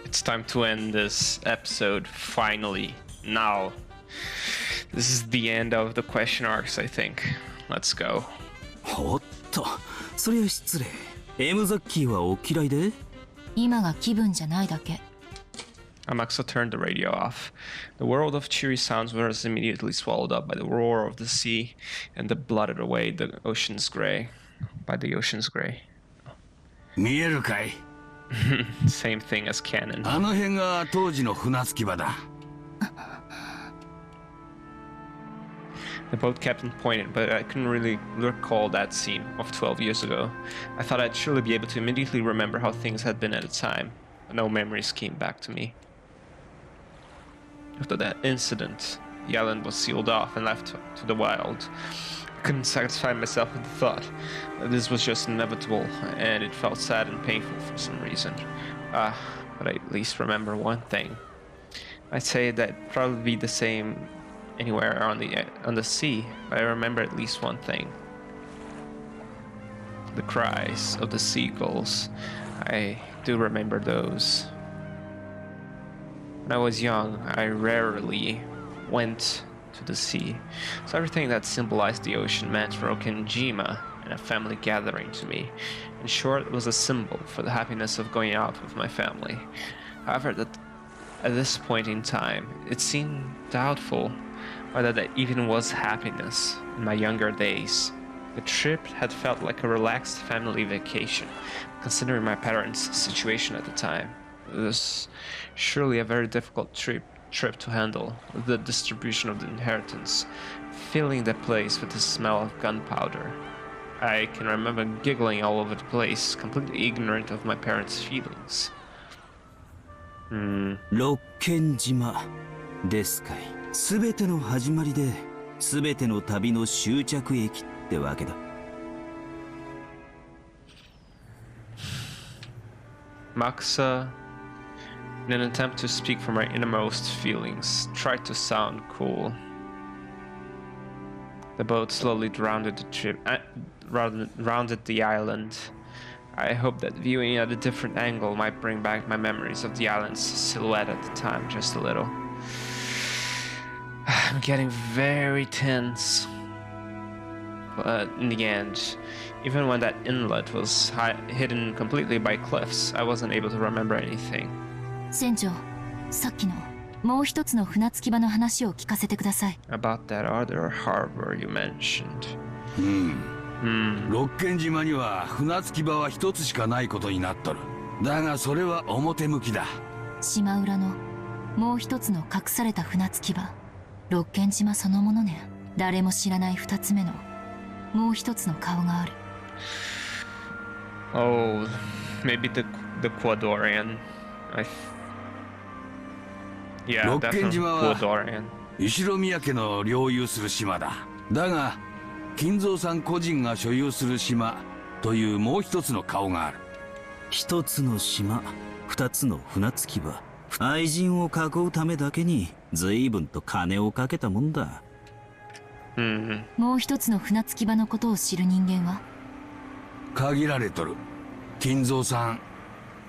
It's time to end this episode, finally. Now. This is the end of the question arcs, I think. Let's go. おっと、そりゃ失礼。M ザッキーはお嫌いで？今が気分じゃないだけ。Amaxa turned the radio off. The world of cheery sounds was immediately swallowed up by the roar of the sea and the blotted away the ocean's gray. By the ocean's gray. 見えるかい？ Same thing as canon. あの辺が当時の船着き場だ。The boat captain pointed, but I couldn't really recall that scene of 12 years ago. I thought I'd surely be able to immediately remember how things had been at the time, but no memories came back to me. After that incident, the island was sealed off and left to the wild. I couldn't satisfy myself with the thought that this was just inevitable, and it felt sad and painful for some reason. But I at least remember one thing. I'd say that'd probably be the same anywhere on the sea, but I remember at least one thing. The cries of the seagulls. I do remember those. When I was young, I rarely went to the sea, so everything that symbolized the ocean meant Rokenjima and a family gathering to me. In short, it was a symbol for the happiness of going out with my family. However, at this point in time, it seemed doubtful whether that even was happiness in my younger days. The trip had felt like a relaxed family vacation, considering my parents' situation at the time. It was surely a very difficult trip to handle, the distribution of the inheritance, filling the place with the smell of gunpowder. I can remember giggling all over the place, completely ignorant of my parents' feelings. 六軒島ですかい。すべての始まりで、すべての旅の終着駅ってわけだ。Maxa, in an attempt to speak from my innermost feelings, tried to sound cool. The boat slowly rounded the island. I hope that viewing at a different angle might bring back my memories of the island's silhouette at the time just a little. I'm getting very tense. But in the end, even when that inlet was hidden completely by cliffs, I wasn't able to remember anything. 船長、さっきのもう一つの船着き場の話を聞かせてください。About that other harbor you mentioned. 六軒島には船着き場は一つしかないことになっとる。だがそれは表向きだ。島裏のもう一つの隠された船着き場。六軒島そのものね。誰も知らない二つ目のもう一つの顔がある。Oh, maybe the Quadorian. Yeah, 六軒島 definitely は Quadorian. 石宮家の領有する島だ。だが金蔵さん個人が所有する島というもう一つの顔がある。一つの島、二つの船着き場。愛人を囲うためだけに随分と金をかけたもんだ。もう一つの船着き場のことを知る人間は限られとる。金蔵さん、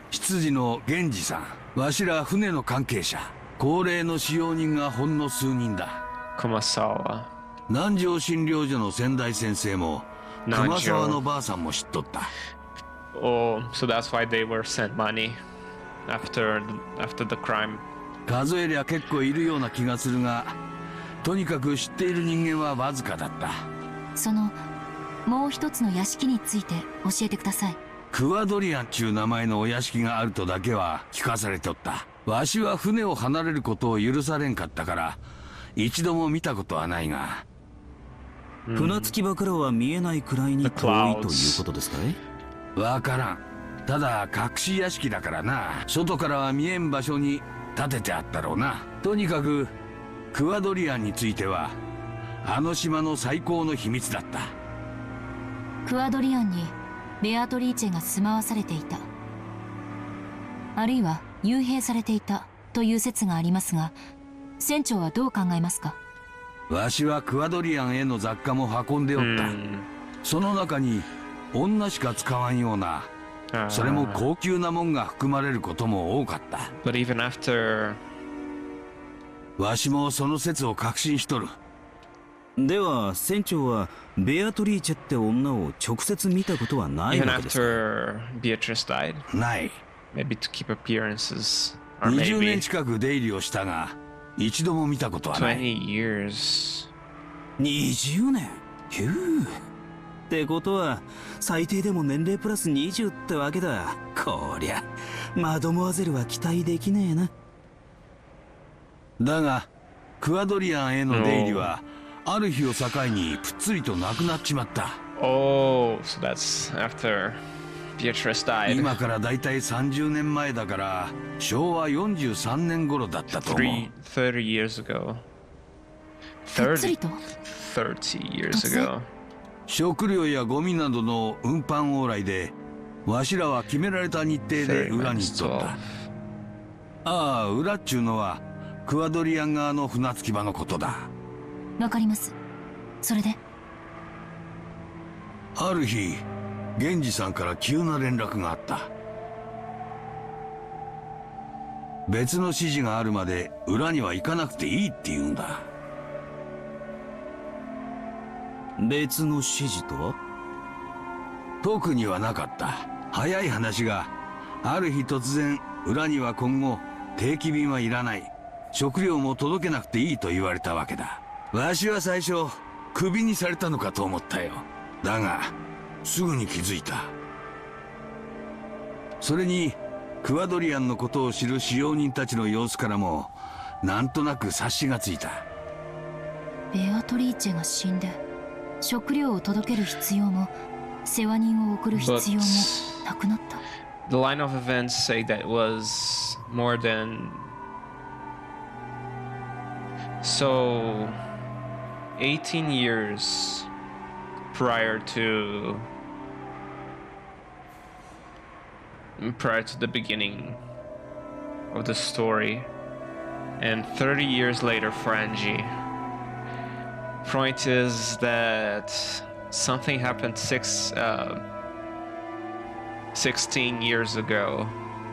執事の源氏さん、わしら船の関係者、高齢の使用人がほんの数人だ。Kumasawa. 南城診療所の先代先生も熊沢のばあさんも知っとった。Oh, so that's why they were sent money after the crime. 数えりゃ結構いるような気がするが、とにかく知っている人間はわずかだった。そのもう一つの屋敷について教えてください。クワドリアンちゅう名前のお屋敷があるとだけは聞かされておった。わしは船を離れることを許されんかったから一度も見たことはないが。船着き場からは見えないくらいに遠いということですかい？わからん。ただ隠し屋敷だからな。外からは見えん場所に建ててあったろうな。とにかくクワドリアンについてはあの島の最高の秘密だった。クワドリアンにベアトリーチェが住まわされていた、あるいは幽閉されていたという説がありますが、船長はどう考えますか？わしはクワドリアンへの雑貨も運んでおった。その中に女しか使わんようなそれも高級なもんが含まれることも多かった。 But even after わしもその説を確信しとる。では船長はベアトリーチェって女を直接見たことはない even わけですか？ after Beatrice died, ない。 maybe to keep appearances, or 20 年 maybe 近く出入りをしたが一度も見たことはない。 20 years. 20年ひゅーってことは最低でも年齢プラス20ってわけだ。こりゃマドモアゼルは期待できねえな。だがクアドリアンへの出入りはある日を境にぷっつりとなくなっちまった。 Oh, so that's after Beatrice died. 今からだいたい30年前だから昭和43年頃だったと思う。 30 years ago. ぷっつりと30 years ago. 食料やゴミなどの運搬往来でわしらは決められた日程で裏に行っとった。ああ、裏っちゅうのはクアドリアン側の船着き場のことだ。わかります。それである日源氏さんから急な連絡があった。別の指示があるまで裏には行かなくていいって言うんだ。別の指示とは？特にはなかった。早い話がある日突然裏には今後定期便はいらない、食料も届けなくていいと言われたわけだ。わしは最初クビにされたのかと思ったよ。だがすぐに気づいた。それにクアドリアンのことを知る使用人たちの様子からもなんとなく察しがついた。ベアトリーチェが死んで食料を届ける必要も世話人を送る必要もなくなった。 The line of events say that it was more than so 18 years prior to the beginning of the story, and 30 years later for Ange. Point is that something happened 16 years ago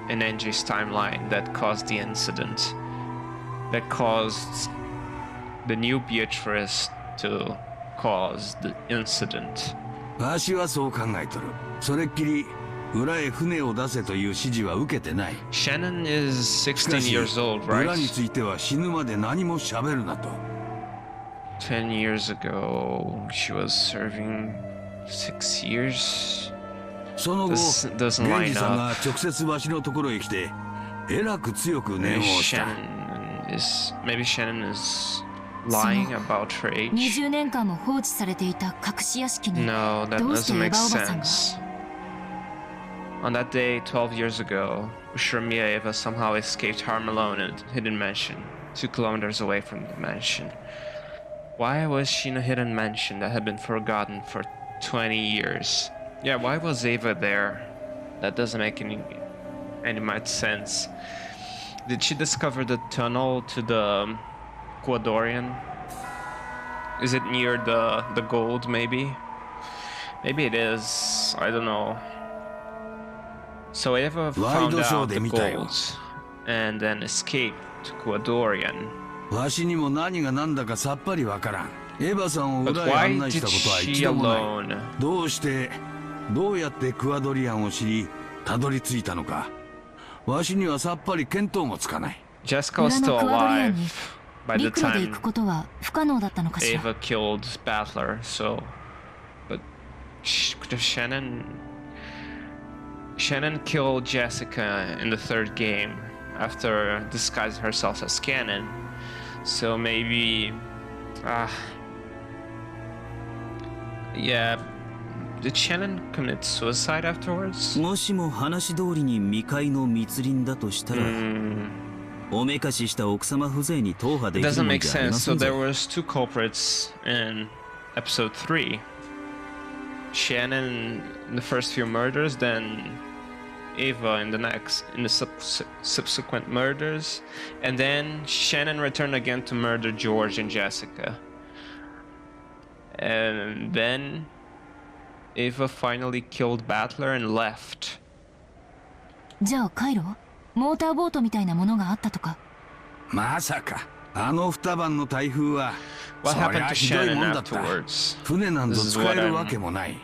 in Ange's timeline that caused the incident, that caused the new Beatrice to cause the incident. わしはそう考えとる。それっきり裏へ船を出せという指示は受けてない。 Shannon is 16 years old, 裏に right? ついては死ぬまで何も喋るなと。 10 years ago, she was serving 6 years. その後 This doesn't 源 line 氏さんが up. 直接わしのところへ来てえらく強く念を Maybe 押した。 Shannon is lying about her age. 20年間も放置されていた隠し屋敷に No, that どうして doesn't エヴ make ァおばさんが sense. On that day, 12 years ago, Ushurmiya Eva somehow escaped harm alone in a hidden mansion, 2 kilometers away from the mansion. Why was she in a hidden mansion that had been forgotten for 20 years? Yeah, why was Eva there? That doesn't make any much sense. Did she discover the tunnel to the Quadorian? Is it near the gold, maybe? Maybe it is. I don't know. So Eva found out the gold and then escaped to Quadorian. わしにも何が何だかさっぱりわからん。エヴァさんを But 裏へ why 案内した did ことは she 一度もない。 alone? どうやってクアドリアンを知りたどり着いたのかわしにはさっぱり見当もつかない。 Jessica was 裏の still クアドリアン alive に by the 陸路で行く time ことは不可能だったのかしら。 Ava killed Battler, so... But Shannon killed Jessica in the 3rd game after disguising herself as Cannon. So maybe... yeah... Did Shannon commit suicide afterwards? もしも話通りに未開の密林だとしたら、おめかしした奥様風情に踏破で It きる doesn't もん make じゃあり sense. ませ So んぜ。 there was 2 culprits in episode 3. Shannon in the first few murders, then Ava in the subsequent murders, and then Shannon returned again to murder George and Jessica. And then Ava finally killed Battler and left じゃあ回路モーターボートみたいなものがあったとか。まさかあの二晩の台風は What そり happened ゃ to ひどい Shannon もんだった。 afterwards? 船なんぞ This is 使え what るわけもない。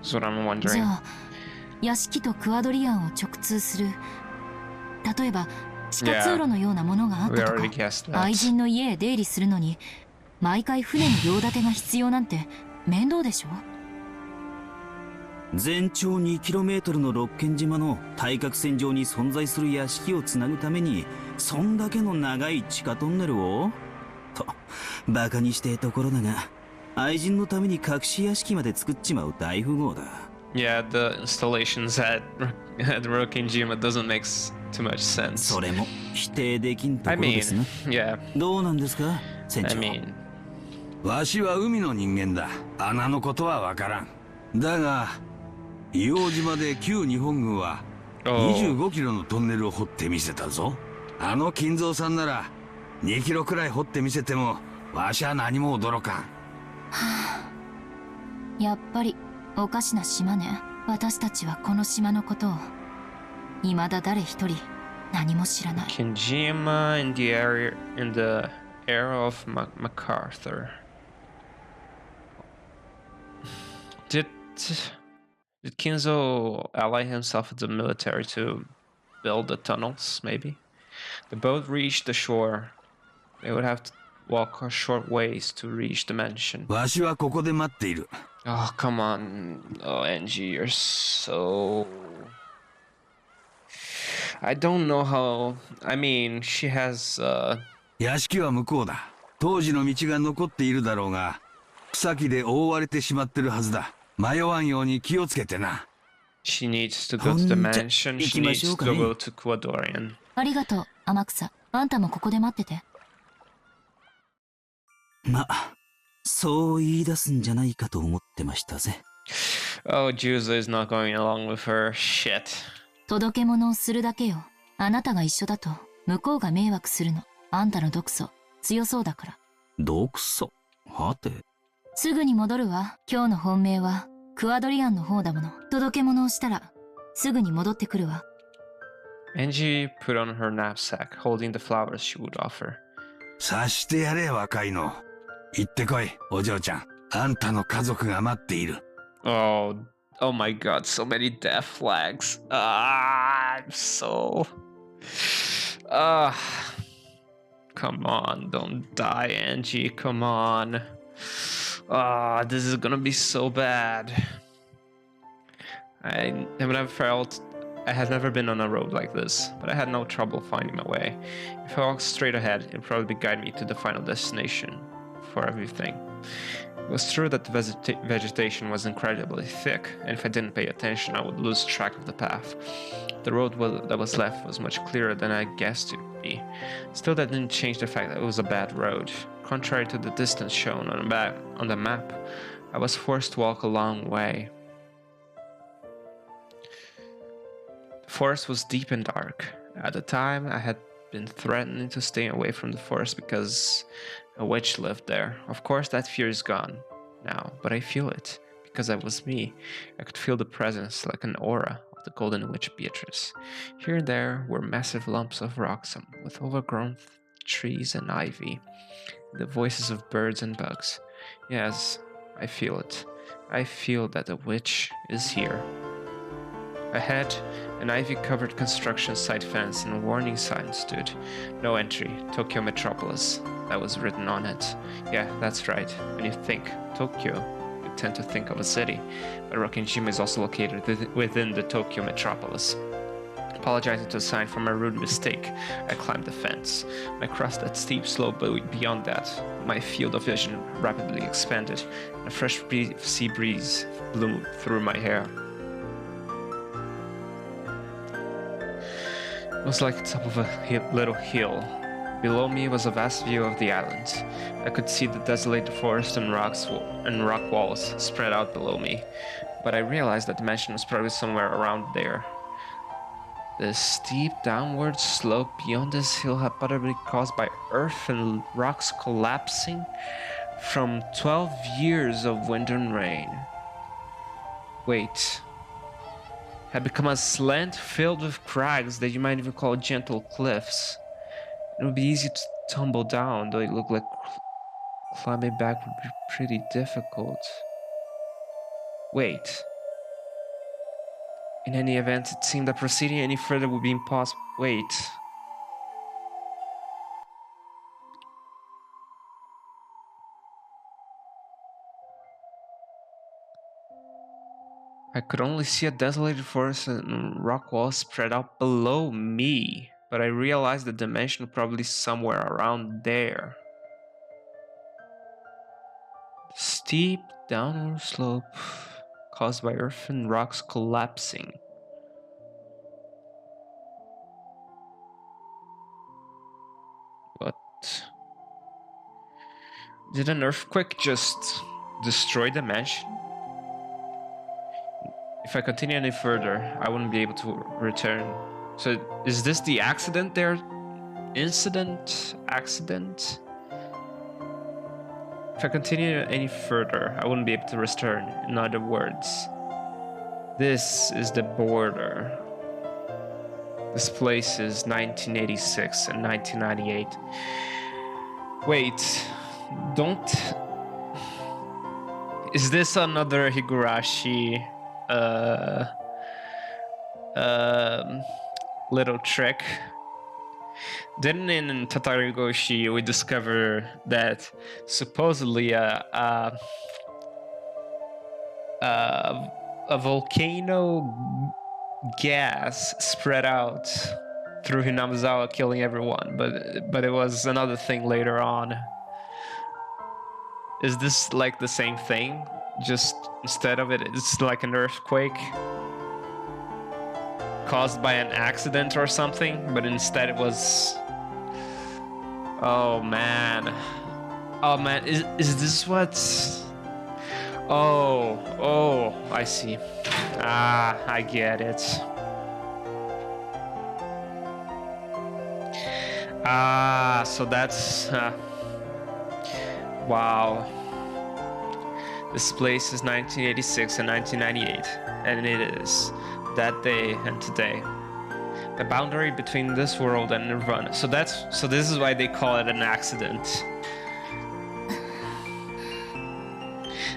That's what I'm じゃ wondering. あ屋敷とクアドリアンを直通する、例えば地下通路のようなものがあっ We たと already か。 guessed that. 愛人の家へ出入りするのに毎回船の用立てが必要なんて面倒でしょ。全長 2km の六軒島の対角線上に存在する屋敷をつなぐためにそんだけの長い地下トンネルをとバカにしてえところだが、愛人のために隠し屋敷まで作っちまう大富豪だ。 Yeah, the installations at Rokkenjima doesn't make too much sense. それも否定できんと I ころですね。 mean, yeah. どうなんですか船 I 長。 mean, わしは海の人間だ。穴のことはわからん。だが硫黄島で旧日本軍は oh, 25キロのトンネルを掘ってみせたぞ。あの金蔵さんなら2キロくらい掘ってみせてもわしは何も驚かん。やっぱりおかしな島ね。私たちはこの島のことを未だ誰一人何も知らない。 Kinjima in the era of MacArthur. Did Kinzo ally himself with the military to build the tunnels, maybe? The boat reached the shore. They would have to walk a short ways to reach the mansion. わしはここで待っている。 Oh, come on. Oh, Angie, you're so... I don't know how... I mean, she has, 屋敷は向こうだ。当時の道が残っているだろうが、草木で覆われてしまってるはずだ。迷わんように気をつけてな。she needs to go to the mansion. She needs to go to Quadorian. ありがとう天草。あんたもここで待ってて。ま、そう言い出すんじゃないかと思ってましたぜ。 Oh, Juzo is not going along with her. Shit. 届け物をするだけよ。あなたが一緒だと向こうが迷惑するの。あんたの毒素強そうだから。毒素はて。すぐに戻るわ。今日の本命はクアドリアンの方だもの。届け物をしたらすぐに戻ってくるわ。 Angie put on her knapsack, holding the flowers she would offer. さしてやれ若いの。行ってこいお嬢ちゃん。あんたの家族が待っている。 Oh, oh my god, so many death flags. I'm so... Come on, don't die, Angie, come on. This is gonna be so bad. I had never been on a road like this, but I had no trouble finding my way. If I walked straight ahead, it would probably guide me to the final destination for everything. It was true that the vegetation was incredibly thick, and if I didn't pay attention, I would lose track of the path. The road that was left was much clearer than I guessed it would be. Still, that didn't change the fact that it was a bad road. Contrary to the distance shown on the map, I was forced to walk a long way. The forest was deep and dark. At the time, I had been threatening to stay away from the forest because a witch lived there. Of course, that fear is gone now, but I feel it. Because that was me. I could feel the presence like an aura of the Golden Witch Beatrice. Here and there were massive lumps of rocks with overgrown trees and ivy. The voices of birds and bugs. Yes, I feel it. I feel that the witch is here. Ahead, an ivy-covered construction site fence and a warning sign stood. No entry, Tokyo Metropolis. That was written on it. Yeah, that's right. When you think Tokyo, you tend to think of a city. But Rokkenjima is also located within the Tokyo Metropolis. Apologizing to the sign for my rude mistake, I climbed the fence. When I crossed that steep slope beyond that, my field of vision rapidly expanded, and a fresh sea breeze blew through my hair. It was like the top of a little hill. Below me was a vast view of the island. I could see the desolated forest and rock walls spread out below me, but I realized that the mansion was probably somewhere around there. The steep downward slope beyond this hill had probably caused by earth and rocks collapsing from 12 years of wind and rain. Wait. had become a slant filled with crags that you might even call gentle cliffs. It would be easy to tumble down, though it looked like climbing back would be pretty difficult. Wait. In any event, it seemed that proceeding any further would be impossible. Wait. I could only see a desolated forest and rock walls spread out below me, but I realized the dimension was probably somewhere around there. Steep downward slope caused by earth and rocks collapsing. What? Did an earthquake just destroy the mansion? If I continue any further, I wouldn't be able to return. So is this the accident there? Incident? Accident? If I continue any further, I wouldn't be able to return. In other words, this is the border. This place is 1986 and 1998. Wait, don't... Is this another Higurashi little trick? Didn't in Tatarigoshi we discover that supposedly a volcano gas spread out through Hinamizawa, killing everyone, but it was another thing later on. Is this like the same thing? Just instead of it's like an earthquake caused by an accident or something, but instead it was... Oh man. Oh man, is this what... Oh, I see. Ah, I get it. Ah, so that's... wow. This place is 1986 and 1998, and it is that day and today. The boundary between this world and Nirvana. So this is why they call it an accident.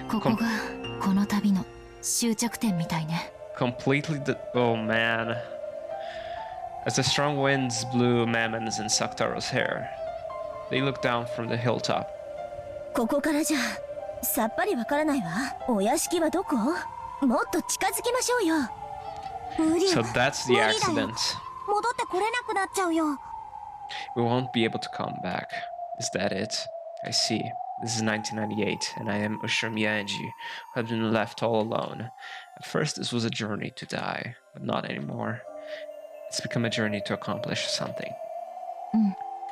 ここがこの旅の終着点みたいね。 Completely oh man. As the strong winds blew Mammon's and Saktaro's hair, they looked down from the hilltop. ここからじゃさっぱりわからないわ。お屋敷はどこ？もっと近づきましょうよ。無理。 So that's the accident. 戻ってこれなくなっちゃうよ。 We won't be able to come back. Is that it? I see. This is 1998, and I am Ushiromiya Ange, who had been left all alone. At first, this was a journey to die, but not anymore. It's become a journey to accomplish something.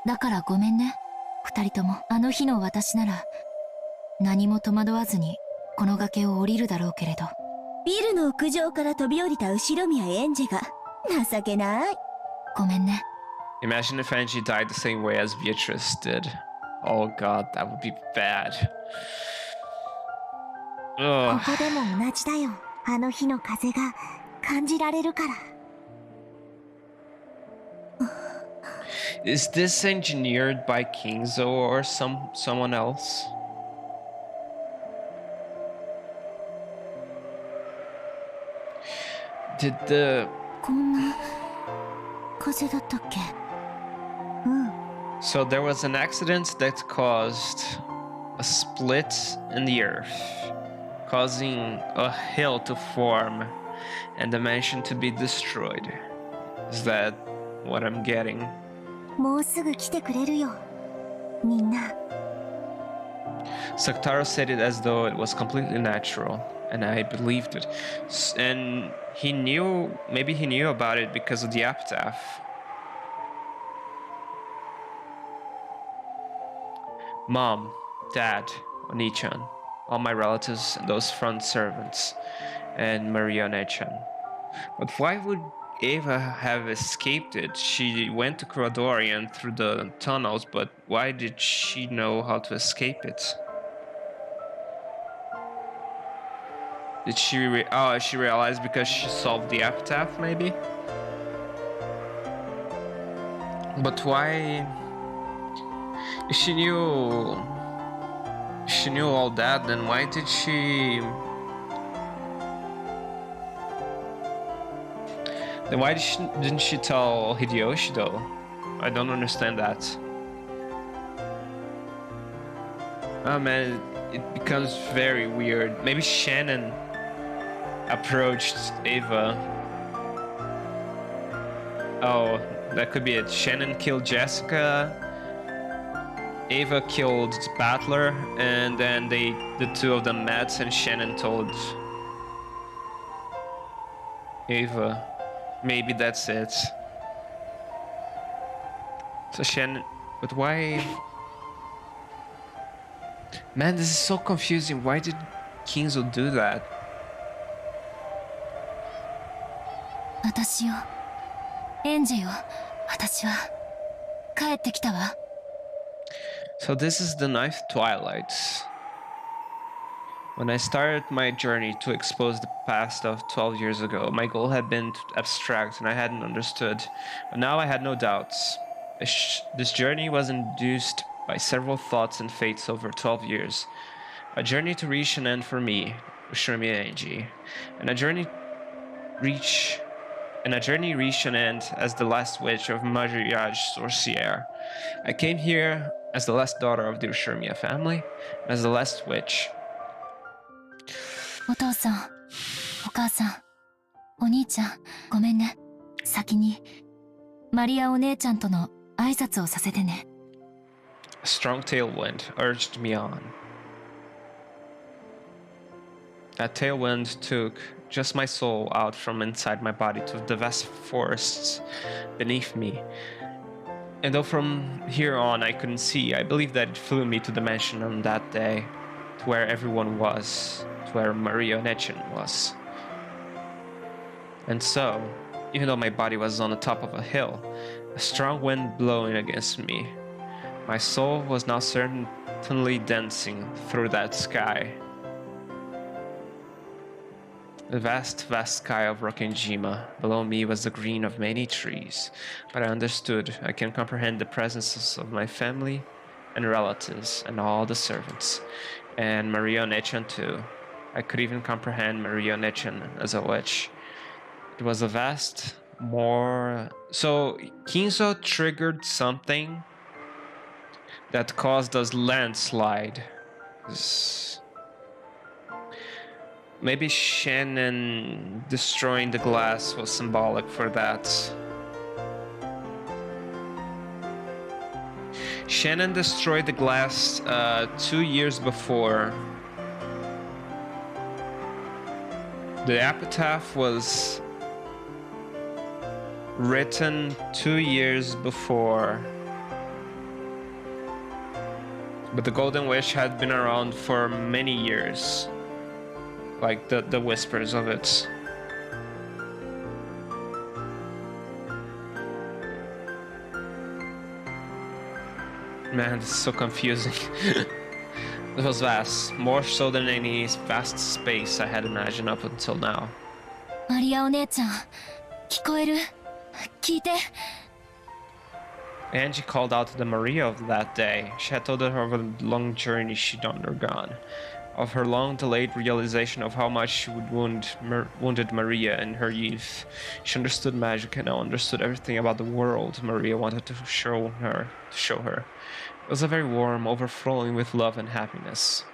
だからごめんね。二人ともあの日の私なら何も戸惑わずにこの崖を降りるだろうけれど。ビルの屋上から飛び降りた後宮エンジェが情けない。ごめんね。 Imagine if Angie died the same way as Beatrice did. Oh god, that would be bad. こ Ugh. こでも同じだよ。あの日の風が感じられるから。 Is this engineered by Kinzo or someone else? Did the... こんな風だったっけ？ So there was an accident that caused a split in the earth, causing a hill to form and the mansion to be destroyed. Is that what I'm getting? もうすぐ来てくれるよ。みんな。 Saktaro said it as though it was completely natural, and I believed it. And he knew, maybe he knew about it because of the epitaph. Mom, Dad, Oni-chan, all my relatives and those front servants, and Maria One-chan. But why would Eva have escaped it? She went to Kuradorian through the tunnels, but why did she know how to escape it? Did she oh, she realized because she solved the epitaph, maybe? But why? If she knew all that, then why did she? Then why didn't she tell Hideyoshi though? I don't understand that. Oh man, it becomes very weird. Maybe Shannon approached Ava. Oh, that could be it. Shannon killed Jessica. Ava killed Battler, and then the two of them met, and Shannon told Ava. Maybe that's it. So Shannon, but why? Man, this is so confusing. Why did Kinzo do that? 私よ、エンジェよ、私は帰ってきたわ。 So this is the ninth twilight. When I started my journey to expose the past of 12 years ago, my goal had been abstract and I hadn't understood. But now I had no doubts. This journey was induced by several thoughts and fates over 12 years. A journey to reach an end for me, Ushimi Ange, and a journey reached an end as the last witch of Mariage Sorcière. I came here as the last daughter of the Ushirmiya family, and as the last witch. お父さん、お母さん、お兄ちゃん、ごめんね。先にマリアお姉ちゃんとの挨拶をさせてね。A strong tailwind urged me on. That tailwind took just my soul out from inside my body to the vast forests beneath me. And though from here on I couldn't see, I believe that it flew me to the mansion on that day, to where everyone was, to where Maria Nechin was. And so, even though my body was on the top of a hill, a strong wind blowing against me, my soul was now certainly dancing through that sky. The vast, vast sky of Rokkenjima. Below me was the green of many trees, but I understood. I can comprehend the presences of my family and relatives and all the servants, and Maria Nechan too. I could even comprehend Maria Nechan as a witch. It was a vast, more... So, Kinzo triggered something that caused us landslide. Maybe Shannon destroying the glass was symbolic for that. Shannon destroyed the glass 2 years before. The epitaph was written 2 years before. But the Golden Wish had been around for many years. Like the whispers of it. Man, this is so confusing. It was vast, more so than any vast space I had imagined up until now. マリアお姉ちゃん、聞こえる？聞いて。 Angie called out to the Maria of that day. She had told her of a long journey she'd undergone, of her long-delayed realization of how much she would wounded Maria in her youth. She understood magic and now understood everything about the world Maria wanted to show her. It was a very warm, overflowing with love and happiness.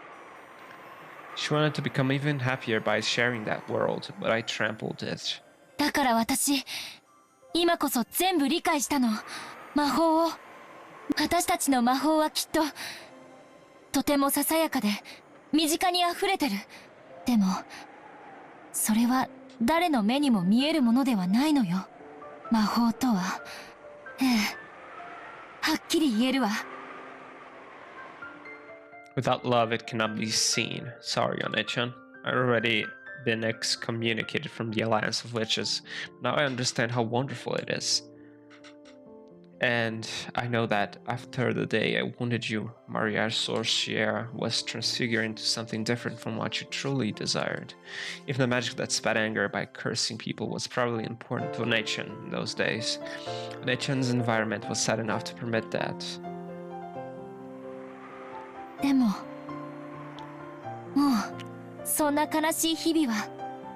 She wanted to become even happier by sharing that world, but I trampled it. だから私、今こそ全部理解したの。魔法を。私たちの魔法はきっと、とてもささやかで、身近に溢れてる。でも、それは誰の目にも見えるものではないのよ。魔法とは、ええ、はっきり言えるわ。Without love, it cannot be seen. Sorry, One-chan. I'd already been excommunicated from the Alliance of Witches. Now I understand how wonderful it is. And I know that after the day I wounded you, Maria Sorcier was transfigured into something different from what you truly desired. Even the magic that spat anger by cursing people was probably important to Onechan in those days. Onechan's environment was sad enough to permit that. でももうそんな悲しい日々は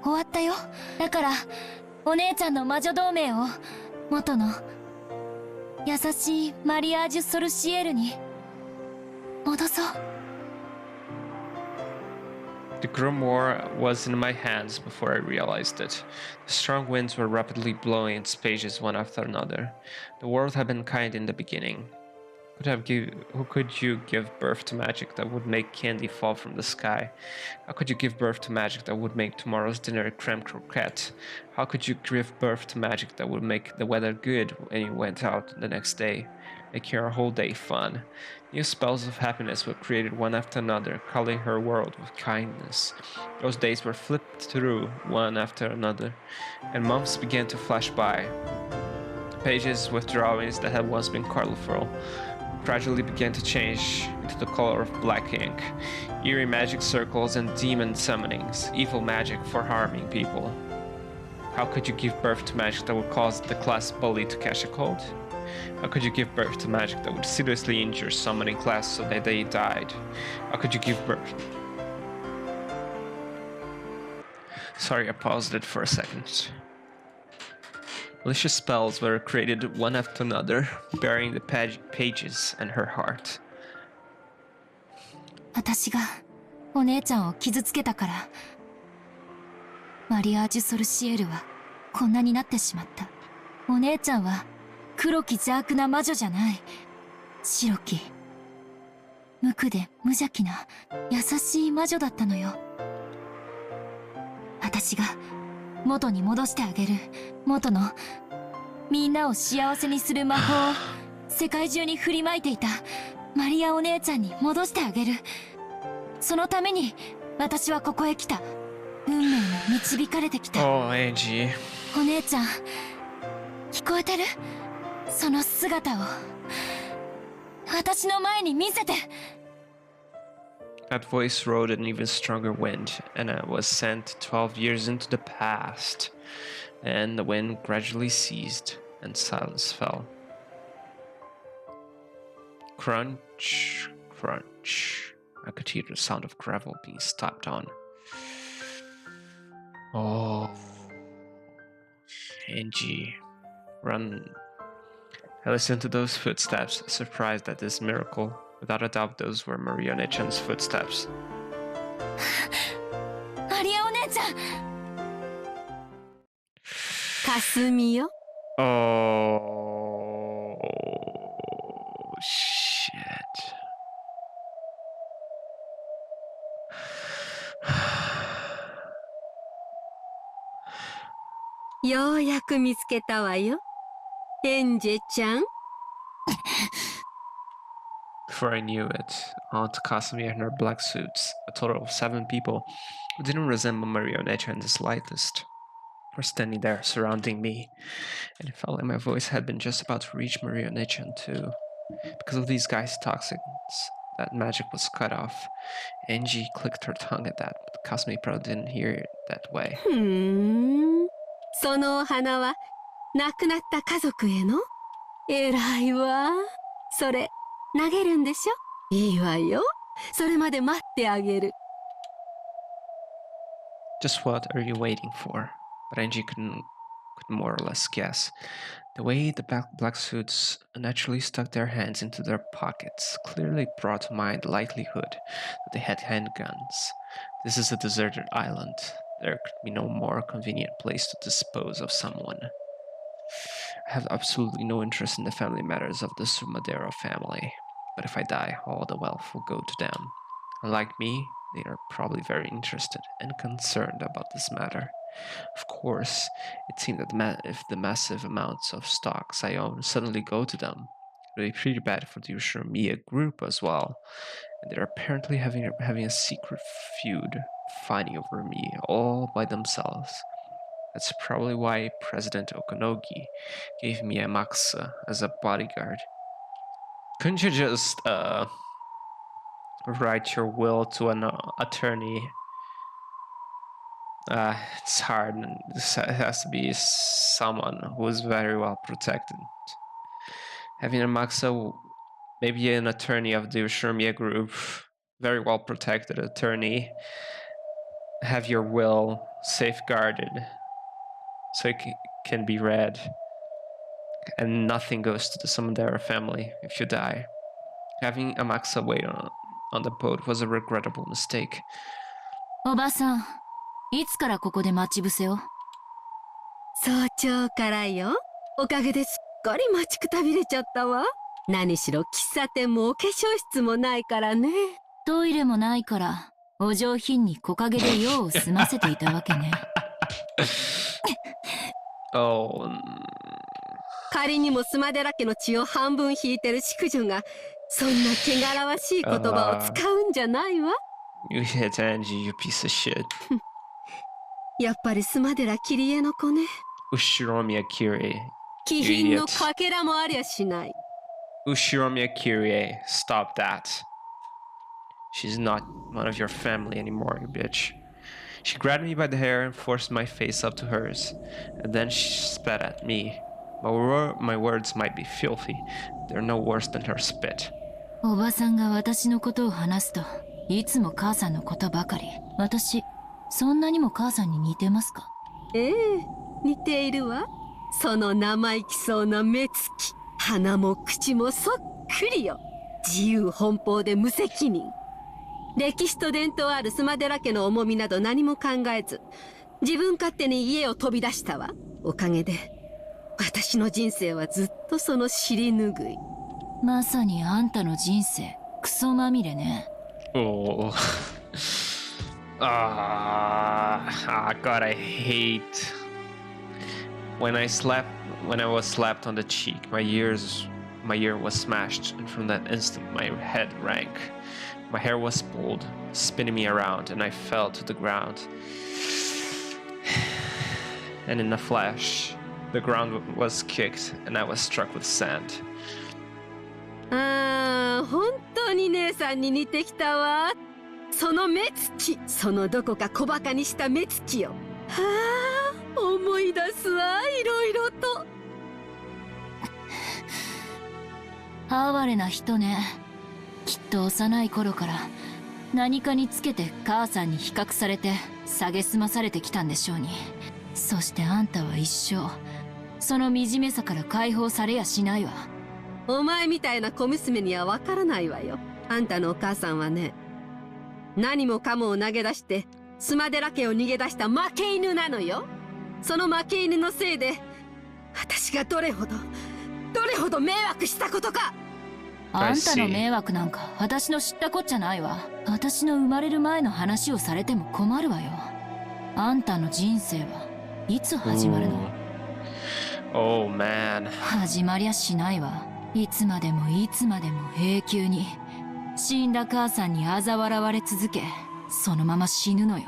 終わったよ。だからお姉ちゃんの魔女同盟を元の優しいマリアージュ・ソルシエルに戻そう。The grimoire was in my hands before I realized it. The strong winds were rapidly blowing its pages one after another. The world had been kind in the beginning. Who could you give birth to magic that would make candy fall from the sky? How could you give birth to magic that would make tomorrow's dinner creme croquette? How could you give birth to magic that would make the weather good when you went out the next day, making your whole day fun? New spells of happiness were created one after another, coloring her world with kindness. Those days were flipped through one after another, and months began to flash by. Pages with drawings that had once been colorful gradually began to change into the color of black ink. Eerie magic circles and demon summonings, evil magic for harming people. How could you give birth to magic that would cause the class bully to catch a cold? How could you give birth to magic that would seriously injure someone in class so that they died? How could you give birth? Sorry, I paused it for a second. Malicious spells were created one after another, burying the pages and her heart. 私がお姉ちゃんを傷つけたからマリアージュ・ソルシエルはこんなになってしまった。お姉ちゃんは黒き邪悪な魔女じゃない。白き無垢で無邪気な優しい魔女だったのよ。私が元に戻してあげる。元のみんなを幸せにする魔法を世界中に振りまいていたマリアお姉ちゃんに戻してあげる。そのために私はここへ来た。運命に導かれてきた。Oh, Angie. お姉ちゃん聞こえてる？その姿を私の前に見せて。That voice rode an even stronger wind, and I was sent 12 years into the past. And the wind gradually ceased, and silence fell. Crunch, crunch. I could hear the sound of gravel being stomped on. Oh, Angie, run. I listened to those footsteps, surprised at this miracle. Without a doubt, those were Maria Nechan's footsteps. マリアお姉ちゃん。かすみよ。Oh, shit. ようやく見つけたわよ。エンジェちゃん。Before I knew it, Aunt Casimir and her black suits, a total of 7 people, who didn't resemble Maria Nechan in the slightest, were standing there surrounding me, and it felt like my voice had been just about to reach Maria Nechan too. Because of these guys' toxins, that magic was cut off. Angie clicked her tongue at that, but Casimir probably didn't hear it that way. そのお花は亡くなった家族への？偉いわ。それ投げるんでしょ？いいわよ。それまで待ってあげる。Just what are you waiting for? But Angie could more or less guess. The way the black suits naturally stuck their hands into their pockets clearly brought to mind the likelihood that they had handguns. This is a deserted island. There could be no more convenient place to dispose of someone. I have absolutely no interest in the family matters of the Sumadero family, but if I die, all the wealth will go to them. Unlike me, they are probably very interested and concerned about this matter. Of course, it seemed that if the massive amounts of stocks I own suddenly go to them, it would be pretty bad for the Ushiramiya group as well, and they're apparently having a secret feud, fighting over me all by themselves. That's probably why President Okonogi gave me a Maxa as a bodyguard. Couldn't you just write your will to an attorney? It's hard. It has to be someone who is very well protected. Having a Maxa, maybe an attorney of the Ushurmiya group, very well protected attorney, have your will safeguarded so it can be read, and nothing goes to the Sumandera family if you die. Having a Maxa wait on the boat was a regrettable mistake. おばさん、いつからここで待ち伏せを？早朝からよ。おかげですっかり待ちくたびれちゃったわ。何しろ喫茶店もお化粧室もないからね。トイレもないから、お上品に木陰で用を済ませていたわけね。Oh. 仮にもスマデラ家の血を半分引いてる淑女が、そんな汚らわしい言葉を使うんじゃないわ。You hit Angie, you piece of shit. やっぱりスマデラキリエの子ね。Ushiromiya Kirie. 気品のかけらもありゃしない。Ushiromiya Kirie, stop that. She's not one of your family anymore, you bitch. She grabbed me by the hair and forced my face up to hers, and then she spat at me. My words might be filthy. They're no worse than her spit. おばさんが私のことを話すと、いつも母さんのことばかり。私、そんなにも母さんに似てますか？ええ、似ているわ。その生意気そうな目つき、鼻も口もそっくりよ。自由奔放で無責任。歴史と伝統あるスマデラ家の重みなど何も考えず、自分勝手に家を飛び出したわ。おかげで、私の人生はずっとその尻拭い。まさにあんたの人生、クソまみれね。Oh. God, I hate when I was slapped on the cheek. My ear was smashed, and from that instant my head rang. My hair was pulled, spinning me around, and I fell to the ground. And in a flash, the ground was kicked, and I was struck with sand. 本当に姉さんに似てきたわ。その目つき、そのどこか小馬鹿にした目つきよ。はあ、思い出すわ、いろいろと。哀れな人ね。きっと幼い頃から何かにつけて母さんに比較されて蔑まされてきたんでしょうに。そしてあんたは一生その惨めさから解放されやしないわ。お前みたいな小娘にはわからないわよ。あんたのお母さんはね、何もかもを投げ出してスマデラ家を逃げ出した負け犬なのよ。その負け犬のせいで私がどれほど迷惑したことか。あんたの迷惑なんか私の知ったこっちゃないわ。私の生まれる前の話をされても困るわよ。あんたの人生はいつ始まるの？ Oh man. 始まりゃしないわ。いつまでもいつまでも永久に死んだ母さんに嘲笑われ続け、そのまま死ぬのよ。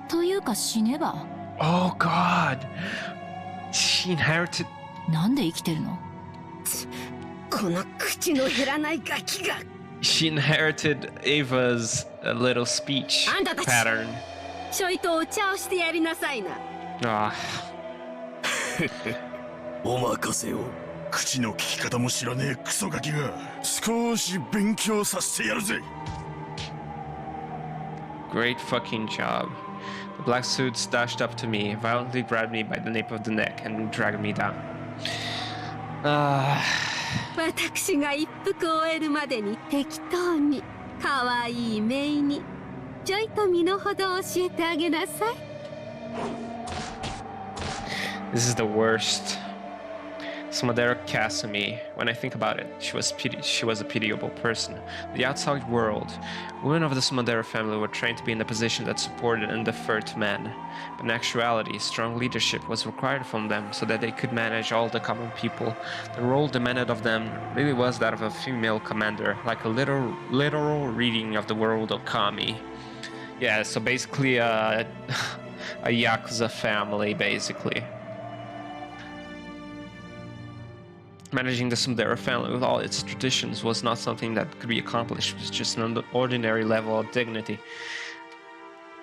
というか死ねば。Oh God. She inherited. なんで生きてるの？この口の減らないガキが。She inherited Ava's little speech pattern. ちょいとお茶をしてやりなさいな。Ah. お任せを。口の利き方も知らねえクソガキが少し勉強させてやるぜ。Great fucking job. The black suits dashed up to me, violently grabbed me by the nape of the neck, and dragged me down. 私が一服終えるまでに適当に可愛いメイにちょいと身の程を教えてあげなさい。This is the worst. Sumadera Kasumi, when I think about it, she was a pitiable person. The outside world, women of the Sumadera family were trained to be in a position that supported and deferred to men. But in actuality, strong leadership was required from them so that they could manage all the common people. The role demanded of them really was that of a female commander, like a literal reading of the world of Kami. Yeah, so basically, a Yakuza family, basically. Managing the Sumidera family with all its traditions was not something that could be accomplished with just an ordinary level of dignity.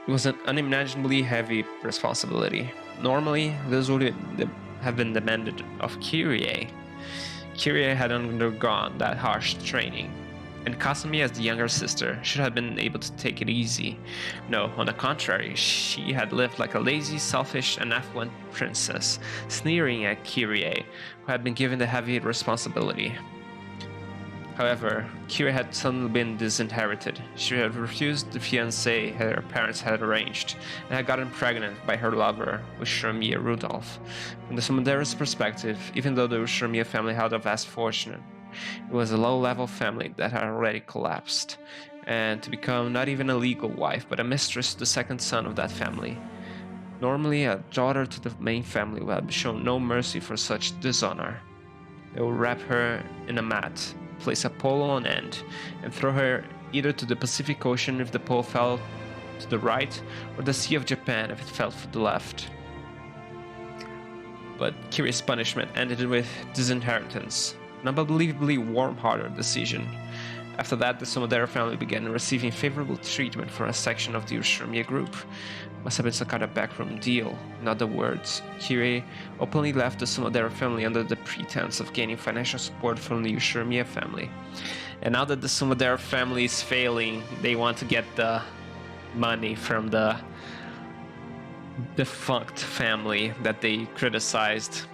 It was an unimaginably heavy responsibility. Normally, this would have been demanded of Kyrie. Kyrie had undergone that harsh training, and Kasumi, as the younger sister, should have been able to take it easy. No, on the contrary, she had lived like a lazy, selfish, and affluent princess, sneering at Kyrie, who had been given the heavy responsibility. However, Kyrie had suddenly been disinherited. She had refused the fiancé her parents had arranged, and had gotten pregnant by her lover, Ushiromiya Rudolph. From the Sumidera's perspective, even though the Ushiromiya family held a vast fortune, it was a low-level family that had already collapsed, and to become not even a legal wife, but a mistress to the second son of that family. Normally, a daughter to the main family would have shown no mercy for such dishonor. They would wrap her in a mat, place a pole on end, and throw her either to the Pacific Ocean if the pole fell to the right, or the Sea of Japan if it fell to the left. But Kyrie's punishment ended with disinheritance, an unbelievably warm-hearted decision. After that, the Sumidera family began receiving favorable treatment for a section of the Ushiromiya group. Must have been some kind of backroom deal. In other words, Kyrie openly left the Sumidera family under the pretense of gaining financial support from the Ushiromiya family. And now that the Sumidera family is failing, they want to get the money from the defunct family that they criticized.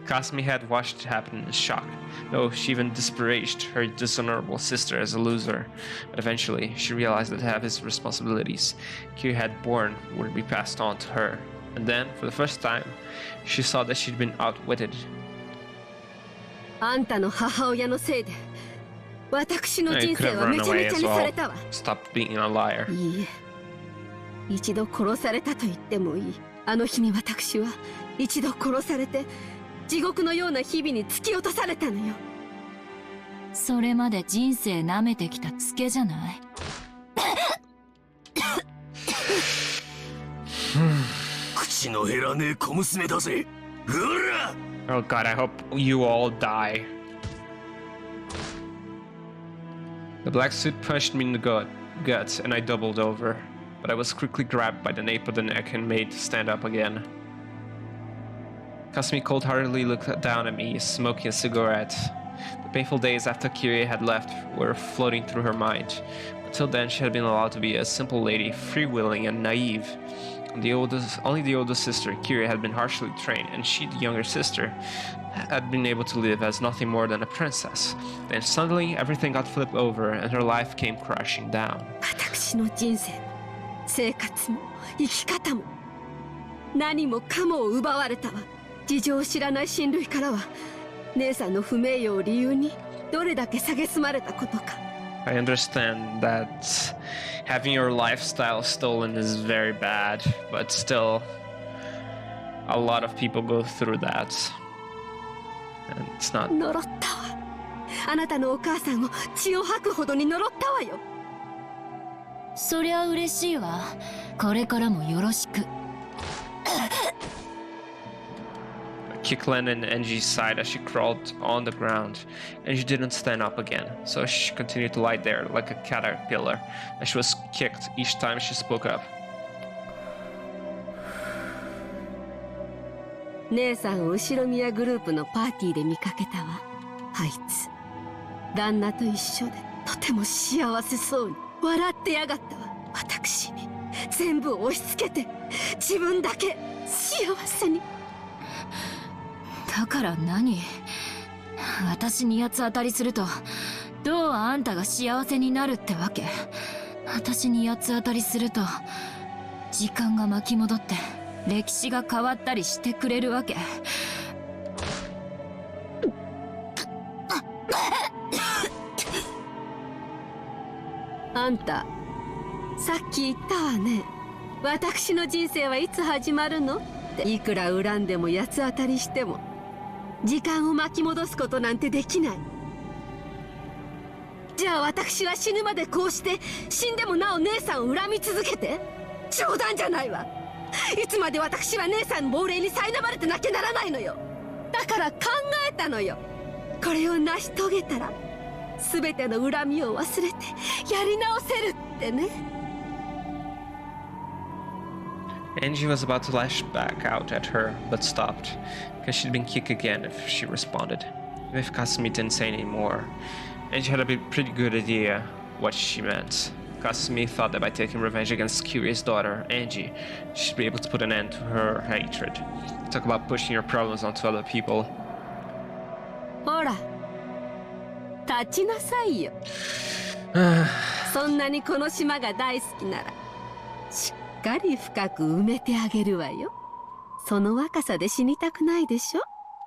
Kasumi had watched it happen in shock. No, she even disparaged her dishonorable sister as a loser. But eventually, she realized that half his responsibilities Kyrie had borne would be passed on to her. And then, for the first time, she saw that she'd been outwitted. あんたの母親のせいで私の I 人 could 生 have は run めちゃ away めちゃ as にさ well. れたわ。 Stop being a liar. いいえ、一度殺されたと言ってもいい。あの日に私は一度殺されて地獄のような日々に突き落とされたのよ。それまで人生舐めてきたツケじゃない。口の減らねえ小娘だぜ。うら Oh god, I hope you all die. The black suit punched me in the guts, and I doubled over. But I was quickly grabbed by the nape of the neck and made to stand up again. Kasumi cold-heartedly looked down at me, smoking a cigarette. The painful days after Kyrie had left were floating through her mind. Until then, she had been allowed to be a simple lady, free-willing and naive. Only the older sister, Kyrie, had been harshly trained, and she, the younger sister, had been able to live as nothing more than a princess. Then suddenly, everything got flipped over, and her life came crashing down. 私の人生も生活も生き方も何もかもを奪われたわ。事情を知らない親類からは姉さんの不名誉を理由にどれだけ蔑まれたことか。 I understand that having your lifestyle stolen is very bad, but still, a lot of people go through that. And it's not. 呪ったわ。あなたのお母さんを血を吐くほどに呪ったわよ。そりゃ嬉しいわ。これからもよろしく。Kick landed in Angie's side as she crawled on the ground, and she didn't stand up again, so she continued to lie there like a caterpillar, and she was kicked each time she spoke up. 姉さんを後ろ宮グループのパーティーで見かけたわ。あいつ旦那と一緒でとても幸せそうに笑ってやがったわ。私に全部押し付けて自分だけ幸せに。だから何？私に八つ当たりするとどうあんたが幸せになるってわけ？私に八つ当たりすると時間が巻き戻って歴史が変わったりしてくれるわけ？あんたさっき言ったわね。私の人生はいつ始まるのって。いくら恨んでも八つ当たりしても時間を巻き戻すことなんてできない。じゃあ私は死ぬまでこうして死んでもなお姉さんを恨み続けて？冗談じゃないわ。いつまで私は姉さんの亡霊に苛まれてなきゃならないのよ。だから考えたのよ。これを成し遂げたら全ての恨みを忘れてやり直せるってね。Angie was about to lash back out at her, but stopped, because she'd been kicked again if she responded. Even if Kasumi didn't say any more, Angie had a pretty good idea what she meant. Kasumi thought that by taking revenge against Kiri's daughter, Angie, she'd be able to put an end to her hatred. Talk about pushing your problems onto other people. ほら、立ちなさいよ。そんなにこの島が大好きなら、しっかり深く埋めてあげるわよ。その若さで死にたくないでしょ。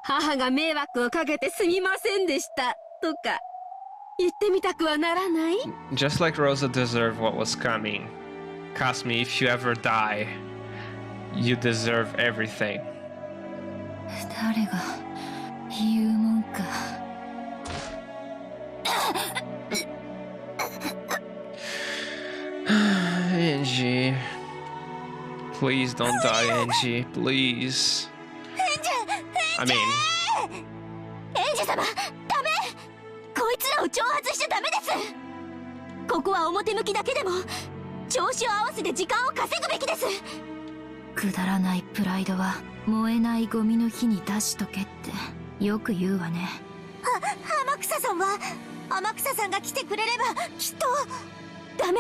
母が迷惑をかけてすみませんでしたとか言ってみたくはならない？ Just like Rosa deserved what was coming, Kasumi, if you ever die, you deserve everything. 誰が言うもんか。Angie, please don't die, Angie, please. I mean, エンジ様、ダメ。こいつらを挑発しちゃダメです。ここは表向きだけでも調子を合わせて時間を稼ぐべきです。くだらないプライドは燃えないゴミの火に出しとけってよく言うわね。天草さんは天草さんが来てくれればきっと。ダメ、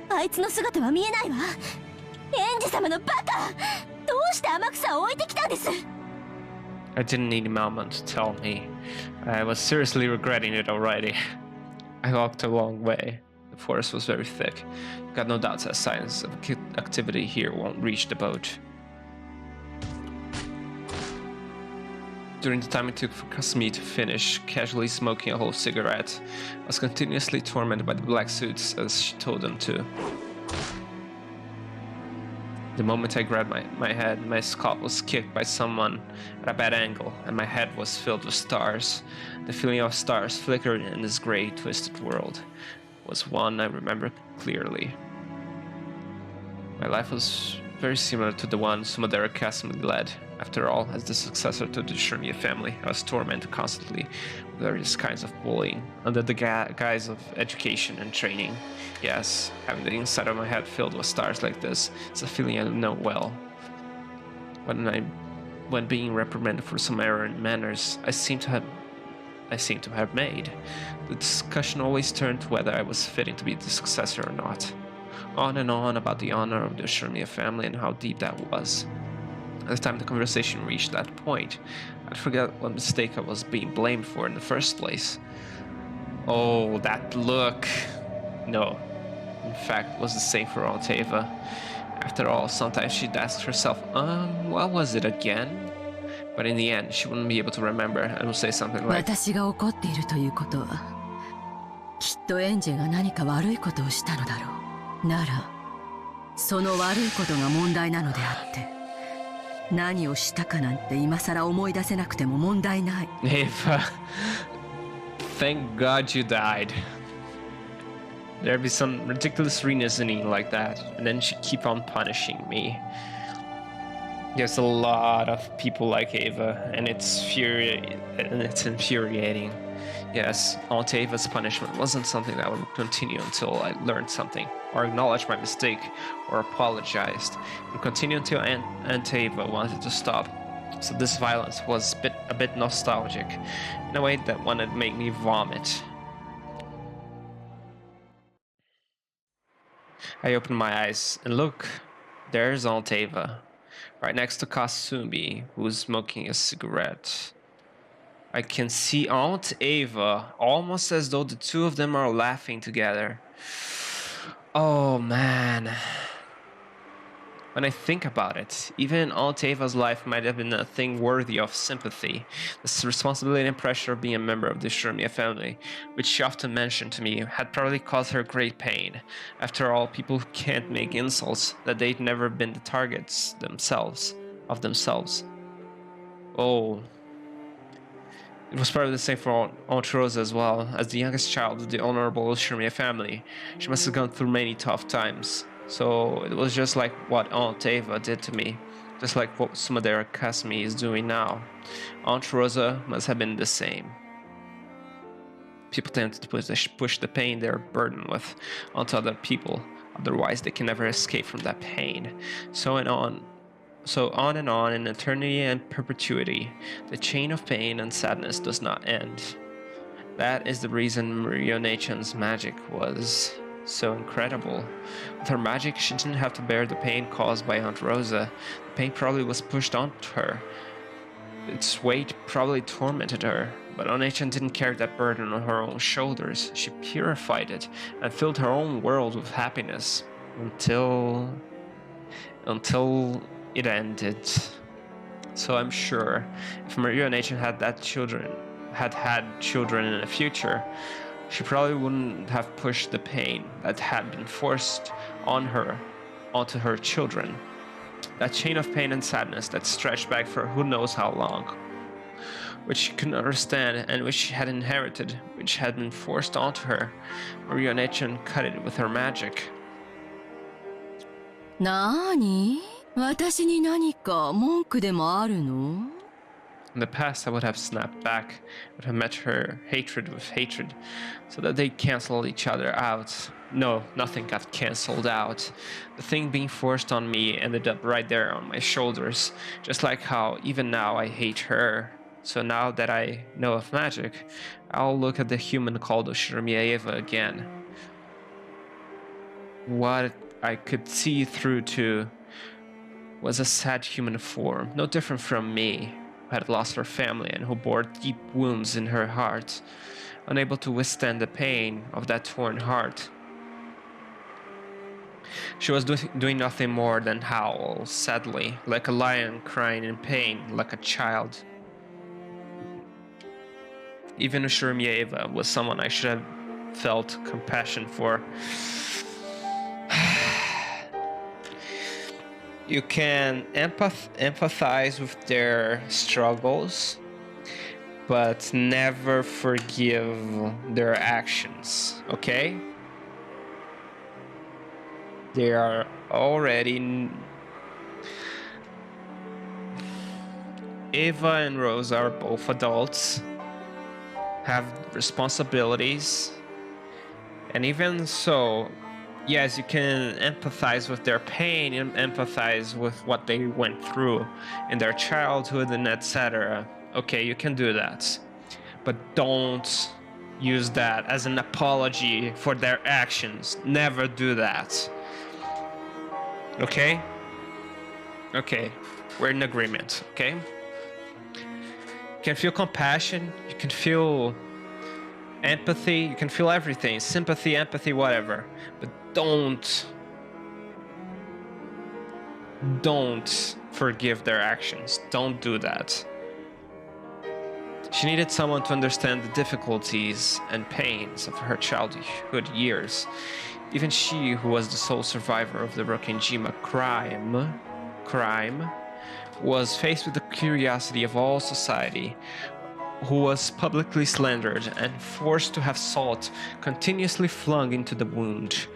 あいつの姿は見えないわ。エンジ様のバカ、どうして天草を置いてきたんです？ I didn't need Malman to tell me. I was seriously regretting it already. I walked a long way. The forest was very thick. Got no doubts that signs of activity here won't reach the boat. During the time it took for Kasumi to finish casually smoking a whole cigarette, I was continuously tormented by the black suits as she told them to. The moment I grabbed my head, my scalp was kicked by someone at a bad angle, and my head was filled with stars. The feeling of stars flickering in this grey, twisted world was one I remember clearly. My life was very similar to the one Sumadera Kasumi led. After all, as the successor to the Shirmiya family, I was tormented constantly with various kinds of bullying, under the guise of education and training. Yes, having the inside of my head filled with stars like this is a feeling I know well. When being reprimanded for some error in manners I seem to have made, the discussion always turned to whether I was fitting to be the successor or not. On and on about the honor of the Shirmiya family and how deep that was. At the time the conversation reached that point, I'd forget what mistake I was being blamed for in the first place. Oh, that look! No. In fact, it was the same for Altava. After all, sometimes she'd ask herself, what was it again? But in the end, she wouldn't be able to remember and would say something like, 私が怒っているということは、きっとエンジェが何か悪いことをしたのだろう。なら、その悪いことが問題なのであって、何をしたかなんて今さら思い出せなくても問題ない。Eva, thank God you died. There'd be some ridiculous reasoning like that, and then she'd keep on punishing me. There's a lot of people like Eva, and it's infuriating. Yes, Aunt Ava's punishment wasn't something that would continue until I learned something, or acknowledged my mistake, or apologized, and continue until Aunt Ava wanted to stop. So this violence was a bit nostalgic, in a way that wanted to make me vomit. I opened my eyes, and look, there's Aunt Ava, right next to Kasumi, who's smoking a cigarette. I can see Aunt Ava, almost as though the two of them are laughing together. Oh man. When I think about it, even Aunt Ava's life might have been a thing worthy of sympathy. The responsibility and pressure of being a member of the Shirmiya family, which she often mentioned to me, had probably caused her great pain. After all, people can't make insults that they'd never been the targets of themselves. Oh. It was probably the same for Aunt Rosa as well. As the youngest child of the honorable Shirmiya family, she must have gone through many tough times. So it was just like what Aunt Ava did to me, just like what Sumadera Kasmi is doing now. Aunt Rosa must have been the same. People tend to push the pain they're burdened with onto other people, otherwise they can never escape from that pain. So on and on in eternity and perpetuity, the chain of pain and sadness does not end. That is the reason Ryo-Nechan's magic was so incredible. With her magic, she didn't have to bear the pain caused by Aunt Rosa. The pain probably was pushed onto her. Its weight probably tormented her, but Onechan didn't carry that burden on her own shoulders. She purified it and filled her own world with happiness until it ended. So I'm sure if Ryo-Nechan had children in the future, she probably wouldn't have pushed the pain that had been forced on her onto her children. That chain of pain and sadness that stretched back for who knows how long, which she couldn't understand and which she had inherited, which had been forced onto her. Ryo-Nechan cut it with her magic. なーに？私に何か文句でもあるの？ In the past, I would have snapped back, would have met her hatred with hatred, so that they canceled each other out. No, nothing got cancelled out. The thing being forced on me ended up right there on my shoulders, just like how even now I hate her. So now that I know of magic, I'll look at the human called Ushirimiya again. What I could see through to was a sad human form, no different from me, who had lost her family and who bore deep wounds in her heart, unable to withstand the pain of that torn heart. She was doing nothing more than howl, sadly, like a lion crying in pain, like a child. Even Ushirimiya was someone I should have felt compassion for. You can empathize with their struggles, but never forgive their actions, okay? They are already... Ava and Rosa are both adults, have responsibilities, and even so, yes, you can empathize with their pain and empathize with what they went through in their childhood and etc. Okay, you can do that. But don't use that as an apology for their actions. Never do that. Okay? Okay, we're in agreement, okay? You can feel compassion, you can feel empathy, you can feel everything, sympathy, empathy, whatever, but don't forgive their actions. Don't do that. She needed someone to understand the difficulties and pains of her childhood years. Even she, who was the sole survivor of the Rokkenjima crime, was faced with the curiosity of all society, who was publicly slandered and forced to have salt continuously flung into the wound,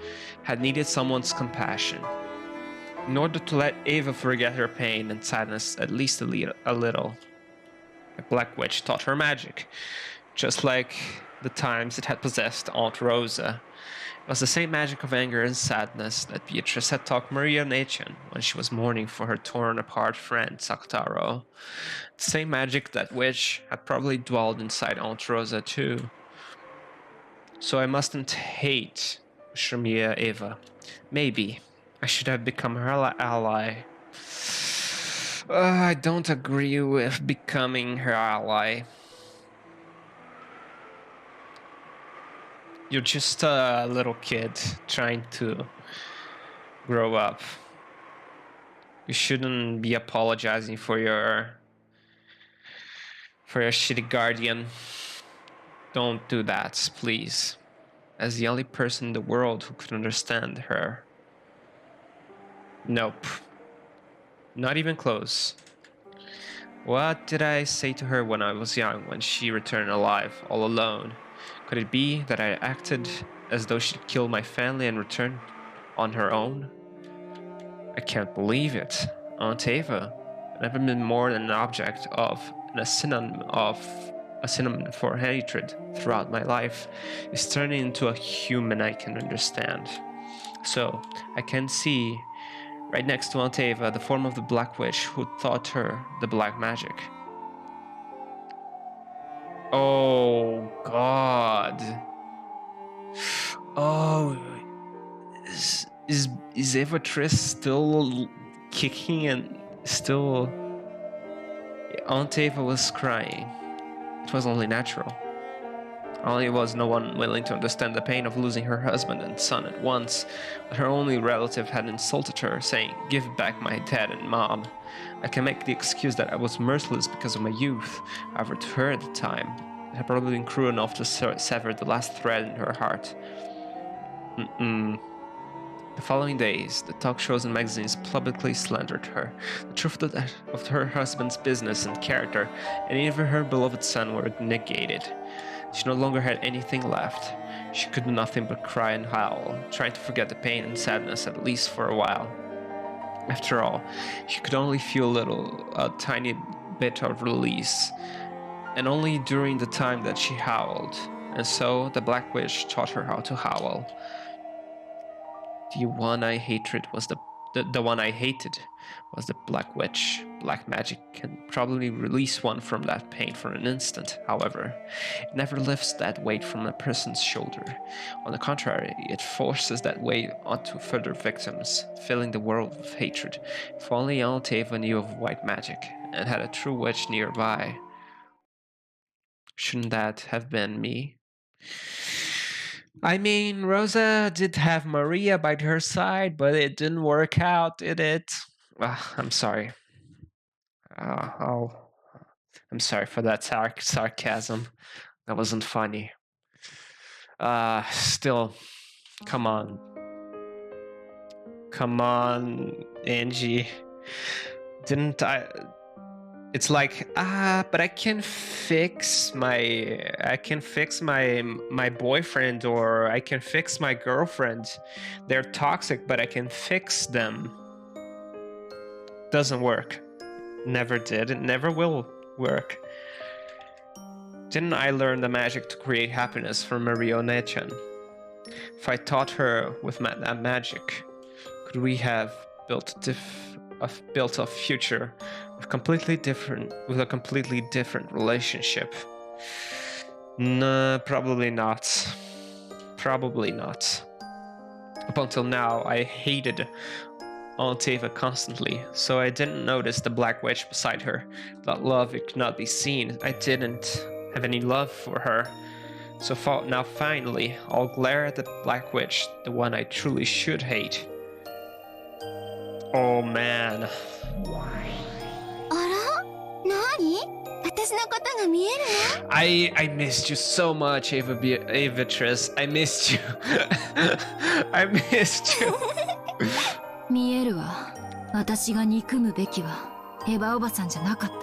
had needed someone's compassion. In order to let Ava forget her pain and sadness at least a little, a black witch taught her magic, just like the times it had possessed Aunt Rosa. It was the same magic of anger and sadness that Beatrice had taught Ryo-Nechan when she was mourning for her torn-apart friend Sakutaro. The same magic that witch had probably dwelled inside Aunt Rosa too. So I mustn't hate Ushirimiya Ava. Maybe I should have become her ally. I don't agree with becoming her ally. You're just a little kid trying to grow up. You shouldn't be apologizing for your shitty guardian. Don't do that, please. As the only person in the world who could understand her. Nope. Not even close. What did I say to her when I was young, when she returned alive, all alone? Could it be that I acted as though she'd kill my family and return on her own? I can't believe it. Aunt Ava, never been more than an object of and a synonym for hatred throughout my life, is turning into a human I can understand. So I can see right next to Aunt Ava the form of the Black Witch who taught her the black magic. Oh God. Oh, is Eva Triss still kicking and still? Aunt Ava was crying. It was only natural. Only was no one willing to understand the pain of losing her husband and son at once, but her only relative had insulted her, saying, "Give back my dad and mom." I can make the excuse that I was merciless because of my youth. However, to her at the time, it had probably been cruel enough to sever the last thread in her heart. The following days, the talk shows and magazines publicly slandered her. The truth of her husband's business and character, and even her beloved son, were negated. She no longer had anything left. She could do nothing but cry and howl, trying to forget the pain and sadness at least for a while. After all, she could only feel a tiny bit of release, and only during the time that she howled. And so the Black Witch taught her how to howl. The one I hated was the one I hated was the Black Witch. Black magic can probably release one from that pain for an instant. However, it never lifts that weight from a person's shoulder. On the contrary, it forces that weight onto further victims, filling the world with hatred. If only Aunt Ava knew of white magic and had a true witch nearby. Shouldn't that have been me? I mean, Rosa did have Maria by her side, but it didn't work out, did it? I'm sorry. I'm sorry for that sarcasm. That wasn't funny. Still, come on. Come on, Angie. Didn't I... It's like, but I can fix my boyfriend, or I can fix my girlfriend. They're toxic, but I can fix them. Doesn't work. Never did. It never will work. Didn't I learn the magic to create happiness from Maria Onechan? If I taught her with that magic, could we have built a future with a completely different relationship? No, probably not. Probably not. Up until now, I hated Aunt Ava constantly, so I didn't notice the Black Witch beside her. Without love, it could not be seen. I didn't have any love for her. So now finally, I'll glare at the Black Witch, the one I truly should hate. Oh man. あら？何？私のことが見えるの？ I missed you so much, Ava Triss. I missed you. I missed you. 見えるわ。私が憎むべきはエヴァおばさんじゃなかった。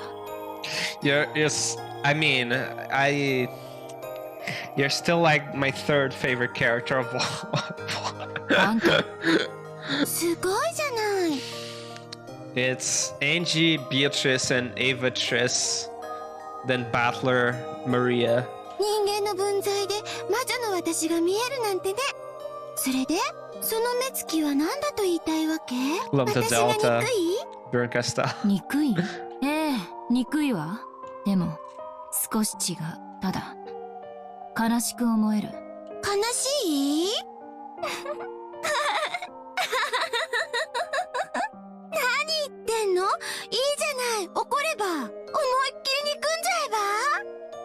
You're still like my third favorite character of all. あんた。すごいじゃない。 It's Ange, Beatrice, and Ava Triss, then Battler, Maria. 人間の分際で魔女の私が見えるなんてね。それでその目つきは何だと言いたいわけ？ Lambda 私が Delta, 憎い？ Bernkastel. 憎い？ええ、憎いわ。でも少し違う。ただ悲しく思える。悲しい？何言ってんの？いいじゃない。怒れば。思いっきり憎んじゃえば？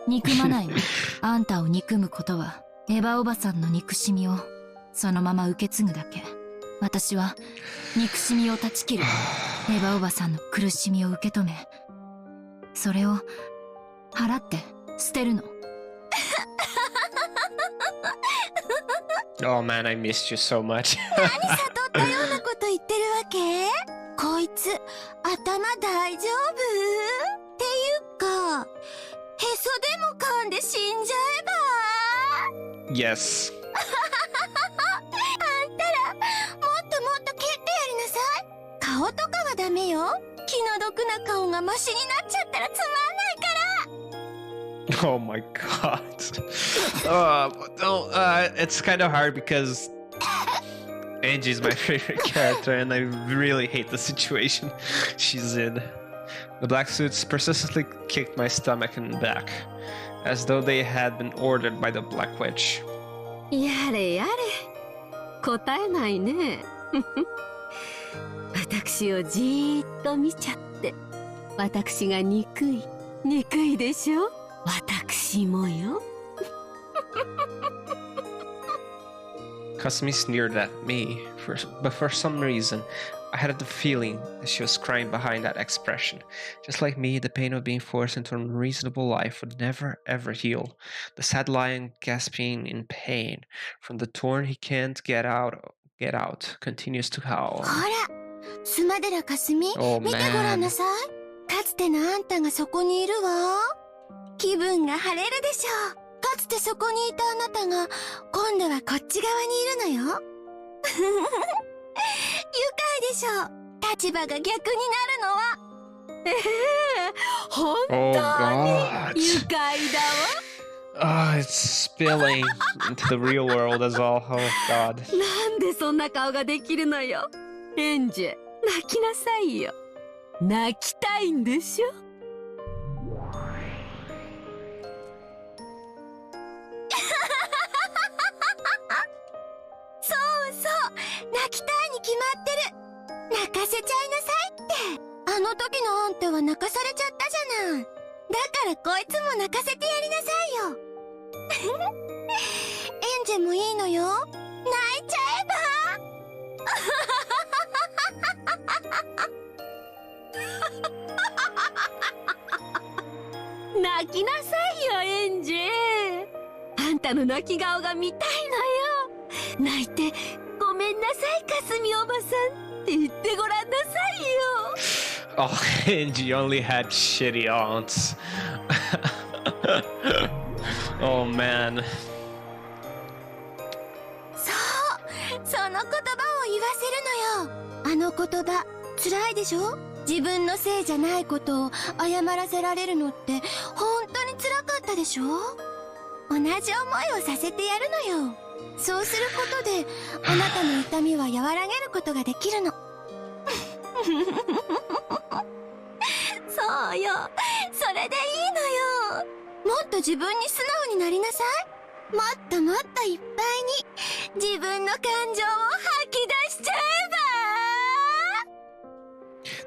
憎まないわ。あんたを憎むことはエヴァおばさんの憎しみをそのまま受け継ぐだけ。私は憎しみを断ち切る。エヴァおばさんの苦しみを受け止め、それを払って捨てるの。Oh man, I missed you so much. 何悟ったようなこと言ってるわけ？こいつ頭大丈夫？っていうか、へそでも噛んで死んじゃえば？ Yes. あんたらもっともっと蹴ってやりなさい。顔とかはダメよ。気の毒な顔がマシになっちゃったらつまんないから。 Oh my god. It's kind of hard because Angie is my favorite character and I really hate the situation she's in. The black suits persistently kicked my stomach and back, as though they had been ordered by the Black Witch. やれやれ、答えないね。私をじーっと見ちゃって、私が憎いでしょ。私もよ。Kasumi sneered at me, but for some reason, I had the feeling that she was crying behind that expression. Just like me, the pain of being forced into an unreasonable life would never ever heal. The sad lion gasping in pain from the torn he can't get out, continues to howl. ほら、スマデラかすみ、 Oh 見てごらん man. なさい。かつてのあんたがそこにいるわ。気分が晴れるでしょう。かつてそこにいたあなたが今度はこっち側にいるのよ。愉快でしょう。立場が逆になるのは。本 Oh 当 god. に愉快だわ。 It's spilling into the real world as well. Oh god. なんでそんな顔ができるのよ。エンジェ、泣きなさいよ。泣きたいんでしょ。そうそう、泣きたいに決まってる。泣かせちゃいなさいって。あの時のあんたは泣かされちゃったじゃない。だからこいつも泣かせてやりなさいよ。エンジェもいいのよ。泣いちゃえば。泣きなさいよ、エンジェ。あんたの泣き顔が見たいのよ。泣いてごめんなさい、かすみおばさんって言ってごらんなさいよ。Oh, Angie only had shitty aunts. Oh man. そう、その言葉を言わせるのよ。あの言葉、辛いでしょ。自分のせいじゃないことを謝らせられるのって本当に辛かったでしょ。同じ思いをさせてやるのよ。そうすることであなたの痛みは和らげることができるの。そうよ、それでいいのよ。もっと自分に素直になりなさい。もっともっといっぱいに自分の感情を吐き出しちゃえば。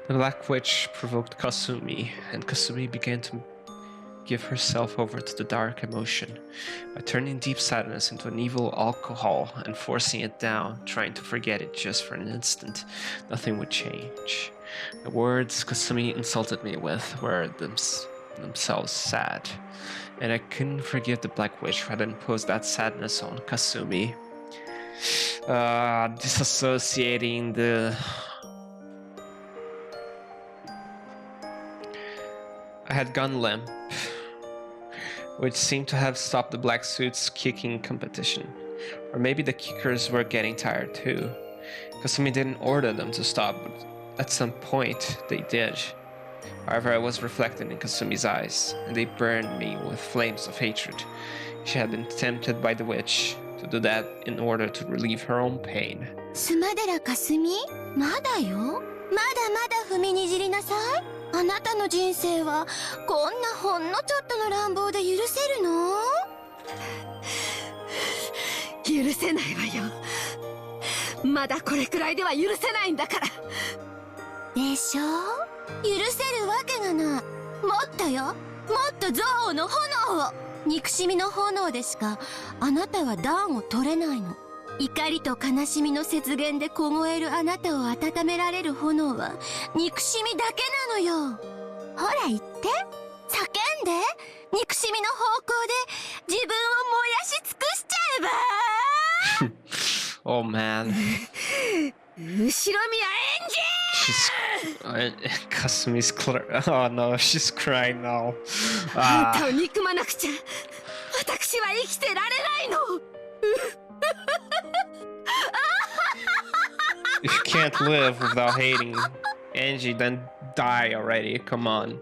The Black Witch provoked Kasumi, and Kasumi began to give herself over to the dark emotion by turning deep sadness into an evil alcohol and forcing it down, trying to forget it just for an instant. Nothing would change. The words Kasumi insulted me with were themselves sad, and I couldn't forgive the Black Witch who had imposed that sadness on Kasumi. Disassociating the... I had gone limp, which seemed to have stopped the black suits' kicking competition. Or maybe the kickers were getting tired too. Kasumi didn't order them to stop, but at some point they did. However, I was reflected in Kasumi's eyes, and they burned me with flames of hatred. She had been tempted by the witch to do that in order to relieve her own pain. スマデラかすみ、まだよ。まだまだ踏みにじりなさい。あなたの人生はこんなほんのちょっとの乱暴で許せるの？許せないわよ。まだこれくらいでは許せないんだから。でしょ？許せるわけがない。もっとよ、もっと憎悪の炎を。憎しみの炎でしかあなたは暖を取れないの。怒りと悲しみの雪原で凍えるあなたを温められる炎は憎しみだけなのよ。ほら言って、叫んで、憎しみの方向で自分を燃やし尽くしちゃえば。Oh man. 後ろ見やエンジ Kasumi's oh no, she's crying now. あんたを憎まなくちゃ私は生きてられないの。You can't live without hating Angie, then die already. Come on.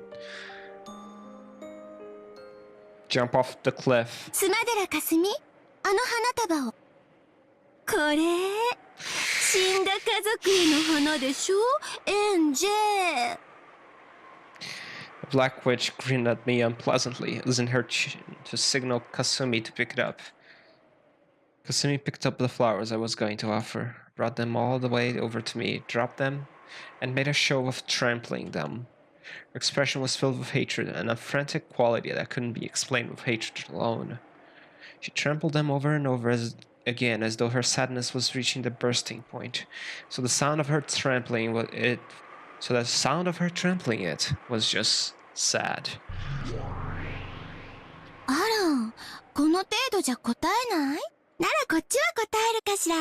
Jump off the cliff. スマデラかすみ、あの花束を。これ、死んだ家族への花でしょ、エンジェ。The Black Witch grinned at me unpleasantly, using her chin to signal Kasumi to pick it up. Kasumi picked up the flowers I was going to offer, brought them all the way over to me, dropped them, and made a show of trampling them. Her expression was filled with hatred and a frantic quality that couldn't be explained with hatred alone. She trampled them over and over again as though her sadness was reaching the bursting point. So the sound of her trampling it was just sad. あら、この程度じゃ答えない？ならこっちは答えるかしら。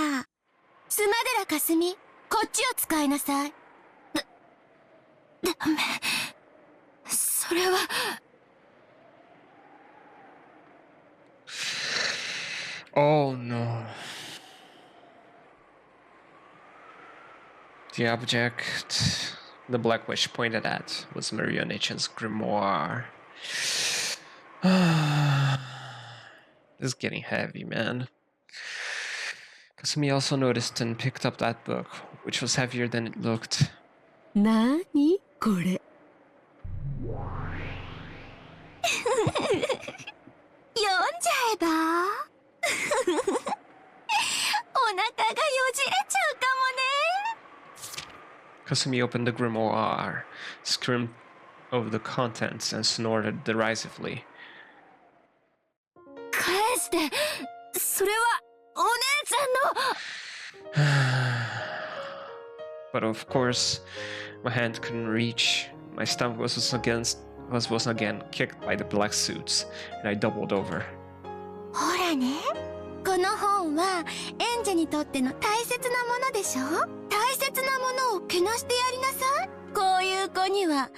スマデラかすみ、こっちを使いなさい。ダメ。それは。Oh no. The object the Black Witch pointed at was Marionette's grimoire. This is getting heavy, man. Kasumi also noticed and picked up that book, which was heavier than it looked. なにこれ。読んじゃえば。お腹がよじれちゃうかもね。Kasumi opened the grimoire, skimmed over the contents, and snorted derisively. 返して。それはお姉ちゃんの。But of course, my hand couldn't reach. My stomach was once again kicked by the black suits, and I doubled over. ほらね、この本はエンジェにとっての大切なものでしょ。大切なものをけなしてやりなさい。こういう子には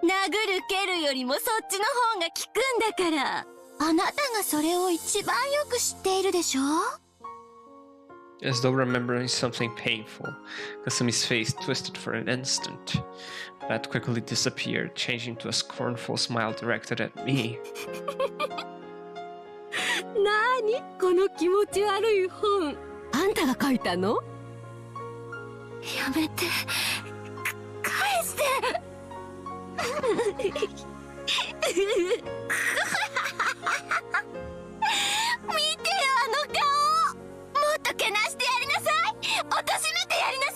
殴る蹴るよりもそっちの方が効くんだから。あなたがそれを一番よく知っているでしょ。 As though remembering something painful, Kasumi's face twisted for an instant. That quickly disappeared, changing to a scornful smile directed at me. なにこの気持ち悪い本。あんたが書いたの？やめて。返して。見てよあの顔。もっとけなしてやりなさい。貶めてやりなさい。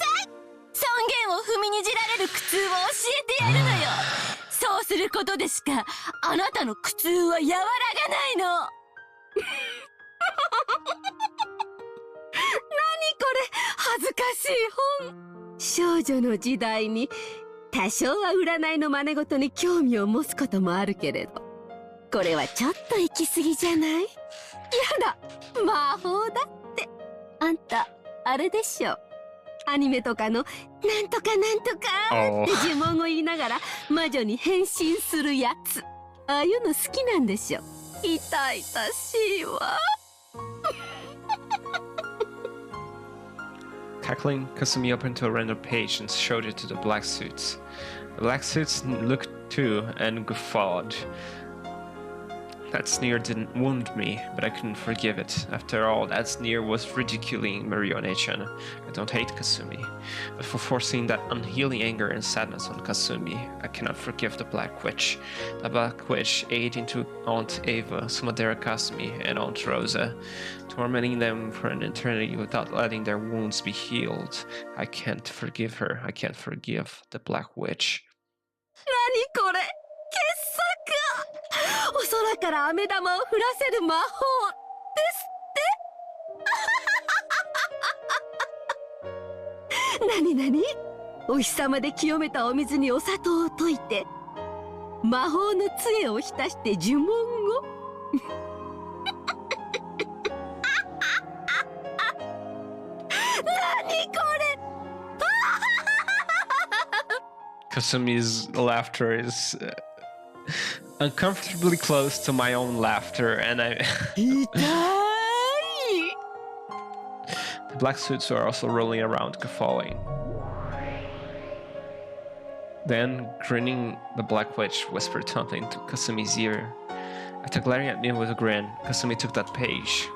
尊厳を踏みにじられる苦痛を教えてやるのよ。そうすることでしかあなたの苦痛は和らがないの。何これ恥ずかしい本。少女の時代に多少は占いの真似事に興味を持つこともあるけれど、これはちょっと行き過ぎじゃない？やだ、魔法だって。あんたあれでしょ、アニメとかのなんとかなんとかって呪文を言いながら魔女に変身するやつ、ああいうの好きなんでしょ。痛々しいわ。Cackling, Kasumi opened to a random page and showed it to the black suits. The black suits looked too and guffawed. That sneer didn't wound me, but I couldn't forgive it. After all, that sneer was ridiculing Marionette-chan. I don't hate Kasumi, but for forcing that unhealing anger and sadness on Kasumi, I cannot forgive the Black Witch. The Black Witch ate into Aunt Ava, Sumadera Kasumi, and Aunt Rosa, tormenting them for an eternity without letting their wounds be healed. I can't forgive her. I can't forgive the Black Witch. 何これ？お空から飴玉を降らせる魔法ですって？なになに？お日様で清めたお水にお砂糖を溶いて魔法の杖を浸して呪文を何これKasumi's laughter is uncomfortably close to my own laughter, and the black suits are also rolling around, guffawing. Then, grinning, the Black Witch whispered something to Kasumi's ear. After glaring at me with a grin, Kasumi took that page.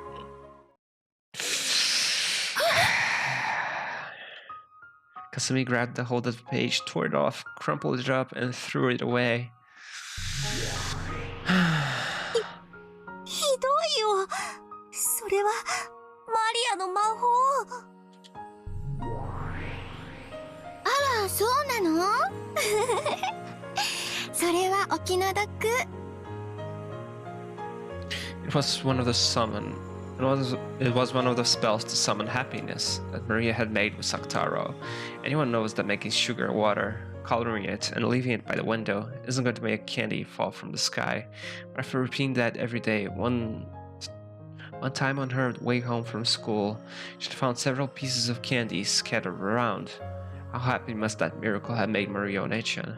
Kasumi grabbed the hold of the page, tore it off, crumpled it up, and threw it away. ひどいよ。それはマリアの魔法。あら、そうなの？それはお気の毒。It was one of the summon. It was one of the spells to summon happiness that Maria had made with Saktaro. Anyone knows that making sugar water, coloring it, and leaving it by the window isn't going to make candy fall from the sky. But after repeating that every day, one time on her way home from school, she found several pieces of candy scattered around. How happy must that miracle have made Maria Onechan?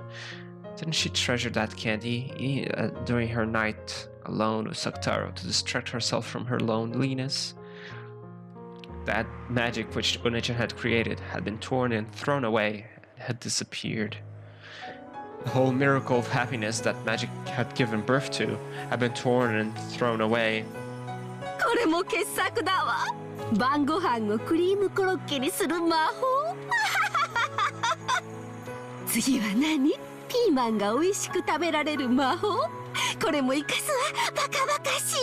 Didn't she treasure that candy during her night alone with Saktaro to distract herself from her loneliness? That magic which Onechan had created had been torn and thrown away and had disappeared. The whole miracle of happiness that magic had given birth to had been torn and thrown away. これも傑作だわ。晩ご飯をクリームコロッケにする魔法。次は何？ピーマンが美味しく食べられる魔法。これも生かすわ。バカバカしい。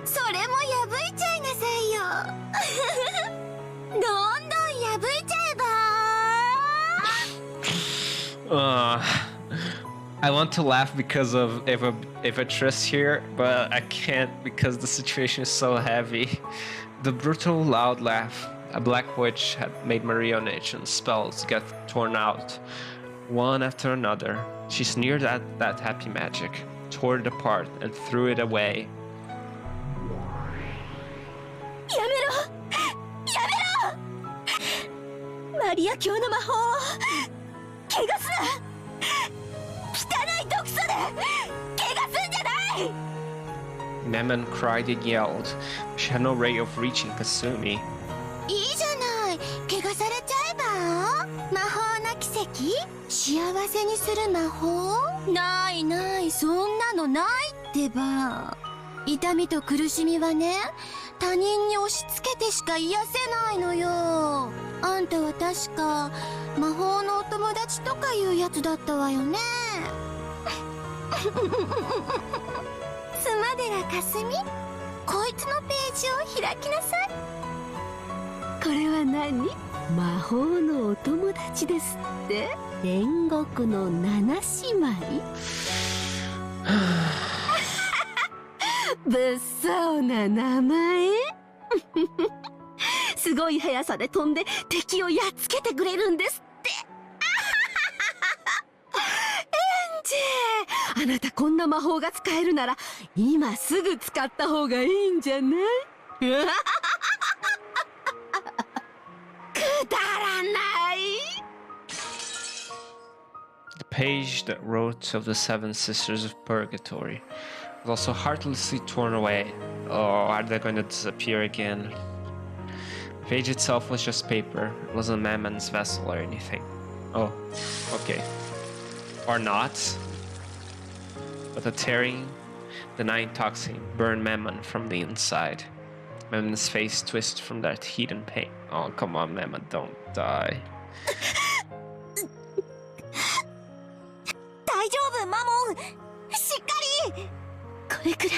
それも破いちゃいなさいよ。どんどん破いちゃえば。I want to laugh because of Eva Triss here, but I can't because the situation is so heavy. The brutal, loud laugh. A black witch had made Maria Onechan's spells get torn out, one after another. She sneered at that happy magic, tore it apart, and threw it away. やめろ！やめろ！マリア教の魔法を怪我すな！汚い毒素で怪我すんじゃない！ Memon cried and yelled. She had no way of reaching Kasumi. いいじゃない。怪我されちゃえば。魔法の奇跡？幸せにする魔法？ないない、そんなのないってば。痛みと苦しみはね、他人に押し付けてしか癒せないのよ。あんたは確か魔法のお友達とかいうやつだったわよね。スマデラかすみ、こいつのページを開きなさい。これは何？魔法のお友達ですって？煉獄の七姉妹？物騒な名前。すごい速さで飛んで敵をやっつけてくれるんですって。エンジェ、あなたこんな魔法が使えるなら今すぐ使った方がいいんじゃない？くだらない。 The page that wrote of the seven sisters of purgatory was also heartlessly torn away. Oh, are they going to disappear again? The page itself was just paper. It wasn't Mammon's vessel or anything. Oh, okay. Or not. But the tearing, the nine toxin burned Mammon from the inside. Mammon's face twisted from that heat and pain. Oh, come on, Mammon, don't die. 大丈夫、マモン。しっかり。これくらい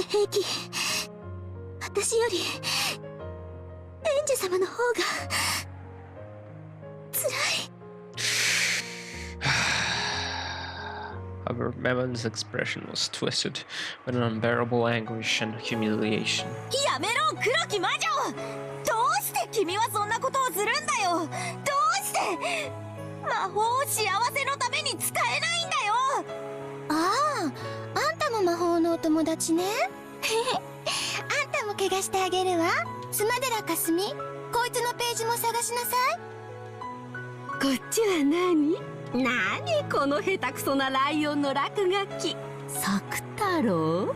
平気。私よりエンジェ様の方が辛い。However, Mammon's expression was twisted with an unbearable anguish and humiliation. やめろ、黒き魔女。どうして君はそんなことをするんだよ。どうして魔法を幸せのために使えないんだよ。ああ、あんたも魔法のお友達ね。あんたも怪我してあげるわ。スマデラかすみ、こいつのページも探しなさい。こっちは何？何この下手くそなライオンの落書き。作太郎？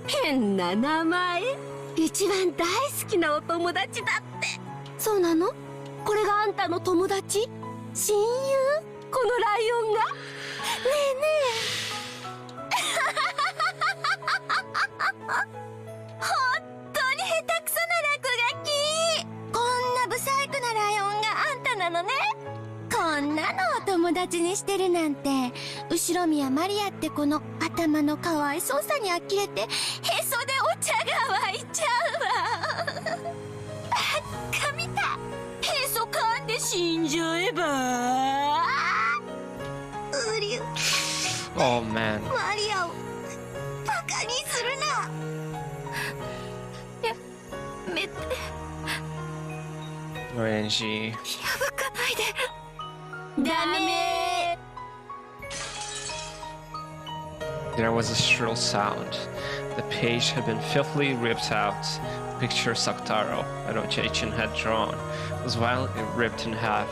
変な名前。一番大好きなお友達だって。そうなの？これがあんたの友達？親友？このライオンが？ねえね本当に下手くそな落書き。こんなブサイクなライオンがあんたなのね。こんなのを友達にしてるなんて、後ろ宮マリアってこの頭のかわいそうさに呆れてへそでお茶が湧いちゃうわ。ばっかみたい。へそ噛んで死んじゃえば。うりゅ Oh man. マリアをバカにするな。やめて。 Angie. 破かないで。ダメ。 There was a shrill sound. The page had been filthily ripped out. The picture Saktaro, that Ochin had drawn, was violently ripped in half.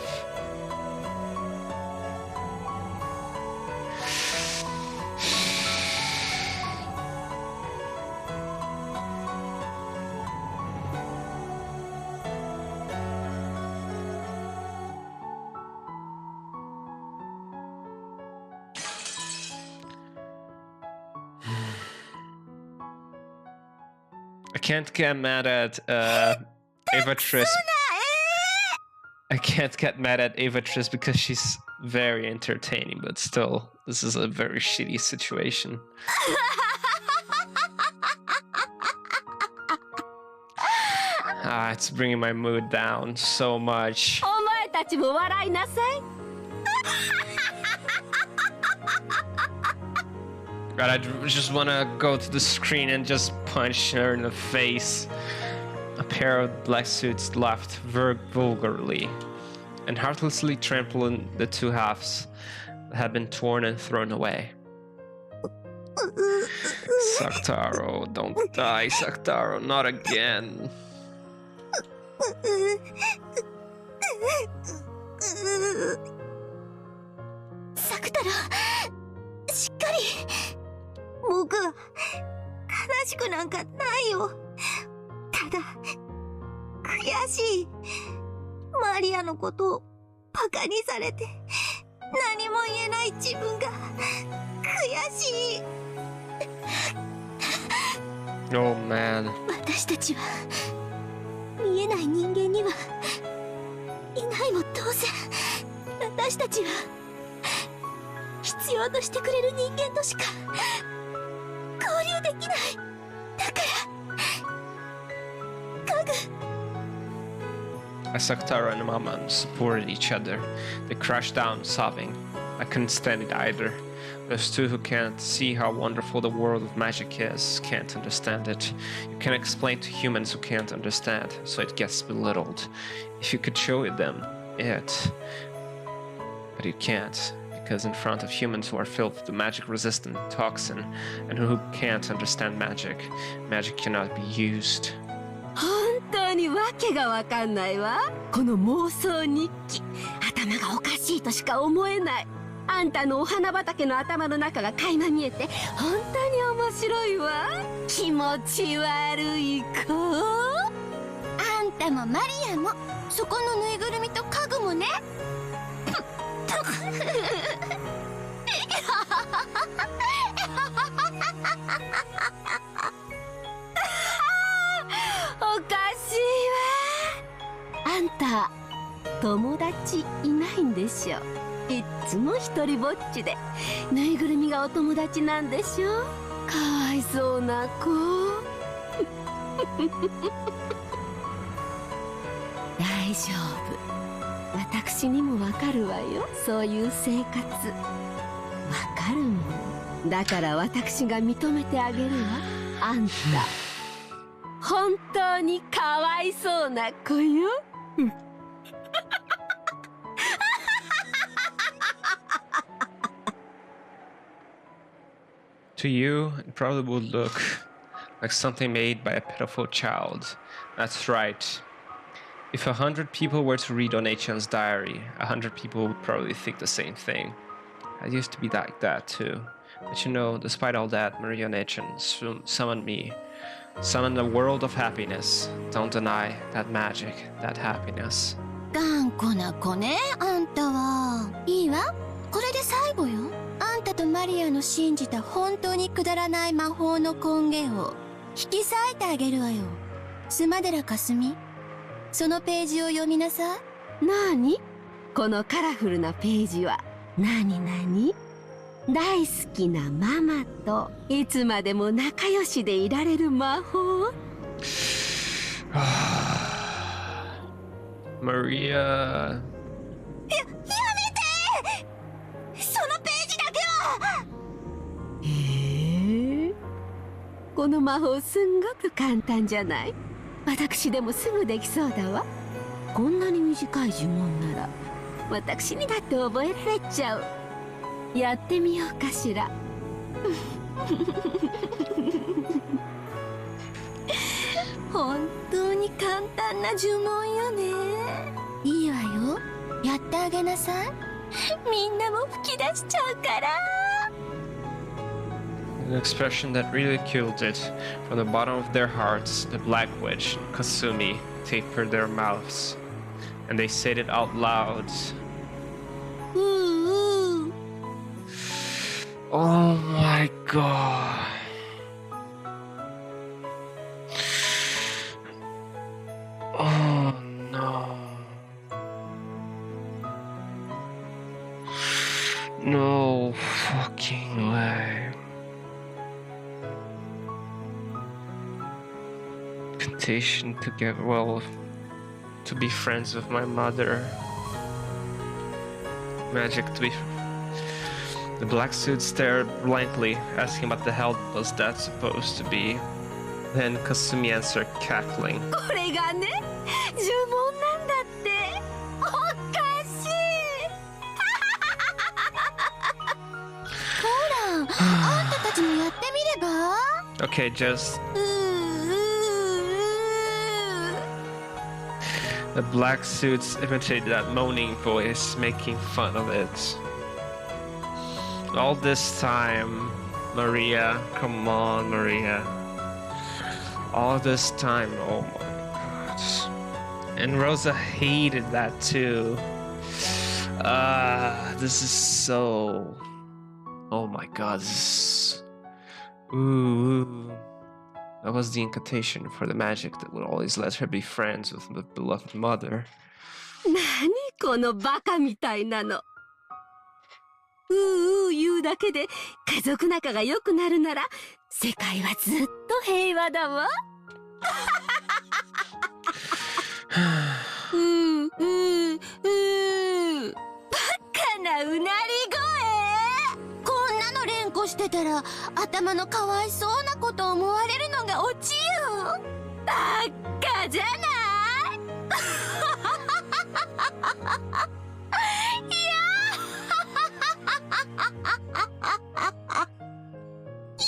I can't get mad at Evatris. I can't get mad at Evatris because she's very entertaining, but still, this is a very shitty situation. It's bringing my mood down so much. え。お前たちも笑いなさい。 God, I just want to go to the screen and just punch her in the face. A pair of black suits laughed vulgarly and heartlessly trampling the two halves that had been torn and thrown away. Saktaro, don't die, Saktaro, not again. サクタラ、しっかり。僕は悲しくなんかないよ。ただ悔しい。マリアのことをバカにされて何も言えない自分が悔しい。 Oh man. 私たちは見えない人間にはいないも当然。私たちは必要としてくれる人間としか交流できない。だから家具。 As Saktaro and Maman supported each other, they crashed down, sobbing. I couldn't stand it either. Those two who can't see how wonderful the world of magic is can't understand it. You can explain to humans who can't understand, so it gets belittled. If you could show them it, but you can't, because in front of humans who are filled with the magic-resistant toxin and who can't understand magic, magic cannot be used. 本当にわけがわかんないわ。この妄想日記、頭がおかしいとしか思えない。あんたのお花畑の頭の中が垣間見えて本当に面白いわ。気持ち悪い子。あんたもマリアもそこのぬいぐるみと家具もね。おかしいわ。あんた友達いないんでしょ。いっつも一人ぼっちでぬいぐるみがお友達なんでしょ。かわいそうな子。大丈夫。私にもわかるわよ。そういう生活わかるもん。だから私が認めてあげるわ。あんた本当にかわいそうな子よ。To you, it probably would look like something made by a pitiful child. That's right. If 100 people were to read Onechan's diary, 100 people would probably think the same thing. I used to be like that too. But you know, despite all that, Maria Onechan summoned me. Summoned a world of happiness. Don't deny that magic, that happiness. 頑固な子ね、あんたは。いいわ、これで最後よ。あんたとマリアの信じた本当にくだらない魔法の根源を引き裂いてあげるわよ。スマデラかすみ、そのページを読みなさい。なにこのカラフルなページは。なになに、大好きなママといつまでも仲良しでいられる魔法。Maria. やめて、そのページだけは。この魔法すんごく簡単じゃない。私でもすぐできそうだわ。こんなに短い呪文なら私にだって覚えられちゃう。やってみようかしら。本当に簡単な呪文よね。いいわよ、やってあげなさい。みんなも吹き出しちゃうから。An expression that really killed it. From the bottom of their hearts, the Black Witch and Kasumi tapered their mouths, and they said it out loud. Oh my god. Oh no. No fucking way. Temptation to get to be friends with my mother. Magic to be. The black suit stared blankly, asking what the hell was that supposed to be. Then Kasumi answered, cackling. これがね、呪文なんだって。おかしい。ほら、あんたたちもやってみれば。Okay, just. The black suits imitated that moaning voice, making fun of it. All this time, Maria, come on, Maria. All this time, oh my god. And Rosa hated that too. This is so. Oh my god, this is. Ooh. That was the incantation for the magic that would always let her be friends with the beloved mother. なにこのバカみたいなの。言うだけで家族仲が良くなるなら世界はずっと平和だわ。バカなうなり声。こんなの連呼してたら頭のかわいそうなこと思われるのがオチよ。バカじゃない。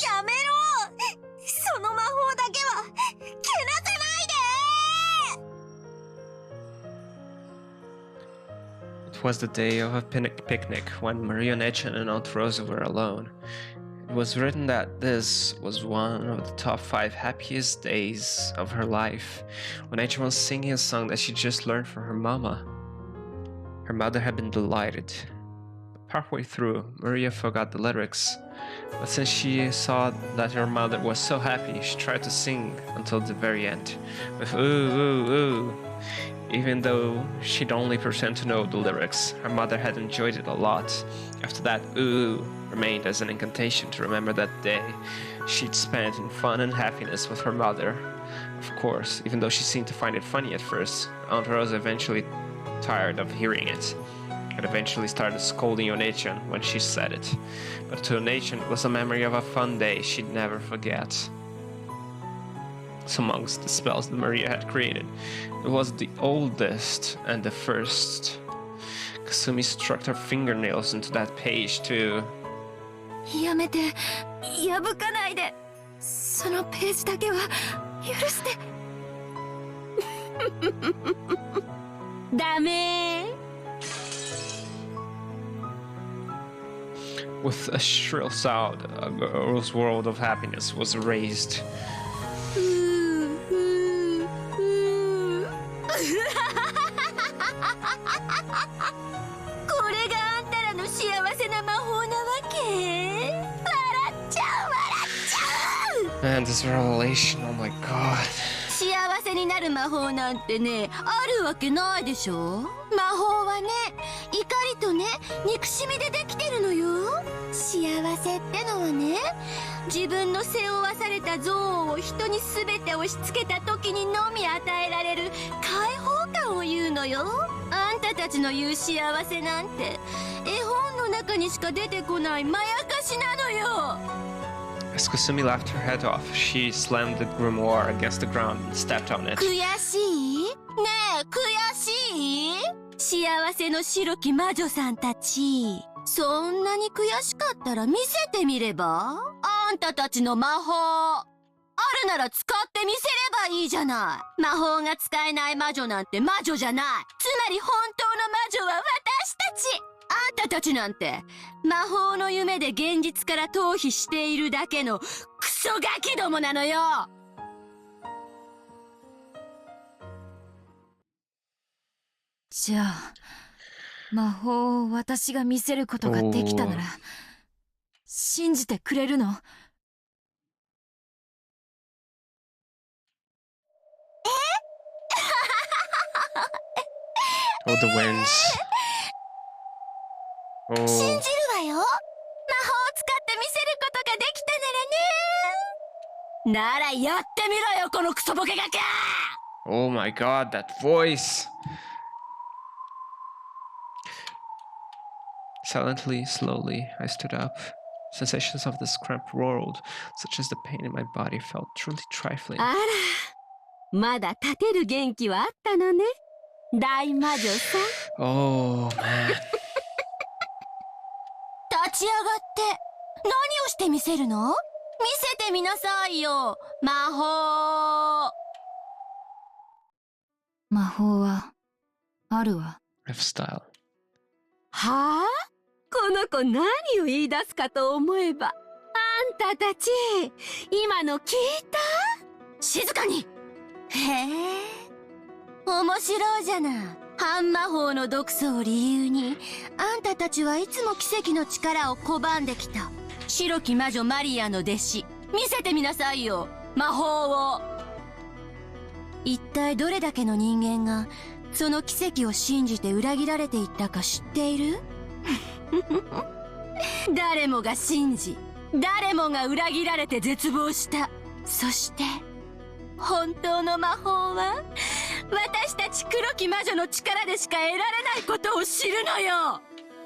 やめろ、その魔法だけはけなせないで。 It was the day of a picnic when Maria and Etienne and Aunt Rosa were alone. It was written that this was one of the top 5 happiest days of her life, when Etienne was singing a song that she just learned from her mama. Her mother had been delighted. Partway through, Maria forgot the lyrics, but since she saw that her mother was so happy, she tried to sing until the very end, with ooh, ooh, ooh. Even though she'd only pretend to know the lyrics, her mother had enjoyed it a lot. After that, ooh remained as an incantation to remember that day she'd spent in fun and happiness with her mother. Of course, even though she seemed to find it funny at first, Aunt Rosa eventually tired of hearing it, and eventually started scolding Onechan when she said it. But to Onechan, it was a memory of a fun day she'd never forget. So amongst the spells that Maria had created, it was the oldest and the first. Kasumi struck her fingernails into that page too. やめて、破かないで。そのページだけは許して。ダメ。With a shrill sound, a girl's world of happiness was erased. 幸せな魔法なわけ？笑っちゃう。 Man, this revelation, oh my god. 幸せになる魔法なんてね、あるわけないでしょ。魔法はね、怒りとね、憎しみでできてるのよ。幸せってのはね、自分の背負わされた憎悪を人に全て押し付けた時にのみ与えられる解放感を言うのよ。あんたたちの言う幸せなんて絵本の中にしか出てこないまやかしなのよ。 As Kasumi laughed her head off, she slammed the grimoire against the ground and stepped on it. 悔しい？ねえ、悔しい？幸せの白き魔女さんたち、そんなに悔しかったら見せてみれば？あんたたちの魔法あるなら使ってみせればいいじゃない。魔法が使えない魔女なんて魔女じゃない。つまり本当の魔女は私たち。あんたたちなんて魔法の夢で現実から逃避しているだけのクソガキどもなのよ。じゃあ魔法を私が見せることができたなら信じてくれるのOh, the winds. 信 Oh, じるわよ。魔法を使ってみせることができたならね。ならやってみろよ、このクソボケガキ。 oh my god, that voice. Silently, slowly, I stood up. Sensations of this cramped world, such as the pain in my body, felt truly trifling. あら、まだ立てる元気はあったのね、大魔女さん。 Oh man. 立ち上がって何をしてみせるの？見せてみなさいよ、魔法。魔法はあるわ。 F style. はあ？この子何を言い出すかと思えば、あんたたち今の聞いた？静かに。へえ、面白いじゃない。半魔法の毒素を理由にあんたたちはいつも奇跡の力を拒んできた白き魔女マリアの弟子。見せてみなさいよ、魔法を。一体どれだけの人間がその奇跡を信じて裏切られていったか知っている？誰もが信じ、誰もが裏切られて絶望した。そして本当の魔法は私たち黒き魔女の力でしか得られないことを知るのよ。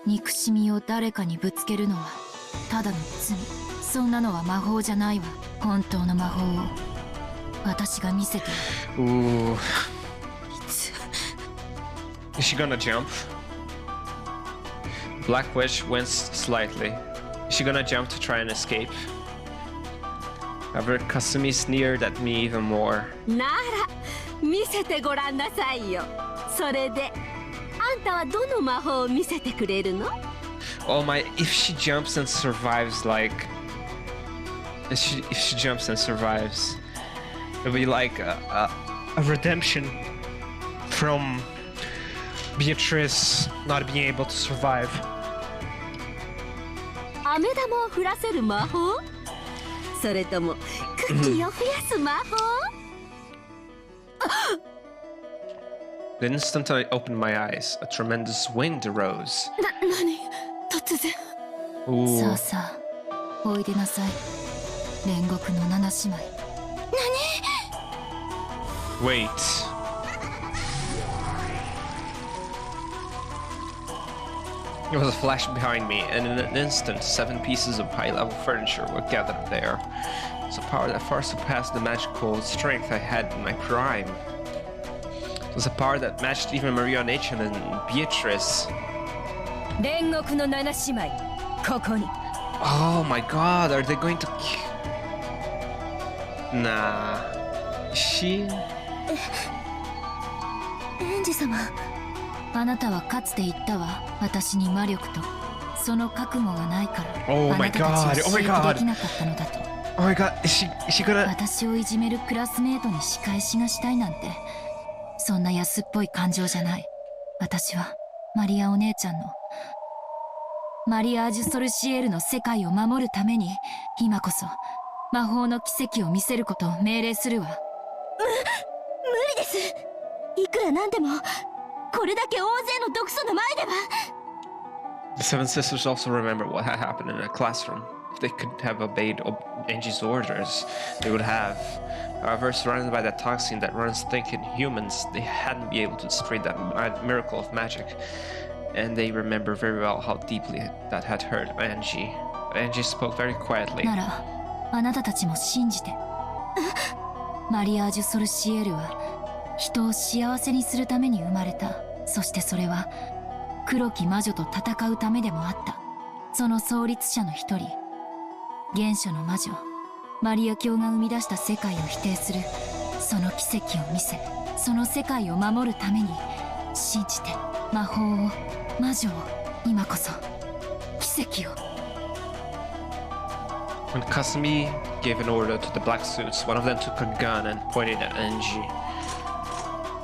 憎しみを誰かにぶつけるのはただの罪。そんなのは魔法じゃないわ。本当の魔法を私が見せてやる。 Ooh. Is she gonna jump? Black Witch winced slightly. Is she gonna jump to try and escape? However, Kasumi sneered at me even more. なら見せてごらんなさいよ。それであんたはどの魔法を見せてくれるの？ Oh my! If she jumps and survives, like, if she jumps and survives, it'll be like a redemption from Beatrice not being able to survive. 飴玉を降らせる魔法？それともクッキーを増やす魔法？ The instant I opened my eyes, a tremendous wind arose. 何？突然。Ooh. さあさあおいでなさい、煉獄の七姉妹。 Wait. There was a flash behind me, and in an instant, 7 pieces of high-level furniture were gathered there. It was a power that far surpassed the magical strength I had in my prime. It was a power that matched even Maria Nathan and Beatrice. 煉獄の七姉妹、ここに。 Oh my god, are they going to Nah. Is she? エンジ様。あなたはかつて言ったわ。私に魔力とその覚悟がないから Oh あ my なたたち god, を oh my 刺激 god. できなかったのだと。 Oh my god, is she gonna... 私をいじめるクラスメートに仕返しがしたいなんてそんな安っぽい感情じゃない。私はマリアお姉ちゃんのマリアージュ・ソルシエールの世界を守るために今こそ魔法の奇跡を見せることを命令するわ。無理です。いくらなんでもこれだけ大勢の毒素の前では。 The Seven Sisters also remember what had happened in the classroom. If they could have obeyed Ange's orders, they would have. However, surrounded by that toxin that runs thick in humans, they hadn't been able to spread that miracle of magic. And they remember very well how deeply that had hurt Ange. Ange spoke very quietly. ならあなたたちも信じて。マリアージュ・ソルシエールは人を幸せにするために生まれた。そしてそれは黒き魔女と戦うためでもあった。その創立者の一人、原初の魔女マリア教が生み出した世界を否定するその奇跡を見せ、その世界を守るために信じて、魔法を、魔女を、今こそ奇跡を。When Kasumi gave an order to the black suits, one of them took a gun and pointed at Ange.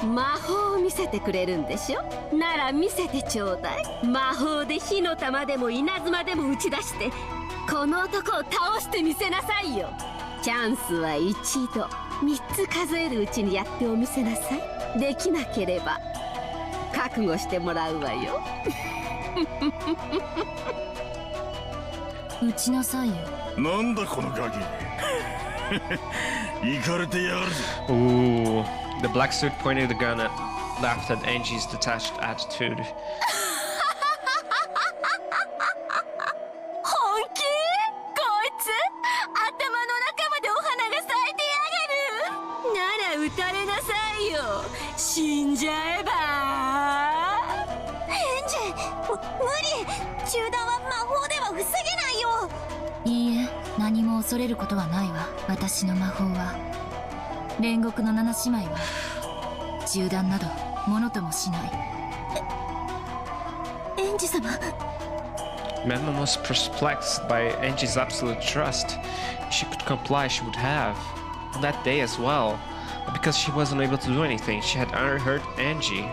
魔法を見せてくれるんでしょ。なら見せてちょうだい。魔法で火の玉でも稲妻でも打ち出してこの男を倒してみせなさいよ。チャンスは一度、3つ数えるうちにやってお見せなさい。できなければ覚悟してもらうわよ。打ちなさいよ。なんだこのガキ。イカれてやがるぜ。 Ooh. The black suit pointed the gun at, laughed at Angie's detached attitude. 本気？こいつ頭の中までお花が咲いてやがる。なら撃たれなさいよ。死んじゃえば。エンジェ、無理。中断は魔法では防げないよ。いいえ、何も恐れることはないわ。私の魔法は、煉獄の7姉妹は銃弾などものともしない。エンジ様。Memnon was perplexed by Angie's absolute trust. If she could comply, she would have. On that day as well. But because she wasn't able to do anything, she had hurt Ange.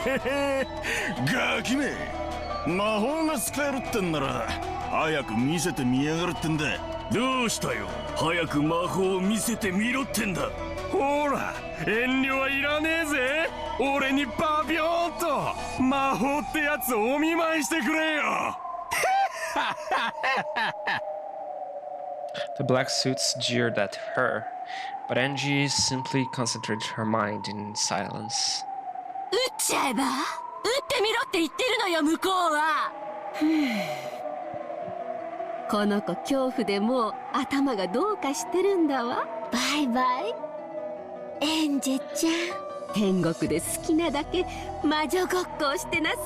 ガキめ、魔法が使えるってんなら早く見せてみやがるってんだ。どうしたよ。早く魔法を見せてみろってんだ。ほら、遠慮はいらねえぜ。俺にパピョーンと魔法ってやつをお見舞いしてくれよ。The black suits jeered at her, but Ange simply concentrated her mind in silence. 撃っちゃえば。撃ってみろって言ってるのよ、向こうは。この子恐怖でもう頭がどうかしてるんだわ。バイバイエンジェちゃん。天国で好きなだけ魔女ごっこをしてなさ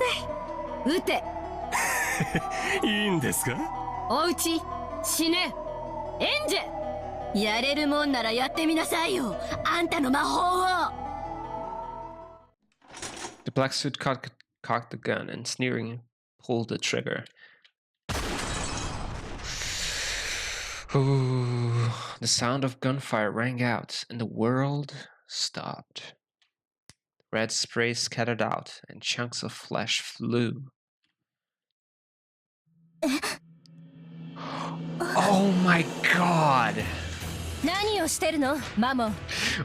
い。撃て。いいんですか。おうち死ね。エンジェ、やれるもんならやってみなさいよ、あんたの魔法を。 The black suit cocked the gun and sneering pulled the trigger. Ooh, the sound of gunfire rang out and the world stopped. Red spray scattered out and chunks of flesh flew. Oh my god! 何をしてるの、マモン。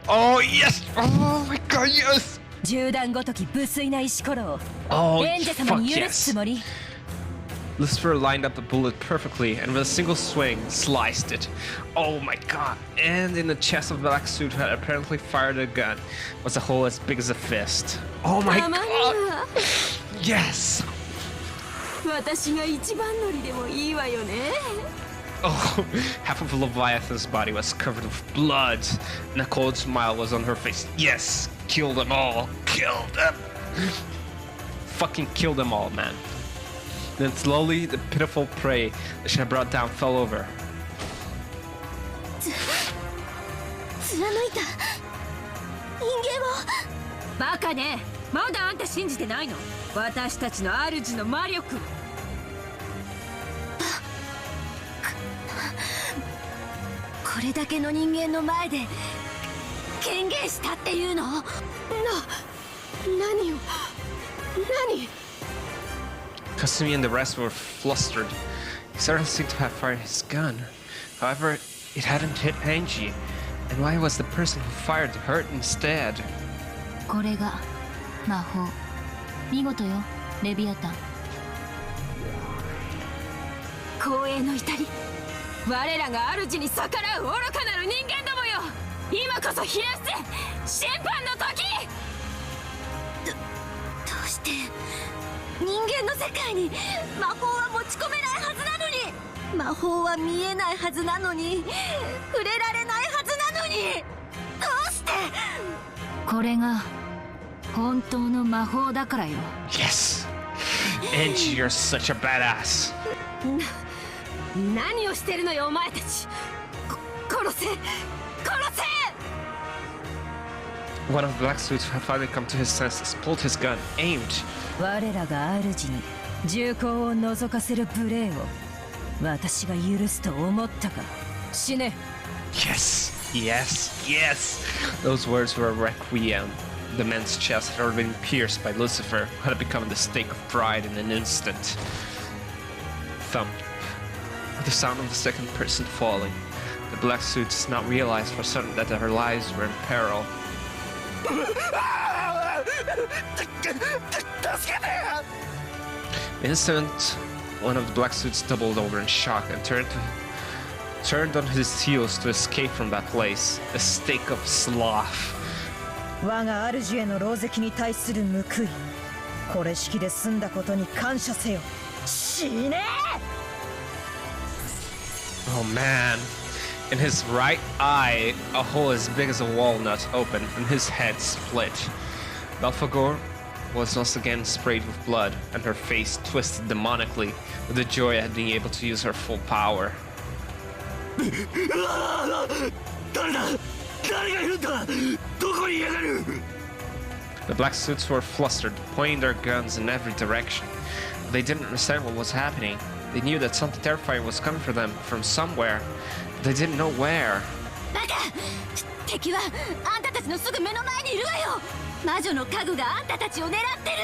Oh yes! Oh my god, yes! 銃弾ごとき無粋な石ころを Oh エンジェ様 fuck に許すつ yes! もり。 Lucifer lined up the bullet perfectly and with a single swing sliced it. Oh my god! And in the chest of the black suit who had apparently fired a gun was a hole as big as a fist. Oh my たまに god! は Yes! 私が一番乗りでもいいわよね。 Oh, half of Leviathan's body was covered with blood, and a cold smile was on her face. Yes! Kill them all! Kill them! Fucking kill them all, man. Then slowly, the pitiful prey that she had brought down fell over. 貫いた人間を。バカね、まだあんた信じてないの。私たちの主の魔力。これだけの人間の前で権限したっていうの。何を何。Kasumi and the rest were flustered. He certainly seemed to have fired his gun. However, it hadn't hit Ange. And why was the person who fired hurt instead? これが魔法。見事よ、レビアタン。光栄の至り、我らが主に逆らう愚かなる人間どもよ、今こそ冷やせ審判の時。どうして人間の世界に魔法は持ち込めないはずなのに、魔法は見えないはずなのに、触れられないはずなのに、どうして。これが本当の魔法だからよ。 Yes! Ange, you're such a badass. 何をしてるのよお前たち。殺せ殺せ。 One of the black suits who had finally come to his senses pulled his gun, aimed. 我らが主に銃口を覗かせる無礼を私が許すと思ったか。死ね。 Yes! Yes! Yes! Those words were a requiem. The man's chest had already been pierced by Lucifer, who had become the stake of pride in an instant. Thump. With the sound of the second person falling, the black suits now realized for certain that their lives were in peril. The instant, one of the black suits doubled over in shock and turned on his heels to escape from that place, a stake of sloth. 我が主への狼藉に対する報い、これ式で済んだことに感謝せよ。死ね。 Oh man. In his right eye, a hole as big as a walnut opened and his head split. Belphegor was once again sprayed with blood and her face twisted demonically with the joy at being able to use her full power. The black suits were flustered, pointing their guns in every direction. They didn't understand what was happening. They knew that something terrifying was coming for them from somewhere, but they didn't know where. バカ！敵はあんたたちのすぐ目の前にいるわよ。魔女の家具があんたたちを狙ってる。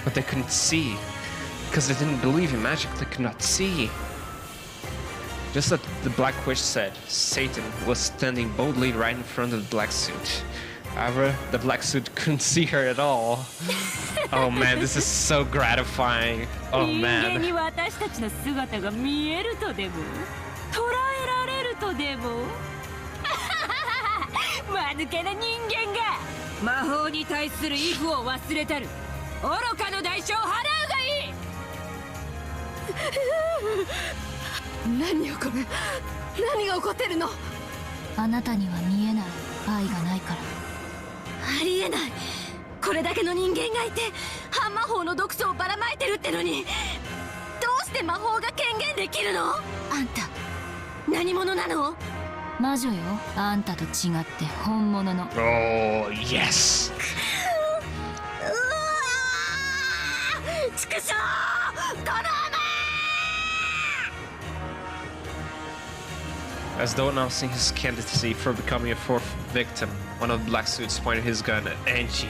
But they couldn't see, because they didn't believe in magic. They could not see. Just as the Black Witch said, Satan was standing boldly right in front of the black suit. However, the black suit couldn't see her at all. Oh man, this is so gratifying. Oh 人間 man. に私たちの姿が見えるとでも捉えられるとでも間抜けな人間が魔法に対する畏怖を忘れたる。愚かの代償を払うがいい。何よこれ、何が起こってるの。あなたには見えない愛がないから。ありえない。これだけの人間がいて反魔法の毒素をばらまいてるってのに、どうして魔法が権限できるの。あんた何者なの。魔女よ、あんたと違って本物の。 Oh yes. うわー！畜生！この As though announcing his candidacy for becoming a fourth victim, one of the black suits pointed his gun at Ange,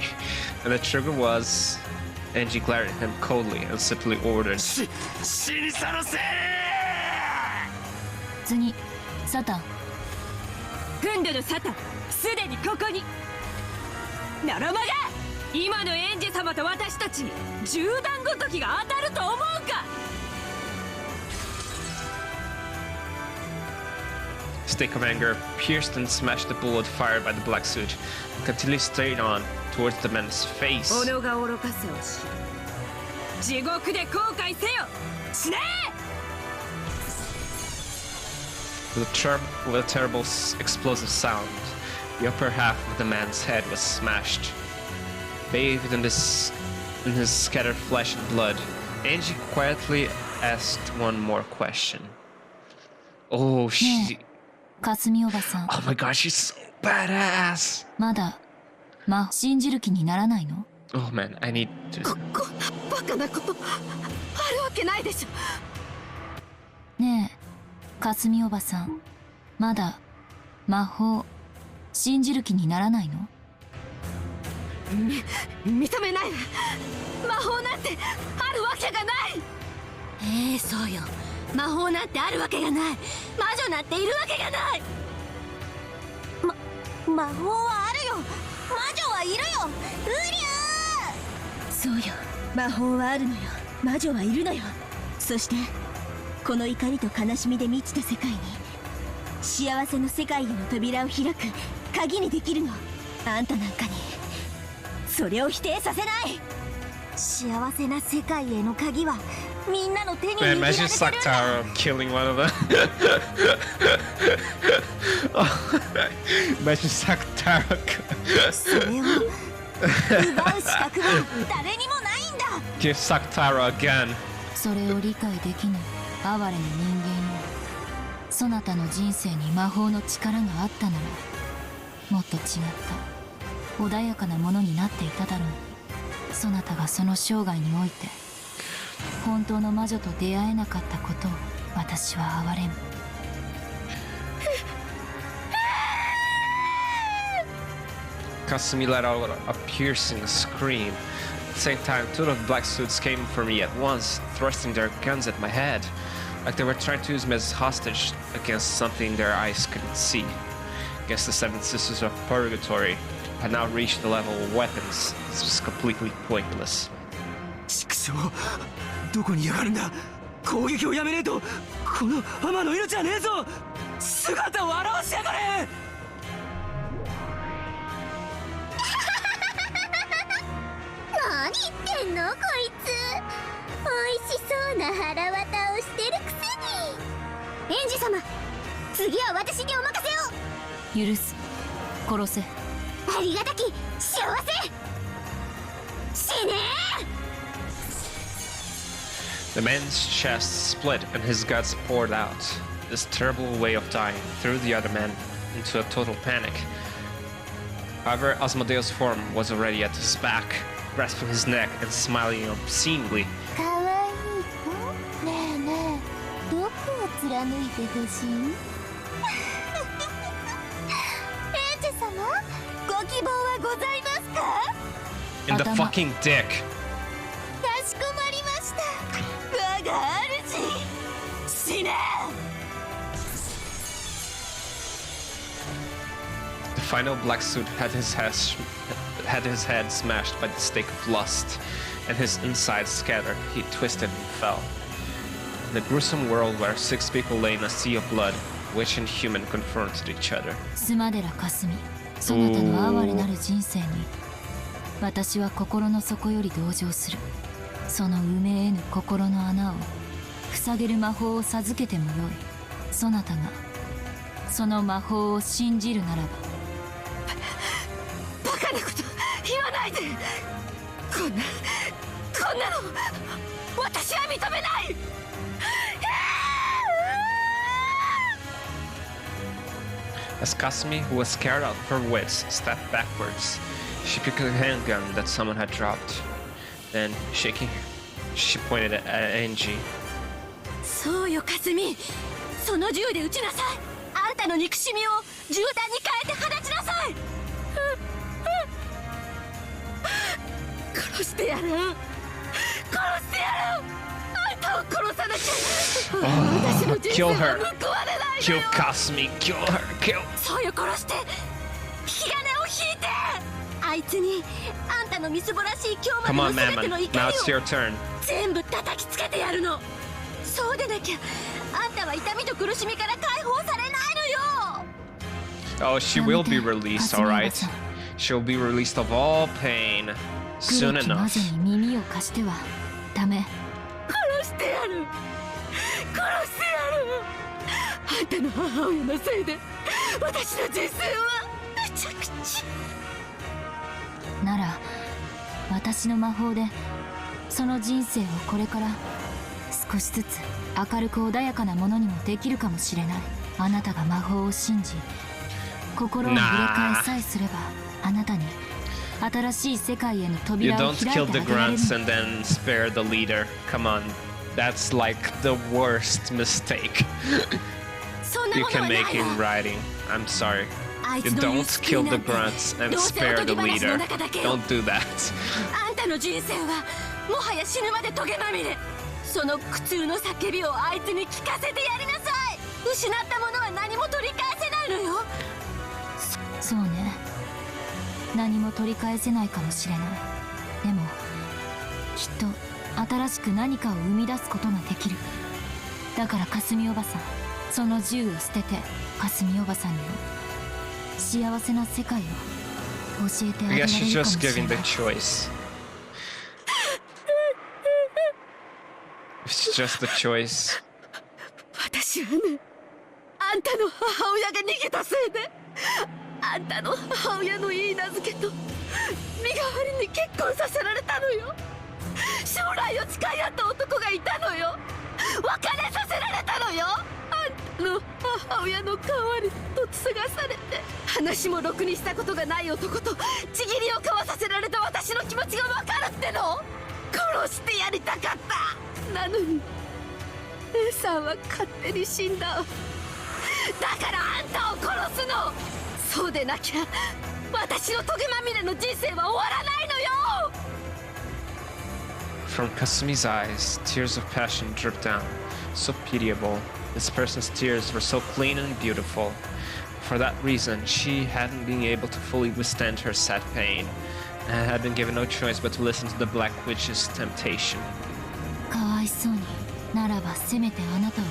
and the trigger was. Ange glared at him coldly and simply ordered, 死に去らせ。次、サタン。今度のサタン、すでにここに。ならばが今のエンジェ様と私たちに銃弾ごときが当たると思うか。 Stick of anger pierced and smashed the bullet fired by the black suit, and continued straight on towards the man's face. 己が愚かさをし、地獄で後悔せよ。死ね。 With a terrible explosive sound, the upper half of the man's head was smashed. Bathed in his scattered flesh and blood, Ange quietly asked one more question. Oh, she... かすみおばさん。 Oh my god, she's so badass! まだ信じる気にならないの。 Oh man, I need to... こんなバカなことあるわけないでしょ。ねえ、かすみおばさん、まだ魔法信じる気にならないの。認めないわ。魔法なんてあるわけがない。そうよ。魔法なんてあるわけがない。魔女なんているわけがない。魔法はあるよ。魔女はいるよ。うりゃー。そうよ。魔法はあるのよ。魔女はいるのよ。そしてこの怒りと悲しみで満ちた世界に幸せの世界への扉を開く鍵にできるの。あんたなんかにそれを否定させない。幸せな世界への鍵はみんなの手に握られてるんだ。 Imagine Saktaro killing one of them. Imagine Saktaro. それを奪う資格は誰にもないんだ。 Give Saktaro again. それを理解できぬ哀れな人間よ。そなたの人生に魔法の力があったならもっと違った穏やかなものになっていただろう。そなたがその生涯において本当の魔女と出会えなかったことを私は哀れむ。Kasumi let out a piercing scream. At the same time, two of the black suits came for me at once, thrusting their guns at my head, like they were trying to use me as hostage against something their eyes couldn't see. Against the seven sisters of purgatory. I had now reached the level of weapons. This was completely pointless. 畜生、どこにやがるんだ。攻撃をやめねえとこの浜の命はねえぞ。姿を現しやがれ。何言ってんのこいつ。美味しそうな腹渡をしてるくせに。エンジ様、次は私にお任せを。許す。殺せ。ありがたき幸せ。死ねえ。 The man's chest split and his guts poured out. This terrible way of dying threw the other man into a total panic. However, Asmodeus' form was already at his back, grasping his neck and smiling obscenely. かわいい子。ねえねえ、どこを貫いてほしい？エンジ様、ご希望はございますか？ In the fucking dick! かしこまりました。我が主、死ね！ The final black suit had his head smashed by the stake of lust, and his insides scattered. He twisted and fell. In the gruesome world where six people lay in a sea of blood, witch and human confronted each other. スマデラかすみ、そなたの哀れなる人生に私は心の底より同情する。その埋めえぬ心の穴を塞げる魔法を授けてもよい。そなたがその魔法を信じるならば。バカなこと言わないで。こんなの私は認めない。As Kasumi, who was scared out of her wits, stepped backwards, she picked a handgun that someone had dropped. Then, shaking, she pointed at Ange. そうよ、かすみ。その銃で撃ちなさい。あんたの憎しみを銃弾に変えて放ちなさい。殺してやる。殺してやる。あんたを殺さなきゃ。私の人生は報われないのよ。Kill Kasumi, kill her, kill. そうよ、殺して。引き金を引いて。あいつにあんたのみすぼらしい今日 Come ま on, での全て man. の Now 怒 it's り your を turn. 全部叩きつけてやるの。そうでなきゃあんたは痛みと苦しみから解放されないのよ。 Oh, she will be released, alright? She'll be released of all pain soon 黒き魔 enough. 女に耳を貸してはダメ。殺してやる。殺してやる。あんたの母親のせいで私の人生はめちゃくちゃ。なら私の魔法でその人生をこれから少しずつ明るく穏やかなものにもできるかもしれない。あなたが魔法を信じ心を入れ替えさえすればあなたに新しい世界への You 扉を don't 開 kill いて the あげられる grunts の。 and then spare the leader. Come on. That's like the worst mistake そんな you もの can はない make in わ。 writing. I'm sorry. You don't kill the grunts and spare the leader. Don't do that. あんたの人生はもはや死ぬまでトゲまみれ。その苦痛の叫びをあいつに聞かせてやりなさい。失ったものは何も取り返せないのよ。そうね、何も取り返せないかもしれない。でもきっと新しく何かを生み出すことができる。だからかすみおばさん、その銃を捨ててかすみおばさんにも幸せな世界を教えてあげられるかもしれない。 I guess she's just giving the choice. It's just the choice. 私はね、あんたの母親が逃げたせいで、あんたの母親のいい名付けと身代わりに結婚させられたのよ。将来を誓い合った男がいたのよ。別れさせられたのよ。あんたの母親の代わりと継がされて、話もろくにしたことがない男とちぎりを交わさせられた私の気持ちが分かるっての。殺してやりたかった。なのに姉さんは勝手に死んだ。だからあんたを殺すの。そうでなきゃ私のトゲまみれの人生は終わらないのよ。 From Kasumi's eyes, tears of passion dripped down. So pitiable. This person's tears were so clean and beautiful. For that reason, she hadn't been able to fully withstand her sad pain, and had been given no choice but to listen to the Black Witch's temptation. かわいそうに。ならばせめてあなたを、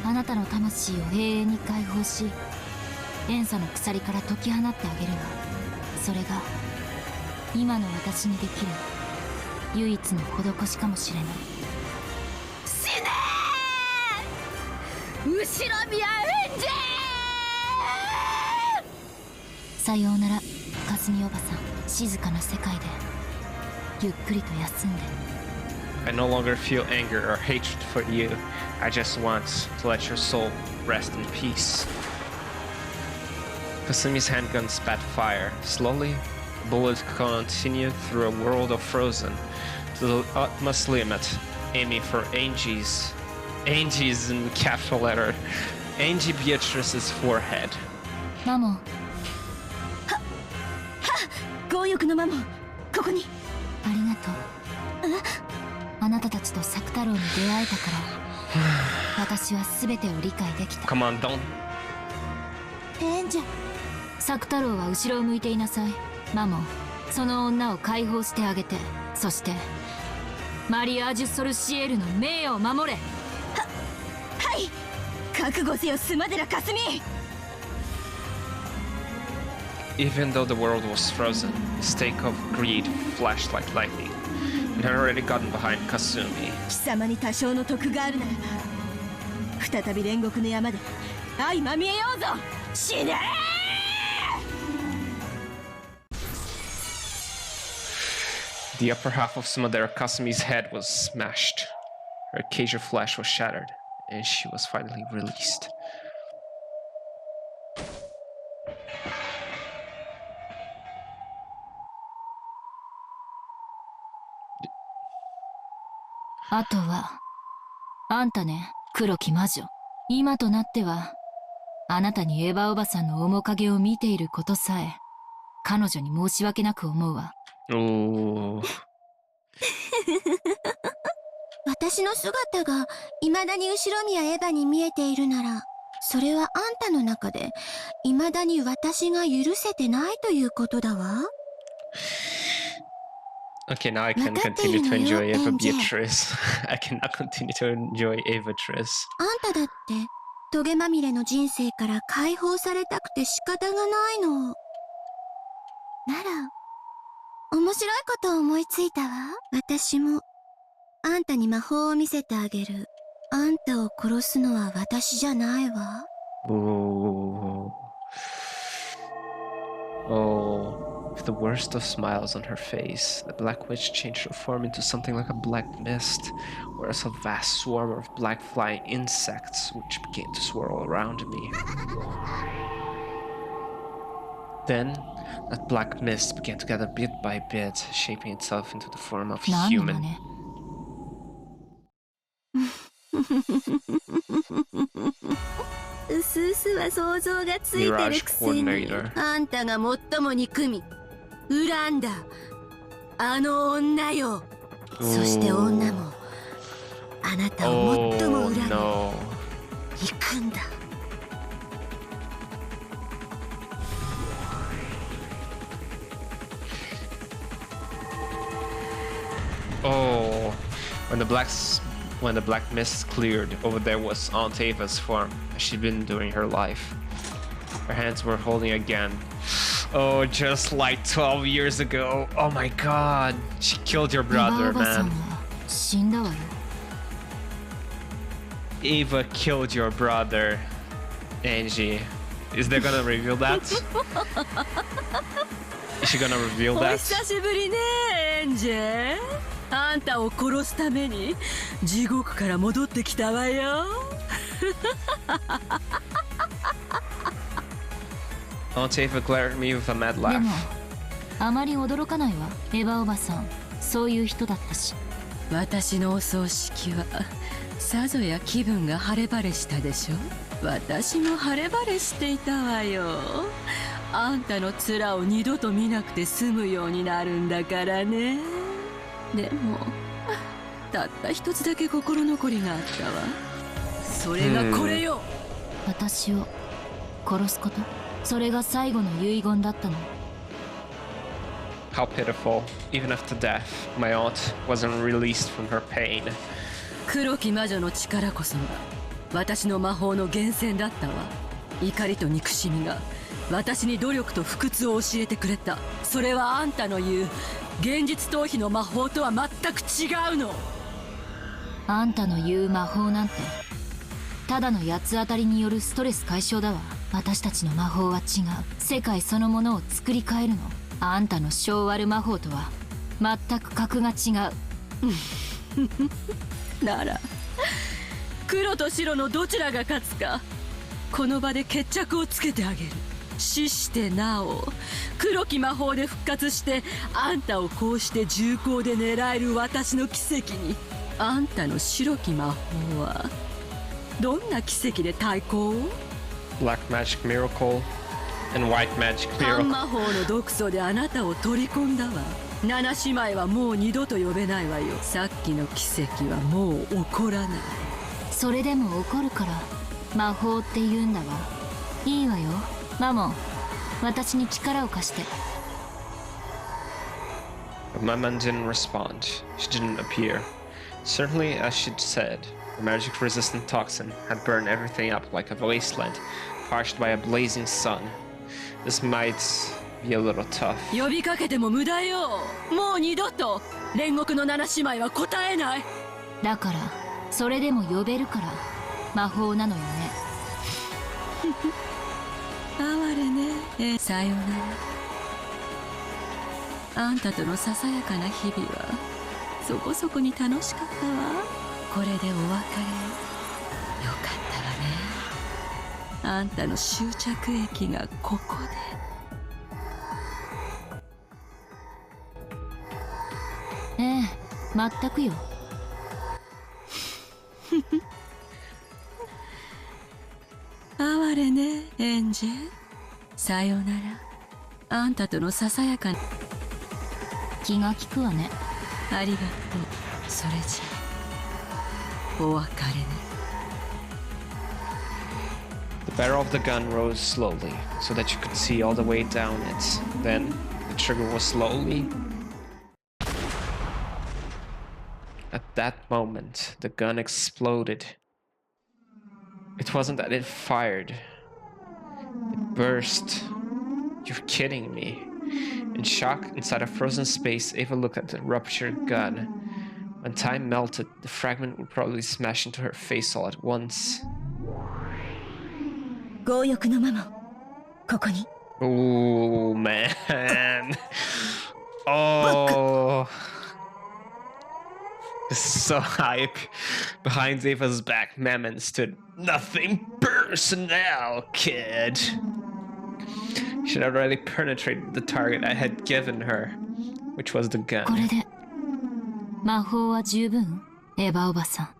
あなたの魂を永遠に解放し、連鎖の鎖から解き放ってあげるわ。それが今の私にできる唯一の施しかもしれない。死ねー、後ろ宮エンジェー。さようならかすみおばさん。静かな世界でゆっくりと休んで。I no longer feel anger or hatred for you. I just want to let your soul rest in peace. Kasumi's handgun spat fire. Slowly, the bullet continued through a world of frozen to the utmost limit, aiming for Ange's in capital letter, Ange Beatrice's forehead. マモン。強欲のマモン、ここに。ありがとう。あなたたちと作太郎に出会えたから私は全てを理解できた。 Come on, don't. エンジェ。作太郎は後ろを向いていなさい。マモン、その女を解放してあげて、そしてマリアージュ・ソルシエルの名誉を守れ。はい、覚悟せよスマデラ・カスミ。 Even though the world was frozen, the stake of greed flashed like lightning. It had already gotten behind Kasumi. 貴様に多少の得があるならば、再び煉獄の山で相まみえようぞ。死ねー。 The upper half of Sumadera Kasumi's head was smashed. Her cage of flesh was shattered, and she was finally released. あとはあんたね、黒き魔女。今となってはあなたにエヴァおばさんの面影を見ていることさえ彼女に申し訳なく思うわ。私の姿が未だに後ろ宮エヴァに見えているなら、それはあんたの中で未だに私が許せてないということだわ。Okay, now I can continue to enjoy Eva Beatrice. I cannot continue to enjoy Eva Beatrice. あんただってトゲまみれの人生から解放されたくて仕方がないの。なら面白いことを思いついたわ。私もあんたに魔法を見せてあげる。あんたを殺すのは私じゃないわ。With the worst of smiles on her face, the Black Witch changed her form into something like a black mist, whereas a vast swarm of black flying insects which began to swirl around me. Then, that black mist began to gather bit by bit, shaping itself into the form of a human. うすうすは想像がついてる Mirage くせに coordinator. あんたが最も憎み恨んだあの女よ。そして女もあなたを最も Oh 恨み no. 憎んだ。 Oh, when the black mist cleared, over there was Aunt Ava's form, as she'd been during her life. Her hands were holding again. Oh, just like 12 years ago. Oh my god, she killed your エヴァ brother, おばさん man. は死んだわよ。 Ava killed your brother, Angie. Is they gonna reveal that? Is she gonna reveal お that? 久しぶりねエンジェ。あんたを殺すために地獄から戻ってきたわよ。 Aunt Ava glared at me with a mad で laugh. もあまり驚かないわ。エヴァおばさんそういう人だったし。私のお葬式はさぞや気分が晴れ晴れしたでしょ。私も晴れ晴れしていたわよ。あんたの面を二度と見なくて済むようになるんだからね。でもたった一つだけ心残りがあったわ。それがこれよ。私を殺すこと、それが最後の遺言だったの。 How pitiful. Even after death, my aunt wasn't released from her pain. 黒き魔女の力こそが私の魔法の源泉だったわ。怒りと憎しみが私に努力と不屈を教えてくれた。それはあんたの言う現実逃避の魔法とは全く違うの。あんたの言う魔法なんてただの八つ当たりによるストレス解消だわ。私たちの魔法は違う。世界そのものを作り変えるの。あんたの性悪魔法とは全く格が違う。なら黒と白のどちらが勝つかこの場で決着をつけてあげる。死してなお黒き魔法で復活してあんたをこうして重厚で狙える私の奇跡にあんたの白き魔法はどんな奇跡で対抗を？ Black magic miracle and white magic 半 miracle. 魔法の毒素であなたを取り込んだわ。七姉妹はもう二度と呼べないわよ。さっきの奇跡はもう起こらない。それでも起こるから魔法って言うんだわ。いいわよマモン、私に力を貸して。 But my mom didn't respond. She didn't appear. Certainly, as she'd said, the magic-resistant toxin had burned everything up like a wasteland, parched by a blazing sun. This might be a little tough. 呼びかけても無駄よ。もう二度と煉獄の七姉妹は答えない。だからそれでも呼べるから魔法なのよね。哀れね。さようなら。あんたとのささやかな日々はそこそこに楽しかったわ。これでお別れよかったわね。あんたの終着駅がここで。ええ、全くよ。哀れねエンジェ。さようなら。あんたとのささやかな。気が利くわね。ありがとう。それじゃお別れね。 The barrel of the gun rose slowly, so that you could see all the way down it. Then, the trigger was slowly... At that moment, the gun exploded. It wasn't that it fired. It burst. You're kidding me. In shock, inside a frozen space, Ava looked at the ruptured gun. When time melted, the fragment would probably smash into her face all at once. 強欲のママここに。 Oh, man. Oh. This is so hype. Behind Ava's back, Mammon stood. Nothing personnel, kid. She had already penetrated the target I had given her, which was the これ gun. で魔法は十分エヴァおばさん。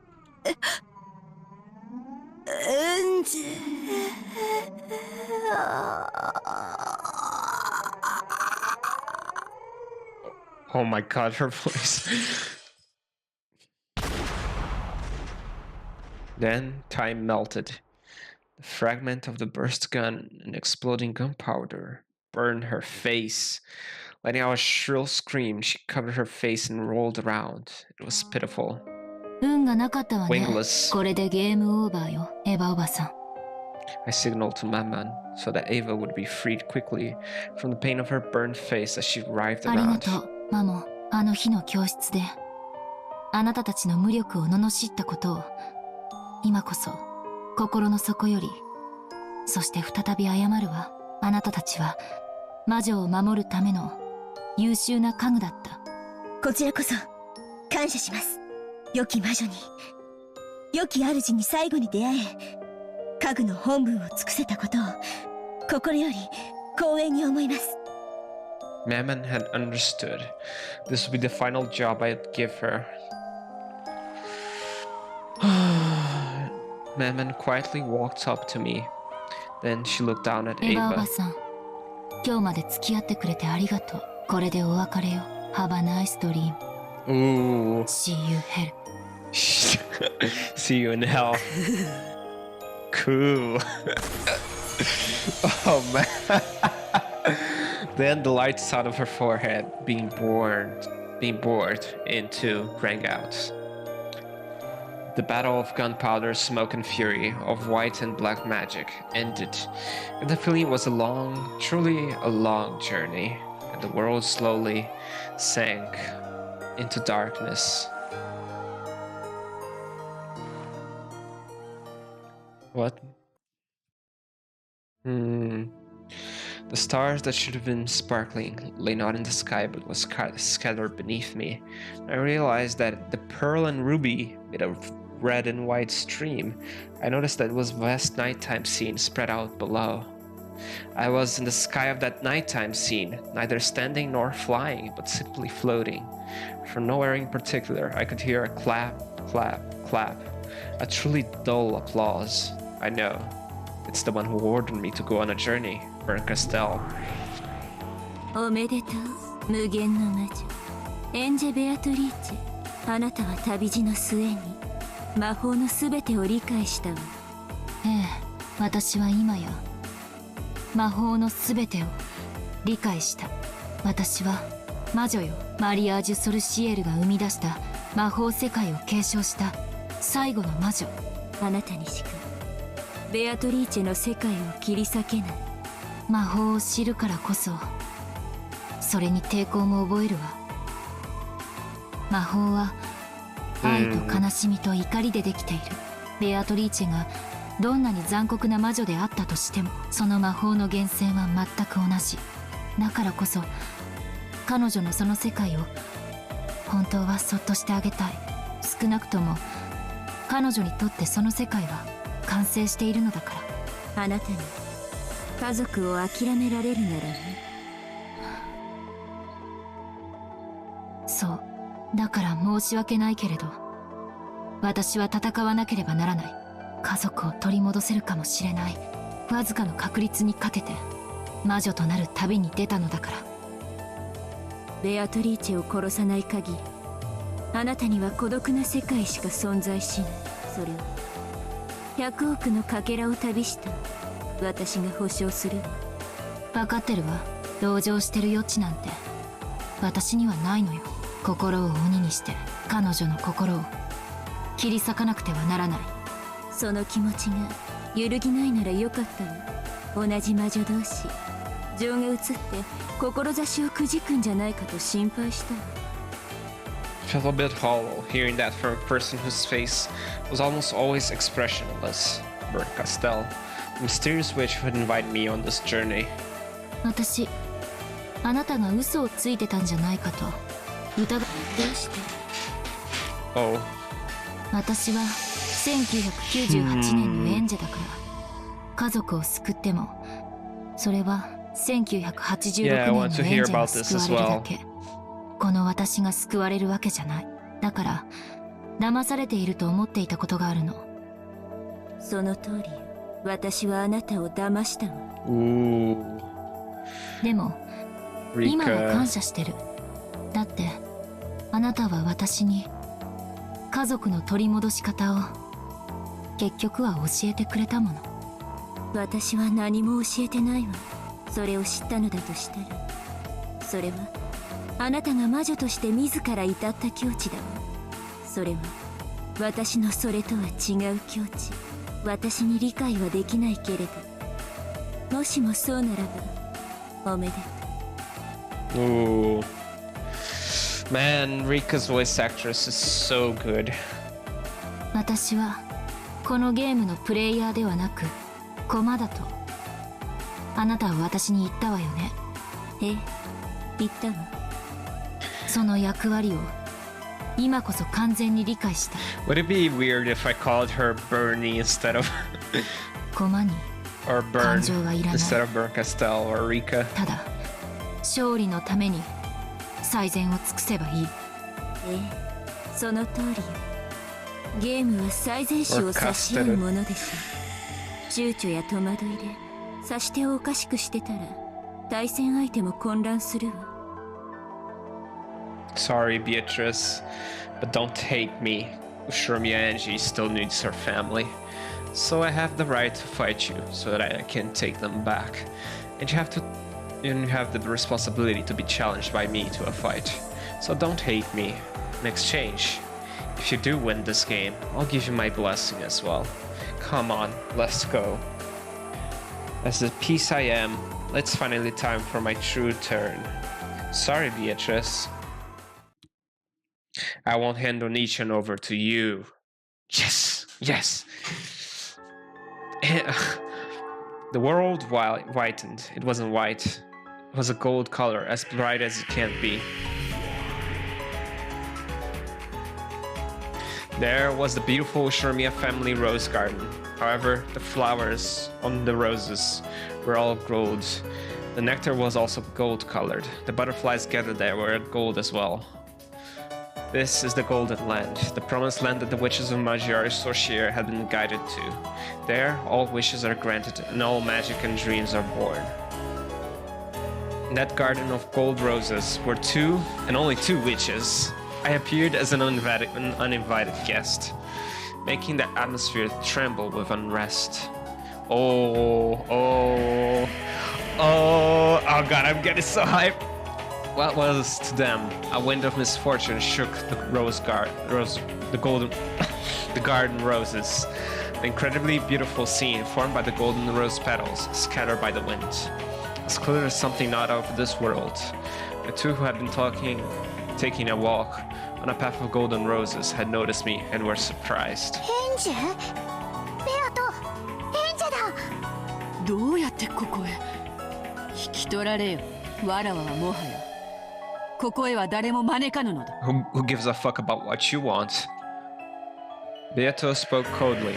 エンジェ Oh my god, her voice. Then time melted. The fragment of the burst gun and exploding gunpowder burned her face. Letting out a shrill scream, she covered her face and rolled around. It was pitiful. 運がなかったわね。 Wingless. これでゲームオーバーよ、エヴァおばさん。 I signaled to Maman so that Ava would be freed quickly from the pain of her burned face as she writhed ありが around. とう、マモ。あの日の教室であなたたちの無力を罵ったことを今こそ心の底より、そして再び謝るわ。あなたたちは魔女を守るための優秀な家具だった。こちらこそ感謝します。良き魔女に、良き主に最後に出会え、家具の本分を尽くせたことを心より光栄に思います。Maman had understood. This would be the final job I'd give her. Maman quietly walked up to me. Then she looked down at エヴァおば Ava. さん、今日まで付き合ってくれてありがとう。これでお別れよ。Have a nice dream. Ooh. See you hell. See you in hell. Cool. Oh man. Then the lights out of her forehead being bored into rang out. The battle of gunpowder, smoke and fury, of white and black magic ended, and the feeling was a long, truly a long journey, and the world slowly sank into darkness. What? The stars that should have been sparkling lay not in the sky but was scattered beneath me. I realized that the pearl and ruby made a red and white stream. I noticed that it was a vast nighttime scene spread out below. I was in the sky of that nighttime scene, neither standing nor flying, but simply floating. From nowhere in particular, I could hear a clap, clap, clap. A truly dull applause. I know. It's the one who ordered me to go on a journey, Bernkastel. おめでとう、無限の魔女エンジェ・ベアトリーチェ。あなたは旅路の末に魔法のすべてを理解したわ。ええ、私は今や魔法のすべてを理解した。私は魔女よ。マリアージュ・ソルシエルが生み出した魔法世界を継承した最後の魔女。あなたにしかベアトリーチェの世界を切り裂けない。魔法を知るからこそそれに抵抗も覚えるわ。魔法は愛と悲しみと怒りでできている。ベアトリーチェがどんなに残酷な魔女であったとしても、その魔法の源泉は全く同じ。だからこそ彼女のその世界を本当はそっとしてあげたい。少なくとも彼女にとってその世界は完成しているのだから。あなたに家族を諦められるならね。そう。だから申し訳ないけれど、私は戦わなければならない。家族を取り戻せるかもしれないわずかの確率にかけて魔女となる旅に出たのだから。ベアトリーチェを殺さない限りあなたには孤独な世界しか存在しない。それを100億のかけらを旅した私が保証するわ。分かってるわ。同情してる余地なんて私にはないのよ。心を鬼にして彼女の心を切り裂かなくてはならない。その気持ちが揺るぎないならよかったわ。同じ魔女同士情が移って志をくじくんじゃないかと心配したわ。 Felt a bit hollow hearing that from a person whose face was almost always expressionless. Bernkastel, the mysterious witch who had invited me on this journey. 私、あなたが嘘をついてたんじゃないかと疑う。どうして？ Oh. 私は1998年のエンジェだから。家族を救ってもそれは1986年のエンジェが救われるだけ。この私が救われるわけじゃない。だから騙されていると思っていたことがあるの。その通りよ。私はあなたを騙したわ。Ooh. でも今は Rika. 感謝してる。だってあなたは私に家族の取り戻し方を結局は教えてくれたもの。私は何も教えてないわ。それを知ったのだとしたら、それはあなたが魔女として自ら至った境地だわ。それは私のそれとは違う境地。私に理解はできないけれど、もしもそうならばおめでとう。 Ooh. Man, Rika's voice actress is so good. 私はこのゲームのプレイヤーではなく駒だとあなたは私に言ったわよね。ええ、言ったわ。その役割を今こそ完全に理解した。 Would it be weird if I called her Bernie instead of 駒に or Bern 感情はいらない。 instead of Bernkastel or Rika? ただ勝利のために最善を尽くせばいい。ええ、その通りよ。ゲームは最善手を差し合うものでしょう。躊躇や戸惑いで指し手をおかしくしてたら対戦相手も混乱するわ。 Sorry, Beatrice, but don't hate me. Ushurumia Ange still needs her family. So I have the right to fight you so that I can take them back. And you have the responsibility to be challenged by me to a fight. So don't hate me. In exchange, if you do win this game, I'll give you my blessing as well. Come on, let's go. As the peace I am, it's finally time for my true turn. Sorry, Beatrice. I won't hand Onichan over to you. Yes, yes. The world whitened. It wasn't white. It was a gold color, as bright as it can be. There was the beautiful Shurmia family rose garden. However, the flowers on the roses were all gold. The nectar was also gold colored. The butterflies gathered there were gold as well. This is the Golden Land, the promised land that the witches of Magyar Sorcier had been guided to. There, all wishes are granted and all magic and dreams are born. In that garden of gold roses were two, and only two witches. I appeared as an uninvited guest, making the atmosphere tremble with unrest. Oh god, I'm getting so hyped. What was to them a wind of misfortune shook the the garden roses. The incredibly beautiful scene formed by the golden rose petals scattered by the wind. As clear as something not of this world. The two who had been taking a walk on a path of golden roses had noticed me and were surprised. Ange? Beato! Ange だ! どうやってここへ引き取られよ。わらわはもはやここへは誰も招かぬのだ。 Who gives a fuck about what you want? Beato spoke coldly.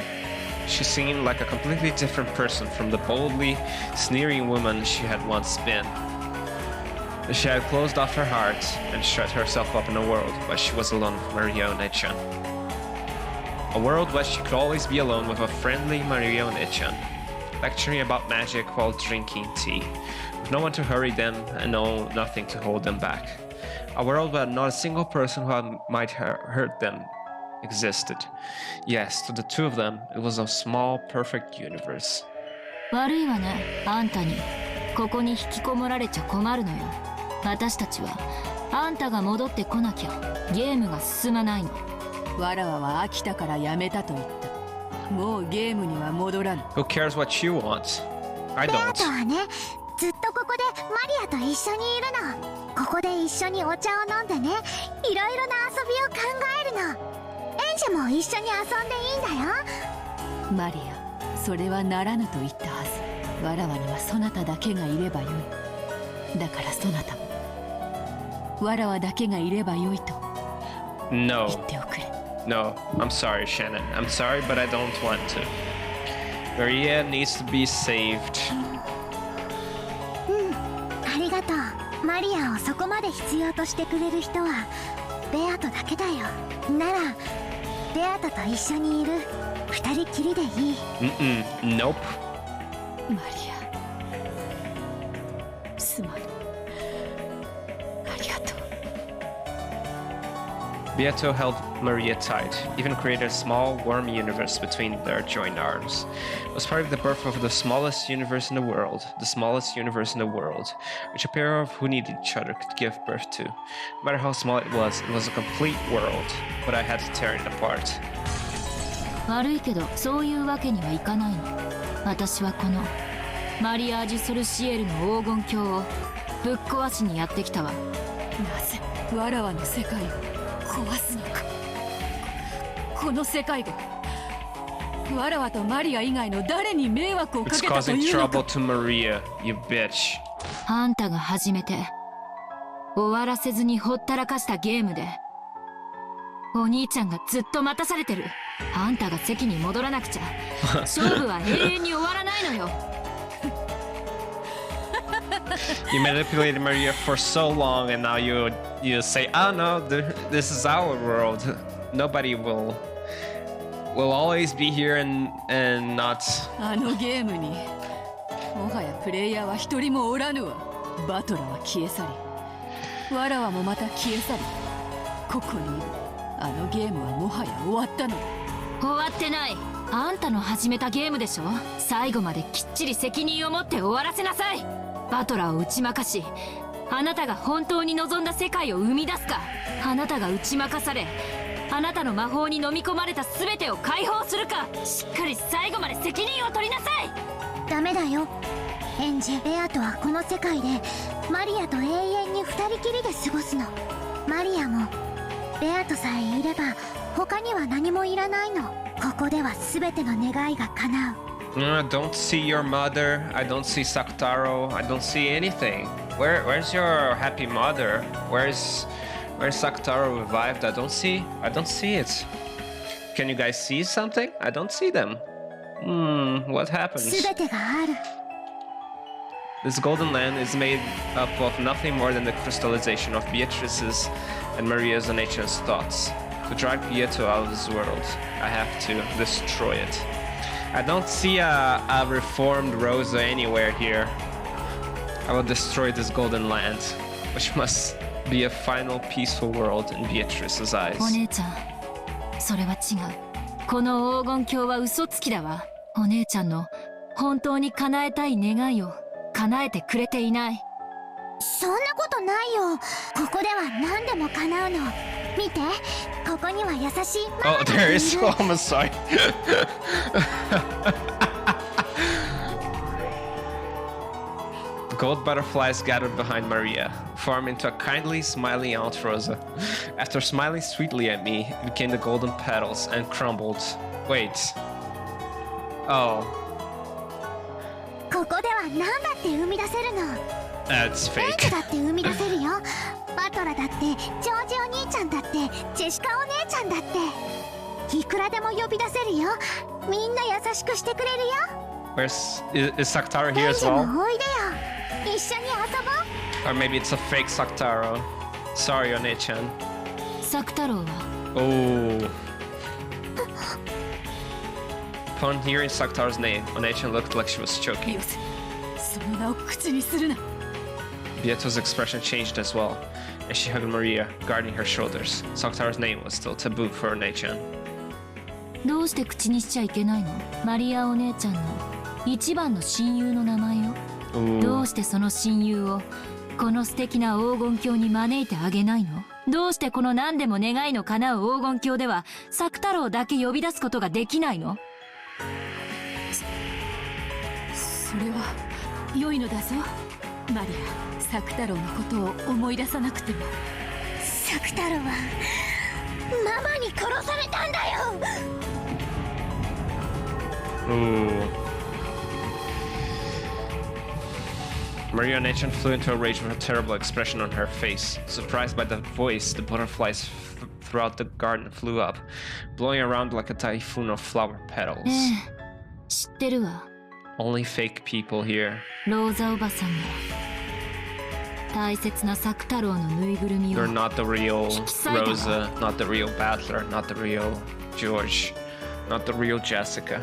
She seemed like a completely different person from the boldly sneering woman she had once been. She had closed off her heart and shut herself up in a world where she was alone with Maria Onechan. A world where she could always be alone with a friendly Maria Onechan, lecturing about magic while drinking tea, with no one to hurry them and nothing to hold them back. A world where not a single person who might hurt them existed. Yes, to the two of them, it was a small, perfect universe. 悪いわね、あんたにここに引きこもられちゃ困るのよ。私たちはあんたが戻ってこなきゃゲームが進まないの。わらわは飽きたからやめたと言った。もうゲームには戻らぬ。 Who cares what you want? I ベア don't. トはね、ずっとここでマリアと一緒にいるの。ここで一緒にお茶を飲んでね、いろいろな遊びを考えるの。エンジェも一緒に遊んでいいんだよ。マリア、それはならぬと言ったはず。わらわにはそなただけがいればよい。だからそなたもわらわだけがいればよいと No. 言っておくれ。 No, I'm sorry, Shannon. I'm sorry, but I don't want to. Maria needs to be saved. ありがとう。マリアをそこまで必要としてくれる人はベアトだけだよ。ならベアトと一緒にいる。二人きりでいい。Nope. マリア、すまぬ。ありがとう。Beato held Maria tight, even created a small, warm universe between their joined arms. It was part of the birth of the smallest universe in the world, which a pair of who needed each other could give birth to. No matter how small it was a complete world, but I had to tear it apart. 悪いけどそういうわけにはいかないの。私はこのマリアージュ・ソルシエルの黄金鏡をぶっ壊しにやってきたわ。なぜわらわの世界を壊すのか。この世界でわらわとマリア以外の誰に迷惑をか It's けたと causing いうの trouble か。 to Maria, you bitch. あんたが始めて終わらせずにほったらかしたゲームでお兄ちゃんがずっと待たされてる。あんたが席に戻らなくちゃ勝負は永遠に終わらないのよ。You manipulated Maria for so long, and now you say, "Oh no, this is our world. Nobody will always be here and not." あのゲームにもはやプレイヤーは一人もおらぬわ。バトラは消え去り、わらわもまた消え去り、ここにいるあのゲームはもはや終わったのだ。終わってない。あんたの始めたゲームでしょ。最後まできっちり責任を持って終わらせなさい。バトラーを打ち負かし、あなたが本当に望んだ世界を生み出すか、あなたが打ち負かされあなたの魔法に飲み込まれた全てを解放するか、しっかり最後まで責任を取りなさい。ダメだよ。エンジ、ベアとはこの世界でマリアと永遠に二人きりで過ごすの。マリアもベアとさえいれば他には何もいらないの。ここでは全ての願いが叶う。I don't see your mother. I don't see Saktaro. I don't see anything. Where's your happy mother? Where's Saktaro revived? I don't see it. Can you guys see something? I don't see them. What happens? 全てがある。This golden land is made up of nothing more than the crystallization of Beatrice's and Maria's and Ange's thoughts. To drag Beato out of this world, I have to destroy it. I don't see a reformed Rosa anywhere here. I will destroy this golden land, which must be a final peaceful world in Beatrice's eyes. お姉ちゃん、それは違う。この黄金鏡は嘘つきだわ。お姉ちゃんの本当に叶えたい願いを叶えてくれていない。そんなことないよ。ここでは何でも叶うの。見て、ここには優しいママ Oh, が there い is る。 homicide. Gold butterflies gathered behind Maria, formed into a kindly, smiling Aunt Rosa. After smiling sweetly at me, it became the golden petals and crumbled. Wait. Oh, ここでは何だって生み出せるの。 that's エン fake. ジだって生み出せるよ。バトラだって、ジョージお兄ちゃんだって、ジェシカお姉ちゃんだって。いくらでも呼び出せるよ。みんな優しくしてくれるよ。Is Saktaro エ here ン as ジ well? もおいでよ。一緒に遊ぼう。 Or maybe it's a fake Saktaro. Sorry, One-chan. サク太郎は Oh. Upon hearing Saktaro's name, One-chan looked like she was choking. よせ、その名を口にするな。 Beato's expression changed as well, and she hugged Maria, guarding her shoulders. Saktaro's name was still taboo for One-chan. どうして口にしちゃいけないの。マリアお姉ちゃんの一番の親友の名前よ。どうしてその親友をこの素敵な黄金鏡に招いてあげないの。どうしてこの何でも願いの叶う黄金鏡ではサク太郎だけ呼び出すことができないの。それは良いのだぞ。マリア、サク太郎のことを思い出さなくても。サク太郎はママに殺されたんだよ。 Maria One-chan flew into a rage with a terrible expression on her face. Surprised by the voice, the butterflies throughout the garden flew up, blowing around like a typhoon of flower petals. 知ってるわ。 Only fake people here. ローザおばさんが大切なサク太郎のぬいぐるみを They're not the real Excited. Rosa, not the real Battler, not the real George. not the real Jessica.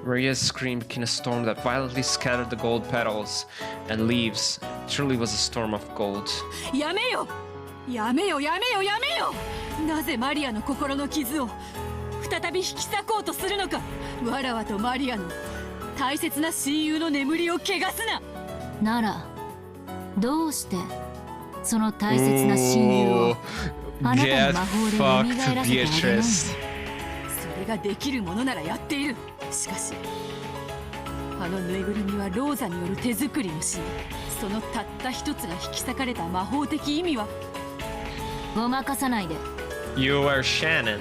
Maria's scream became a storm that violently scattered the gold petals and leaves. It truly was a storm of gold. やめよやめよやめよやめよ。なぜマリアの心の傷を再び引き裂こうとするのか。わらわとマリアの大切な親友の眠りを汚すな。ならどうしてその大切な親友をあなたの魔法で蘇らせてあげないの。それができるものならやっている。しかしあのぬいぐるみはローザによる手作りの品。そのたった一つが引き裂かれた魔法的意味は。ごまかさないで。 You are Shannon,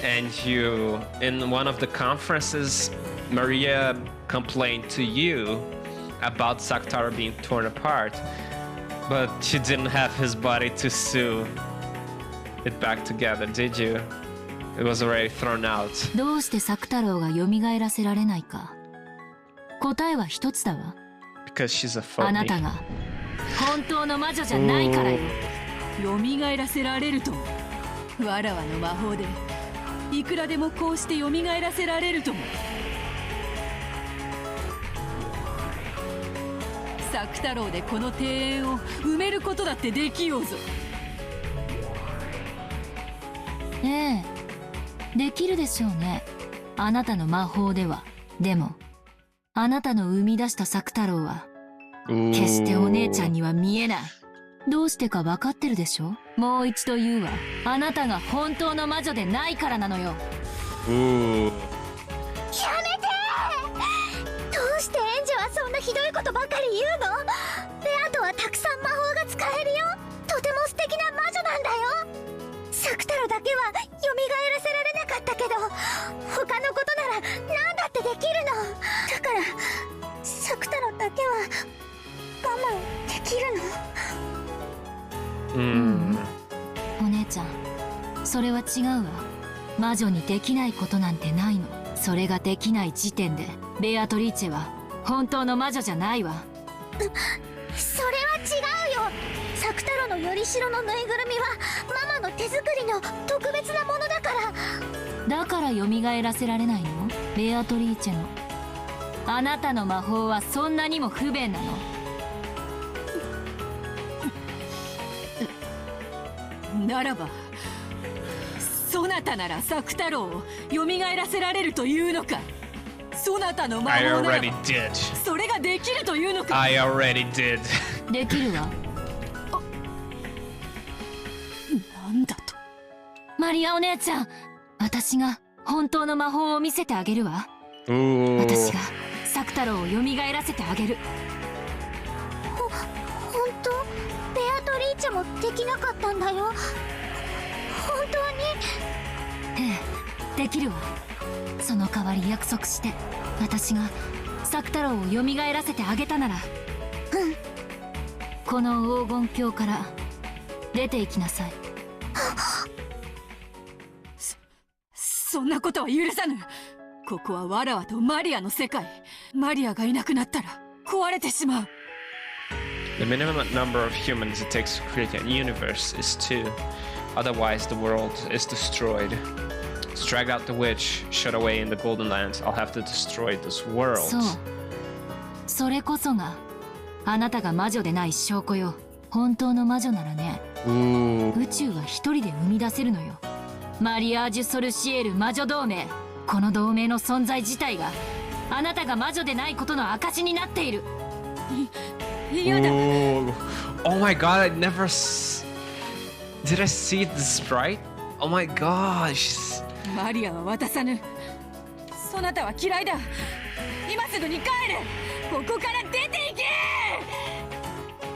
and you, in one of the conferences, Maria complained to you about Saktara being torn apart, but you didn't have his body to sew it back together, did you? It was already thrown out. どうして作太郎が蘇らせられないか。答えは一つだわ。Because she's a phony. あなたが本当の魔女じゃないからよ。蘇らせられるとも。わらわの魔法でいくらでもこうして蘇らせられるとも。作太郎でこの庭園を埋めることだってできようぞ。ええ、できるでしょうね。あなたの魔法では。でもあなたの生み出した作太郎は決してお姉ちゃんには見えない。どうしてか分かってるでしょ。もう一度言うわ。あなたが本当の魔女でないからなのよ。やめて。どうしてエンジェはそんなひどいことばかり言うの。ベアトはたくさん魔法が使えるよ。とても素敵な魔女なんだよ。サクタロだけは蘇らせられなかったけど、他のことなら何だってできるの。だからサクタロだけは我慢できるの。お姉ちゃん、それは違うわ。魔女にできないことなんてないの。それができない時点でベアトリーチェは本当の魔女じゃないわ。それは違うよ。サク太郎のよりしろのぬいぐるみはママの手作りの特別なものだから。だから蘇らせられないの。ベアトリーチェのあなたの魔法はそんなにも不便なの。ならばそなたならサク太郎を蘇らせられるというのか。そなたの魔法ならば I already did. それができるというのか。I already did. できるわ。なんだと。マリアお姉ちゃん、私が本当の魔法を見せてあげるわ。Ooh. 私がサク太郎を蘇らせてあげる。本当？ベアトリーチェもできなかったんだよ。本当に？ええ、できるわ。その代わり約束して、私がサク太郎を蘇らせてあげたなら、この黄金鏡から出て行きなさい。そんなことは許さぬ。ここはわらわとマリアの世界。マリアがいなくなったら壊れてしまう。The minimum number of humans it takes to create a universe is 2. Otherwise, the world is destroyed. To drag out the witch, shut away in the Golden Lands, I'll have to destroy this world. そう。それこそがあなたが魔女でない証拠よ。本当の魔女ならね、宇宙は一人で生み出せるのよ。マリアージュ・ソルシエール魔女同盟。この同盟の存在自体があなたが魔女でないことの証になっている。嫌だ。Oh my god, I never did I see the sprite? Oh my gosh. マリアは渡さぬ。そなたは嫌いだ。今すぐに帰る。ここから出て行け。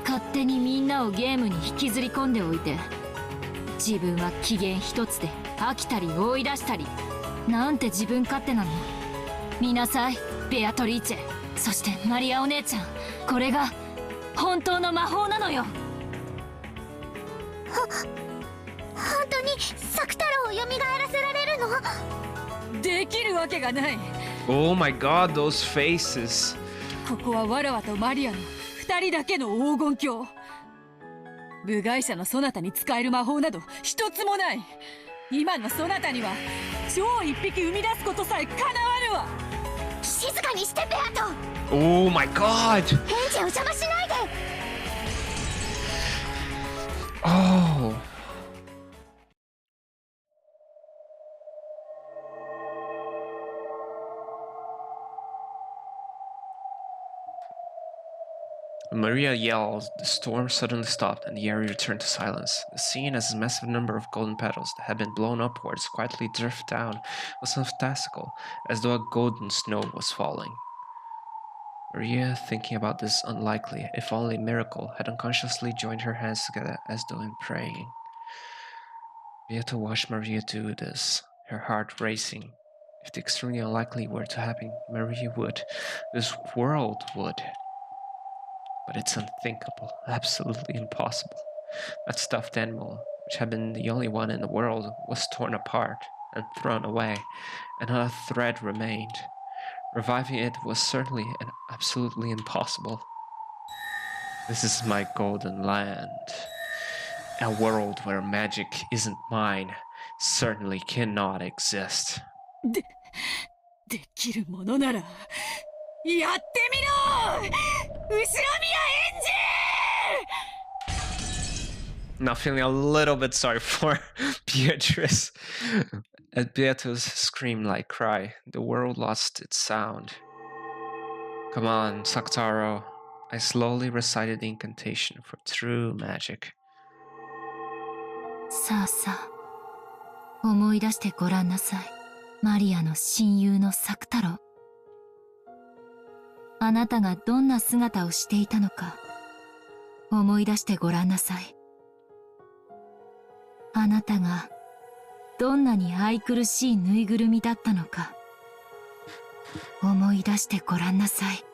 勝手にみんなをゲームに引きずり込んでおいて、自分は機嫌一つで飽きたり追い出したり、なんて自分勝手なの。見なさい、ベアトリーチェ、そしてマリアお姉ちゃん。これが本当の魔法なのよ。本当にサク太郎を蘇らせられるの？できるわけがない。 Oh my god, those faces. ここはわらわとマリアの2人だけの黄金鏡。部外者のそなたに使える魔法など一つもない。今のそなたには超一匹生み出すことさえかなわぬわ。静かにしてベアト。 Oh my god! エンジを邪魔しないで。 Oh. When Maria yelled, the storm suddenly stopped and the area returned to silence. The scene, as a massive number of golden petals that had been blown upwards quietly drift down, was fantastical, as though a golden snow was falling. Maria, thinking about this unlikely, if only miracle, had unconsciously joined her hands together as though in praying. Beato watched Maria do this, her heart racing. If the extremely unlikely were to happen, Maria would. This world would. But it's unthinkable, absolutely impossible. That stuffed animal, which had been the only one in the world, was torn apart and thrown away, and not a thread remained. Reviving it was certainly and absolutely impossible. This is my golden land. A world where magic isn't mine certainly cannot exist. できるものならやってみろ、後ろ宮エンジ。 Now feeling a little bit sorry for Beatrice. At Beato's scream-like cry, the world lost its sound. Come on, Saktaro. I slowly recited the incantation for true magic. さあさあ、思い出してごらんなさい。マリアの親友のサク太郎。あなたがどんな姿をしていたのか、思い出してごらんなさい。あなたがどんなに愛くるしいぬいぐるみだったのか、思い出してごらんなさい。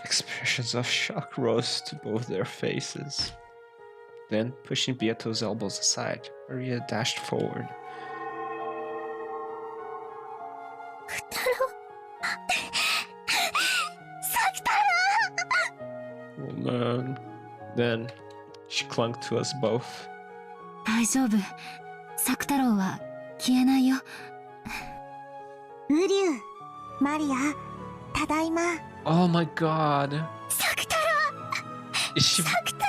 Expressions of shock rose to both their faces. Then, pushing Beato's elbows aside, Maria dashed forward. Oh man. Then, she clung to us both. 大丈夫。サク太郎は消えないよ。ウリュウ、マリア、ただいま。 Oh my god. サク太郎。 Is she... サク太郎。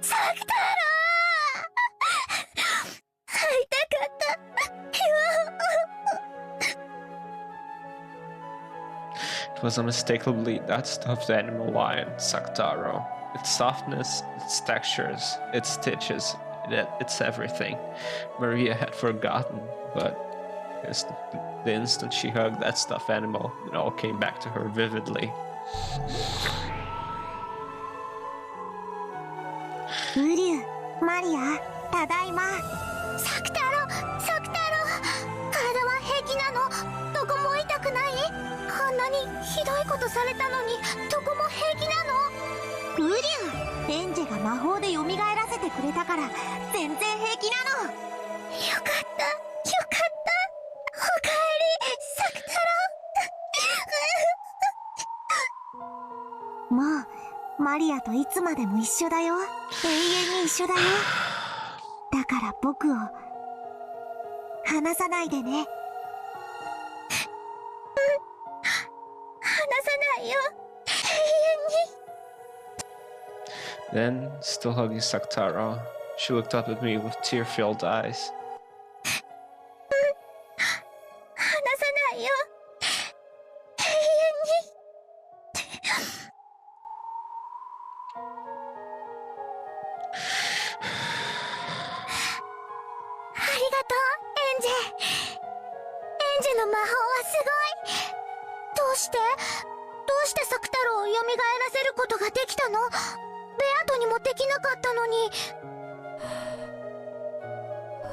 サク太郎。会いたかった。 It was unmistakably that stuffed animal lion, Saktaro. Its softness, its textures, its stitches, it's everything. Maria had forgotten, but the instant she hugged that stuffed animal, it all came back to her vividly. ウリュウ、マリア、ただいま。サク太郎、サク太郎。体は平気なの？どこも痛くない？あんなにひどいことされたのに、どこも平気なの？ウリュウ、エンジェが魔法で蘇らせてくれたから全然平気なの。よかった、よかった。おかえり、サク太郎。もうマリアといつまでも一緒だよ。永遠に一緒だよ。だから僕を離さないでね。離さないよ。永遠に。 Then, still hugging Saktaro, she looked up at me with tear-filled eyes. 離さないよ。永遠に。ありがとう、エンジェ。エンジェの魔法はすごい。どうしてサク太郎を蘇らせることができたの？ベアトにもできなかったのに。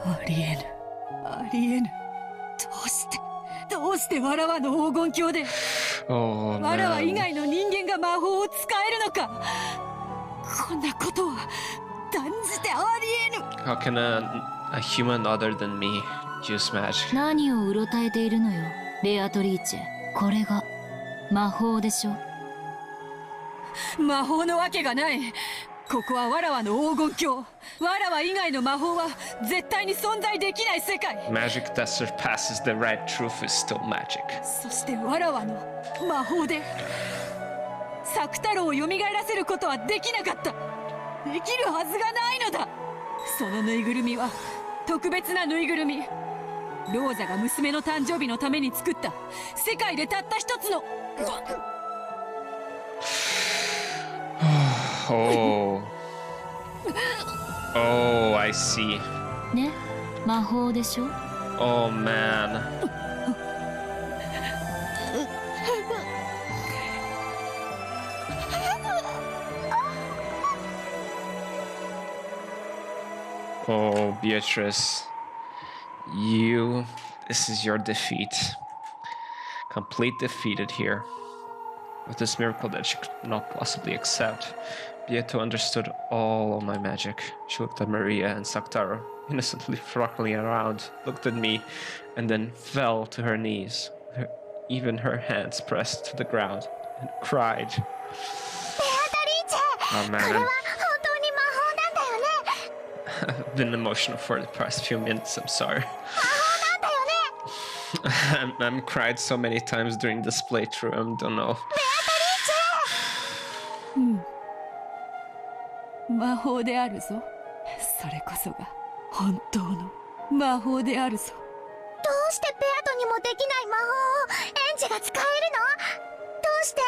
ありえぬ、ありえぬ。どうしてわらわの黄金鏡で、Oh わらわ以 man. 外の人間が魔法を使えるのか。こんなことは断じてありえぬ。 How can a human other than me use magic? 何をうろたえているのよ、ベアトリーチェ。これが魔法でしょ。魔法のわけがない。ここはわらわの黄金鏡。わらわ以外の魔法は絶対に存在できない世界。 Magic that surpasses the right truth is still magic. そしてわらわの魔法で作太郎を蘇らせることはできなかった。できるはずがないのだ。そのぬいぐるみは特別なぬいぐるみ。ローザが娘の誕生日のために作った世界でたった一つの。Oh. Oh, I see. ね、魔法でしょ。 Oh man. Oh, Beatrice. This is your defeat. Complete defeated here. With this miracle that she could not possibly accept, Beato understood all of my magic. She looked at Maria and Saktaro, innocently frolicking around, looked at me, and then fell to her knees, even her hands pressed to the ground, and cried. Oh man, I've been emotional for the past few minutes, I'm sorry. I'm cried so many times during this playthrough, I don't know. 魔法であるぞ。それこそが本当の魔法であるぞ。どうしてベアトにもできない魔法をエンジが使えるの？どうして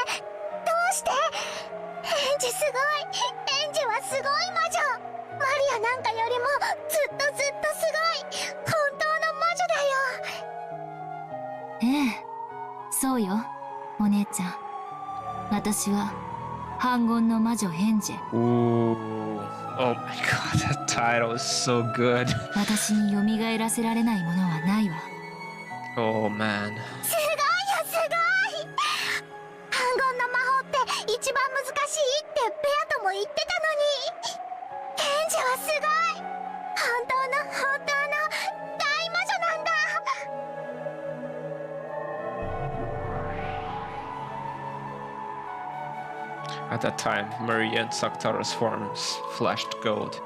エンジすごい。エンジはすごい魔女。マリアなんかよりもずっとすごい。本当の魔女だよ。ええ、そうよ、お姉ちゃん。私は反言の魔女ヘンジェ。 Ooh. Oh my god, that title is so good. 私に蘇らせられないものはないわ。 Oh man. すごい。反言の魔法って一番難しいってベアトも言ってたのに。エンジはすごい。本当の大魔女なんだ。 At that time, Maria and Saktaro's forms flashed gold,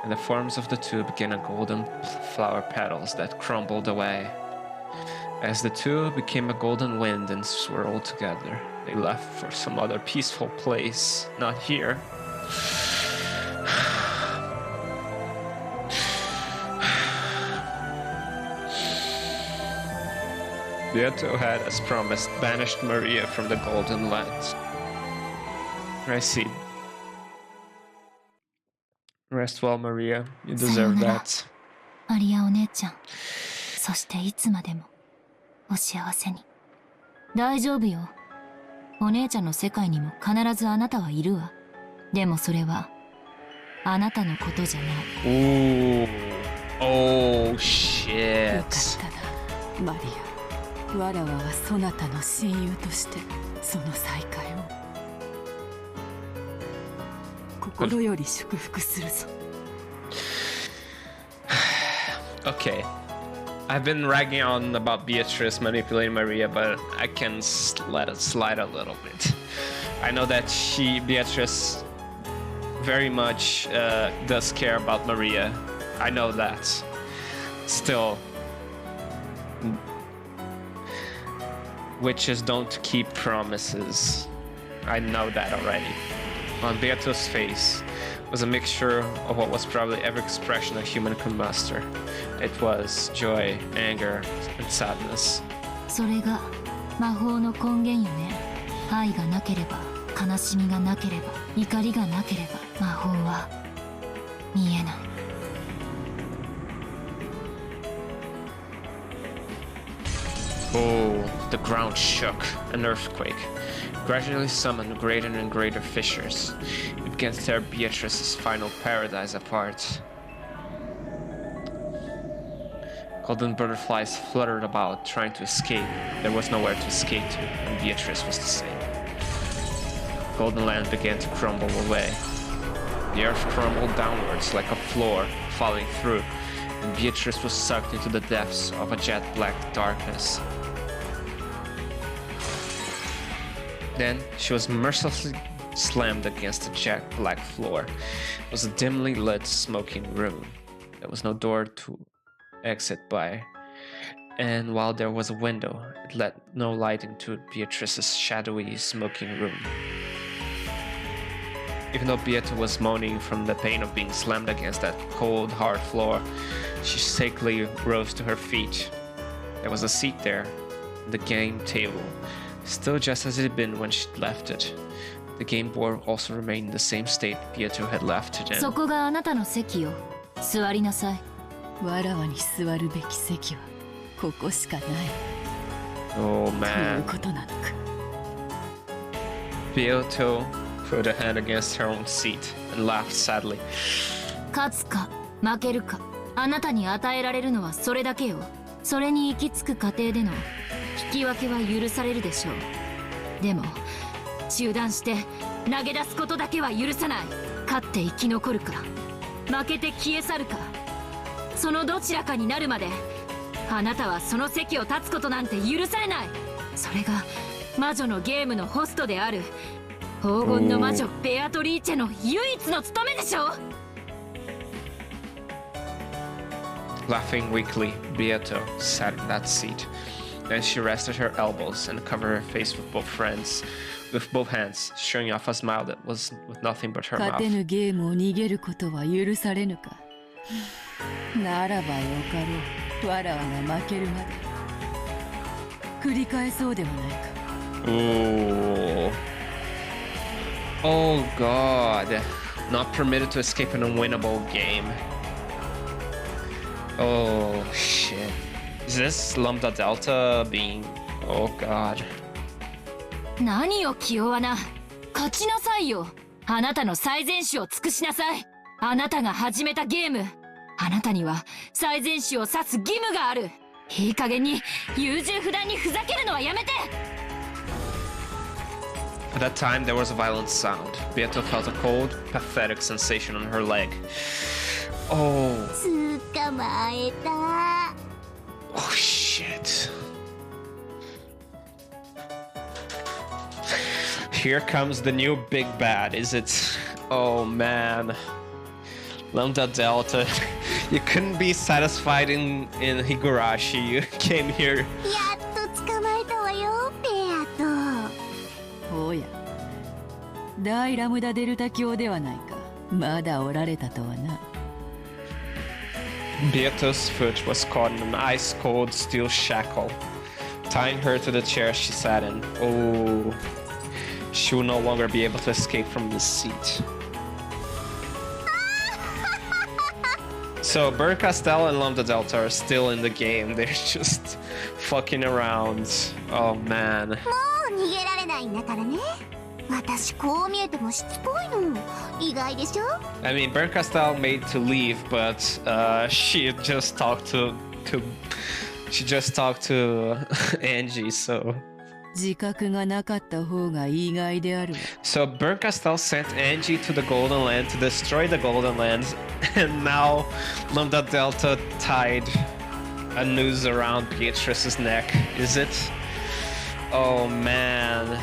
and the forms of the two became golden flower petals that crumbled away. As the two became a golden wind and swirled together, they left for some other peaceful place, not here. Beato had, as promised, banished Maria from the Golden Lands. I see. Rest well, Maria. You deserve that. マリアお姉ちゃん。そしていつまでもお幸せに。大丈夫よ。お姉ちゃんの世界にも必ずあなたはいるわ。でもそれはあなたのことじゃない。Ooh. Oh よ shit. かったな、マリア。わらわはそなたの親友としてその再会を心より祝福するぞ。 Okay. I've been ragging on about Beatrice manipulating Maria, but I can let it slide a little bit. I know that Beatrice, very much does care about Maria. I know that. Still, witches don't keep promises. I know that already. On Beato's face was a mixture of what was probably every expression a human could muster. It was joy, anger, and sadness. それが魔法の根源よね。愛がなければ、悲しみがなければ、怒りがなければ、魔法は見えない。Oh, the ground shook. An earthquake gradually summoned greater and greater fissures. It began to tear Beatrice's final paradise apart. Golden butterflies fluttered about, trying to escape. There was nowhere to escape to, and Beatrice was the same. Golden Land began to crumble away. The earth crumbled downwards like a floor, falling through, and Beatrice was sucked into the depths of a jet black darkness. Then she was mercilessly slammed against the jet black floor. It was a dimly lit, smoking room. There was no door to exit by, and while there was a window, it let no light into Beatrice's shadowy, smoking room. Even though Beato was moaning from the pain of being slammed against that cold, hard floor, she shakily rose to her feet. There was a seat there, the game table, still just as it had been when she left it. The game board also remained in the same state Beato had left it in. そこがあなたの席よ。座りなさい。わらわに座るべき席はここしかない。Oh という man. ことなのか。Beato put a hand against her own seat and laughed sadly. 勝つか負けるか、あなたに与えられるのはそれだけよ。それに行き着く過程での引き分けは許されるでしょう。でも中断して投げ出すことだけは許さない。勝って生き残るか、負けて消え去るか、そのどちらかになるまであなたはその席を立つことなんて許されない。それが魔女のゲームのホストである黄金の魔女ベアトリーチェの唯一の務めでしょ。 Laughing weakly, Beato sat in that seat. Then she rested her elbows and covered her face with both hands, showing off a smile that was with nothing but her 勝て mouth. ぬゲームを逃げることは許されぬか。ならばよかろう。わらわが負けるまで繰り返そうではないか。 Ooh. Oh god. Not permitted to escape an unwinnable game. Oh shit. Is this Lambda Delta being... Oh god. 何よ気弱な。勝ちなさいよ。あなたの最善手を尽くしなさい。あなたが始めたゲーム。あなたには最善手を指す義務がある。いい加減に優柔不断にふざけるのはやめて。 At that time, there was a violent sound. Beato felt a cold, pathetic sensation on her leg. Oh. 捕まえた。 Oh shit. Here comes the new big bad, is it? Oh man. Lambda Delta. You couldn't be satisfied in Higurashi. You came here. やっと捕まえたわよ、ベアト。おや、大ラムダデルタ教ではないか。まだおられたとはな。 Beato's foot was caught in an ice-cold steel shackle, tying her to the chair she sat in. Oh, she will no longer be able to escape from this seat. So Bernkastel and Lambda Delta are still in the game. They're just fucking around. Oh man. もう逃げられないんだからね。私こう見えてもしつこいの。意外でしょ。 I mean, Bernkastel made to leave, but she just talked to Ange, so. 自覚がなかった方が意外であるわ。 So Bernkastel sent Ange to the Golden Land to destroy the Golden Land, and now Lambda Delta tied a noose around Beatrice's neck. Is it? Oh man.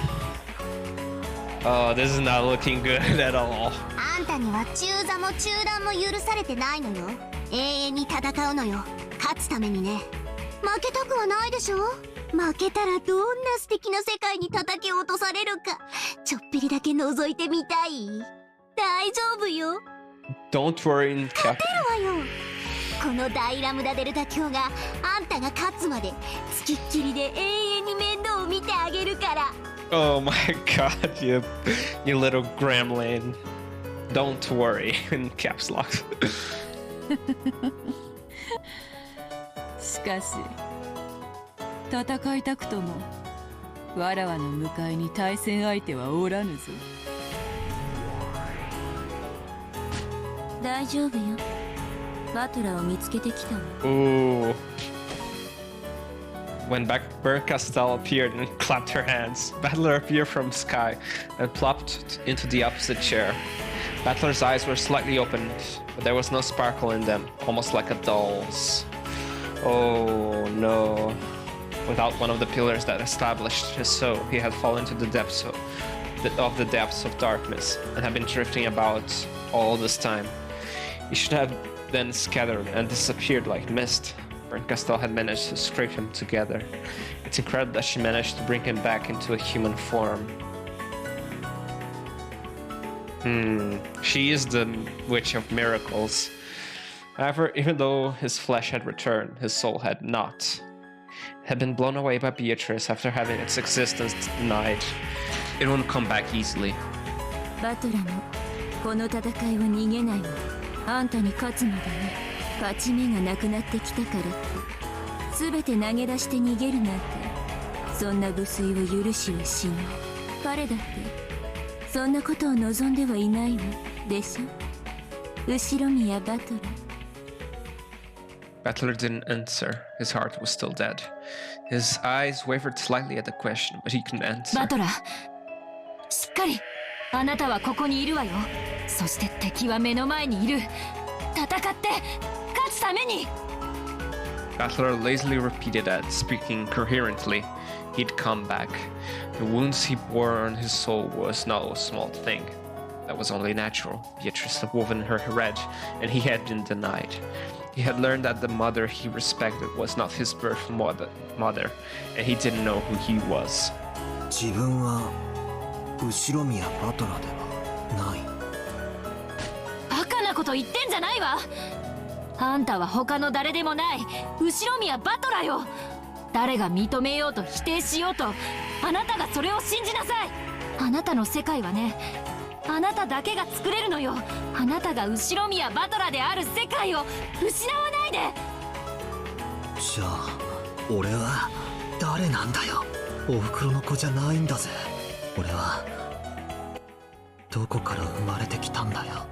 Oh, this is not looking good at all. あんたには中座も中断も許されてないのよ。永遠に戦うのよ。勝つためにね。負けたくはないでしょ。負けたらどんな素敵な世界に叩き落とされるか、ちょっぴりだけ覗いてみたい。大丈夫よ。 Don't worry, 勝てるわよ。この大ラムダデルタ教があんたが勝つまでつきっきりで永遠に面倒を見てあげるから。 Oh my god, you little gremlin. Don't worry, in caps lock. しかし戦いたくともわらわの向かいに対戦相手はおらぬぞ。大丈夫よ。バトラーを見つけてきたわ。Ooh. when Bernkastel appeared and clapped her hands, Battler appeared from sky and plopped into the opposite chair. Battler's eyes were slightly opened, but there was no sparkle in them, almost like a doll's. Oh no. Without one of the pillars that established his soul, he had fallen to the depths of darkness and had been drifting about all this time. He should have then scattered and disappeared like mist. Bernkastel had managed to scrape him together. It's incredible that she managed to bring him back into a human form. She is the witch of miracles. However, even though his flesh had returned, his soul had not. It had been blown away by Beatrice after having its existence denied. It wouldn't come back easily. バトラもこの戦いを逃げないわ。あんたに勝つまでに勝ち目がなくなってきたからって全て投げ出して逃げるなんてそんな無粋を許しはしない。彼だってそんなことを望んではいないわでしょ。後ろ宮バトラ。Battler didn't answer. His heart was still dead. His eyes wavered slightly at the question, but he couldn't answer. バトラ、しっかり。あなたはここにいるわよ。そして敵は目の前にいる。戦って勝つために。Battler lazily repeated that, speaking coherently. He'd come back. The wounds he bore on his soul was no small thing. That was only natural. Beatrice had woven her thread, and he had been denied. He had learned that the mother he respected was not his birth mother, and he didn't know who he was. 自分は後ろ宮バトラではない。バカなこと言ってんじゃないわ。あんたは他の誰でもない後ろ宮バトラよ。誰が認めようと否定しようとあなたがそれを信じなさい。あなたの世界はね、あなただけが作れるのよ。あなたが後ろ宮バトラである世界を失わないで。じゃあ俺は誰なんだよ。お袋の子じゃないんだぜ。俺はどこから生まれてきたんだよ。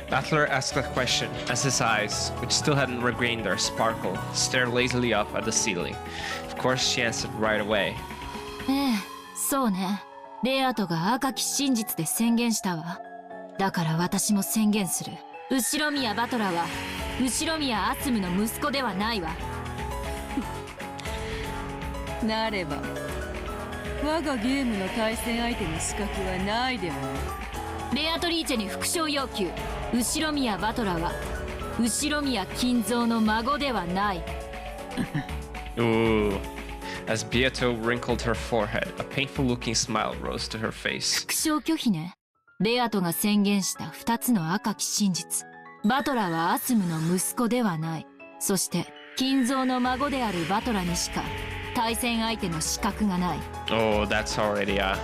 Battler asked that question as his eyes, which still hadn't regained their sparkle, stared lazily up at the ceiling. Of course, she answered right away. ええ、そうね。ベアトが赤き真実で宣言したわ。だから私も宣言する。後ろ宮バトラは後ろ宮アスムの息子ではないわ。なれば我がゲームの対戦相手の資格はないではない。ベアトリーチェに復唱要求。後ろ宮バトラは後ろ宮金蔵の孫ではない。Ooh. As Beato wrinkled her forehead, a painful-looking smile rose to her face. 復唱拒否ね。ベアトが宣言した2つの赤き真実。バトラはアスムの息子ではない。そして金蔵の孫であるバトラにしか対戦相手の資格がない。Oh, that's already a...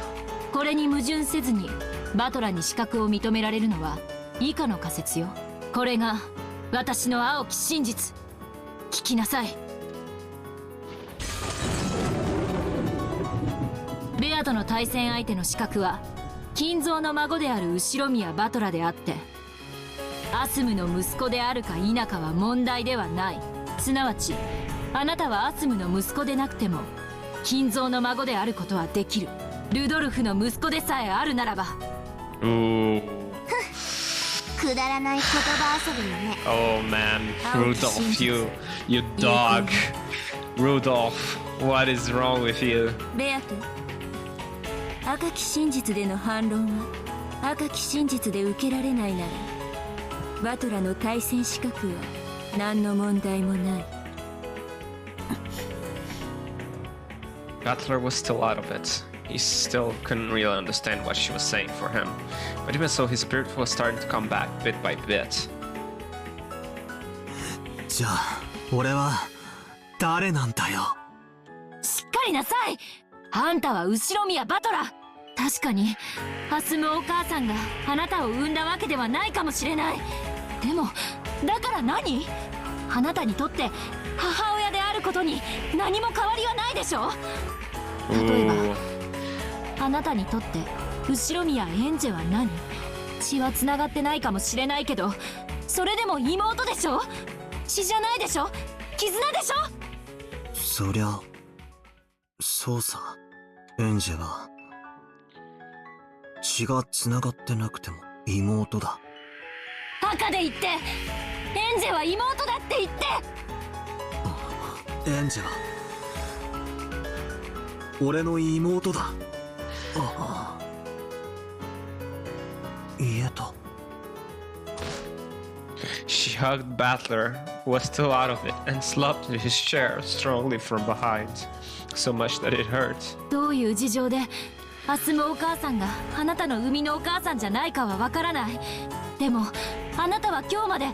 これに矛盾せずにバトラに資格を認められるのは以下の仮説よ。これが私の青き真実。聞きなさい。ベアトの対戦相手の資格は金蔵の孫である後ろ宮バトラであってアスムの息子であるか否かは問題ではない。すなわちあなたはアスムの息子でなくても金蔵の孫であることはできる。ルドルフの息子でさえあるならば。くだらない言葉遊びよね。 Oh man, Rudolph, you dog. Rudolph, what is wrong with you? ベアト、赤き真実での反論は赤き真実で受けられないならバトラの対戦資格は何の問題もない。Battler was still out of it. He still couldn't really understand what she was saying for him. But even so, his spirit was starting to come back bit by bit. じゃあ俺は誰なんだよ。しっかりなさい。あんたは後ろ宮バトラ。確かにアスムお母さんがあなたを産んだわけではないかもしれない。でもだから何？あなたにとって母親であることに何も変わりはないでしょ。例えばあなたにとって後ろ宮エンジェは何？血はつながってないかもしれないけどそれでも妹でしょ。血じゃないでしょ。絆でしょ。そりゃそうさ。エンジェは血が繋がってなくても妹だ。赤で言って、エンジェは妹だって言って。エンジェは俺の妹だ。言えた。She hugged Battler, who was still out of it, and slapped his chair strongly from behind, so much that it hurt. どういう事情でアスムお母さんがあなたの生みのお母さんじゃないかはわからない。でもあなたは今日まで、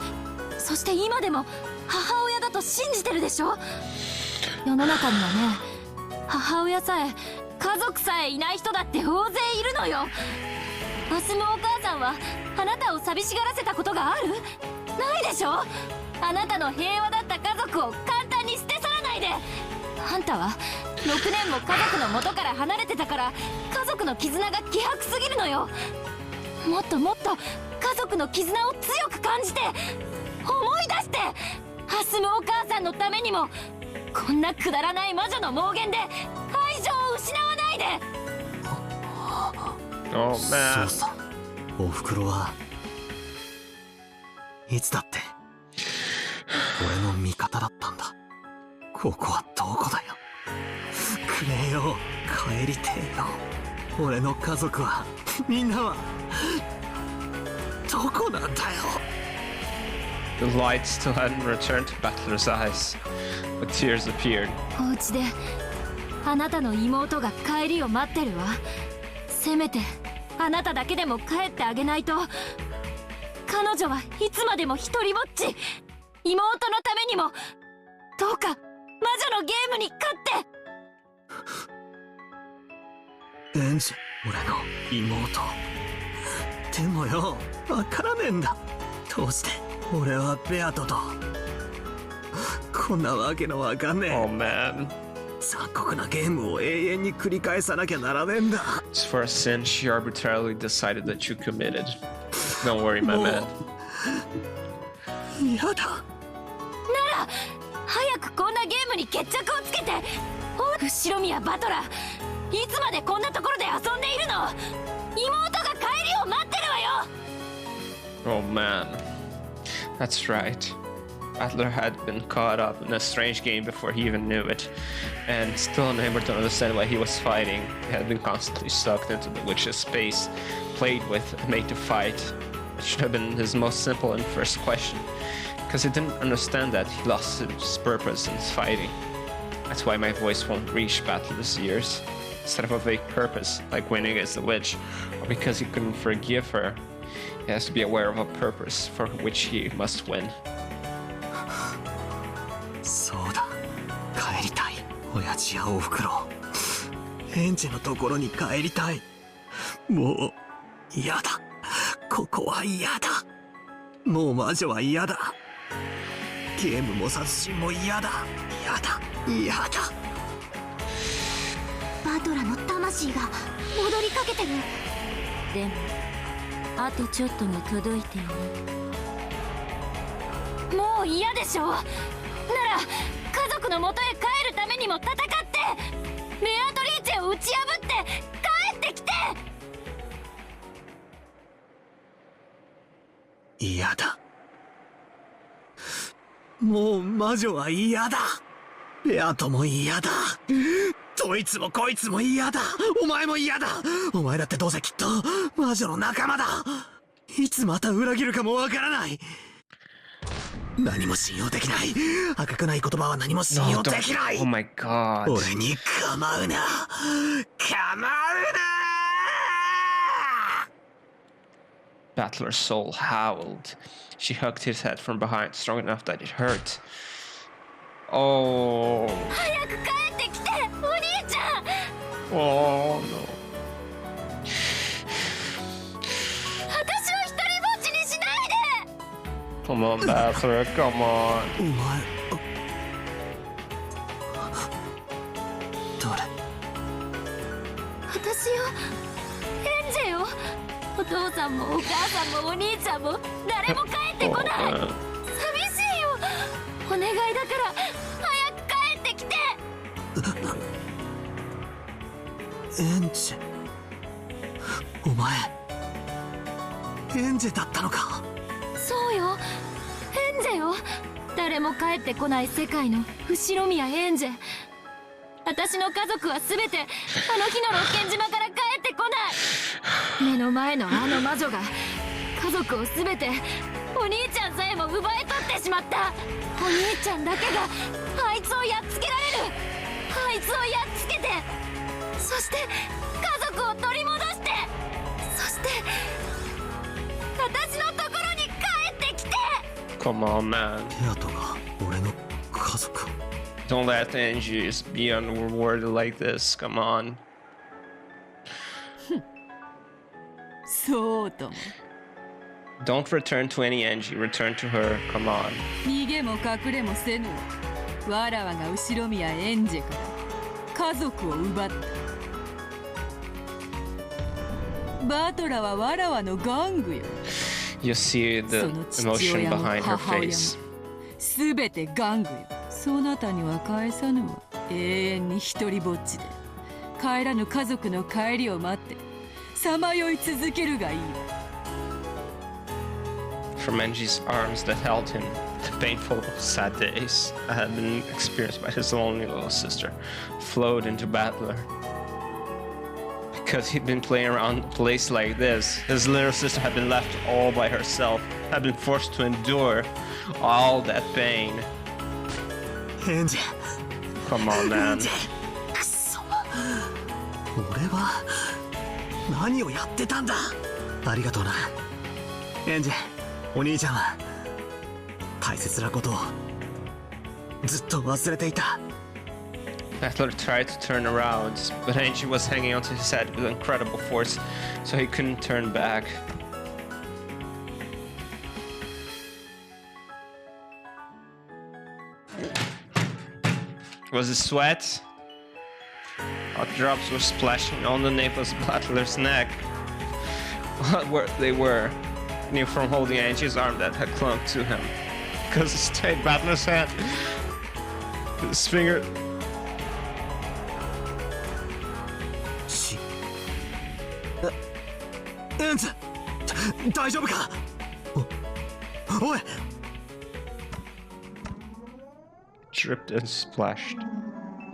そして今でも母親だと信じてるでしょ。世の中にはね、母親さえ家族さえいない人だって大勢いるのよ。アスムお母さんはあなたを寂しがらせたことがある？ないでしょ。あなたの平和だった家族を簡単に捨て去らないで。あんたは6年も家族の元から離れてたから、家族の絆が希薄すぎるのよ。もっともっと家族の絆を強く感じて、思い出して。アスムお母さんのためにも、こんなくだらない魔女の妄言で愛情を失わないで。そうさ。おふくろはいつだって俺の味方だったんだ。ここはどこだよ。くれよ、帰りてえよ。俺の家族は、みんなはどこなんだよ。 The light still hadn't returned to Battler's eyes, but tears appeared. お家であなたの妹が帰りを待ってるわ。せめてあなただけでも帰ってあげないと。彼女はいつまでも一人ぼっち。妹のためにもどうか魔女のゲームに勝って。エンジェ、俺の妹。でもよ、わからねえんだ。どうして俺はベアトとこんなわけのわかんねえ。 Oh man. 残酷なゲームを永遠に繰り返さなきゃならねえんだ。 It's for a sin she arbitrarily decided that you committed. Don't worry, my man. 嫌だ。なら早くこんなゲームに決着をつけて。後ろ宮バトラー、いつまでこんなところで遊んでいるの。妹が帰りを待ってるわよ。 Oh man. That's right. Battler had been caught up in a strange game before he even knew it, and still unable to understand why he was fighting. He had been constantly sucked into the witch's space, played with, and made to fight. It should have been his most simple and first question, because he didn't understand that he lost his purpose in fighting. That's why my voice won't reach Battler's ears. Instead of a vague purpose, like winning against the witch, or because he couldn't forgive her, he has to be aware of a purpose for which he must win. そうだ、帰りたい。親父やおふくろ、エンジェのところに帰りたい。もう嫌だ。ここは嫌だ。もう魔女は嫌だ。ゲームも殺人も嫌だ。嫌だ、嫌だ。バトラの魂が戻りかけてる。でもあとちょっとが届いている。もう嫌でしょ。なら家族の元へ帰るためにも戦って、ベアトリーチェを打ち破って帰ってきて。嫌だ。もう魔女は嫌だ。ベアトも嫌だ。どいつもこいつも嫌だ。お前も嫌だ。お前だってどうせきっと魔女の仲間だ。いつまた裏切るかもわからない。何も信用できない。赤くない言葉は何も信用できない。Oh my god. 俺に構うな。構うな。 Battler's soul howled. She hugged his head from behind, strong enough that it hurt. Oh. 早く帰ってきて、お兄ちゃん。 Oh no. 私を一人ぼっちにしないで。 Come on, Battler, come on. お前、誰？私よ、エンジェよ。お父さんもお母さんもお兄ちゃんも誰も帰ってこない。寂しいよ。お願いだからエンジェ、お前エンジェだったのか。そうよ、エンジェよ。誰も帰ってこない世界の後宮エンジェ。私の家族は全てあの日の六軒島から帰ってこない。目の前のあの魔女が家族を全て、お兄ちゃんさえも奪い取ってしまった。お兄ちゃんだけがあいつをやっつけられる。あいつをやっつけて、そして家族を取り戻して、そして私のところに帰ってきて。 Come on, man. ベアトが俺の家族を。 Don't let Ange be unrewarded like this. Come on. そうとも。 Don't return to any Ange. Return to her. Come on. 逃げも隠れもせぬわらわが後宮エンジェから家族を奪った。バトラはわらわの玩具よ。 You see the emotion behind her face. すべて玩具よ。そなたには返さぬわ。永遠に一人ぼっちで帰らぬ家族の帰りを待ってさまよい続けるがいいわ。 From Ange's arms that held him, the painful, sad days that had been experienced by his lonely little sister flowed into Battler. Because he'd been playing around a place like this, his little sister had been left all by herself, had been forced to endure all that pain. エンジェ、 Come on, エ man. ンジェ、くそ、俺は何をやってたんだ。ありがとうなエンジェ。お兄ちゃんは大切なことをずっと忘れていた。 Battler tried to turn around, but Ange was hanging onto his head with incredible force, so he couldn't turn back. Was it sweat? Hot drops were splashing on the naples of Battler's neck. What they were, knew from holding Ange's arm that had clung to him. Because it stayed Battler's hand. His finger. エンジェ、大丈夫か。おい。 Dripped and splashed.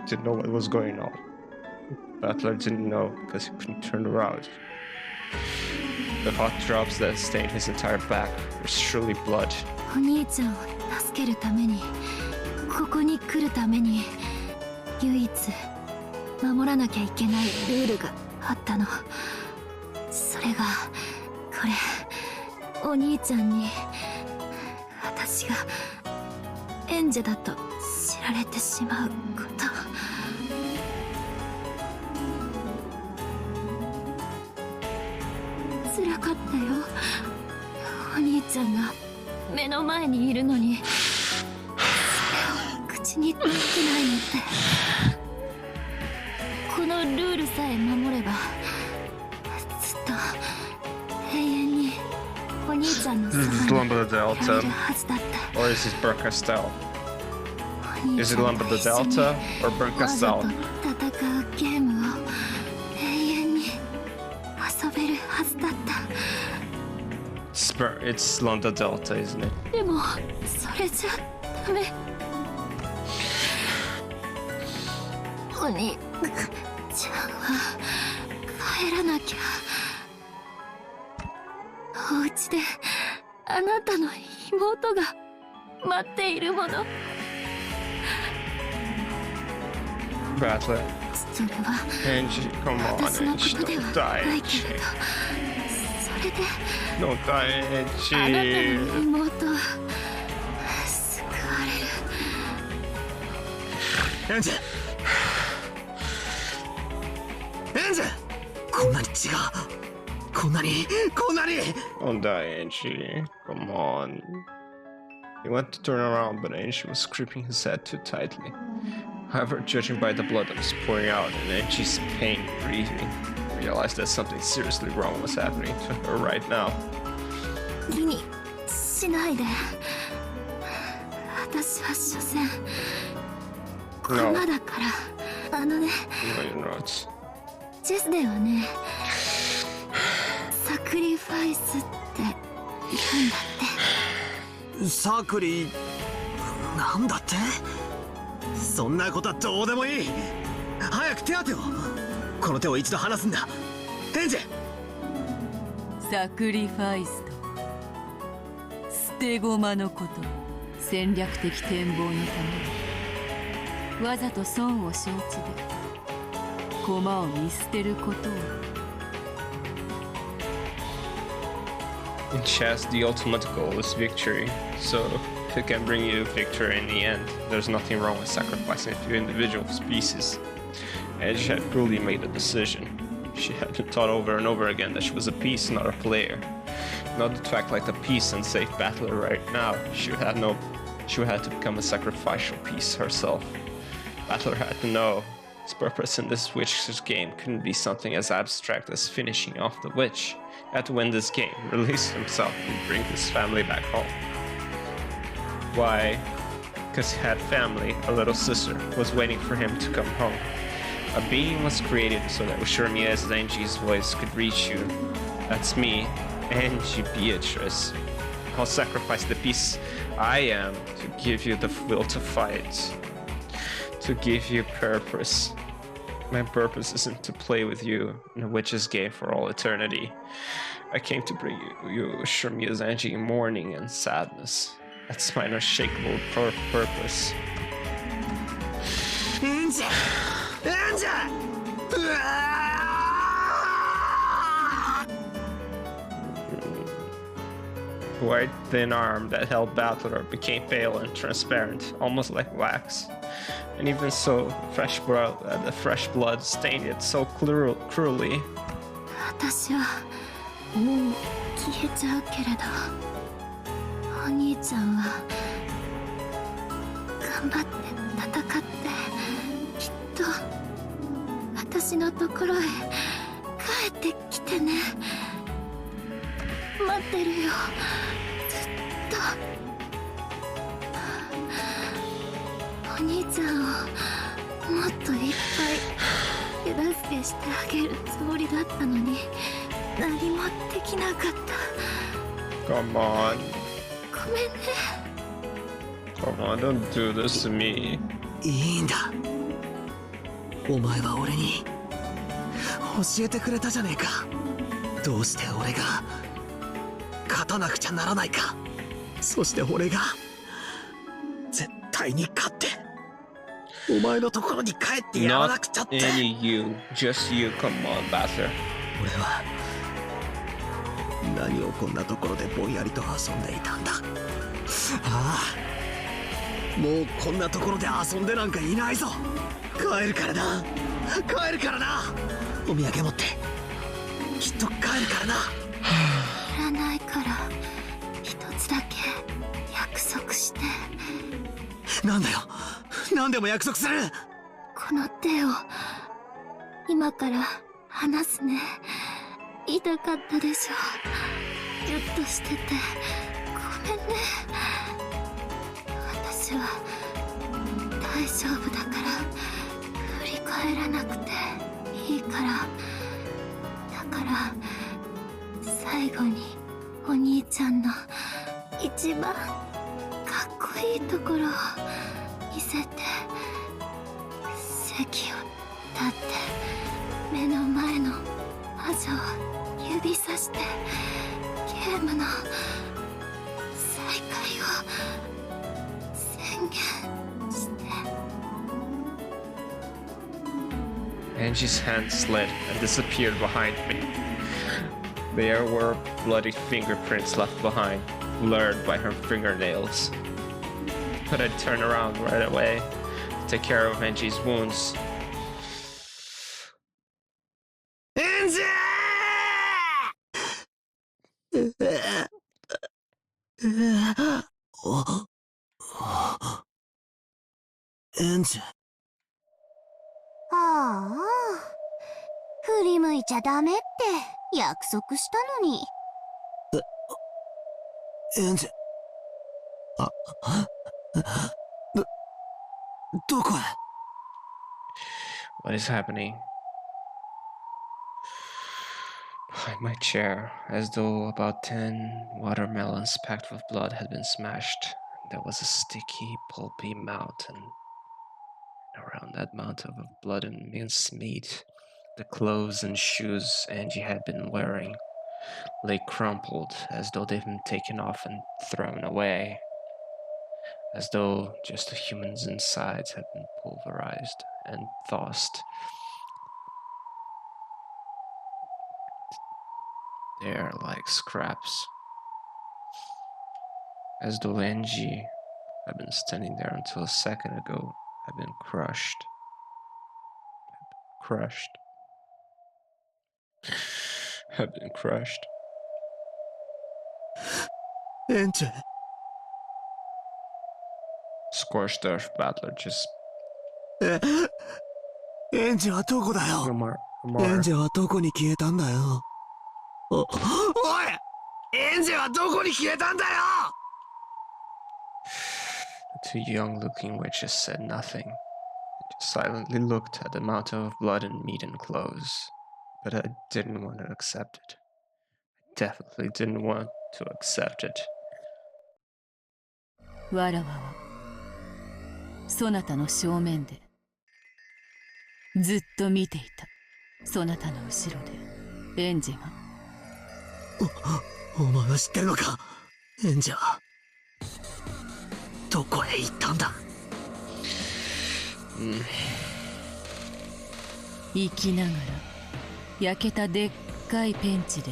Didn't know what was going on. Battler didn't know because he couldn't turn around. The hot drops that stained his entire back were surely blood. お兄ちゃんを助けるために、ここに来るために、唯一守らなきゃいけないルールがあったの。それがこれ、お兄ちゃんに私がエンジェだと知られてしまうこと。辛かったよ。お兄ちゃんが目の前にいるのにそれを口にできないのって。このルールさえ守ればずっと永遠にお兄ちゃんのそばにいられるはずだった。 Or is it Bernkastel? Is it Lumber the Delta or Bernkastel? 戦うゲームを永遠に遊べるはずだった。It's Lumber Delta, isn't it? でもそれじゃダメ。お兄ちゃんは帰らなきゃ。お家であなたの妹が待っているもの。 Battler. それは Ange, come on, 私のこ Ange, とでは don't die, ないけれ Ange. ど、それで Don't die, あなた Ange. の妹は救われる。エンジェ、エンジェ、こんなに違う。こんなに。 Don't die, Ange. Come on. He went to turn around, but Ange was gripping his head too tightly. However, judging by the blood that was pouring out and Ange's pain breathing, he realized that something seriously wrong was happening to her right now. 気にしないで。私は所詮駒だから。あのね、 No, you're not. チェスではね、サクリファイスって言うんだって。サクリなんだって？そんなことはどうでもいい。早く手当てを。この手を一度離すんだ。エンジェ。サクリファイスと捨て駒のこと、戦略的展望のためわざと損を承知で駒を見捨てることを。 In chess, the ultimate goal is victory, so if it can bring you victory in the end, there's nothing wrong with sacrificing a few individual pieces. Ange had cruelly made a decision. She had been taught over and over again that she was a piece, not a player. In order to act like a piece and save Battler right now, she would have to become a sacrificial piece herself. Battler had to know his purpose in this witch's game couldn't be something as abstract as finishing off the witch. He had to win this game, release himself, and bring his family back home. Why? Because he had family, a little sister, who was waiting for him to come home. A being was created so that Ushurmiya's Ange's voice could reach you. That's me, Ange Beatrice. I'll sacrifice the piece I am to give you the will to fight. To give you purpose. My purpose isn't to play with you in a witch's game for all eternity. I came to bring you Ushurmiya's Ange in mourning and sadness. That's my unshakable purpose. Ange! Ange! White thin arm that held Battler became pale and transparent, almost like wax. And even so, the fresh blood stained it so cruelly. 私はもう消えちゃうけれど、お兄ちゃんは頑張って戦って、きっと私のところへ帰ってきてね。待ってるよ、ずっと。お兄ちゃんをもっといっぱい手助けしてあげるつもりだったのに、何もできなかった。 Come on. ごめんね。 Come on, don't do this to me. いいんだ。お前は俺に教えてくれたじゃねえか。どうして俺が勝たなくちゃならないか。そして俺が絶対に勝ってお前のところに帰ってやらなくちゃって。 Not any you, just you. Come on, Battler. 俺は何をこんなところでぼんやりと遊んでいたんだ。ああ、もうこんなところで遊んでなんかいないぞ。帰るからな、帰るからな。お土産持ってきっと帰るからな。いらないから一つだけ約束して。なんだよ、何でも約束する。この手を今から離すね。痛かったでしょ。ギュッとしててごめんね。私は大丈夫だから振り返らなくていいから。だから最後にお兄ちゃんの一番かっこいいところを見せて、席を立って目の前の魔女を指さしてゲームの再開を宣言して。 Angie's hand slid and disappeared behind me. There were bloody fingerprints left behind, blurred by her fingernails. But I'd turn around right away to take care of Angie's wounds. エンジエンジ。ああ、振り向いちゃダメって約束したのに。エンジ。どこへ？ What is happening? at my chair, as though about 10 watermelons packed with blood had been smashed. There was a sticky, pulpy mountain. Around that mountain of blood and minced meat, the clothes and shoes Angie had been wearing lay crumpled, as though they'd been taken off and thrown away, as though just the humans' insides had been pulverized and tossed there like scraps, as though Angie had been standing there until a second ago had been crushed. Had been crushed. Ange. Scorched earth battler just エンジはどこだよ。 エンジはどこに消えたんだよ。おい、エンジはどこに消えたんだよ。 The two young-looking witches said nothing. They just silently looked at the mountain of blood and meat and clothes. But I didn't want to accept it. I definitely didn't want to accept it. わらわはそなたの正面でずっと見ていた。そなたの後ろでエンジが。お前は知ってるのか。エンジはどこへ行ったんだ。生きながら焼けたでっかいペンチで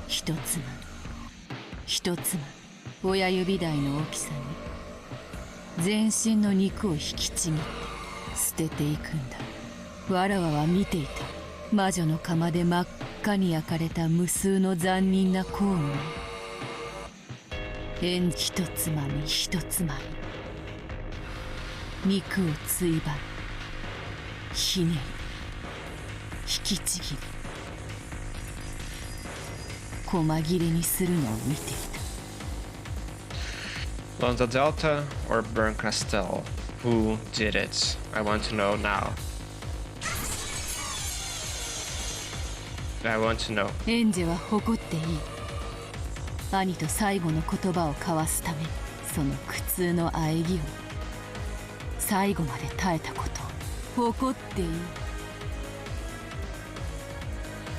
一つまみ親指大の大きさに全身の肉を引きちぎって捨てていくんだ。わらわは見ていた。魔女の釜で真っ赤に焼かれた無数の残忍な行為を一つまみ一つまみ肉をついばる、ひねり、引きちぎる、細切れにするのを見ていた。Battler&Beato or Bernkastel? Who did it? I want to know now. I want to know. エンジェは誇っていい。兄と最後の言葉を交わすためにその苦痛の喘ぎを最後まで耐えたことを誇っていい。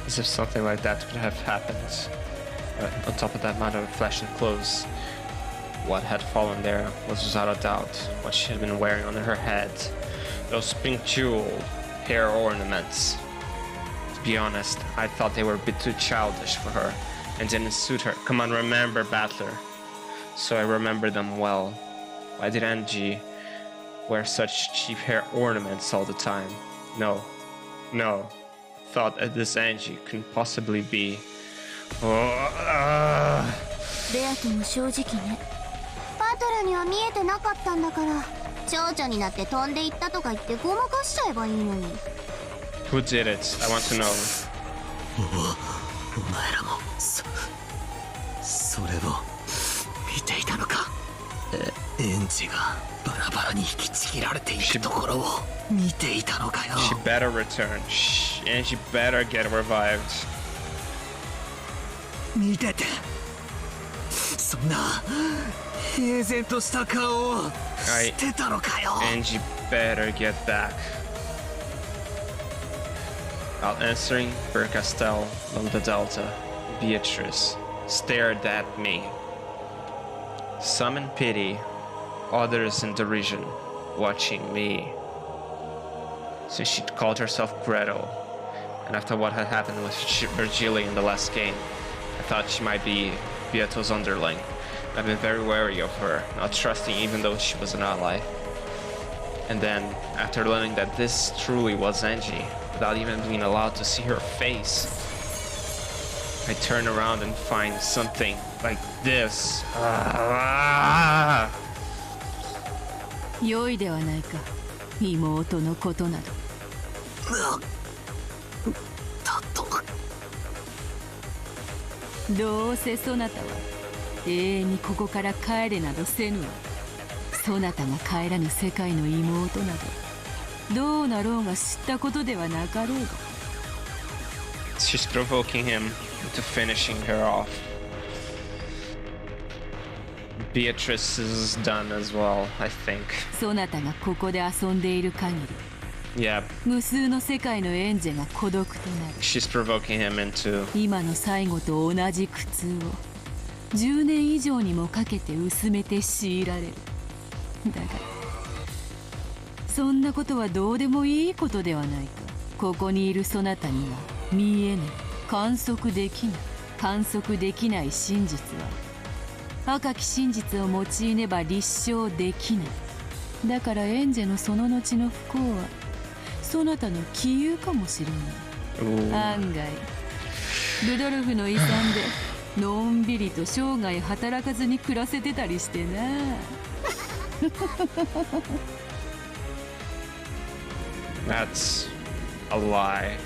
As if something like that could have happened. On top of that mountain of flesh and clothes, what had fallen there was without a doubt what she had been wearing on her head. Those pink jeweled hair ornaments. To be honest, I thought they were a bit too childish for her and didn't suit her. Come on, remember, Battler. So I remember them well. Why did Ange wear such cheap hair ornaments all the time? No. Thought that this Ange couldn't possibly be. ベアトも正直ね。バトルには見えてなかったんだから、蝶々になって飛んでいったとか言ってごまかしちゃえばいいのに。 Who did it? I want to know. お前らもそれを見ていたのか。エンジがバラバラに引きちぎられていくところを見ていたのかよ。 She better return. And she better get revived. 見てて、そんな平然とした顔をしてたのかよ。 And she better get back. While answering, Bernkastel, Battler&Beato, Beatrice stared at me. Some in pity, others in derision, watching me. Since she'd called herself Gretel, and after what had happened with Virgilia in the last game, I thought she might be Beato's underling. I've been very wary of her, not trusting even though she was an ally. And then, after learning that this truly was Ange, without even being allowed to see her face, I turn around and find something like this. 良いではないか、妹のことなど。どうせそなたは永遠にここから帰れなどせぬわ。そなたが帰らぬ世界の妹などどうなろうが知ったことではなかろうが。She's provoking him into finishing her off. Beatrice is done as well, I think. そなたがここで遊んでいる限り Yeah, 無数の世界のエンジェが孤独となる she's provoking him into 今の最後と同じ苦痛を10年以上にもかけて薄めて強いられる。だがそんなことはどうでもいいことではないか。ここにいるそなたには見えない、観測できない真実は赤き真実を用いねば立証できない。だからエンジェのその後の不幸はそなたの杞憂かもしれない。案外ルドルフの遺産でのんびりと生涯働かずに暮らせてたりしてな。That's a lie.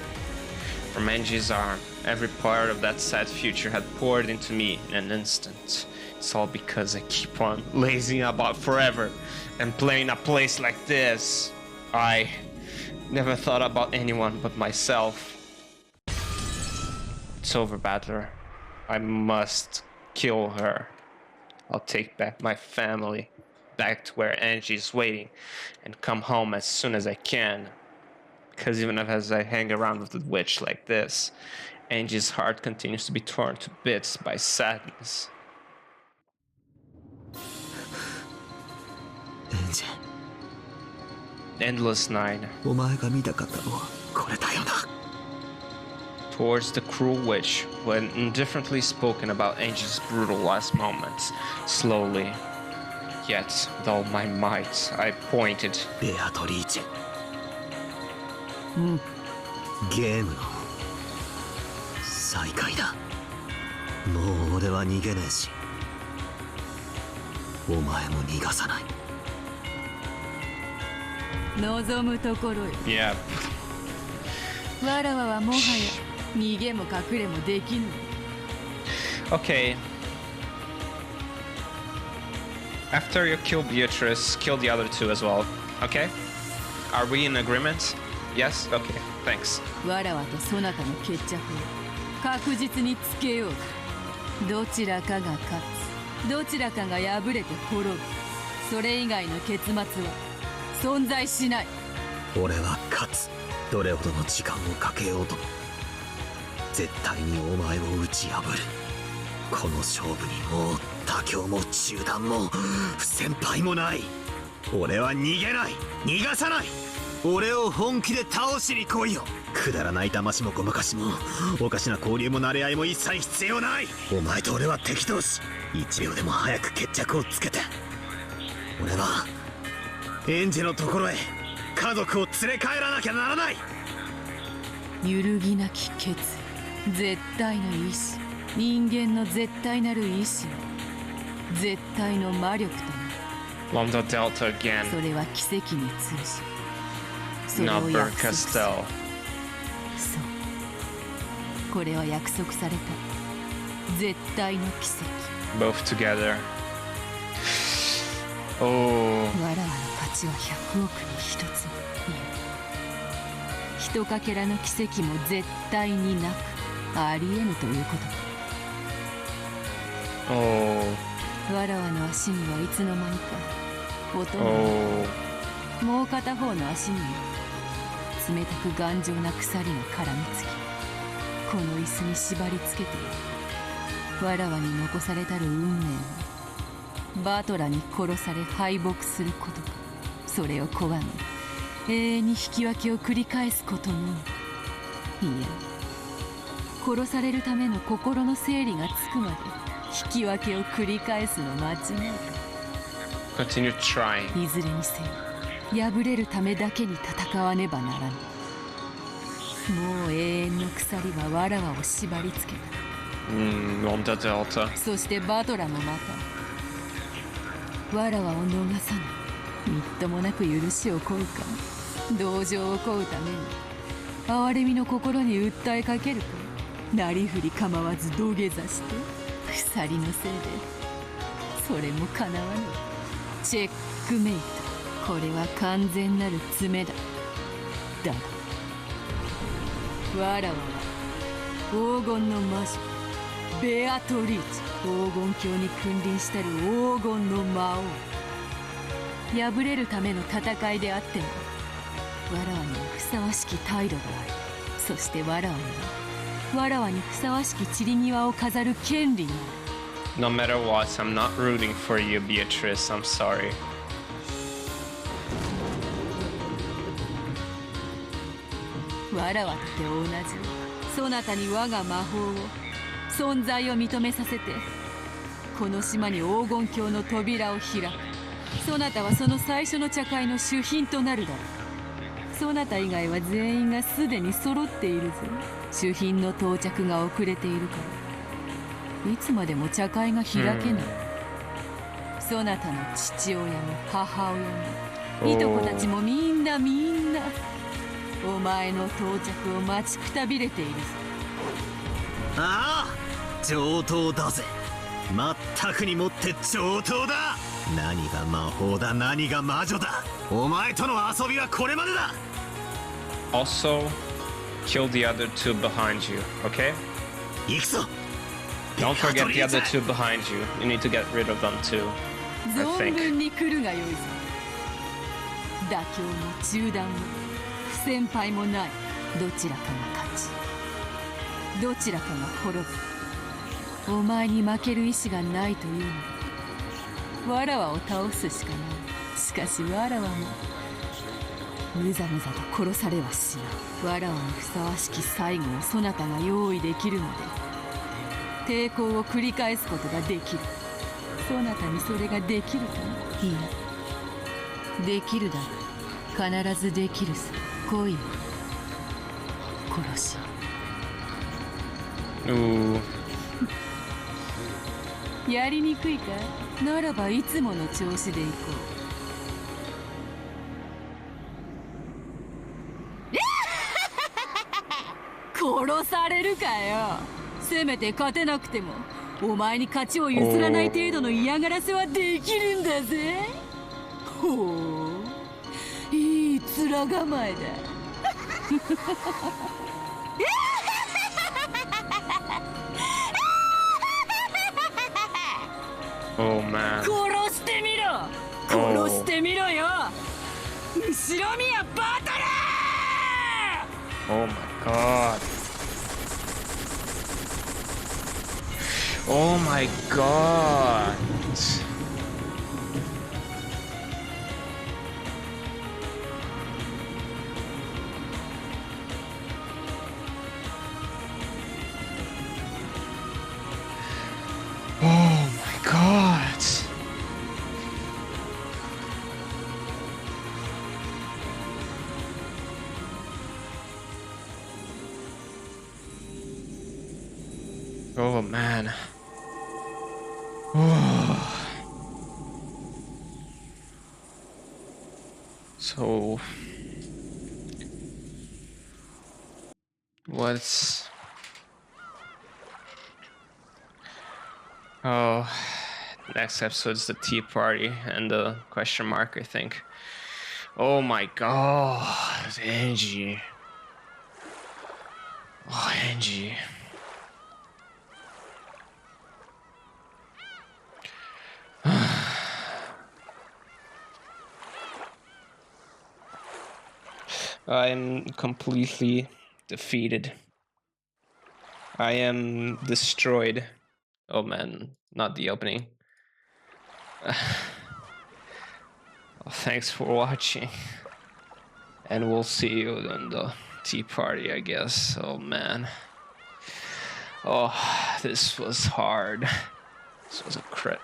From Ange's arm, every part of that sad future had poured into me in an instant. It's all because I keep on lazing about forever and playing a place like this. I never thought about anyone but myself. It's over, Battler. I must kill her. I'll take back my family, back to where Angie is waiting, and come home as soon as I can. Because even as I hang around with the witch like this, Angie's heart continues to be torn to bits by sadness. エンジェ Endless Nine. お前が見たかったのはこれだよな。 Towards the cruel witch, who had indifferently spoken about Angie's brutal last moments. Slowly, yet with all my might, I pointed. ベアトリーチェ。ゲームの再開だ。もう俺は逃げねえし、お前も逃がさない。望むところよ。 Yeah. わらわはもはや逃げも隠れもできぬ。 Okay. After you kill Beatrice, kill the other two as well. Okay? Are we in agreement? Yes? Okay, thanks. わらわとそなたの決着を確実につけよう。どちらかが勝つ、どちらかが敗れて滅ぶ。それ以外の結末は存在しない。俺は勝つ。どれほどの時間をかけようとも絶対にお前を打ち破る。この勝負にもう妥協も中断も不先輩もない。俺は逃げない、逃がさない。俺を本気で倒しに来いよ。くだらない騙しもごまかしもおかしな交流も馴れ合いも一切必要ない。お前と俺は敵同士。1秒でも早く決着をつけて俺はエンジェのところへ家族を連れ帰らなきゃならない。揺るぎなき決意、絶対の意志、人間の絶対なる意志は絶対の魔力となる。 Lambda Delta again. それは奇跡に通じ、それ Not を約束する。 Bernkastel. そう、これは約束された絶対の奇跡。 Both together. Oh. わらわの勝ちは100億に一つも。いや、ひとかけらの奇跡も絶対になくありえぬということだ。 Oh. わらわの足にはいつの間にか音が、 Oh. もう片方の足には冷たく頑丈な鎖が絡みつき、この椅子に縛り付けている。わらわに残されたる運命はバトラに殺され敗北することか。それを拒み永遠に引き分けを繰り返すことのみ。いや、殺されるための心の整理がつくまで引き分けを繰り返すの間違いか。 Continue trying. いずれにせよ敗れるためだけに戦わねばならぬ。もう永遠の鎖はわらわを縛り付けた。Lambda Delta. そしてバトラもまたわらわを逃さない。みっともなく許しを請うか、同情を請うために哀れみの心に訴えかけるか、なりふり構わず土下座して鎖のせいでそれもかなわぬ。チェックメイト。これは完全なる詰めだ。だがわらわは黄金の魔女ベアトリーチ黄金鏡に君臨したる黄金の魔王。敗れるための戦いであってもわらわにはふさわしき態度がある。そしてわらわにはわらわにふさわしき散り際を飾る権利がある。 No matter what, I'm not rooting for you, Beatrice. I'm sorry. わらわって同じ。そなたに我が魔法を存在を認めさせてこの島に黄金鏡の扉を開く。そなたはその最初の茶会の主賓となるだろう。そなた以外は全員がすでに揃っているぞ。主賓の到着が遅れているからいつまでも茶会が開けない。そなたの父親も母親もいとこたちもみんなお前の到着を待ちくたびれているぞ。ああ、上等だぜ。まったくにもって上等だ。何が魔法だ、何が魔女だ。お前との遊びはこれまでだ。 Also, kill the other two behind you, okay? 行くぞ。 Don't forget the other two behind you. You need to get rid of them too, I 存分 think. に来るがよいぞ。妥協も中断も不戦敗もない。どちらかが勝ちどちらかが滅ぶ。お前に負ける意志がないというのだ。わらわを倒すしかない。しかしわらわもむざむざと殺されはしない。わらわにふさわしき最後をそなたが用意できるので抵抗を繰り返すことができる。そなたにそれができるかい。いやできるだろう。必ずできるさ。来いよ殺し。 Ooh. やりにくいか。ならばいつもの調子でいこう。殺されるかよ。せめて勝てなくてもお前に勝ちを譲らない程度の嫌がらせはできるんだぜ。ほう、いい面構えだ。Oh man. 殺してみろ殺してみろよ。後ろ宮バトル。 Oh my god. Oh my god. Oh my god. Oh man. So what's next episode's the tea party and the question mark, I think. Oh my god, Ange. Oh, Ange. I'm completely defeated. I am destroyed. Oh man, not the opening. Well, thanks for watching. And we'll see you in the tea party, I guess. Oh man. Oh, this was hard. This was a crit.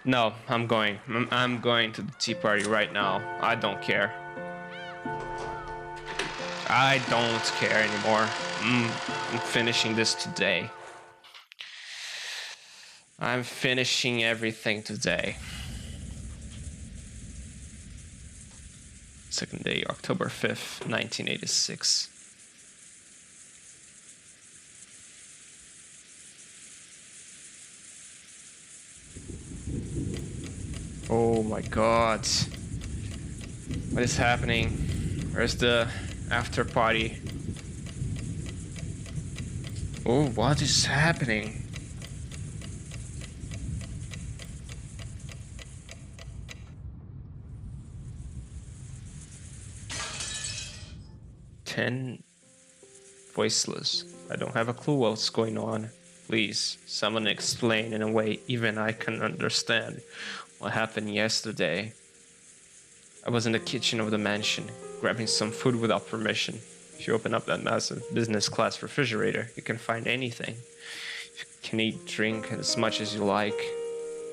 No, I'm going to the tea party right now. I don't care. I don't care anymore. I'm finishing this today. I'm finishing everything today. Second day, October 5th, 1986. Oh my god. What is happening? Where's the after party? Oh, what is happening? Ten voiceless. I don't have a clue what's going on. Please, someone explain in a way even I can understand what happened yesterday. I was in the kitchen of the mansion, grabbing some food without permission. If you open up that massive business class refrigerator, you can find anything. You can eat, drink as much as you like.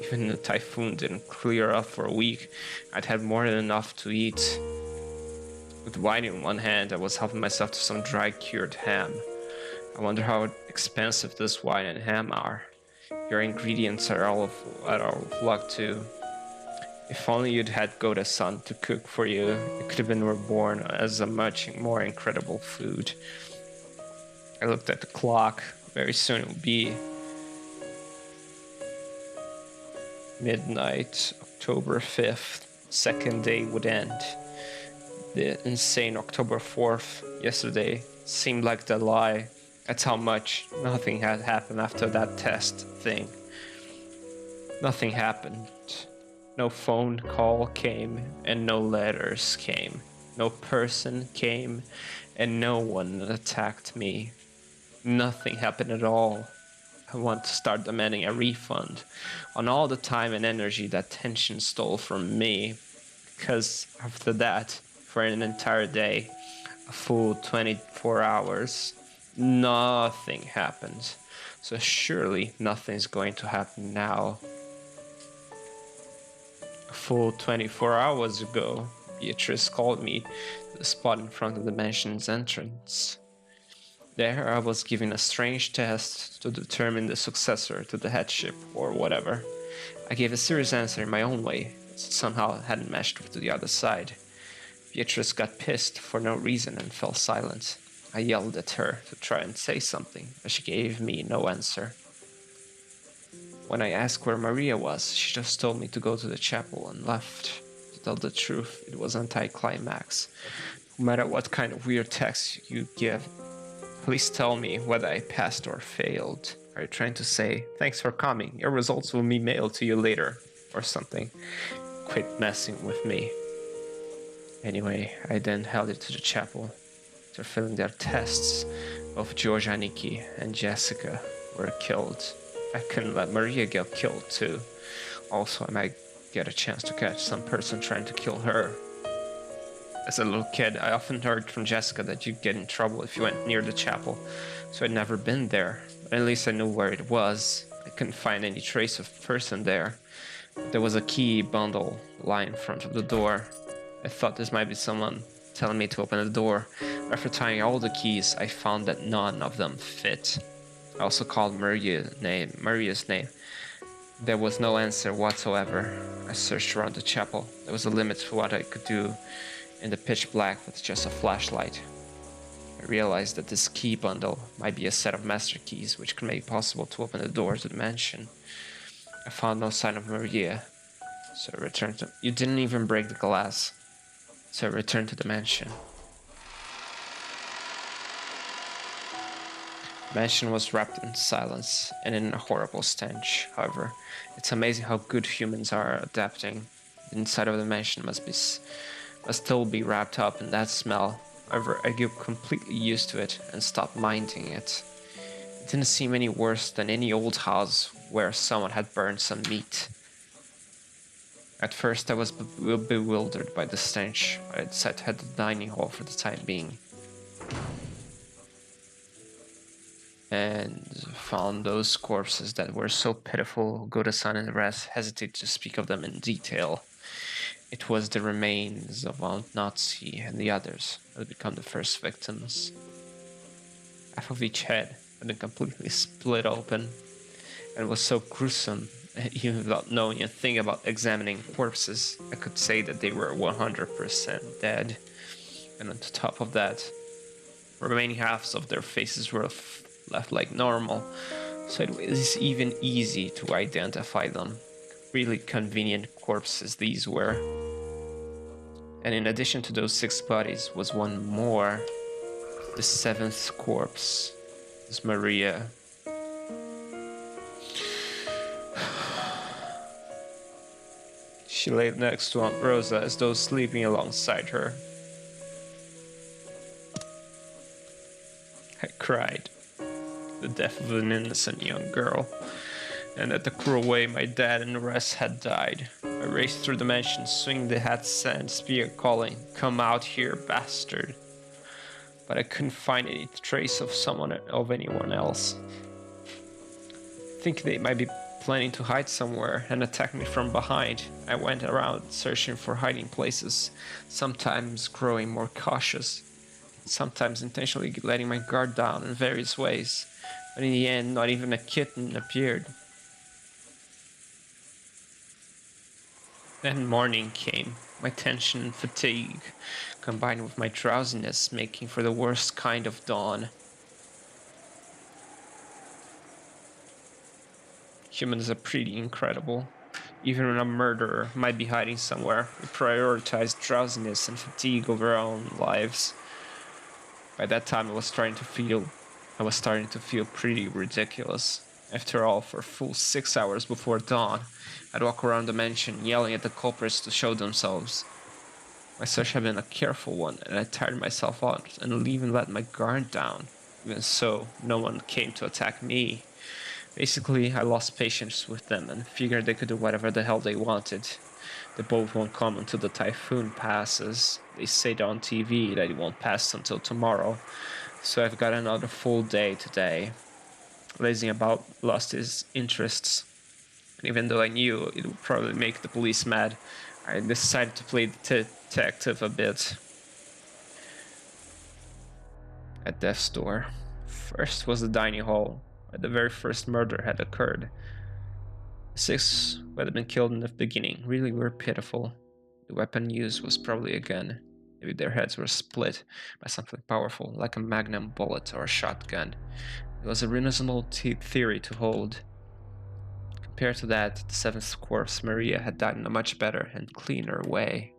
Even the typhoon didn't clear up for a week. I'd had more than enough to eat. With wine in one hand, I was helping myself to some dry-cured ham. I wonder how expensive this wine and ham are. Your ingredients are out of luck too. If only you'd had Goda-san to cook for you, it could have been reborn as a much more incredible food. I looked at the clock. Very soon it would be midnight, October 5th. Second day would end. The insane October 4th, yesterday, seemed like the lie. That's how much nothing had happened after that test thing. Nothing happened. No phone call came and no letters came. No person came and no one attacked me. Nothing happened at all. I want to start demanding a refund on all the time and energy that tension stole from me. Because after that, for an entire day, a full 24 hours, nothing happened. So surely nothing's going to happen now. A full 24 hours ago, Beatrice called me to the spot in front of the mansion's entrance. There I was given a strange test to determine the successor to the headship or whatever. I gave a serious answer in my own way. It somehow hadn't matched with the other side. Beatrice got pissed for no reason and fell silent. I yelled at her to try and say something, but she gave me no answer. When I asked where Maria was, she just told me to go to the chapel and left. To tell the truth, it was anticlimax. No matter what kind of weird text you give, please tell me whether I passed or failed. Are you trying to say, thanks for coming, your results will be mailed to you later, or something? Quit messing with me. Anyway, I then held it to the chapel. After filling their tests, both George Aniki and Jessica were killed. I couldn't let Maria get killed too. Also, I might get a chance to catch some person trying to kill her. As a little kid, I often heard from Jessica that you'd get in trouble if you went near the chapel, so I'd never been there. But at least I knew where it was. I couldn't find any trace of a person there. There was a key bundle lying in front of the door. I thought this might be someone telling me to open the door. After trying all the keys, I found that none of them fit. I also called Maria's name. There was no answer whatsoever. I searched around the chapel. There was a limit to what I could do in the pitch black with just a flashlight. I realized that this key bundle might be a set of master keys which could make it possible to open the door to the mansion. I found no sign of Maria, so I returned to... You didn't even break the glass. So I returned to the mansion. The mansion was wrapped in silence and in a horrible stench. However, it's amazing how good humans are adapting. The inside of the mansion must still be wrapped up in that smell. However, I grew completely used to it and stopped minding it. It didn't seem any worse than any old house where someone had burned some meat. At first I was bewildered by the stench, but I decided to head to the dining hall for the time being. And found those corpses that were so pitiful, Goda-san and the rest hesitated to speak of them in detail. It was the remains of Aunt Nazi and the others that had become the first victims. Half of each head had been completely split open, and it was so gruesome that even without knowing a thing about examining corpses, I could say that they were 100% dead. And on top of that, remaining halves of their faces were left like normal, so it was even easy to identify them. Really convenient corpses these were. And in addition to those 6 bodies was one more, the 7th corpse. It's Maria. She lay next to Aunt Rosa as though sleeping alongside her. I cried. The death of an innocent young girl, and at the cruel way my dad and the rest had died. I raced through the mansion, swinging the hat and spear, calling, "Come out here, bastard!" But I couldn't find any trace of anyone else. Thinking they might be planning to hide somewhere and attack me from behind, I went around searching for hiding places, sometimes growing more cautious, sometimes intentionally letting my guard down in various ways, but in the end, not even a kitten appeared. Then morning came, my tension and fatigue, combined with my drowsiness, making for the worst kind of dawn. Humans are pretty incredible. Even when a murderer might be hiding somewhere, we prioritize drowsiness and fatigue over our own lives. By that time, I was starting to feel pretty ridiculous. After all, for a full 6 hours before dawn, I'd walk around the mansion yelling at the culprits to show themselves. My search had been a careful one, and I tired myself out and even let my guard down. Even so, no one came to attack me. Basically, I lost patience with them and figured they could do whatever the hell they wanted. They both won't come until the typhoon passes. They say on TV that it won't pass until tomorrow, so I've got another full day today. Lazing about lost his interests. Even though I knew it would probably make the police mad, I decided to play the detective a bit. At death's door. First was the dining hall, where the very first murder had occurred. The 6 who had been killed in the beginning really were pitiful. The weapon used was probably a gun. Maybe their heads were split by something powerful, like a magnum bullet or a shotgun. It was a reasonable theory to hold. Compared to that, the 7th corpse, Maria, had died in a much better and cleaner way.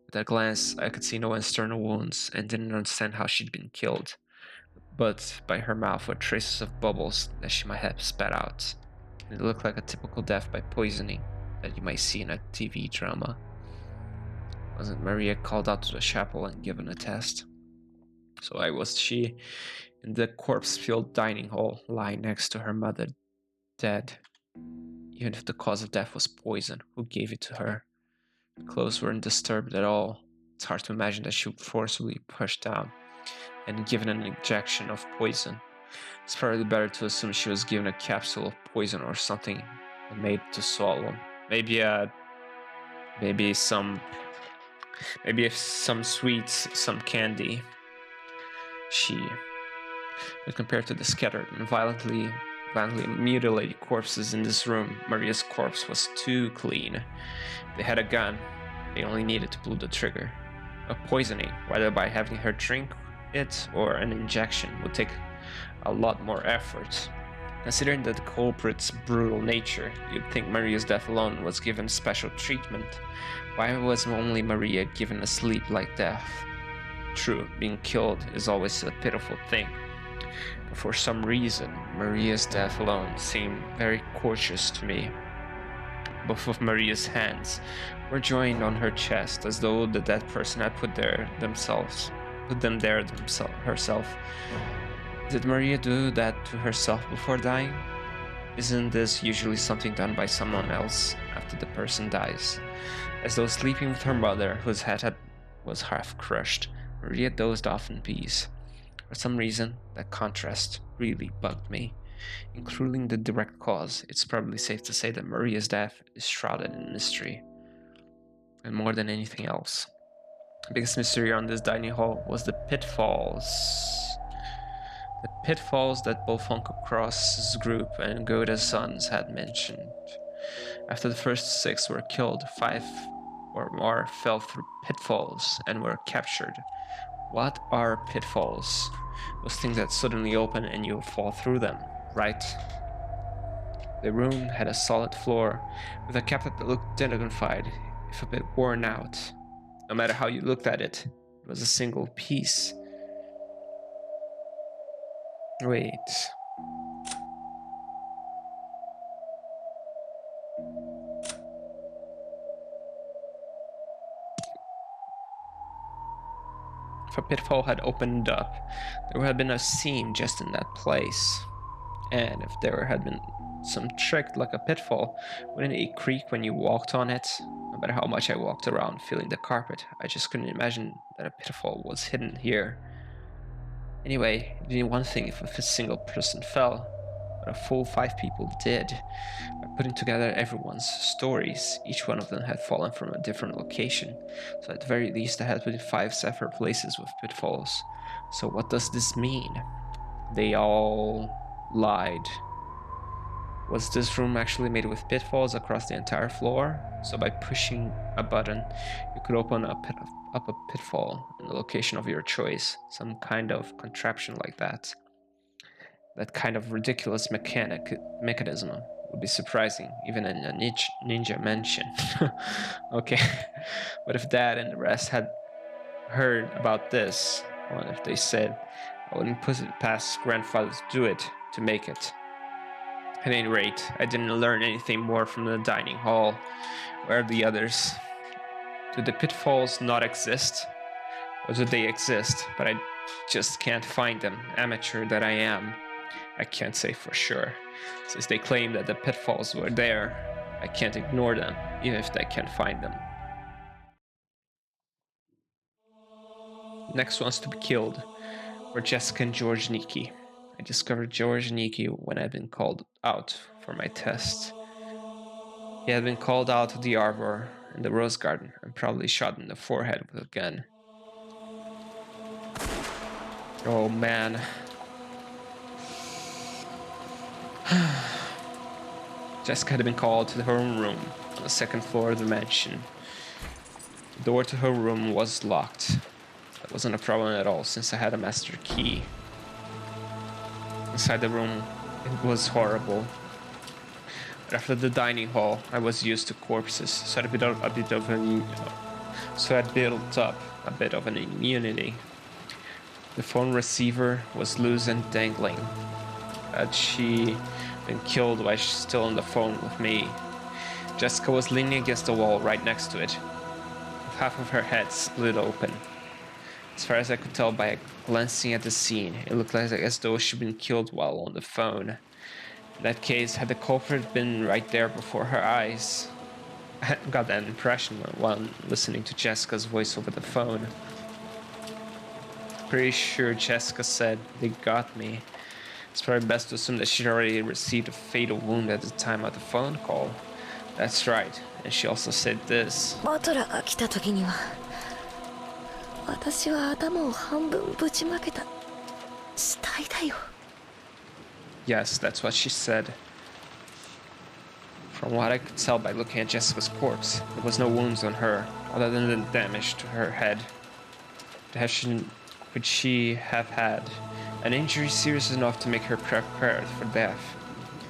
At a glance, I could see no external wounds and didn't understand how she'd been killed. But by her mouth were traces of bubbles that she might have spat out. It looked like a typical death by poisoning that you might see in a TV drama. Wasn't Maria called out to the chapel and given a test? So why was she in the corpse-filled dining hall, lying next to her mother, dead? Even if the cause of death was poison, who gave it to her? Her clothes weren't disturbed at all. It's hard to imagine that she was forcibly pushed down and given an injection of poison. It's probably better to assume she was given a capsule of poison or something and made to swallow. Maybe some sweets, some candy. But compared to the scattered and violently mutilated corpses in this room, Maria's corpse was too clean. They had a gun. They only needed to pull the trigger. A poisoning, whether by having her drink it or an injection, would take a lot more effort. Considering the culprit's brutal nature, you'd think Maria's death alone was given special treatment. Why was only Maria given a sleep-like death? True, being killed is always a pitiful thing, but for some reason, Maria's death alone seemed very courteous to me. Both of Maria's hands were joined on her chest, as though the dead person had put them there herself. Did Maria do that to herself before dying? Isn't this usually something done by someone else after the person dies? As though sleeping with her mother, whose head was half crushed, Maria dozed off in peace. For some reason, that contrast really bugged me. Including the direct cause, it's probably safe to say that Maria's death is shrouded in mystery. And more than anything else, the biggest mystery on this dining hall was the pitfalls. The pitfalls that both Uncle Cross's group and Goda's sons had mentioned. After the first 6 were killed, 5 or more fell through pitfalls and were captured. What are pitfalls? Those things that suddenly open and you fall through them, right? The room had a solid floor with a carpet that looked dignified, if a bit worn out. No matter how you looked at it, it was a single piece. Wait. If a pitfall had opened up, there would have been a seam just in that place. And if there had been some trick like a pitfall, wouldn't it creak when you walked on it? No matter how much I walked around feeling the carpet, I just couldn't imagine that a pitfall was hidden here. Anyway, it'd be one thing if a single person fell, but a full 5 people did. By putting together everyone's stories, each one of them had fallen from a different location, so at the very least I had been 5 separate places with pitfalls. So what does this mean? They all lied. Was this room actually made with pitfalls across the entire floor? So by pushing a button, you could open up a pitfall in the location of your choice, some kind of contraption like that. That kind of ridiculous mechanism would be surprising, even in a ninja mansion. Okay, but if Dad and the rest had heard about this, well, if they said, I wouldn't put it past grandfather to do it, to make it. At any rate, I didn't learn anything more from the dining hall. Where are the others? Do the pitfalls not exist? Or do they exist, but I just can't find them, amateur that I am? I can't say for sure. Since they claim that the pitfalls were there, I can't ignore them, even if I can't find them. Next ones to be killed were Jessica and George Nikki. I discovered George Nikki when I'd been called out for my test. He had been called out of the arbor in the rose garden and probably shot in the forehead with a gun. Oh man. Jessica had been called to her own room on the 2nd floor of the mansion. The door to her room was locked. That wasn't a problem at all since I had a master key. Inside the room, it was horrible. But after the dining hall, I was used to corpses, so I'd built up a bit of an immunity. The phone receiver was loose and dangling. Had she been killed while she's still on the phone with me? Jessica was leaning against the wall right next to it, with half of her head split open. As far as I could tell by glancing at the scene, it looked like as though she'd been killed while on the phone. In that case, had the culprit been right there before her eyes? I got that impression while listening to Jessica's voice over the phone. Pretty sure Jessica said, "They got me." It's probably best to assume that she'd already received a fatal wound at the time of the phone call. That's right, and she also said this. バトラーが来た時には私は頭を半分ぶちまけた死体だよ。 Yes, that's what she said. From what I could tell by looking at Jessica's corpse, there was no wounds on her, other than the damage to her head. Could she have had an injury serious enough to make her prepared for death,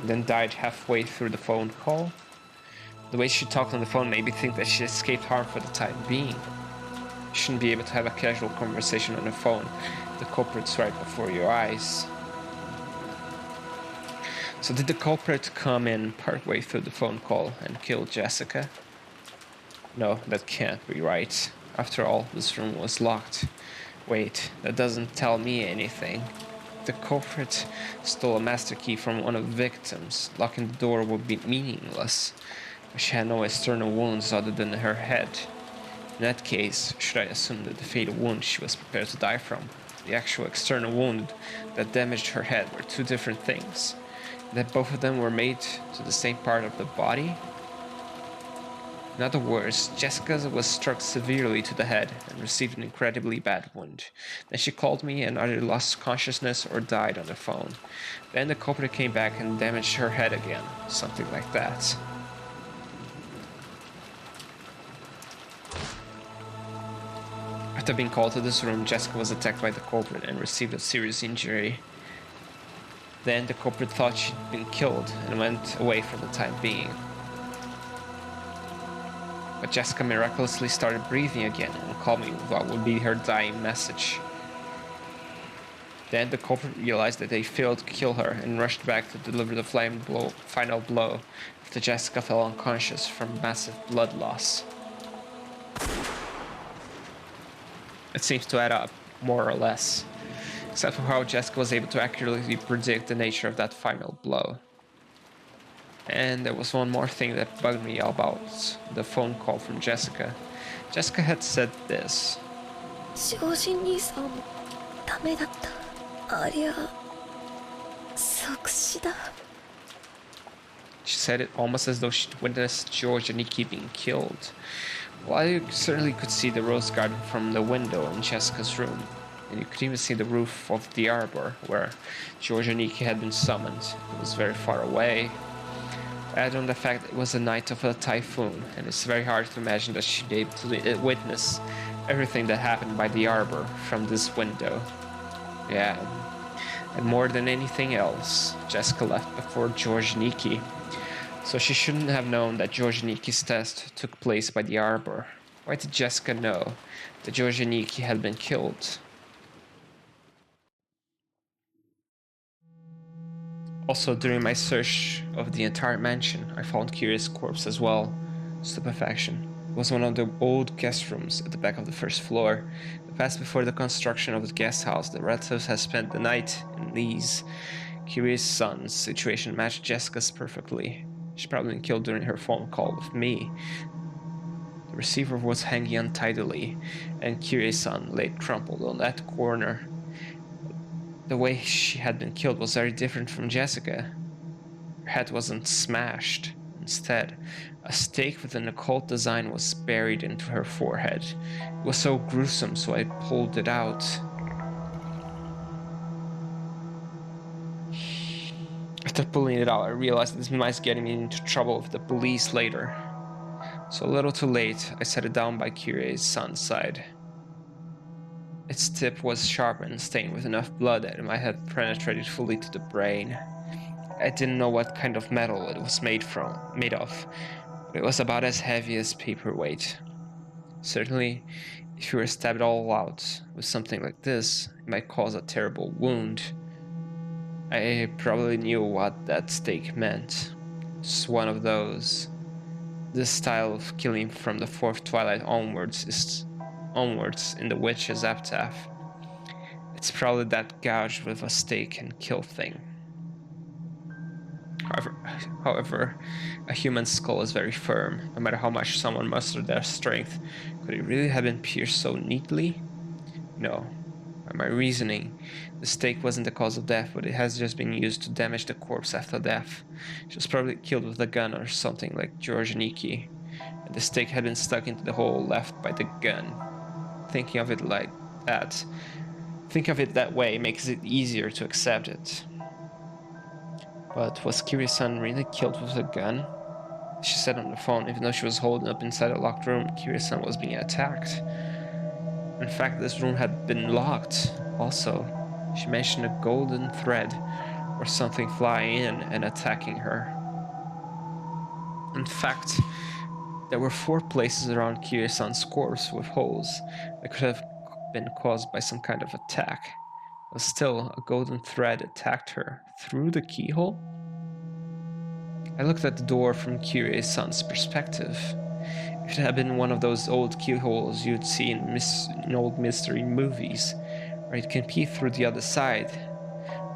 and then died halfway through the phone call? The way she talked on the phone made me think that she escaped harm for the time being. You shouldn't be able to have a casual conversation on the phone. The culprit's right before your eyes. So did the culprit come in partway through the phone call and kill Jessica? No, that can't be right. After all, this room was locked. Wait, that doesn't tell me anything. The culprit stole a master key from one of the victims. Locking the door would be meaningless. But she had no external wounds other than her head. In that case, should I assume that the fatal wound she was prepared to die from, the actual external wound that damaged her head, were two different things? That both of them were made to the same part of the body? In other words, Jessica was struck severely to the head and received an incredibly bad wound. Then she called me and either lost consciousness or died on the phone. Then the culprit came back and damaged her head again, something like that. After being called to this room, Jessica was attacked by the culprit and received a serious injury. Then the culprit thought she'd been killed and went away for the time being. But Jessica miraculously started breathing again and called me with what would be her dying message. Then the culprit realized that they failed to kill her and rushed back to deliver the final blow after Jessica fell unconscious from massive blood loss. It seems to add up, more or less, except for how Jessica was able to accurately predict the nature of that final blow. And there was one more thing that bugged me about the phone call from Jessica. Jessica had said this. ジョージ兄さんもダメだった。ありゃ即死だ。 She said it almost as though she'd witnessed George and Nikki being killed. Well, I certainly could see the rose garden from the window in Jessica's room, and you could even see the roof of the arbor where George and Nikki had been summoned. It was very far away. Add on the fact that it was the night of a typhoon, and it's very hard to imagine that she'd be able to witness everything that happened by the arbor from this window. Yeah, and more than anything else, Jessica left before George and Nikki, so she shouldn't have known that George and Nikki's test took place by the arbor. Why did Jessica know that George and Nikki had been killed? Also, during my search of the entire mansion, I found Kiri's corpse as well. Stupefaction. It was one of the old guest rooms at the back of the first floor. The past before the construction of the guest house, the relatives had spent the night in these. Kiri's son's situation matched Jessica's perfectly. She'd probably been killed during her phone call with me. The receiver was hanging untidily, and Kiri's son lay crumpled on that corner. The way she had been killed was very different from Jessica. Her head wasn't smashed. Instead, a stake with an occult design was buried into her forehead. It was so gruesome, so I pulled it out. After pulling it out, I realized this might get me into trouble with the police later. So a little too late, I set it down by Kiri's son's side. Its tip was sharp and stained with enough blood that it might have penetrated fully to the brain. I didn't know what kind of metal it was made of, but it was about as heavy as paperweight. Certainly, if you were stabbed all out with something like this, it might cause a terrible wound. I probably knew what that stake meant. Just one of those. This style of killing from the fourth twilight onwards in the witch's epitaph. It's probably that gouge with a stake and kill thing. However, a human skull is very firm, no matter how much someone mustered their strength. Could it really have been pierced so neatly? No. By my reasoning, the stake wasn't the cause of death, but it has just been used to damage the corpse after death. She was probably killed with a gun or something like George and Nikki, and the stake had been stuck into the hole left by the gun. Thinking of it like that, that way makes it easier to accept it. But was Kiri's-san really killed with a gun? She said on the phone, even though she was holding up inside a locked room, Kiri's-san was being attacked. In fact, this room had been locked. Also, she mentioned a golden thread or something flying in and attacking her. In fact, there were 4 places around Kiri's-san's corpse with holes that could have been caused by some kind of attack. But still, a golden thread attacked her through the keyhole? I looked at the door from Kiri's-san's perspective. If it had been one of those old keyholes you'd see in old mystery movies, where it can peek through the other side,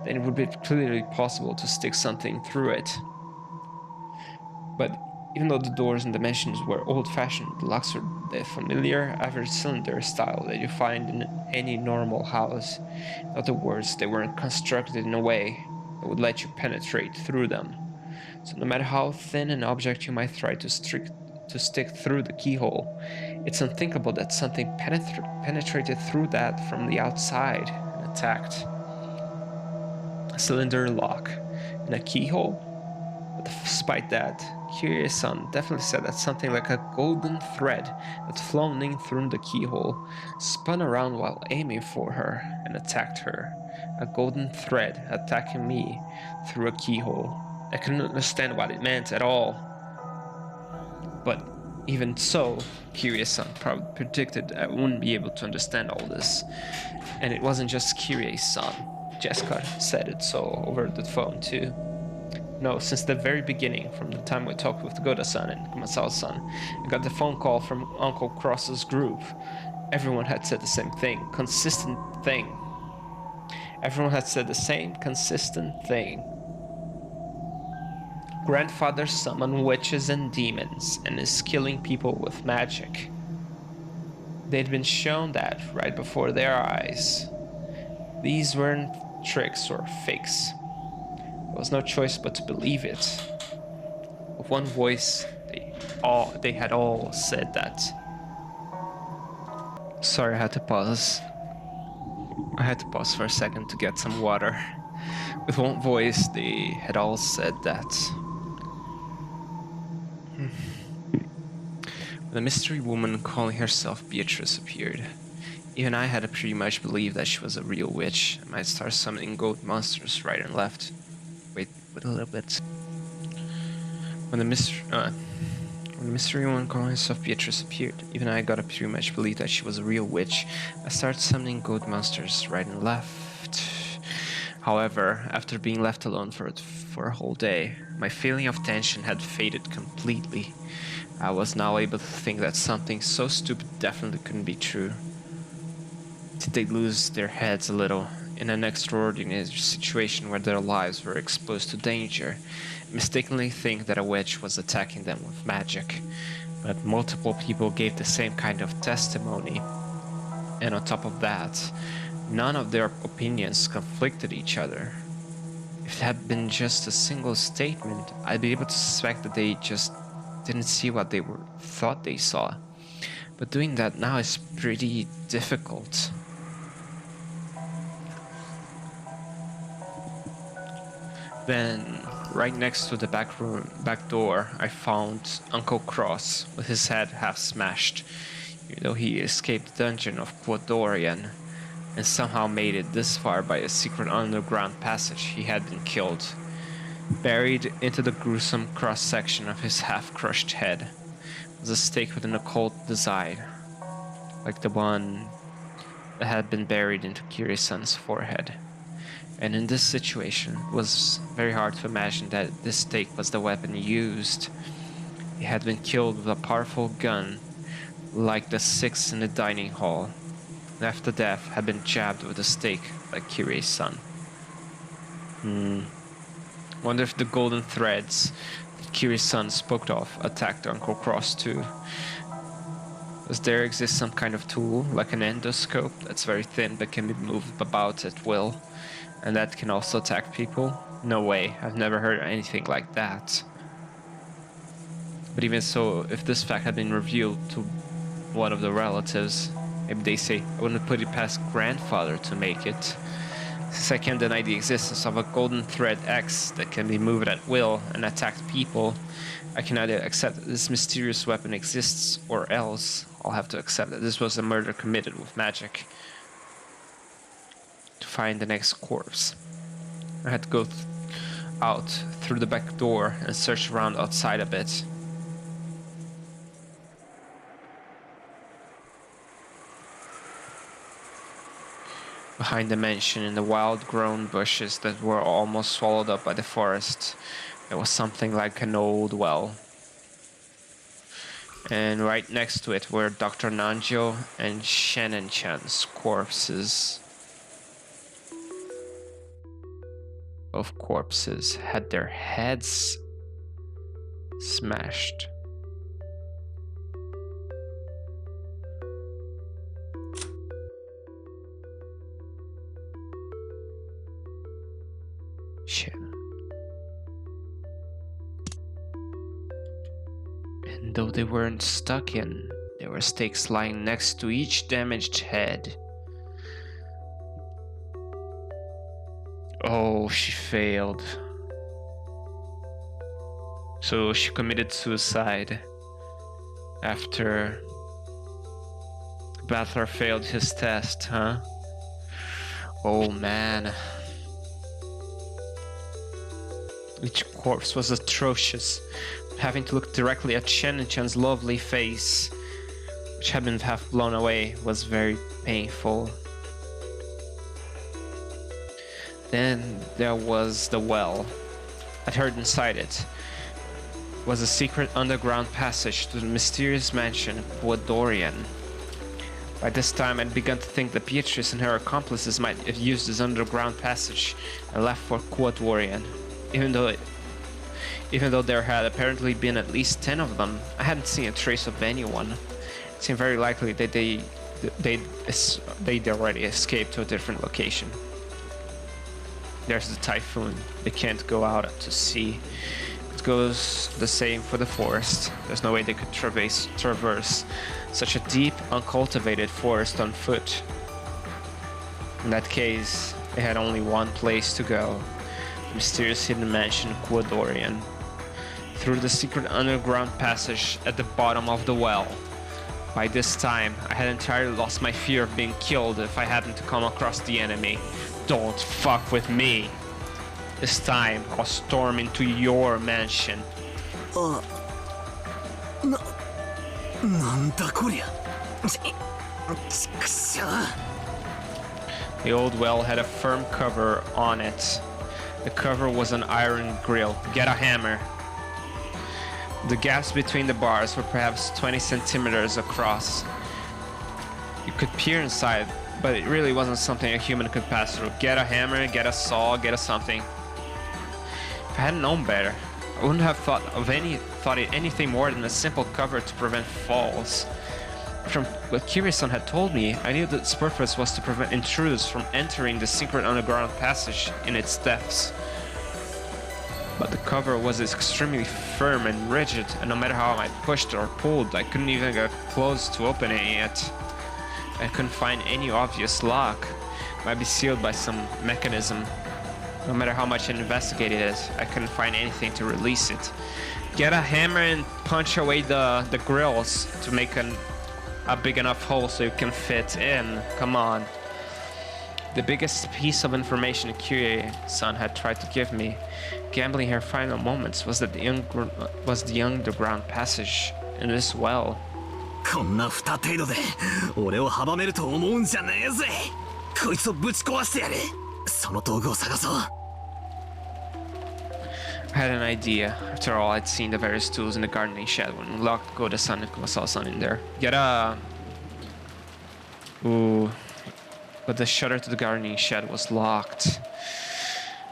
then it would be clearly possible to stick something through it. But even though the doors and dimensions were old-fashioned, the locks were the familiar average cylinder style that you find in any normal house. In other words, they weren't constructed in a way that would let you penetrate through them. So no matter how thin an object you might try to stick through the keyhole, it's unthinkable that something penetrated through that from the outside and attacked. A cylinder lock and a keyhole? But despite that, Kiri's-san definitely said that something like a golden thread had flown in through the keyhole, spun around while aiming for her, and attacked her. A golden thread attacking me through a keyhole. I couldn't understand what it meant at all. But even so, Kiri's-san probably predicted I wouldn't be able to understand all this. And it wasn't just Kiri's-san. Jessica said it so over the phone too. No, since the very beginning, from the time we talked with Goda-san and Kumasawa-san, I got the phone call from Uncle Cross's group. Everyone had said the same thing, consistent thing. Everyone had said the same consistent thing. Grandfather summoned witches and demons and is killing people with magic. They'd been shown that right before their eyes. These weren't tricks or fakes. There was no choice but to believe it. With one voice, they had all said that. Sorry, I had to pause. I had to pause for a second to get some water. With one voice, they had all said that. When the mystery woman calling herself Beatrice appeared, even I had to pretty much believe that she was a real witch and might start summoning goat monsters right and left. Wait a little bit. When the mystery woman calling herself Beatrice appeared, even I got to pretty much believe that she was a real witch. I started summoning goat monsters right and left. However, after being left alone for a whole day, my feeling of tension had faded completely. I was now able to think that something so stupid definitely couldn't be true. Did they lose their heads a little in an extraordinary situation where their lives were exposed to danger, mistakenly think that a witch was attacking them with magic? But multiple people gave the same kind of testimony, and on top of that, none of their opinions conflicted each other. If it had been just a single statement, I'd be able to suspect that they just didn't see what they thought they saw. But doing that now is pretty difficult. Then, right next to the back door, I found Uncle Cross with his head half smashed. Even though he escaped the dungeon of Quadorian and somehow made it this far by a secret underground passage, he had been killed. Buried into the gruesome cross-section of his half-crushed head was a stake with an occult design, like the one that had been buried into Kiri-san's forehead. And in this situation, it was very hard to imagine that this stake was the weapon used. He had been killed with a powerful gun, like the 6 in the dining hall, and after death had been jabbed with a stake like Kiri-san. Wonder if the golden threads that Kiri-san spoke of attacked Uncle Cross too. Does there exist some kind of tool, like an endoscope, that's very thin but can be moved about at will, and that can also attack people? No way, I've never heard anything like that. But even so, if this fact had been revealed to one of the relatives, maybe they say, I wouldn't put it past grandfather to make it. Since I can't deny the existence of a golden thread X that can be moved at will and attack people, I can either accept that this mysterious weapon exists, or else I'll have to accept that this was a murder committed with magic. To find the next corpse, I had to go out through the back door and search around outside a bit. Behind the mansion, in the wild-grown bushes that were almost swallowed up by the forest, there was something like an old well. And right next to it were Dr. Nanjo and Shannon-chan's corpses. Both corpses had their heads smashed. Shannon. And though they weren't stuck in, there were stakes lying next to each damaged head. Oh, she failed. So she committed suicide after Battler failed his test, huh? Oh man. Each corpse was atrocious. Having to look directly at Shannon-chan's lovely face, which had been half blown away, was very painful. Then there was the well. I'd heard inside it was a secret underground passage to the mysterious mansion Dorian. By this time, I'd begun to think that Beatrice and her accomplices might have used this underground passage and left for Dorian. Even though there had apparently been at least 10 of them, I hadn't seen a trace of anyone. It seemed very likely that they'd already escaped to a different location. There's the typhoon. They can't go out to sea. It goes the same for the forest. There's no way they could traverse such a deep, uncultivated forest on foot. In that case, they had only one place to go. The mysterious hidden mansion Dorian. Through the secret underground passage at the bottom of the well. By this time, I had entirely lost my fear of being killed if I happened to come across the enemy. Don't fuck with me. This time, I'll storm into your mansion. The old well had a firm cover on it. The cover was an iron grill. Get a hammer. The gaps between the bars were perhaps 20 centimeters across. You could peer inside, but it really wasn't something a human could pass through. Get a hammer, get a saw, get a something. If I hadn't known better, I wouldn't have thought it anything more than a simple cover to prevent falls. From what Kiryu-san had told me, I knew that its purpose was to prevent intruders from entering the secret underground passage in its depths. But the cover was extremely firm and rigid, and no matter how I pushed or pulled, I couldn't even get close to opening it. I couldn't find any obvious lock. It might be sealed by some mechanism. No matter how much I investigated it, I couldn't find anything to release it. Get a hammer and punch away the grills to make a big enough hole so you can fit in. Come on. The biggest piece of information Kiryu-san had tried to give me, gambling her final moments, was that the underground passage in this well. こんな二程度で俺を阻めると思うんじゃねえぜ。こいつをぶち壊してやる。その道具を探そう。I had an idea. After all, I'd seen the various tools in the gardening shed when we locked Goda-san and Kumasawa-san in there. Get a... Ooh. But the shutter to the gardening shed was locked.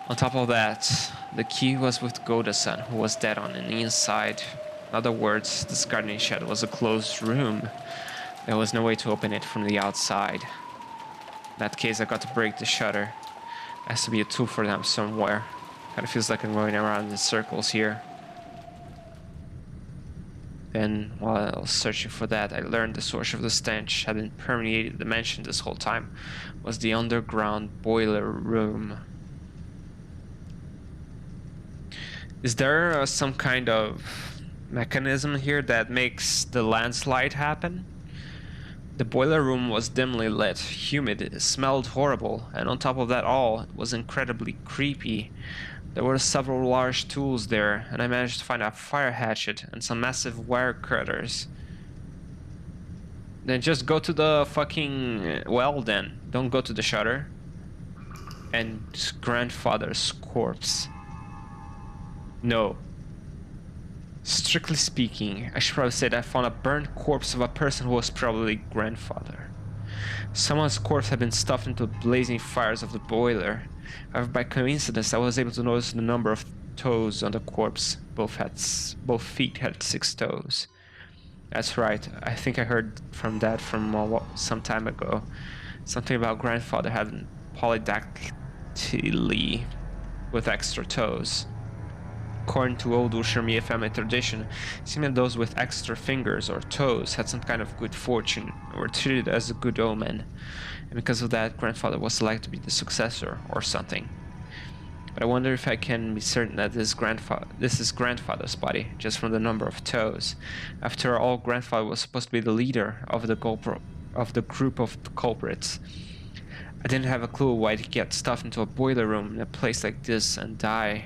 On top of that, the key was with Goda-san, who was dead on the inside. In other words, this gardening shed was a closed room. There was no way to open it from the outside. In that case, I got to break the shutter. There has to be a tool for them somewhere. Kinda feels like I'm going around in circles here. Then, while I was searching for that, I learned the source of the stench had been permeated the mansion this whole time. Was the underground boiler room. Is there some kind of mechanism here that makes the landslide happen? The boiler room was dimly lit, humid, it smelled horrible, and on top of that all, it was incredibly creepy. There were several large tools there, and I managed to find a fire hatchet and some massive wire cutters. Then just go to the fucking well then. Don't go to the shutter. And grandfather's corpse. No. Strictly speaking, I should probably say that I found a burned corpse of a person who was probably grandfather. Someone's corpse had been stuffed into the blazing fires of the boiler. However, by coincidence, I was able to notice the number of toes on the corpse. Both feet had 6 toes. That's right. I think I heard from that from some time ago. Something about grandfather having polydactyly with extra toes. According to old Ushermia family tradition, it seemed that those with extra fingers or toes had some kind of good fortune and were treated as a good omen. And because of that, grandfather was selected to be the successor or something. But I wonder if I can be certain that this is grandfather's body, just from the number of toes. After all, grandfather was supposed to be the leader of the group of culprits. I didn't have a clue why he'd get stuffed into a boiler room in a place like this and die.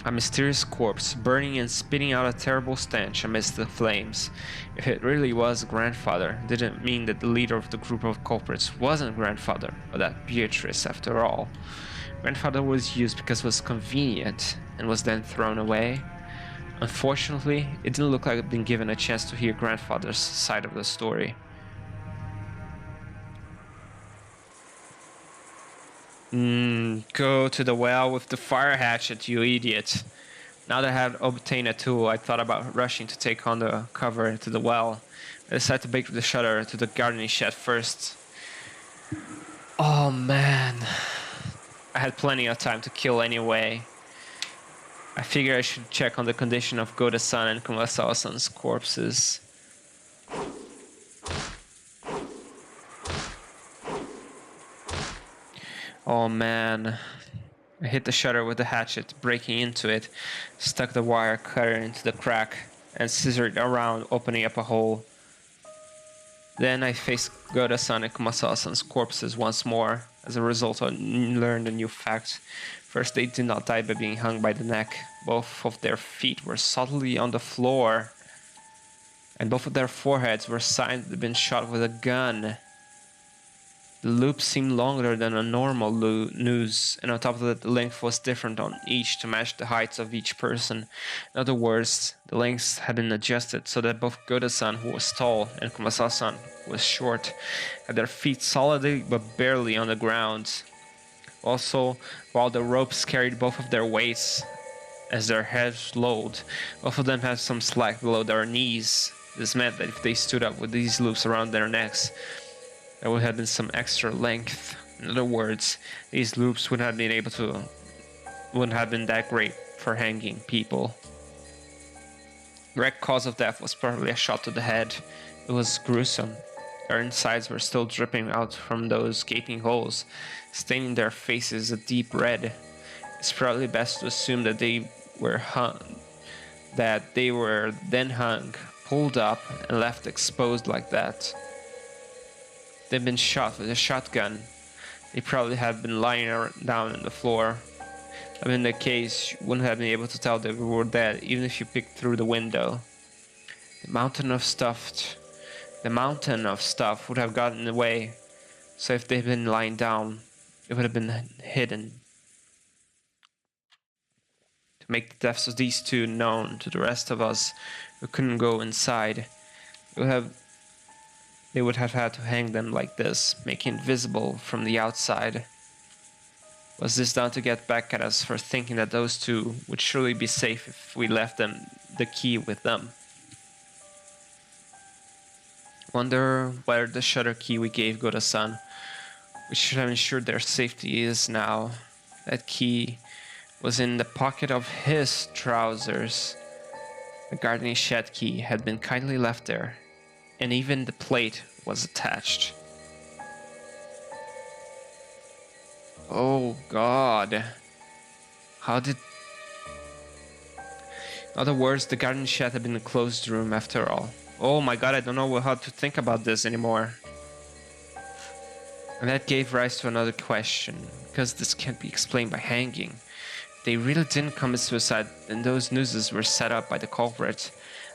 A mysterious corpse, burning and spitting out a terrible stench amidst the flames. If it really was grandfather, didn't mean that the leader of the group of culprits wasn't grandfather, but that Beatrice after all. Grandfather was used because it was convenient, and was then thrown away. Unfortunately, it didn't look like I'd been given a chance to hear grandfather's side of the story. Go to the well with the fire hatchet, you idiot. Now that I had obtained a tool, I thought about rushing to take on the cover to the well. I decided to break the shutter to the gardening shed first. Oh man. I had plenty of time to kill anyway. I figured I should check on the condition of Goda-san and Kumasawa-san's corpses. Oh man. I hit the shutter with the hatchet, breaking into it, stuck the wire cutter into the crack, and scissored around, opening up a hole. Then I faced Goda-san and Kumasawa-san's corpses once more. As a result, I learned a new fact. First, they did not die by being hung by the neck. Both of their feet were solidly on the floor, and both of their foreheads were signs that they'd been shot with a gun. The loop seemed longer than a normal noose, and on top of that, the length was different on each to match the heights of each person. In other words, the lengths had been adjusted so that both Goda-san, who was tall, and Kumasawa-san, who was short, had their feet solidly but barely on the ground. Also, while the ropes carried both of their weights as their heads lowered, both of them had some slack below their knees. This meant that if they stood up with these loops around their necks, there would have been some extra length. In other words, these loops wouldn't have been that great for hanging people. The correct cause of death was probably a shot to the head. It was gruesome. Their insides were still dripping out from those gaping holes, staining their faces a deep red. It's probably best to assume that they were then hung, pulled up, and left exposed like that. They'd been shot with a shotgun. They probably had been lying down on the floor. If in the case, you wouldn't have been able to tell they were dead even if you peeked through the window. The mountain of stuff would have gotten in the way, so if they'd been lying down, it would have been hidden. To make the deaths of these two known to the rest of us who couldn't go inside, they would have had to hang them like this, making it visible from the outside. Was this down to get back at us for thinking that those two would surely be safe if we left them the key with them? Wonder where the shutter key we gave Goda-san, which should have ensured their safety, is now. That key was in the pocket of his trousers. The gardening shed key had been kindly left there, and even the plate was attached. Oh God. In other words, the garden shed had been a closed room after all. Oh my God, I don't know how to think about this anymore. And that gave rise to another question, because this can't be explained by hanging. They really didn't commit suicide, and those nooses were set up by the culprit.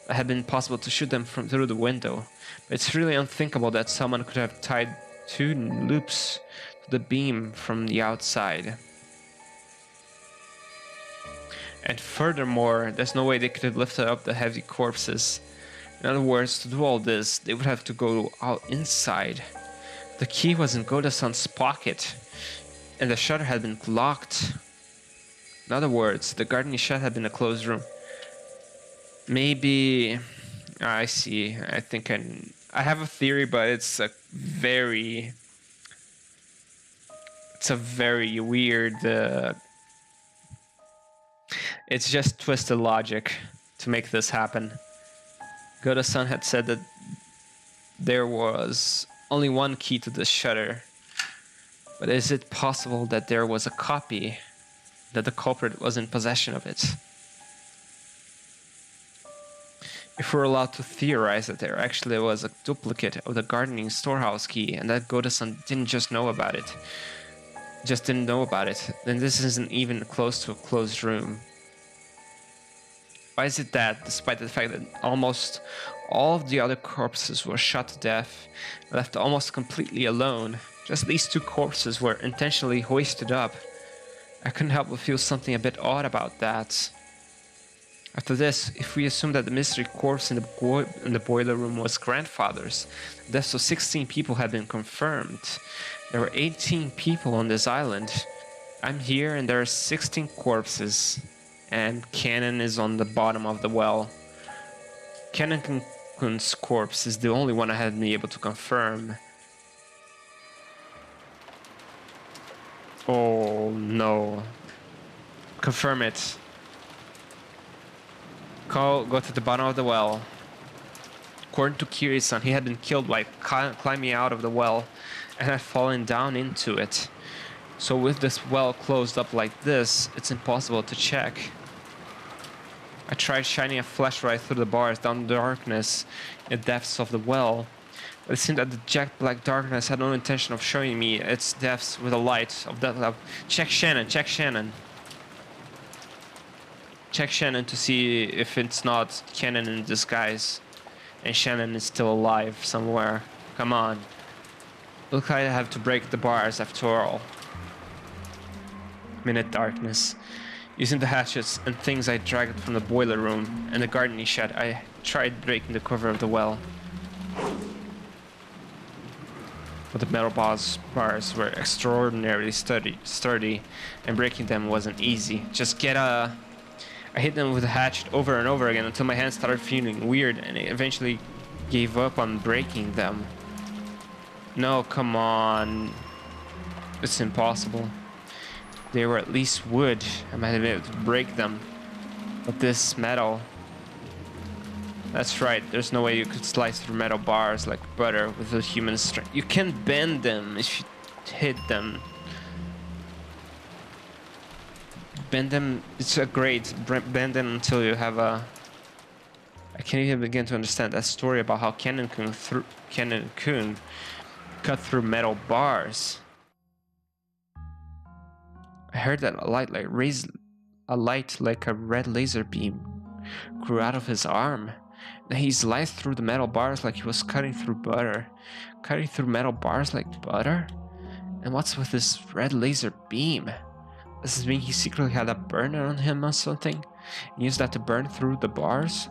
It had been possible to shoot them through the window. But it's really unthinkable that someone could have tied two loops to the beam from the outside. And furthermore, there's no way they could have lifted up the heavy corpses. In other words, to do all this, they would have to go out inside. The key was in Goda-san's pocket, and the shutter had been locked. In other words, the gardening shed had been a closed room. Maybe... I see. I think I have a theory, but it's a very weird... it's just twisted logic to make this happen. Goda-san had said that there was only one key to this shutter. But is it possible that there was a copy, that the culprit was in possession of it? If we're allowed to theorize that there actually was a duplicate of the gardening storehouse key and that Goda-san didn't know about it, then this isn't even close to a closed room. Why is it that, despite the fact that almost all of the other corpses were shot to death, left almost completely alone, just these 2 corpses were intentionally hoisted up? I couldn't help but feel something a bit odd about that. After this, if we assume that the mystery corpse in the boiler room was grandfather's, the deaths of 16 people had been confirmed. There were 18 people on this island. I'm here and there are 16 corpses, and Cannon is on the bottom of the well. Cannon-kun's corpse is the only one I hadn't been able to confirm. Oh no. Confirm it. Go to the bottom of the well. According to Kiri-san, he had been killed by climbing out of the well and had fallen down into it. So with this well closed up like this, it's impossible to check. I tried shining a flashlight through the bars down the darkness in the depths of the well, but it seemed that the jet black darkness had no intention of showing me its depths with a light of that. Check Shannon, check Shannon. Check Shannon to see if it's not Cannon in disguise and Shannon is still alive somewhere. Come on. Look, I have to break the bars after all. Minute darkness. Using the hatchets and things I dragged from the boiler room and the gardening shed, I tried breaking the cover of the well. But the metal bars were extraordinarily sturdy, and breaking them wasn't easy. I hit them with a hatchet over and over again until my hands started feeling weird, and I eventually gave up on breaking them. No, come on. It's impossible. They were at least wood. I might have been able to break them. But this metal... That's right, there's no way you could slice through metal bars like butter with a human strength. You can bend them if you hit them. Bend them, it's a great, bend them until you have a... I can't even begin to understand that story about how Cannon-kun cut through metal bars. I heard that a light like a red laser beam grew out of his arm. And he sliced through the metal bars like he was cutting through butter. Cutting through metal bars like butter? And what's with this red laser beam? Does this mean he secretly had a burner on him or something? And used that to burn through the bars?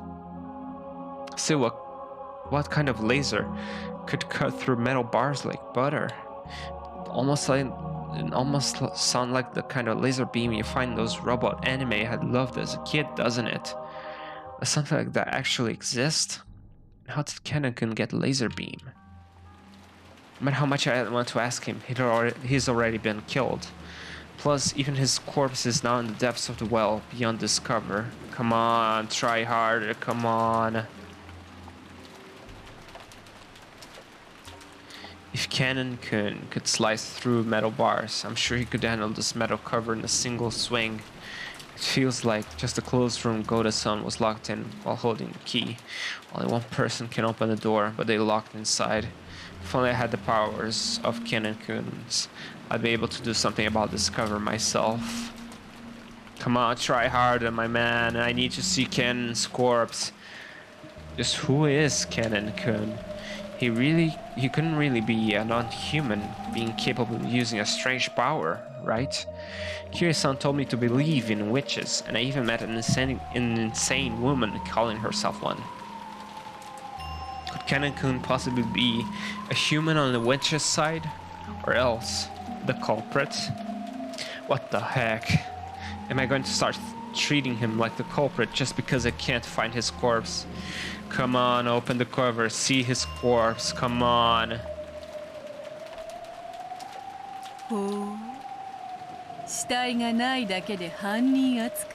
Still, what kind of laser could cut through metal bars like butter? It almost sound like the kind of laser beam you find in those robot anime I had loved as a kid, doesn't it? Does something like that actually exist? How did Cannon-kun get laser beam? No matter how much I want to ask him, he's already been killed. Plus, even his corpse is now in the depths of the well, beyond this cover. Come on, try harder, come on. If Cannon-kun could slice through metal bars, I'm sure he could handle this metal cover in a single swing. It feels like just a closed room Goda-san was locked in while holding the key. Only one person can open the door, but they locked inside. If only I had the powers of Cannon-kun's, I'd be able to do something about this cover myself. Come on, try harder, my man. I need to see Cannon's corpse. Just who is Cannon-kun? He couldn't really be a non-human, being capable of using a strange power, right? Kiri-san told me to believe in witches, and I even met an insane woman calling herself one. Could Cannon-kun possibly be a human on the witch's side? Or else, the culprit? What the heck? Am I going to start treating him like the culprit just because I can't find his corpse? Come on, open the cover, see his corpse, come on. ほう、死体がないだけで犯人扱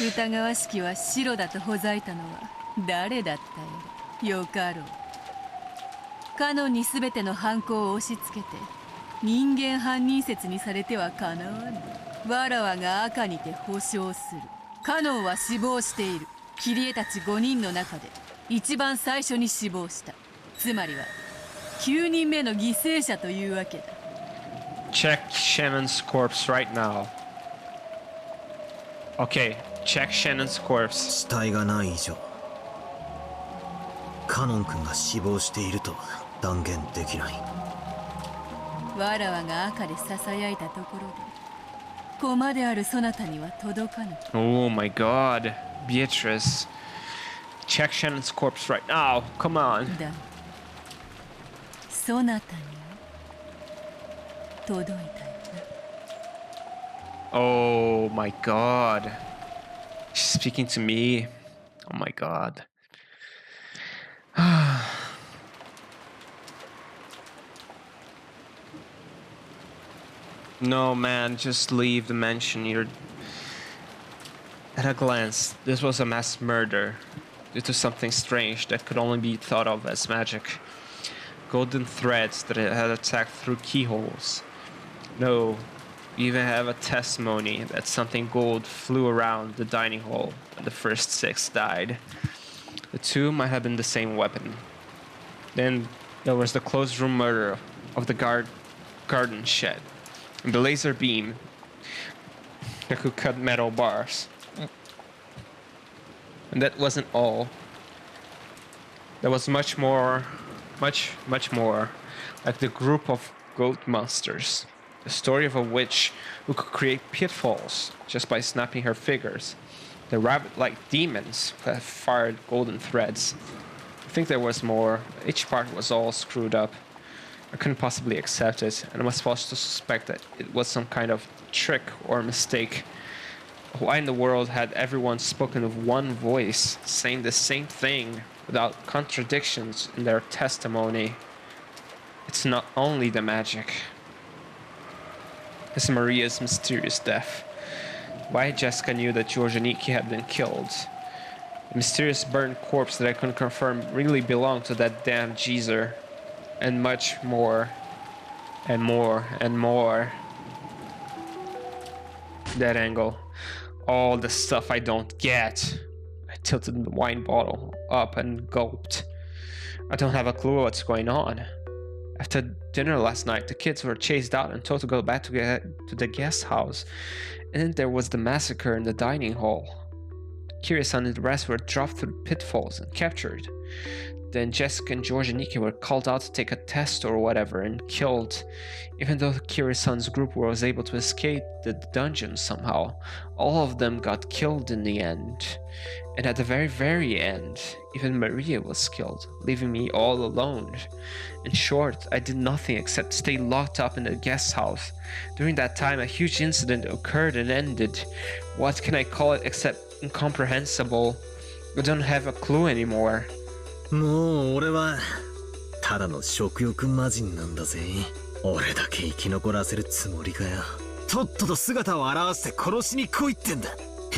い。疑わしきは白だとほざいたのは誰だったやら。よかろう。カノンに全ての犯行を押し付けて人間犯人説にされてはかなわぬ。わらわが赤にて保証する。カノンは死亡している。キリエたち5人の中で一番最初に死亡した。つまりは9人目の犠牲者というわけだ。Check Shannon's corpse right now. Okay, Check Shannon's corpse. 死体がない以上カノン君が死亡しているとは断言できない。わらわが赤で囁いたところで駒であるそなたには届かぬ。 Oh my god. Beatrice. Check Shannon's corpse right now. Come on. だそなたには届いたよな。 Oh my god. She's speaking to me. Oh my god. No, man, just leave the mansion. At a glance, this was a mass murder due to something strange that could only be thought of as magic. Golden threads that had attacked through keyholes. No, we even have a testimony that something gold flew around the dining hall when the first 6 died. The two might have been the same weapon. Then there was the closed room murder of the garden shed. And the laser beam that could cut metal bars. And that wasn't all. There was much more, much more, like the group of goat monsters. The story of a witch who could create pitfalls just by snapping her fingers. The rabbit-like demons who had fired golden threads. I think there was more. Each part was all screwed up. I couldn't possibly accept it, and I was forced to suspect that it was some kind of trick or mistake. Why in the world had everyone spoken with one voice, saying the same thing, without contradictions in their testimony? It's not only the magic. It's Maria's mysterious death. Why Jessica knew that Georgianiki had been killed. The mysterious burned corpse that I couldn't confirm really belonged to that damn geezer. And much more, and more, and more. That angle. All the stuff I don't get. I tilted the wine bottle up and gulped. I don't have a clue what's going on. After dinner last night, the kids were chased out and told to go back to the guest house. And then there was the massacre in the dining hall. Kirisan and the rest were dropped through pitfalls and captured. Then Jessica and George and Nikki were called out to take a test or whatever and killed. Even though Kirisan's group was able to escape the dungeon somehow, all of them got killed in the end. And at the very end, even Maria was killed, leaving me all alone. In short, I did nothing except stay locked up in the guest house. During that time, a huge incident occurred and ended. What can I call it except incomprehensible? I don't have a clue anymore. もう俺はただの食欲魔人なんだぜ。俺だけ生き残らせるつもりかよ。とっとと姿を現して殺しに来いってんだ。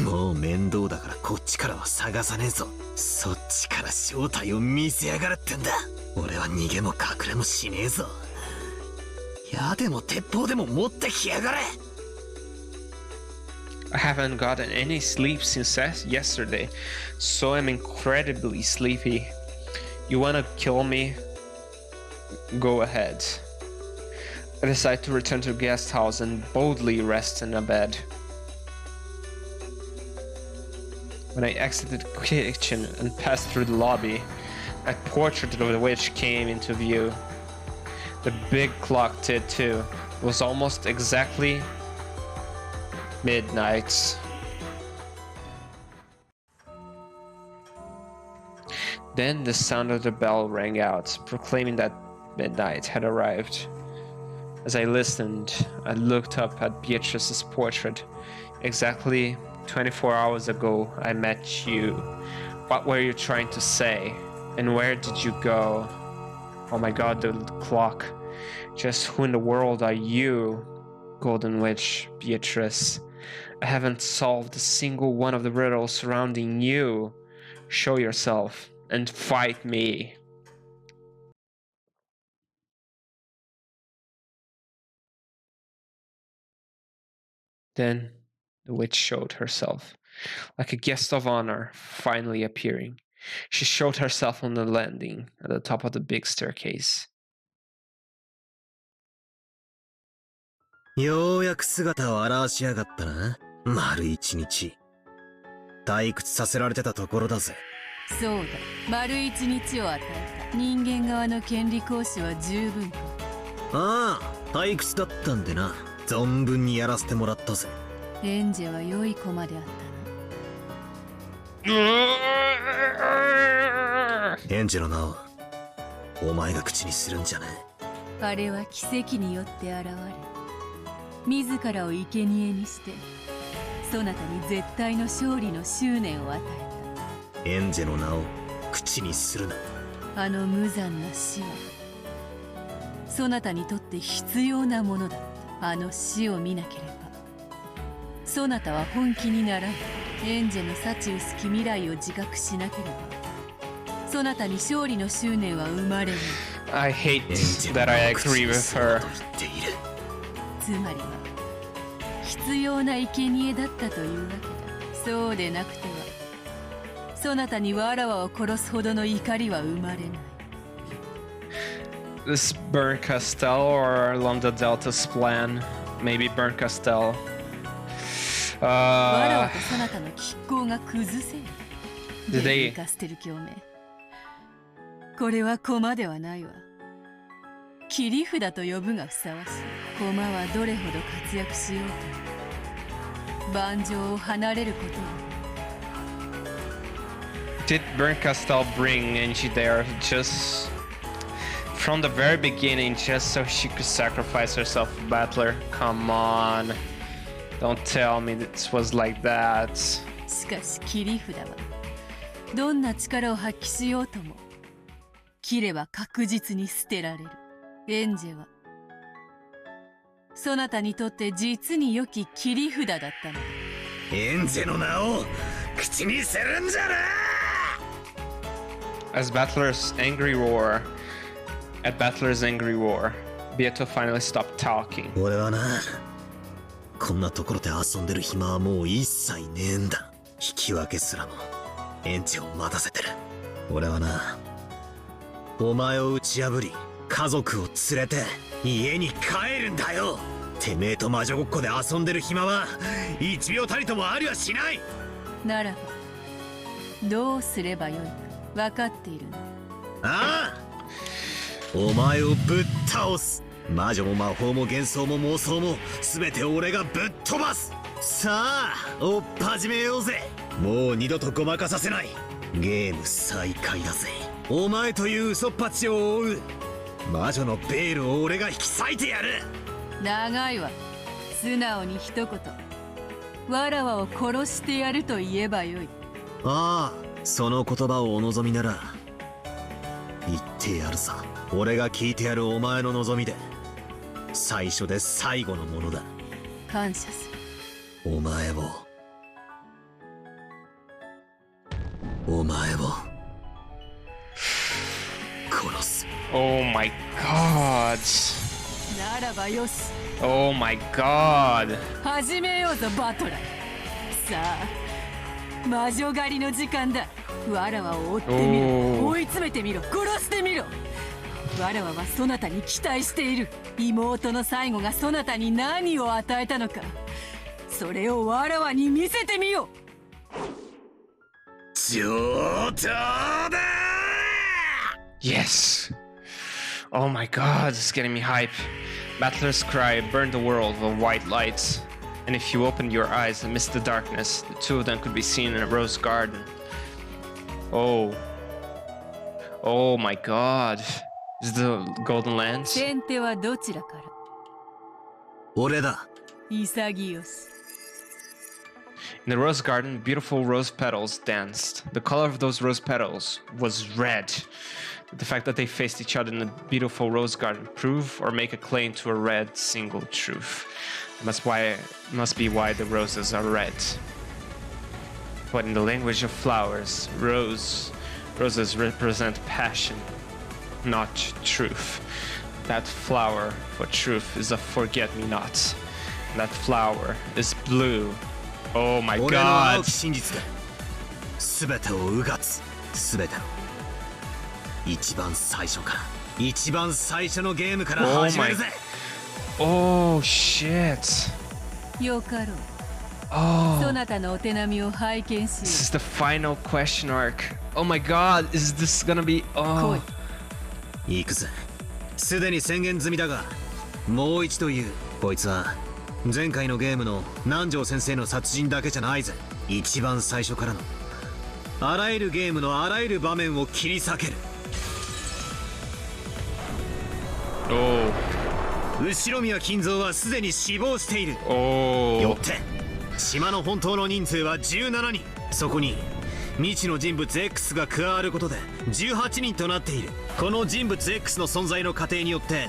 もう面倒だからこっちからは探さねえぞ。そっちから正体を見せやがるってんだ。俺は逃げも隠れもしねえぞ。矢でも鉄砲でも持ってきやがれ。I haven't gotten any sleep since yesterday, so I'm incredibly sleepy. You wanna kill me? Go ahead. I decide to return to the guest house and boldly rest in a bed. When I exited the kitchen and passed through the lobby, a portrait of the witch came into view. The big clock did too. It was almost exactly midnight. Then the sound of the bell rang out, proclaiming that midnight had arrived. As I listened, I looked up at Beatrice's portrait. Exactly 24 hours ago, I met you. What were you trying to say? And where did you go? Oh my god, the clock. Just who in the world are you, Golden Witch, Beatrice? I haven't solved a single one of the riddles surrounding you. Show yourself and fight me. Then the witch showed herself, like a guest of honor finally appearing. She showed herself on the landing at the top of the big staircase. ようやく姿を現しやがったな。丸一日。退屈させられてたところだぜ。そうだ、丸一日を与えた人間側の権利行使は十分か。ああ、退屈だったんでな。存分にやらせてもらったぜ。エンジェは良い駒であったエンジェの名をお前が口にするんじゃねな。あれは奇跡によって現れ、自らを生贄にしてそなたに絶対の勝利の執念を与え。エンジェの名を口にするな。えた。あの無残な死はそなたにとって必要なものだった。あの死を見なければそなたは本気にならない。エンジェの幸薄き未来を自覚しなければそなたに勝利の執念は生まれない。 I hate that I agree with her. つまりは必要な生贄だったというわけだ。そうでなくてはそなたにわらわを殺すほどの怒りは生まれない。 This Bernkastel or Lambda Delta's plan? Maybe Bernkastel. わらわとそなたの拮抗が崩せる。 Did ベ they ルカステル共鳴。これは駒ではないわ。切り札と呼ぶがふさわしい。駒はどれほど活躍しようと盤上を離れることは。 Did Bernkastel bring Ange there just from the very beginning just so she could sacrifice herself for Battler? Come on. Don't tell me this was like that. しかし切り札はどんな力を発揮しようとも切れば確実に捨てられる。エンジェはそなたにとって実に良き切り札だったのだ。エンジェの名を口にするんじゃな。 As Battler's angry roar, at Battler's angry roar, Beato finally stopped talking. 俺はな、こんなところで遊んでる暇はもう一切ねえんだ。引き分けすらもエンジェを待たせてる。俺はな、お前を打ち破り家族を連れて家に帰るんだよ。てめえと魔女ごっこで遊んでる暇は1秒たりともありはしない。ならばどうすればよいか分かっているの。ああ、お前をぶっ倒す。魔女も魔法も幻想も妄想も全て俺がぶっ飛ばす。さあ追っ始めようぜ。もう二度とごまかさせない。ゲーム再開だぜ。お前という嘘っぱちを追う魔女のベールを俺が引き裂いてやる。長いわ。素直に一言わらわを殺してやると言えばよい。ああ、その言葉をお望みなら言ってやるさ。俺が聞いてやるお前の望みで最初で最後のものだ。感謝する。お前を殺す。 Oh my god. ならばよし。 Oh my god. 始めようぞバトラー。さあ魔女狩りの時間だ。わらわを追ってみろ。追い詰めてみろ。殺してみろ。わらわはそなたに期待している。妹の最後がそなたに何を与えたのか、それをわらわに見せてみよ。上等だ。 Yes. Oh my god, it's getting me hype. Battler's cry burned the world with white lights. And if you opened your eyes amidst the darkness, the two of them could be seen in a rose garden. Oh. Oh my god. Is the Golden Lands? 先手はどちらから。俺だ。潔よし。 In the rose garden, beautiful rose petals danced. The color of those rose petals was red. The fact that they faced each other in the beautiful rose garden prove or make a claim to a red single truth. Must be why the roses are red. But in the language of flowers, roses represent passion, not truth. That flower for truth is a forget-me-not. That flower is blue. Oh my 俺の青 god. き真実で全てをうがつ。全てを一番最初から一番最初のゲームから始めるぜ。 Oh shit. よかろう。Oh, そなたのお手並みを拝見し this is the final question arc. Oh my god, is this gonna be... Oh. 行くぜ。すでに宣言済みだが、もう一度言う。こいつは前回のゲームの南條先生の殺人だけじゃないぜ。一番最初からのあらゆるゲームのあらゆる場面を切り裂ける。 Oh. 後宮金蔵はすでに死亡している。 Oh. よって島の本当の人数は17人。そこに未知の人物 X が加わることで18人となっている。この人物 X の存在の過程によって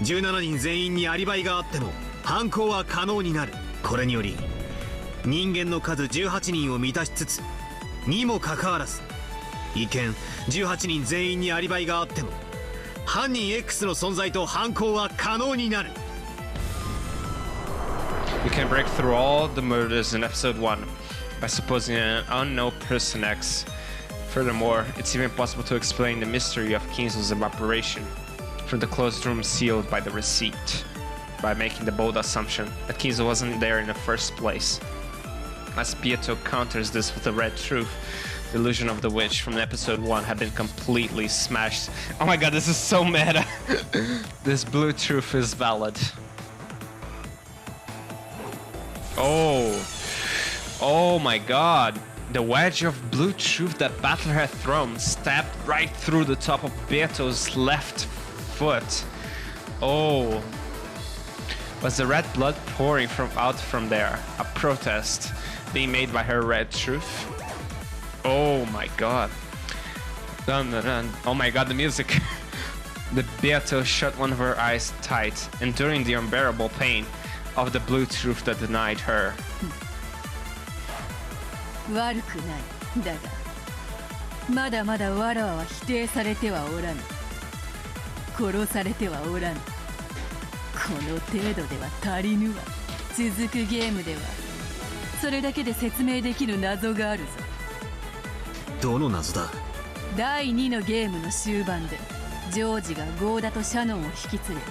17人全員にアリバイがあっても犯行は可能になる。これにより人間の数18人を満たしつつにもかかわらず、一見18人全員にアリバイがあっても犯人 X の存在と犯行は可能になる。 You can break through all the murders in episode 1 by supposing an unknown person X. Furthermore, it's even possible to explain the mystery of Kinzo's evaporation from the closed room sealed by the receipt by making the bold assumption that Kinzo wasn't there in the first place. As Beato counters this with the red truth, the illusion of the witch from episode 1 had been completely smashed. Oh my god, this is so meta. This blue truth is valid. Oh my god. The wedge of blue truth that Battler had thrown stabbed right through the top of Beato's left foot. Oh. Was the red blood pouring out from there? A protest being made by her red truth? Oh my god. Dun, dun, dun. Oh my god, the music. The Beato shut one of her eyes tight, enduring the unbearable pain of the blue truth that denied her. 悪くない。だがまだまだわらわは否定されてはおらぬ。殺されてはおらぬ。この程度では足りぬわ。続くゲームではそれだけで説明できる謎があるぞ。どの謎だ？第2のゲームの終盤でジョージがゴーダとシャノンを引き連れ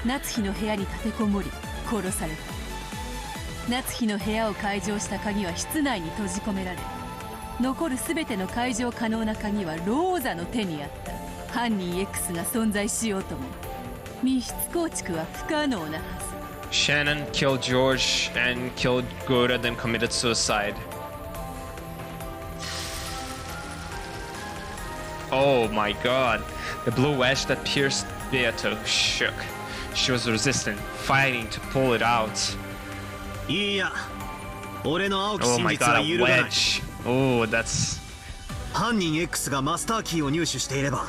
夏日の部屋に立てこもり殺された。夏日の部屋を開錠した鍵は室内に閉じ込められ、残る全ての開錠可能な鍵はローザの手にあった。犯人 X が存在しようとも密室構築は不可能なはず。 Shannon killed George and killed Gura, then committed suicide. Oh my god. The blue wedge that pierced Beato shook. She was resistant, fighting to pull it out. いや、俺の青き Oh 真 my 実 god, は a 揺るがない。 wedge. Oh, that's... 犯人 X がマスターキーを入手していれば、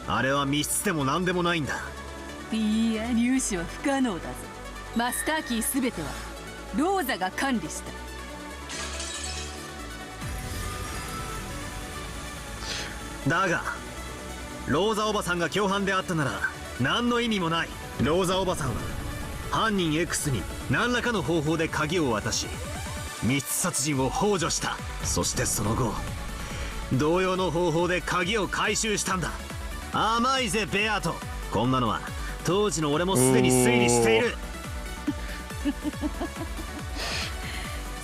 あれは密室でも何でもないんだ。いや、入手は不可能だぞ。マスターキー全てはローザが管理した。だがローザおばさんが共犯であったなら何の意味もない。ローザおばさんは犯人 X に何らかの方法で鍵を渡し密室殺人を幇助した。そしてその後同様の方法で鍵を回収したんだ。甘いぜベアート。こんなのは当時の俺もすでに推理している。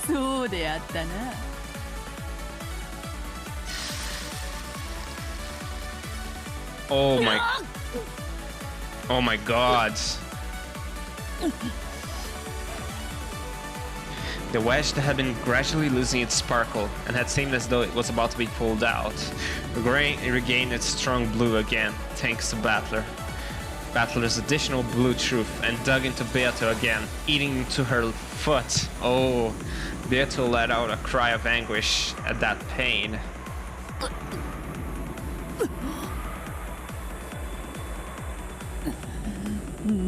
そうであったな。Oh my... Oh my god. The wedge that had been gradually losing its sparkle and had seemed as though it was about to be pulled out, regained its strong blue again, thanks to Battler. Battler's additional blue truth and dug into Beato again, eating into her foot. Oh, Beato let out a cry of anguish at that pain.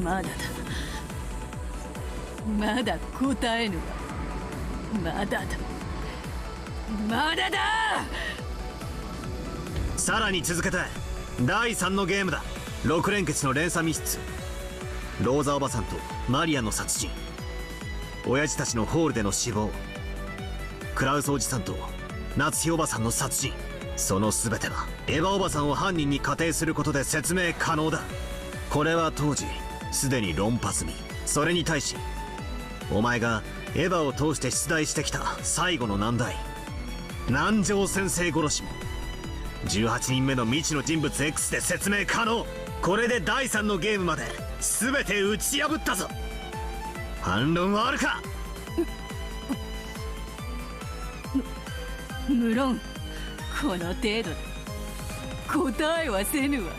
まだだ。まだ答えぬわ。まだだ。まだだ。さらに続けて第3のゲームだ。6連結の連鎖密室。ローザおばさんとマリアの殺人、親父たちのホールでの死亡、クラウスおじさんと夏日おばさんの殺人。その全てはエヴァおばさんを犯人に仮定することで説明可能だ。これは当時すでに論破済み。それに対しお前がエヴァを通して出題してきた最後の難題、南條先生殺しも18人目の未知の人物 X で説明可能。これで第3のゲームまで全て打ち破ったぞ。反論はあるか？無論この程度で答えはせぬわ。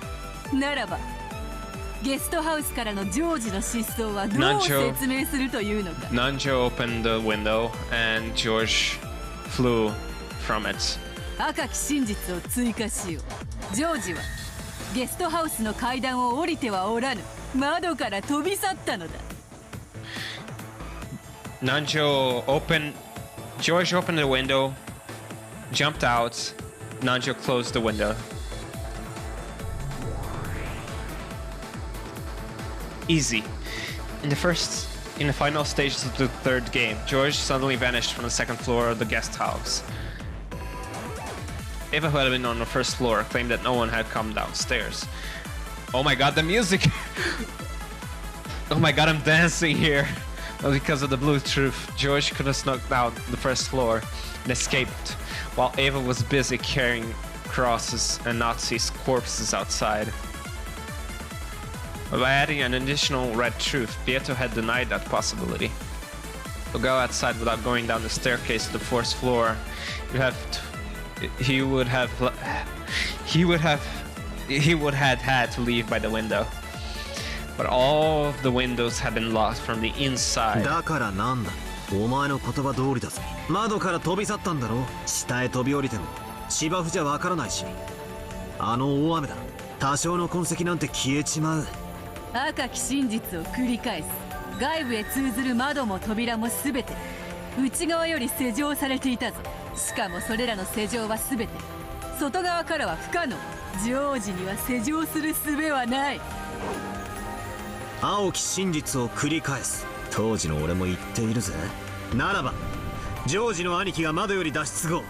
ならばゲストハウスからのジョージの失踪はどう説明するというのか。 Nanjo opened the window and George flew from it. 赤き真実を追加しよう。ジョージはゲストハウスの階段を降りてはおらぬ、窓から飛び去ったのだ。George opened the window, jumped out. Nanjo closed the window. Easy. In the final stages of the third game, George suddenly vanished from the second floor of the guest house. Eva, who had been on the first floor, claimed that no one had come downstairs. Oh my god, the music! Oh my god, I'm dancing here! Because of the Bluetooth, George could have snuck down the first floor and escaped, while Eva was busy carrying crosses and Nazis' corpses outside. But by adding an additional red truth, Beato had denied that possibility. To go outside without going down the staircase to the fourth floor, he would have had to leave by the window. But all of the windows had been locked from the inside. だからなんだ、お前の言葉通りだぜ。窓から飛び去ったんだろ。下へ飛び降りても芝生じゃわからないし、あの大雨だ。多少の痕跡なんて消えちまう。赤き真実を繰り返す。外部へ通ずる窓も扉も全て内側より施錠されていたぞ。しかもそれらの施錠は全て外側からは不可能。ジョージには施錠する術はない。青き真実を繰り返す。当時の俺も言っているぜ。ならばジョージの兄貴が窓より脱出後、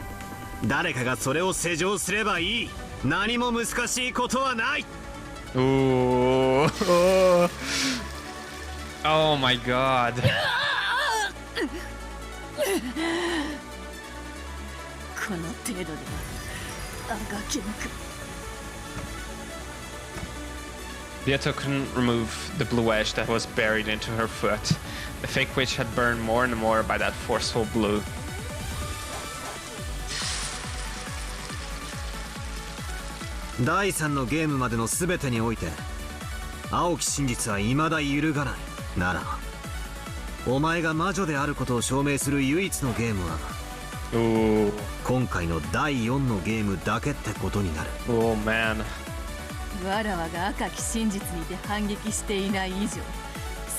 誰かがそれを施錠すればいい。何も難しいことはない。Ooh. Oh my god. この程度であがけなく。Beato couldn't remove the blue ash that was buried into her foot. The fake witch had burned more and more by that forceful blue. 第3のゲームまでの全てにおいて青き真実は未だ揺るがない。ならお前が魔女であることを証明する唯一のゲームは今回の第4のゲームだけってことになる。Oh man. わらわが赤き真実にて反撃していない以上、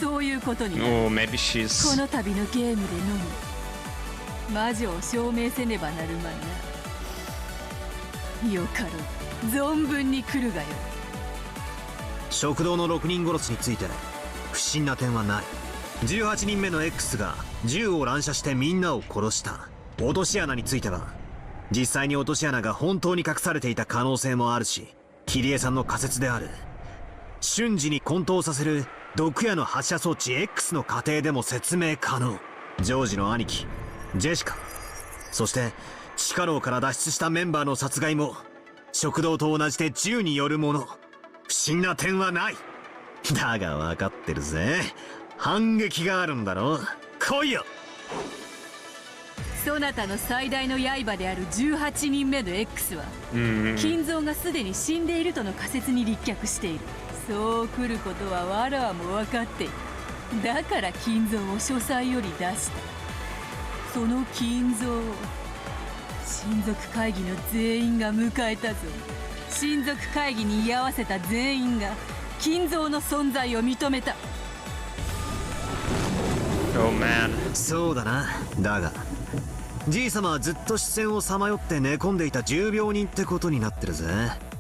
そういうことになる。Oh, maybe she's... この度のゲームでのみ魔女を証明せねばなるまいな。よかろう、存分に来るがよ。食堂の6人殺しについて不審な点はない。18人目の X が銃を乱射してみんなを殺した。落とし穴については実際に落とし穴が本当に隠されていた可能性もあるし、キリエさんの仮説である瞬時に混沌させる毒矢の発射装置 X の過程でも説明可能。ジョージの兄貴ジェシカ、そして地下牢から脱出したメンバーの殺害も食堂と同じで銃によるもの。不審な点はない。だが分かってるぜ、反撃があるんだろ。来いよ。そなたの最大の刃である18人目の X は金蔵がすでに死んでいるとの仮説に立脚している。そう来ることはわらわも分かっている。だから金蔵を書斎より出した。その金蔵を親族会議の全員が迎えたぞ。親族会議に居合わせた全員が金蔵の存在を認めた。 Oh man. そうだな。だがじい様はずっと視線をさまよって寝込んでいた重病人ってことになってるぜ。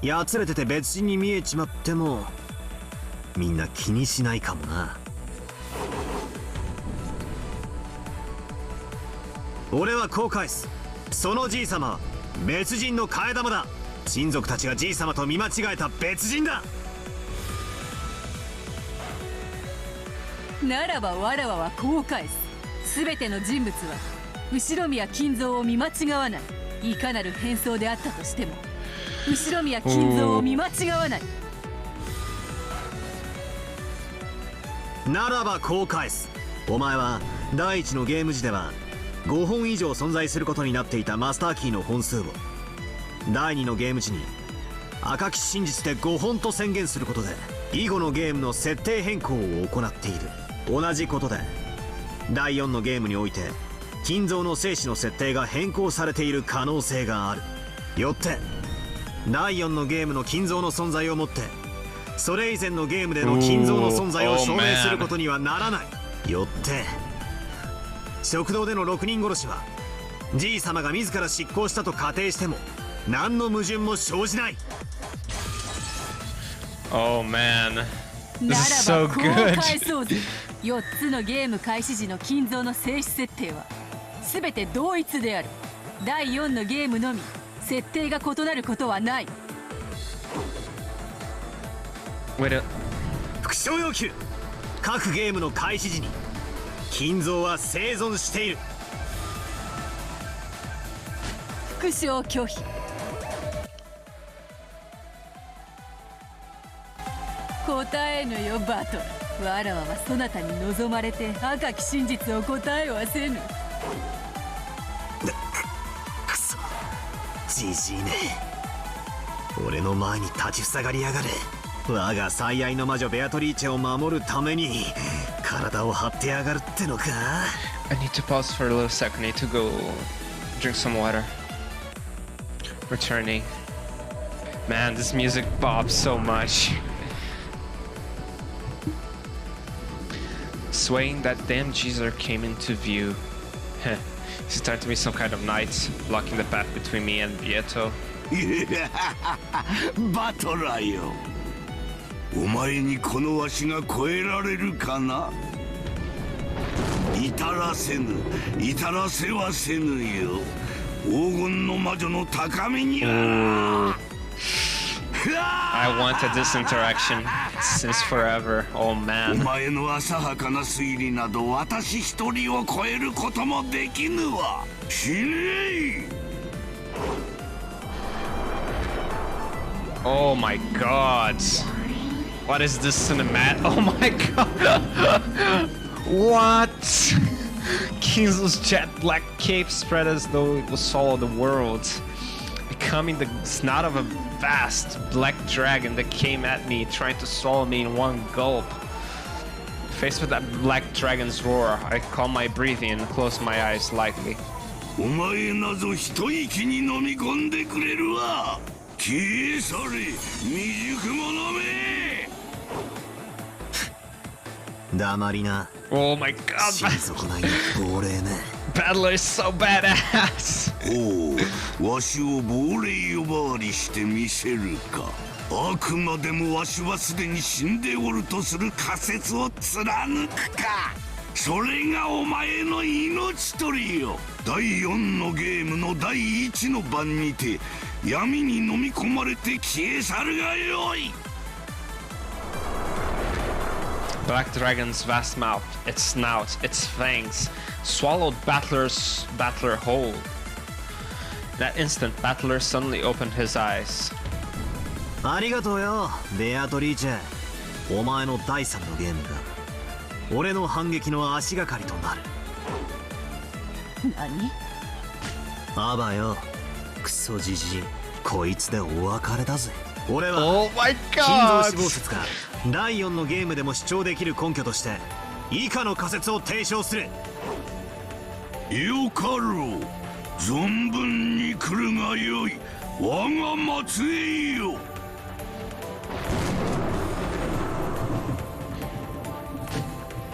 やつれてて別人に見えちまってもみんな気にしないかもな。俺はこう返す。そのじい様は別人の替え玉だ。親族たちがじい様と見間違えた別人だ。ならばわらわはこう返す。全ての人物は後宮金蔵を見間違わない。いかなる変装であったとしても後宮金蔵を見間違わない。ならばこう返す。お前は第一のゲーム時では5本以上存在することになっていたマスターキーの本数を第2のゲーム時に赤き真実で5本と宣言することで以後のゲームの設定変更を行っている。同じことで第4のゲームにおいて金蔵の生死の設定が変更されている可能性がある。よって第4のゲームの金蔵の存在をもってそれ以前のゲームでの金蔵の存在を証明することにはならない。よって食堂での6人殺しはじい様が自ら執行したと仮定しても何の矛盾も生じない。 Oh man, な this ら is ば so こう good. 返そうぜ。4つのゲーム開始時の金蔵の静止設定は全て同一である。第4のゲームのみ設定が異なることはない。 Wait a... 副賞要求。各ゲームの開始時に金蔵は生存している。復唱拒否。答えぬよバトル。わらわはそなたに望まれて赤き真実を答えはせぬ。くそじじいね。俺の前に立ちふさがりやがる。我が最愛の魔女ベアトリーチェを守るために体を張ってやがるってのか。 I need to pause for a little second. I need to go drink some water. Returning. Man, this music bobs so much. Swaying, that damn geezer came into view. Heh. He's trying to be some kind of knight, blocking the path between me and Beato. バトラーよ、お前にこのわしが超えられるかな。至らせぬ、至らせはせぬよ。黄金の魔女の高みには。I wanted this interaction since forever. Oh お man. 前の浅はかな推理など私一人を超えることもできぬわ。死ねい。 Oh my god. What is this cinematic? Oh my god. What? Kinzo's jet black cape spread as though it would swallow the world, becoming the snout of a vast black dragon that came at me, trying to swallow me in one gulp. Faced with that black dragon's roar, I calm my breathing and close my eyes lightly. お前なぞ一息に飲み込んでくれるわ。消え去れ、未熟者め。黙りな。 Oh my god. 心底ない亡霊ね。 Battler is so badass. おう、わしを亡霊呼ばわりしてみせるか。あくまでもわしはすでに死んでおるとする仮説を貫くか。それがお前の命取りよ。第4のゲームの第1の番にて闇に飲み込まれて消え去るがよい。 Black Dragon's vast mouth, its snout, its fangs, swallowed Battler whole. That instant, Battler suddenly opened his eyes. ありがとうよ、ベアトリーチェ。お前の第3のゲームが俺の反撃の足がかりとなる。何？あばよ、クソじじい、こいつでお別れだぜ。俺は Oh my 金 god! 蔵死亡説が第4のゲームでも主張できる根拠として以下の仮説を提唱する。よかろう、存分に来るがよい。我が末裔よ。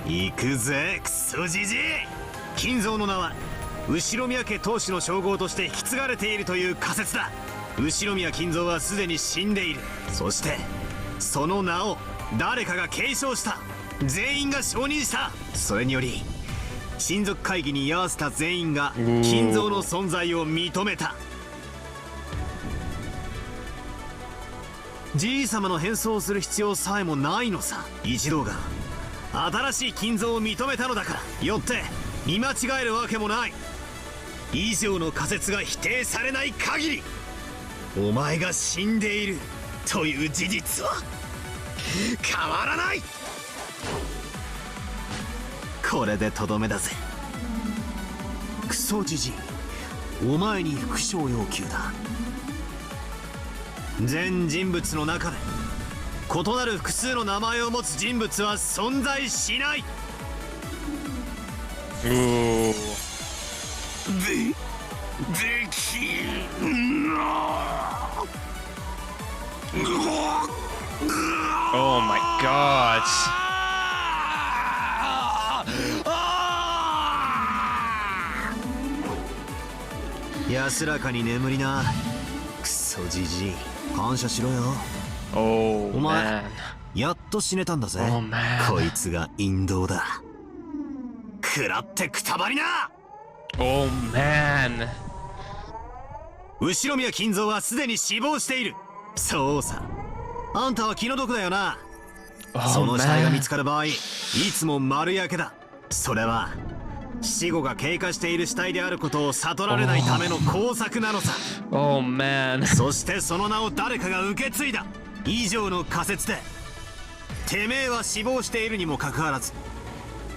行くぜ、クソじじい。金蔵の名は後宮家当主の称号として引き継がれているという仮説だ。後宮金蔵はすでに死んでいる。そしてその名を誰かが継承した。全員が承認した。それにより親族会議に居合わせた全員が金蔵の存在を認めた。じい様の変装をする必要さえもないのさ。一同が新しい金蔵を認めたのだから。よって見間違えるわけもない。以上の仮説が否定されない限り、お前が死んでいるという事実は変わらない。これでとどめだぜ。クソジジイ、お前に復讐要求だ。全人物の中で異なる複数の名前を持つ人物は存在しない。できんな。Oh my god. 安らかに眠りな。クソジジイ、感謝しろよ。Oh お前 man. やっと死ねたんだぜ。 Oh man. こいつが陰謀だ。食らってくたばりな。 Oh man. 後宮金蔵はすでに死亡している。そうさ、あんたは気の毒だよな。 Oh その死体が見 man. つかる場合、いつも丸焼けだ。それは死後が経過している死体であることを悟られないための工作なのさ。 Oh man. そしてその名を誰かが受け継いだ。以上の仮説で、てめえは死亡しているにもかかわらず、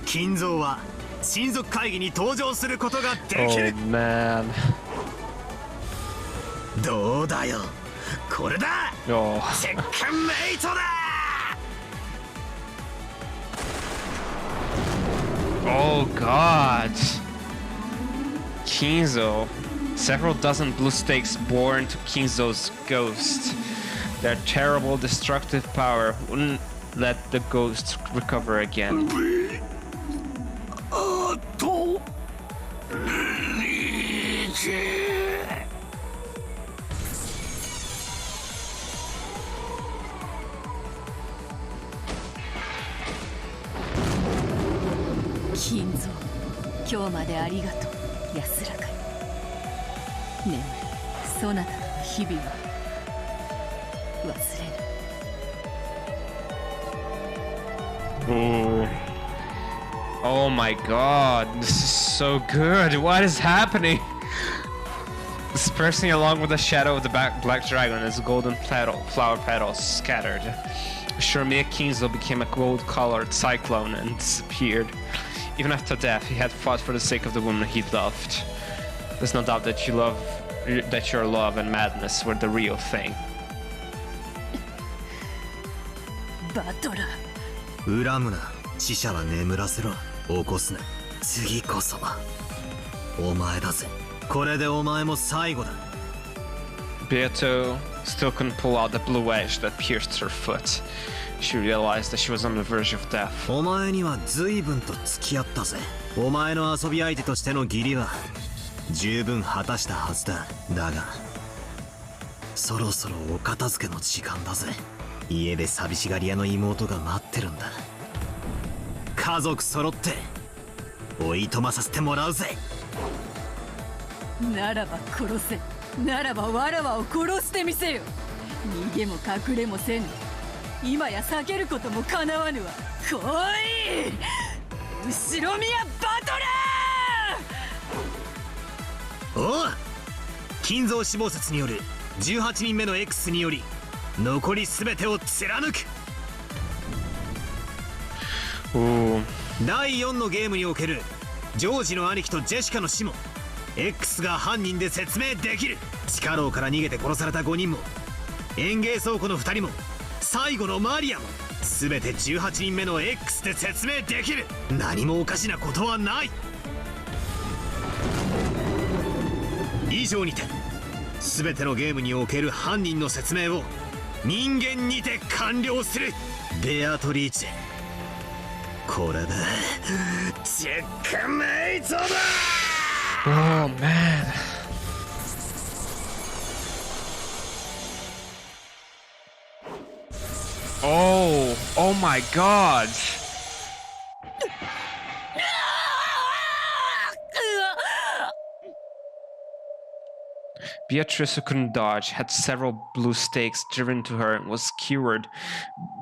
金蔵は親族会議に登場することができる。 Oh man. どうだよ、これだ。 Oh. チェックメイトだ。 Oh god. Kinzo. Several dozen blue stakes born to Kinzo's ghost. Their terrible destructive power wouldn't let the ghost recover again. あと金蔵、今日までありがとう。安らかに眠れ。そなたの日々は忘れぬ。 Ooh. Oh my god, this is so good. What is happening? Dispersing along with the shadow of the black dragon as golden flower petals scattered. Shuramia Kinzo became a gold-colored cyclone and disappeared. Even after death, he had fought for the sake of the woman he loved. There's no doubt that your love and madness were the real thing. バトラー、恨むな。死者は眠らせろ。起こすな。次こそはお前だぜ。これでお前も最後だ。 Beato still couldn't pull out the blue edge that pierced her foot. She realized that she was on the verge of death. お前には随分と付き合ったぜ。お前の遊び相手としての義理は十分果たしたはずだ。だがそろそろお片付けの時間だぜ。家で寂しがり屋の妹が待ってるんだ。家族揃っておいとまさせてもらうぜ。ならば殺せ。ならばわらわを殺してみせよ。逃げも隠れもせぬ。今や避けることもかなわぬわ。来い、後ろ宮バトラー。おう、金蔵死亡説による18人目の X により残り全てを貫く。第4のゲームにおけるジョージの兄貴とジェシカの死も X が犯人で説明できる。地下牢から逃げて殺された5人も、園芸倉庫の2人も、最後のマリアも全て18人目の X で説明できる。何もおかしなことはない。以上にて全てのゲームにおける犯人の説明を人間にて完了する。ベアトリーチェ、これでチェックメイトだ。 Oh man. Oh my god. Beatrice, who couldn't dodge, had several blue stakes driven to her and was skewered.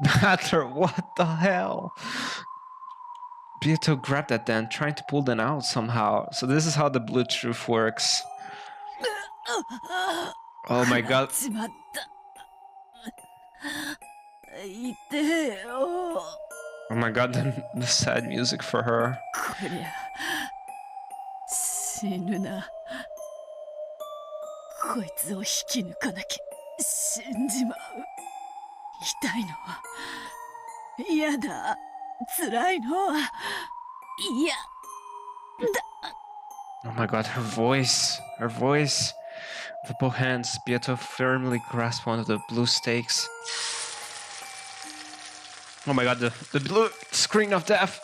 Battler, what the hell? Beato grabbed at them, trying to pull them out somehow. So this is how the blue truth works. Oh my god. しまった。痛えよ。Oh my god, the sad music for her. こりゃ死ぬな。こいつを引き抜かなきゃ死んじまう。痛いのは嫌だ。辛いのは嫌だ。 Oh my god, her voice. With both hands, Beato firmly grasped one of the blue stakes. Oh my god, the blue screen of death!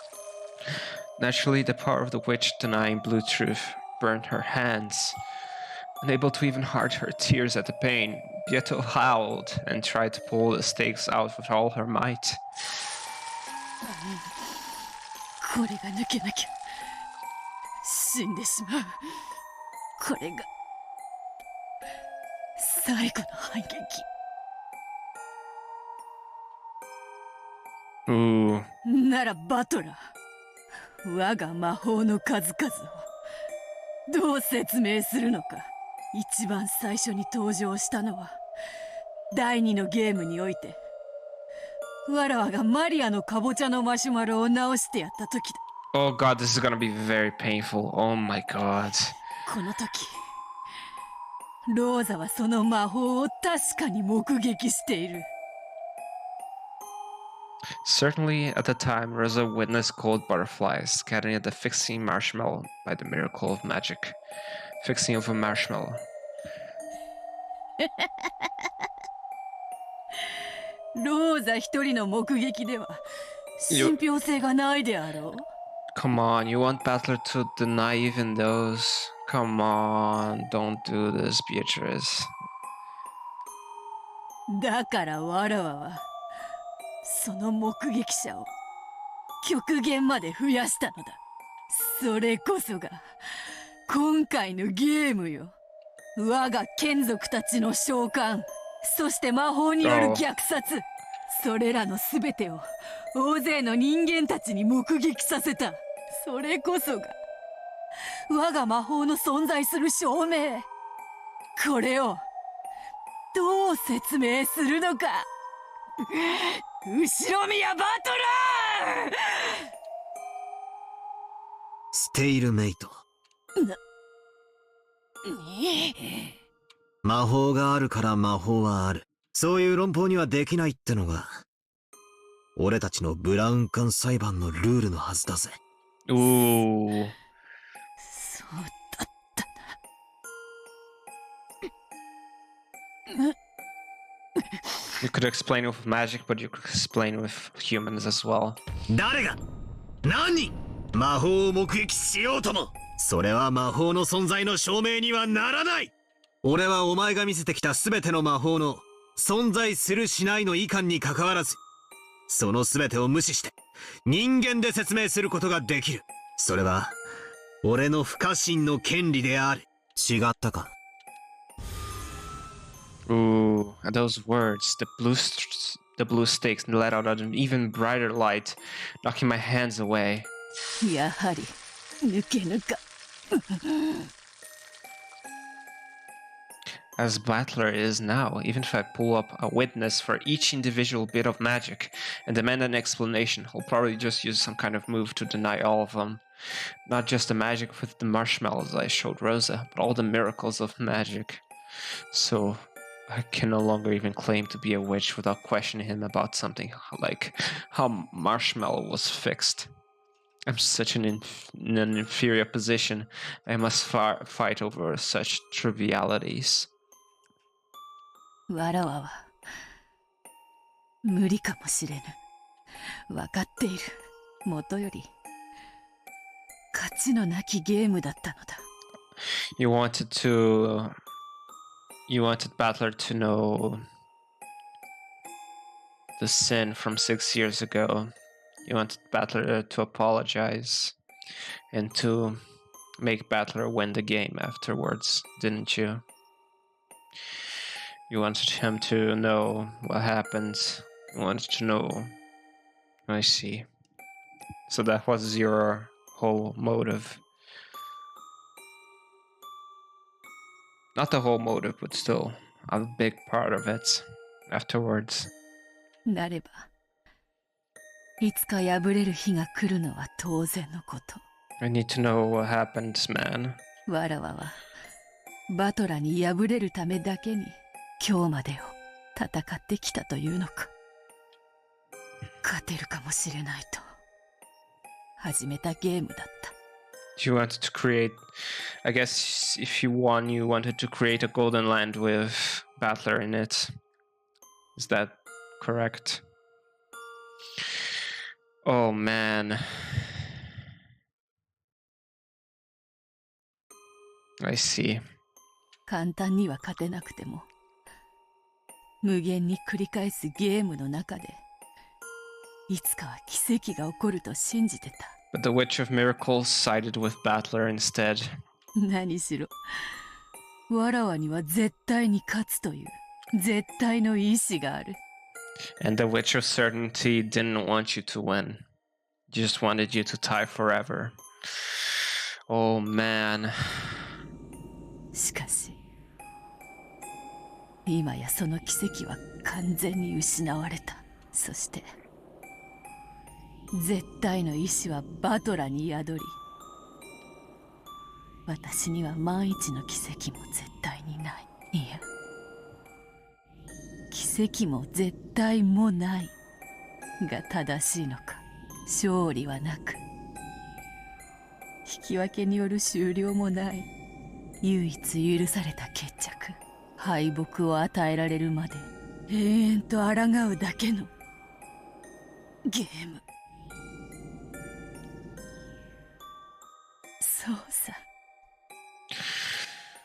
Naturally, the power of the witch denying blue truth burned her hands. Unable to even hide her tears at the pain, Beato howled and tried to pull the stakes out with all her might. これが抜けなきゃ死んでしまう。これが最後の反撃。Ooh. ならバトラー、我が魔法の数々をどう説明するのか。一番最初に登場したのは第2のゲームにおいて、わらわがマリアのカボチャのマシュマロを直してやった時だ。 Oh god, this is gonna be very painful. Oh my god. この時ローザはその魔法を確かに目撃している。 Certainly, at the time, Rosa witnessed gold butterflies scattering at the fixing marshmallow by the miracle of magic. Fixing of a marshmallow. ローザ一人の目撃では信憑性がないであろう。 Come on, you want Battler to deny even those? Come on, don't do this, Beatrice. だからわらわはその目撃者を極限まで増やしたのだ。それこそが今回のゲームよ。我が眷属たちの召喚、そして魔法による虐殺、それらの全てを大勢の人間たちに目撃させた。それこそが我が魔法の存在する証明。これをどう説明するのか。後ろ宮バトラー。ステイルメイト。魔法があるから魔法はある。そういう論法にはできないってのが俺たちのブラウン管裁判のルールのはずだぜ。Ooh. そうだったな。 You could explain with magic, but you could explain with humans as well. 誰が何魔法を目撃しようともそれは魔法の存在の証明にはならない。俺はお前が見せてきた全ての魔法の存在するしないの意見にかかわらず、その全てを無視して人間で説明することができる。それは俺の不可侵の権利である。違ったか。 Ooh, and those words, the blue stakes let out an even brighter light, knocking my hands away. やはり抜けぬか。 As Battler is now, even if I pull up a witness for each individual bit of magic and demand an explanation, he'll probably just use some kind of move to deny all of them. Not just the magic with the marshmallows I showed Rosa, but all the miracles of magic. So I can no longer even claim to be a witch without questioning him about something like how marshmallow was fixed. I'm such in an inferior position. I must fight over such trivialities. わらわは無理かもしれぬ。わかっている。もとより勝ちのなきゲームだったのだ。 You wanted Battler to know the sin from 6 years ago. You wanted Battler to apologize and to make Battler win the game afterwards, didn't you? You wanted him to know what happened. You wanted to know... I see. So that was your whole motive. Not the whole motive, but still a big part of it afterwards. なればいつか破れる日が来るのは当然のこと。 I need to know what happened, man. わらわはバトラに敗れるためだけに今日までを戦ってきたというのか。勝てるかもしれないと始めたゲームだった。 You wanted to create, I guess if you won, you wanted to create a golden land with Battler in it. Is that correct? Oh man. I see. 簡単には勝てなくても無限に繰り返すゲームの中でいつかは奇跡が起こると信じてた。 But the Witch of Miracles sided with Battler instead. 何しろわらわには絶対に勝つという絶対の意志がある。 And the Witch of Certainty didn't want you to win. Just wanted you to tie forever. Oh man. しかし今やその奇跡は完全に失われた。そして絶対の意志はバトラに宿り私には万一の奇跡も絶対にない。いや奇跡も絶対もないが正しいのか。勝利はなく引き分けによる終了もない。唯一許された決着、敗北を与えられるまで永遠と抗うだけのゲーム。そうさ、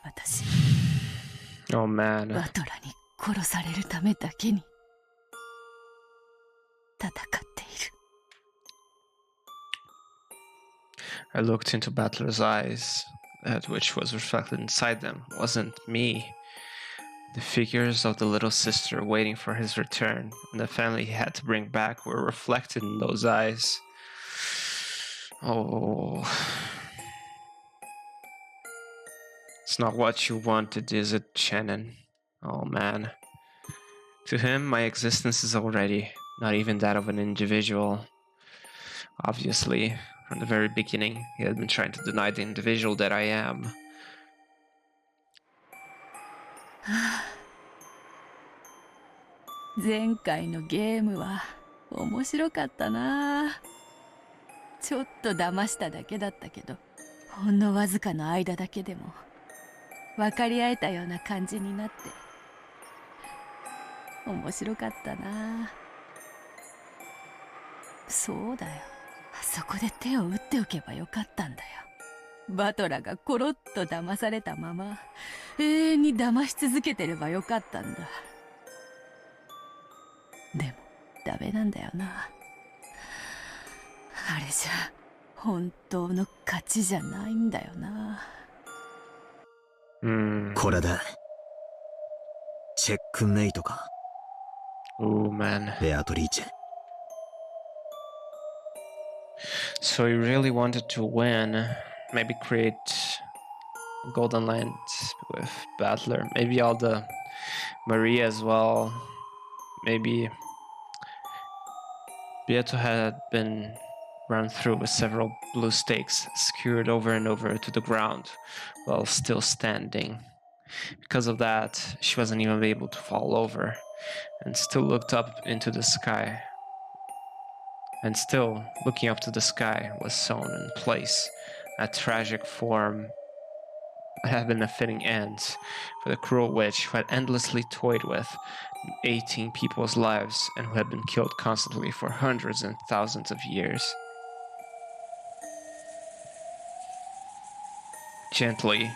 私 Oh man. バトラに殺されるためだけに戦っている。 I looked into Battler's eyes. That which was reflected inside them wasn't me. The figures of the little sister waiting for his return and the family he had to bring back were reflected in those eyes. Oh. It's not what you wanted, is it, Shannon? Oh man. To him, my existence is already not even that of an individual. Obviously, from the very beginning, he had been trying to deny the individual that I am. 前回のゲームは面白かったな。ちょっと騙しただけだったけど、ほんのわずかの間だけでも分かり合えたような感じになって面白かったな。そうだよ、あそこで手を打っておけばよかったんだよ。バトラがコロッと騙されたまま永遠に騙し続けてればよかったんだ。でもダメなんだよな。あれじゃ本当の勝ちじゃないんだよな。これでチェックメイトか。 Oh man. ベアトリーチェ。 So you really wanted to win. Maybe create Golden Land with Battler. Maybe all the Maria as well. Maybe Beato had been run through with several blue stakes secured over and over to the ground while still standing. Because of that, she wasn't even able to fall over and still looked up into the sky. And still, looking up to the sky was sewn in place, a tragic form that had been a fitting end for the cruel witch who had endlessly toyed with 18 people's lives and who had been killed constantly for hundreds and thousands of years. Gently,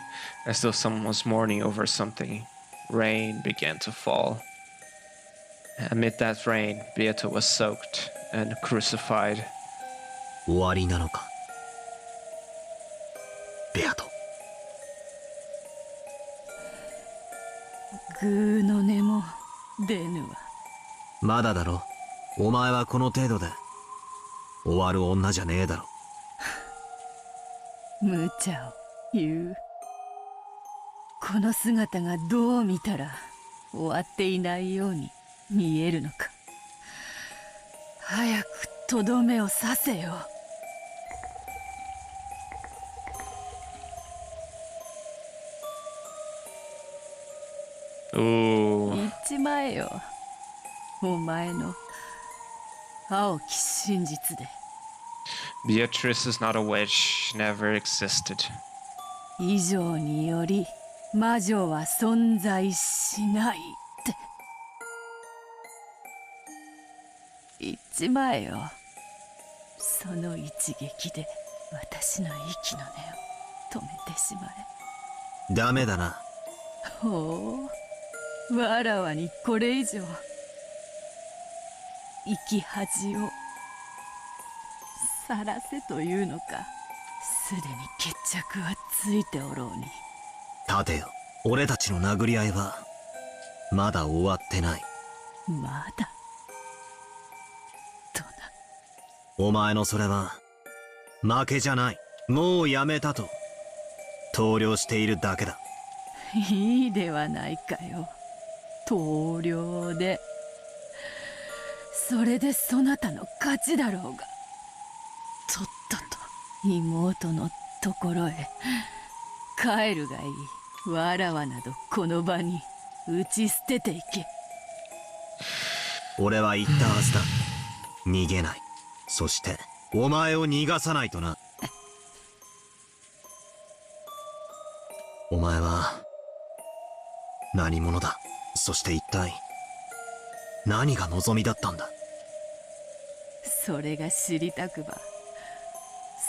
as though someone was mourning over something, rain began to fall. Amid that rain, Beato was soaked and crucified. 終わりなのか、ベアト。グーの音も出ぬわ。まだだろ。お前はこの程度で終わる女じゃねえだろ。無茶を言う。この姿がどう見たら終わっていないように見えるのか。早くとどめを刺せよ。言っちまえよ、お前の青き真実で。Beatrice is not a witch, never existed. 以上により魔女は存在しないって言っちまえよ。その一撃で私の息の根を止めてしまえ。ダメだな。ほう、わらわにこれ以上生き恥をさらせというのか。すでに決着はついておろうに。立てよ、俺たちの殴り合いはまだ終わってない。まだとな。お前のそれは負けじゃない。もうやめたと投了しているだけだ。いいではないかよ、投了で。それでそなたの勝ちだろうが。とっとと妹のところへ帰るがいい。わらわなどこの場に打ち捨てていけ。俺は言ったはずだ。逃げない。そしてお前を逃がさないとな。お前は何者だ。そして一体何が望みだったんだ。それが知りたくば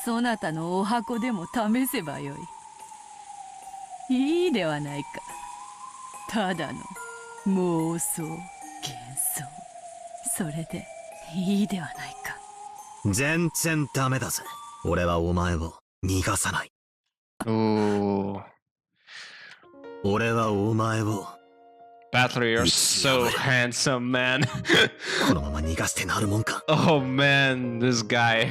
そなたのお箱でも試せばよい。いいではないか。ただの妄想幻想、それでいいではないか。全然ダメだぜ。俺はお前を逃がさない。俺はお前を。Battler, you're so handsome, man. このまま逃がしてなるもんか。Oh man, this guy.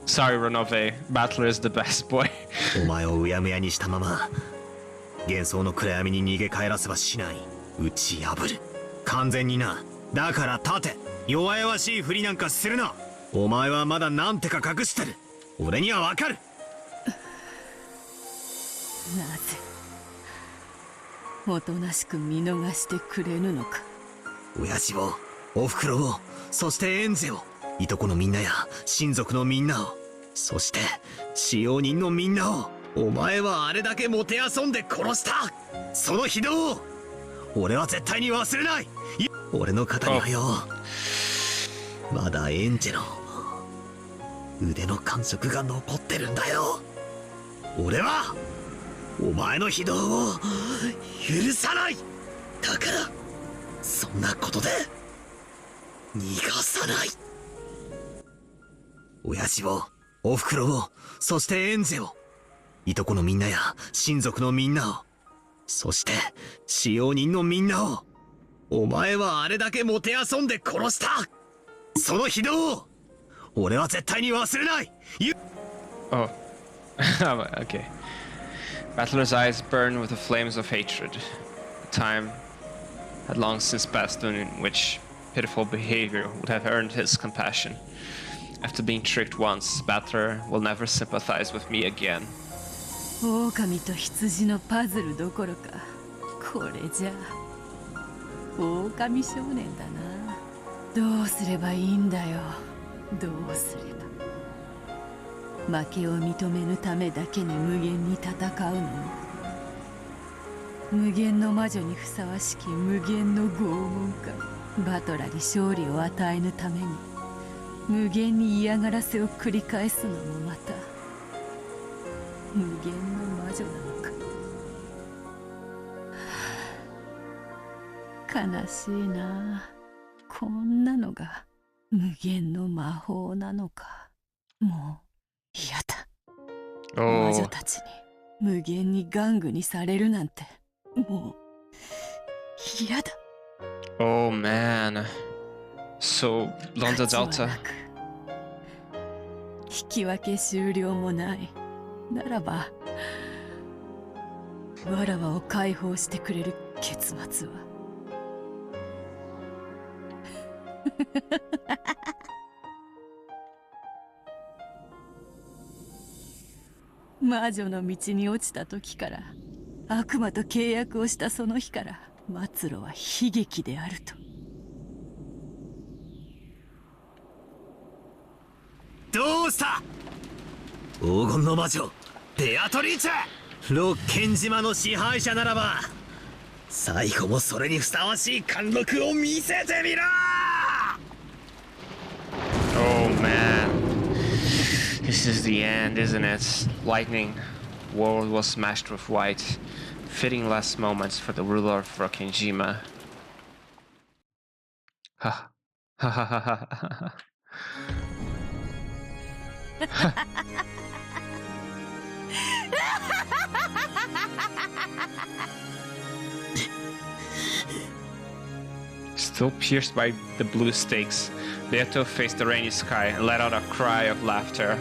Sorry, Renove. Battler is the best boy. お前をうやむやにしたまま幻想の暗闇に逃げ帰らせはしない。打ち破る。完全にな。だから立て。弱々しいふりなんかするな。お前はまだなんてか隠してる。俺にはわかる。なぜおとなしく見逃してくれぬのか。親父を、おふくろを、そしてエンジェを、いとこのみんなや親族のみんなを、そして使用人のみんなを。お前はあれだけもてあそんで殺した。その非道を俺は絶対に忘れない。俺の肩にはよ、まだエンジェの腕の感触が残ってるんだよ。俺はお前の非道を許さない。だからそんなことで逃がさない。親父を、おふくろを、そしてエンジェを、いとこのみんなや親族のみんなを、そして使用人のみんなを。お前はあれだけもてあそんで殺した。その非道を俺は絶対に忘れない。Oh. Okay. Battler's eyes burn with the flames of hatred. The time had long since passed in which pitiful behavior would have earned his compassion. After being tricked once, Battler will never sympathize with me again. 狼と羊のパズルどころか、これじゃ狼少年だな。どうすればいいんだよ。どうすれば。負けを認めぬためだけに無限に戦うのも、無限の魔女にふさわしき無限の拷問か。バトラに勝利を与えぬために無限に嫌がらせを繰り返すのもまた無限の魔女なのか。悲しいな。こんなのが無限の魔法なのか。もう嫌だ。魔女たちに無限に玩具にされるなんてもう嫌だ。Oh man. So, Londa 勝 Delta. ちはなく引き分け終了もない。ならばわらわを解放してくれる結末は魔女の道に落ちた時から、悪魔と契約をしたその日から、末路は悲劇であると。どうした？黄金の魔女ベアトリーチェ、六軒島の支配者ならば最後もそれにふさわしい貫禄を見せてみろ。 Oh man. This is the end, isn't it? Lightning. World was smashed with white. Fitting last moments for the ruler of Rokkenjima. Ha. Ha ha ha ha ha. Still pierced by the blue stakes, Beato faced the rainy sky and let out a cry of laughter.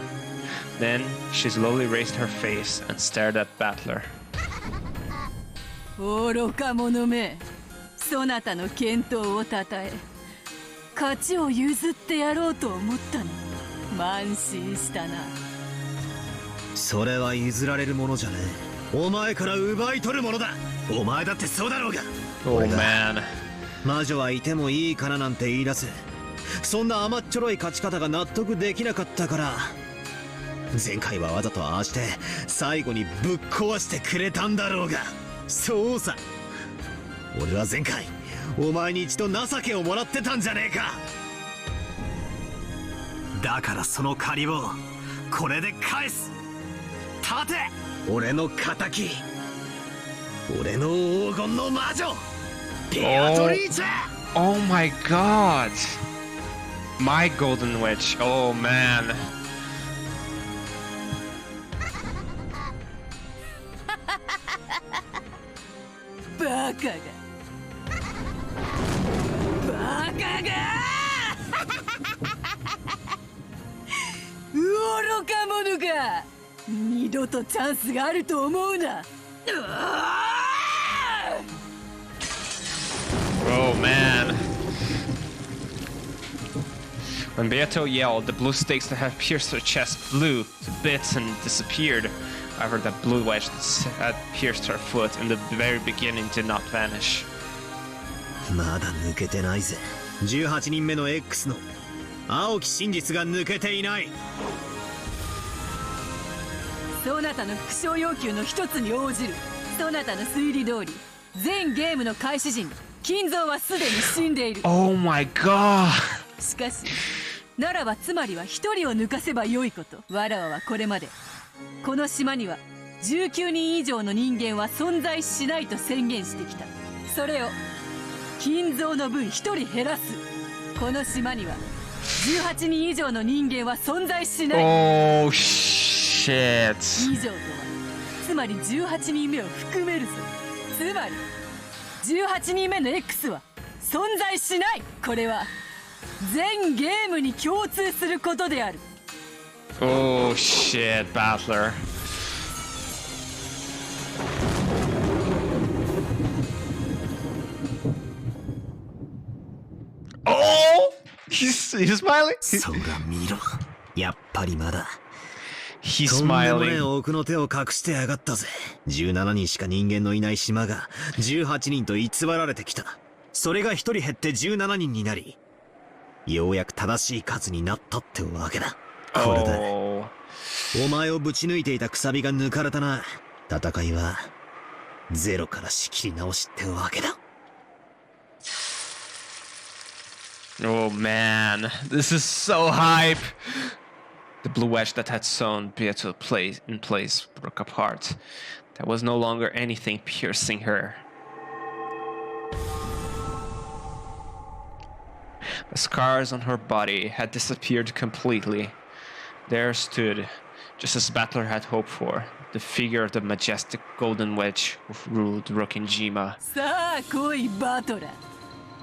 Then she slowly raised her face and stared at Battler. 愚か者め、そなたの健闘をたたえ、勝ちを譲ってやろうと思ったの。慢心したな。それは譲られるものじゃねえ。お前から奪い取るものだ。お前だってそうだろうが。 Oh man. 魔女はいてもいいからなんて言い出す。そんな甘っちょろい勝ち方が納得できなかったから、前回はわざとああして最後にぶっ壊してくれたんだろうが。そうさ、俺は前回お前に一度情けをもらってたんじゃねえか。だからその借りをこれで返す。立て、俺の仇、俺の黄金の魔女ベアトリーチェ。 Oh my god. My golden witch. Oh man. バカがバカが愚か者が、二度とチャンスがあると思うな。 Oh man. When Beato yelled, the blue stakes that had pierced her chest flew to bits and disappeared. However, that blue wedge that had pierced her foot in the very beginning did not vanish. まだ抜けてないぜ。18人目の X の青き真実が抜けていない。そなたの復唱要求の一つに応じる。そなたの推理通り、全ゲームの開始時に金蔵はすでに死んでいる。 Oh my god. しかし、ならばつまりは一人を抜かせばよいこと。わらわはこれまでこの島には19人以上の人間は存在しないと宣言してきた。それを金蔵の分一人減らす。この島には18人以上の人間は存在しない。 Oh shit. 以上とはつまり18人目を含めるぞ。つまり18人目の X は存在しない。これは全ゲームに共通することである。 Oh shit, Battler. Oh! He's smiling? そら見ろ、やっぱりまだ。 He's とんでもねえ smiling. 奥の手を隠してやがったぜ。17人しか人間のいない島が18人と偽られてきた。それが1人減って17人になり、ようやく正しい数になったってわけだ。これだ。 Oh. お前をぶち抜いていたくさびが抜かれたな。戦いはゼロから仕切り直しってわけだ。 Oh man, this is so hype. The blue wedge that had sewn Beato in place broke apart. There was no longer anything piercing her. The scars on her body had disappeared completely. There stood, just as Battler had hoped for, the figure of the majestic golden wedge who ruled Rokkenjima. さあ来いバトラー。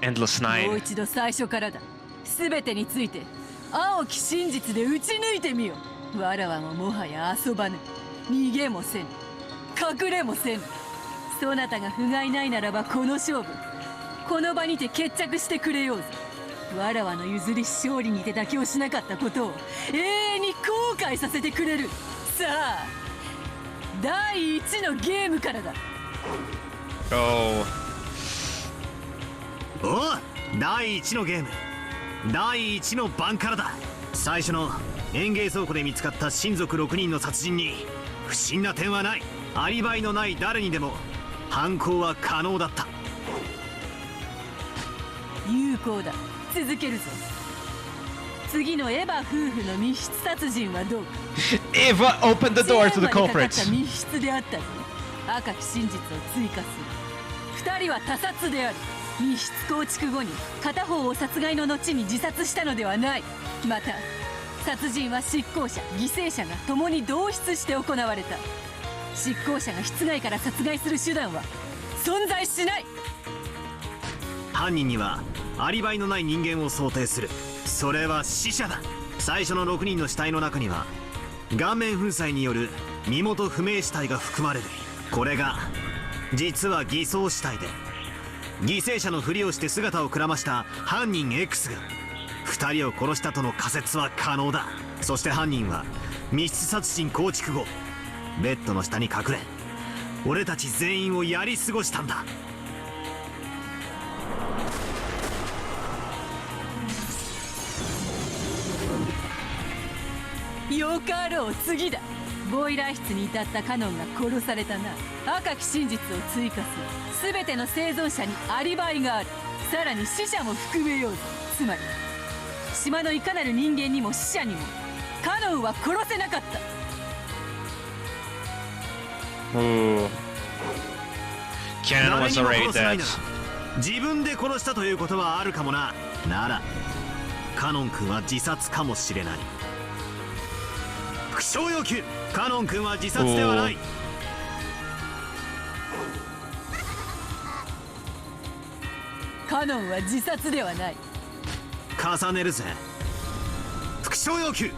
Endless もう night. 一度最初からだ。全てについて青き真実で打ち抜いてみよ。わらわももはや遊ばぬ。逃げもせぬ、隠れもせぬ。そなたが不甲斐ないならばこの勝負この場にて決着してくれようぜ。わらわの譲り勝利にて妥協しなかったことを永遠に後悔させてくれる。さあ第1のゲームからだ。Oh. おう、第1のゲーム、第1の番からだ。最初の園芸倉庫で見つかった親族6人の殺人に不審な点はない。アリバイのない誰にでも犯行は可能だった。有効だ。続けるぞ。次のエヴァ夫婦の密室殺人はどうか。Eva opened the door to the チェーンまでかかった culprits. 密室であったぞ。赤き真実を追加する。2人は他殺である。密室構築後に片方を殺害の後に自殺したのではない。また殺人は執行者犠牲者が共に同室して行われた。執行者が室外から殺害する手段は存在しない。犯人にはアリバイのない人間を想定する。それは死者だ。最初の6人の死体の中には顔面粉砕による身元不明死体が含まれる。これが実は偽装死体で、犠牲者のふりをして姿をくらました犯人 X が2人を殺したとの仮説は可能だ。そして犯人は密室殺人構築後ベッドの下に隠れ俺たち全員をやり過ごしたんだ。よかろう。次だ。ボイラー室に至ったカノンが殺されたな。赤き真実を追加する。全ての生存者にアリバイがある。さらに死者も含めようぜ。つまり島のいかなる人間にも死者にもカノンは殺せなかった。Ooh. Cannon 誰 was にも already 殺せない dead. なら自分で殺したということはあるかもな。ならカノン君は自殺かもしれない。副賞要求、カノン君は自殺ではない。カノンは自殺ではない。重ねるぜ。副賞要求、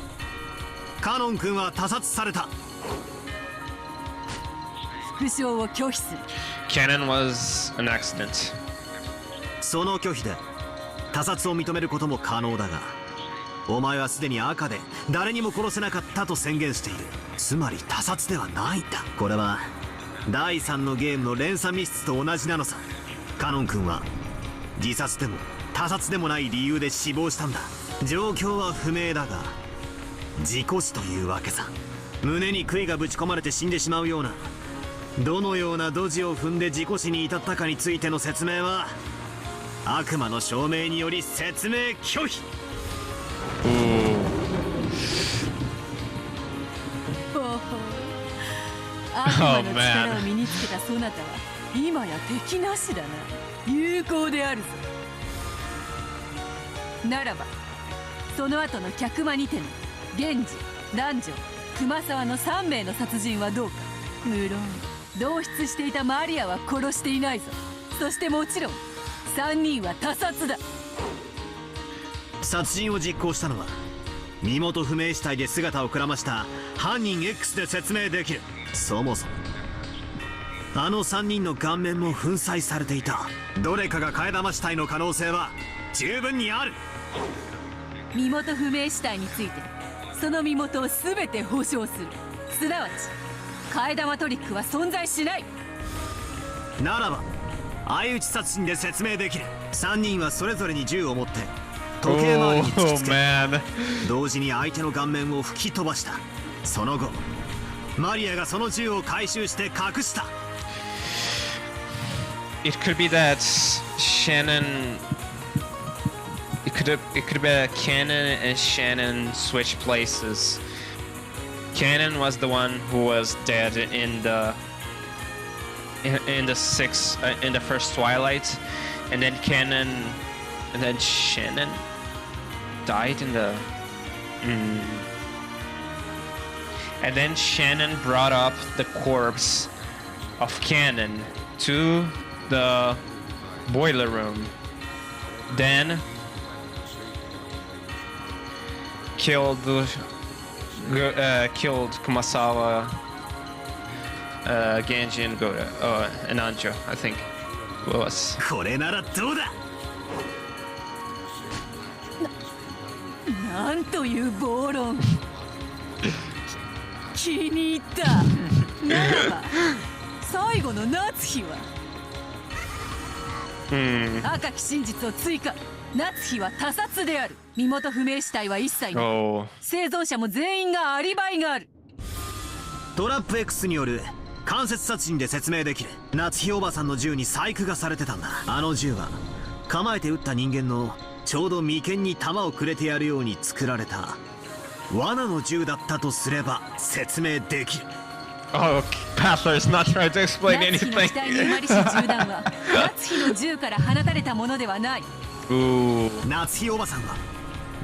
カノン君は他殺された。副賞を拒否する。 Cannon was an accident. その拒否で他殺を認めることも可能だが、お前はすでに赤で誰にも殺せなかったと宣言している。つまり他殺ではないんだ。これは第3のゲームの連鎖密室と同じなのさ。カノン君は自殺でも他殺でもない理由で死亡したんだ。状況は不明だが事故死というわけさ。胸に杭がぶち込まれて死んでしまうような、どのようなドジを踏んで事故死に至ったかについての説明は悪魔の証明により説明拒否。ほうほう。悪魔の力を身につけたそなたは今や敵なしだな。有効であるぞ。ならばその後の客間にての源氏、男女、熊沢の3名の殺人はどうか。無論同室していたマリアは殺していないぞ。そしてもちろん3人は他殺だ。殺人を実行したのは身元不明死体で姿をくらました犯人 X で説明できる。そもそもあの3人の顔面も粉砕されていた。どれかが替え玉死体の可能性は十分にある。身元不明死体についてその身元を全て保証する。すなわち替え玉トリックは存在しない。ならば相打ち殺人で説明できる。3人はそれぞれに銃を持って時計回りに突きつけ、同時に相手の顔面を吹き飛ばした。その後マリアがその銃を回収して隠した。 It could be that Shannon. It could be that Cannon and Shannon switched places. Cannon was the one who was dead in the first Twilight, and then Shannon died in the. And then Shannon brought up the corpse of Cannon to the boiler room. Then killed Kumasawa, Genji, and and Ange, I think it was. これならどうだ。なんという暴論。気に入った。ならば最後の夏日は、赤き真実を追加。夏日は他殺である。身元不明死体は一切ない。生存者も全員がアリバイがある。トラップ X による間接殺人で説明できる。夏日おばさんの銃に細工がされてたんだ。あの銃は構えて撃った人間のちょうど眉間に弾をくれてやるように作られた罠の銃だったとすれば説明できる。Oh, Battler is not trying to explain 夏日の anything. 機体に生まれし銃弾は夏日の銃から放たれたものではない。夏日おばさんは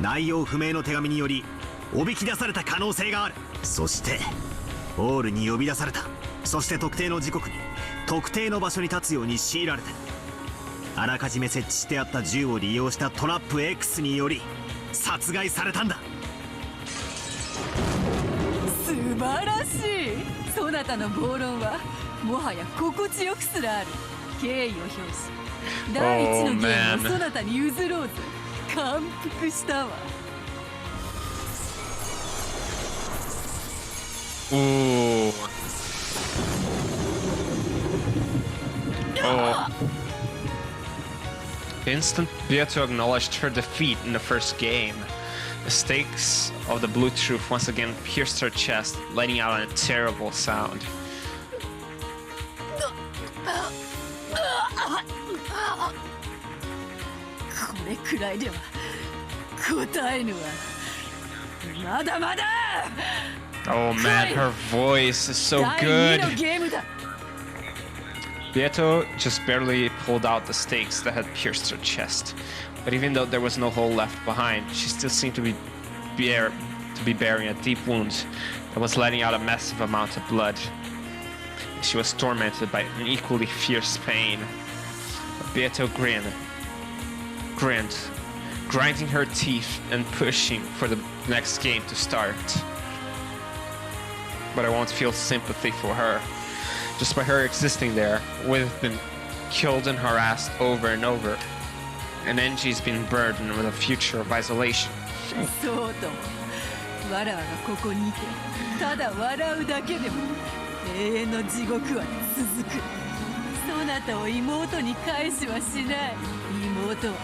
内容不明の手紙によりおびき出された可能性がある。そしてホールに呼び出された。そして特定の時刻に特定の場所に立つように強いられて、あらかじめ設置してあった銃を利用したトラップ X により殺害されたんだ。素晴らしい。そなたの暴論はもはや心地よくすらある。敬意を表し第一のゲームをそなたに譲ろうぜ。感服したわ。Ooh. Oh. Instant Beato acknowledged her defeat in the first game. The stakes of the blue truth once again pierced her chest, letting out a terrible sound. これくらいでは答えぬわ。まだまだ。Oh man, her voice is so good. Beato just barely pulled out the stakes that had pierced her chest. But even though there was no hole left behind, she still seemed to be bearing a deep wound that was letting out a massive amount of blood. She was tormented by an equally fierce pain. But Beato grinned, grinding her teeth and pushing for the next game to start. But I won't feel sympathy for her. Just by her existing there, we've been killed and harassed over and over. And Ange's been burdened with a future of isolation. そうとも。わらわがここにいて、ただ笑うだけでも永遠の地獄は続く。そなたを妹に返しはしない。妹は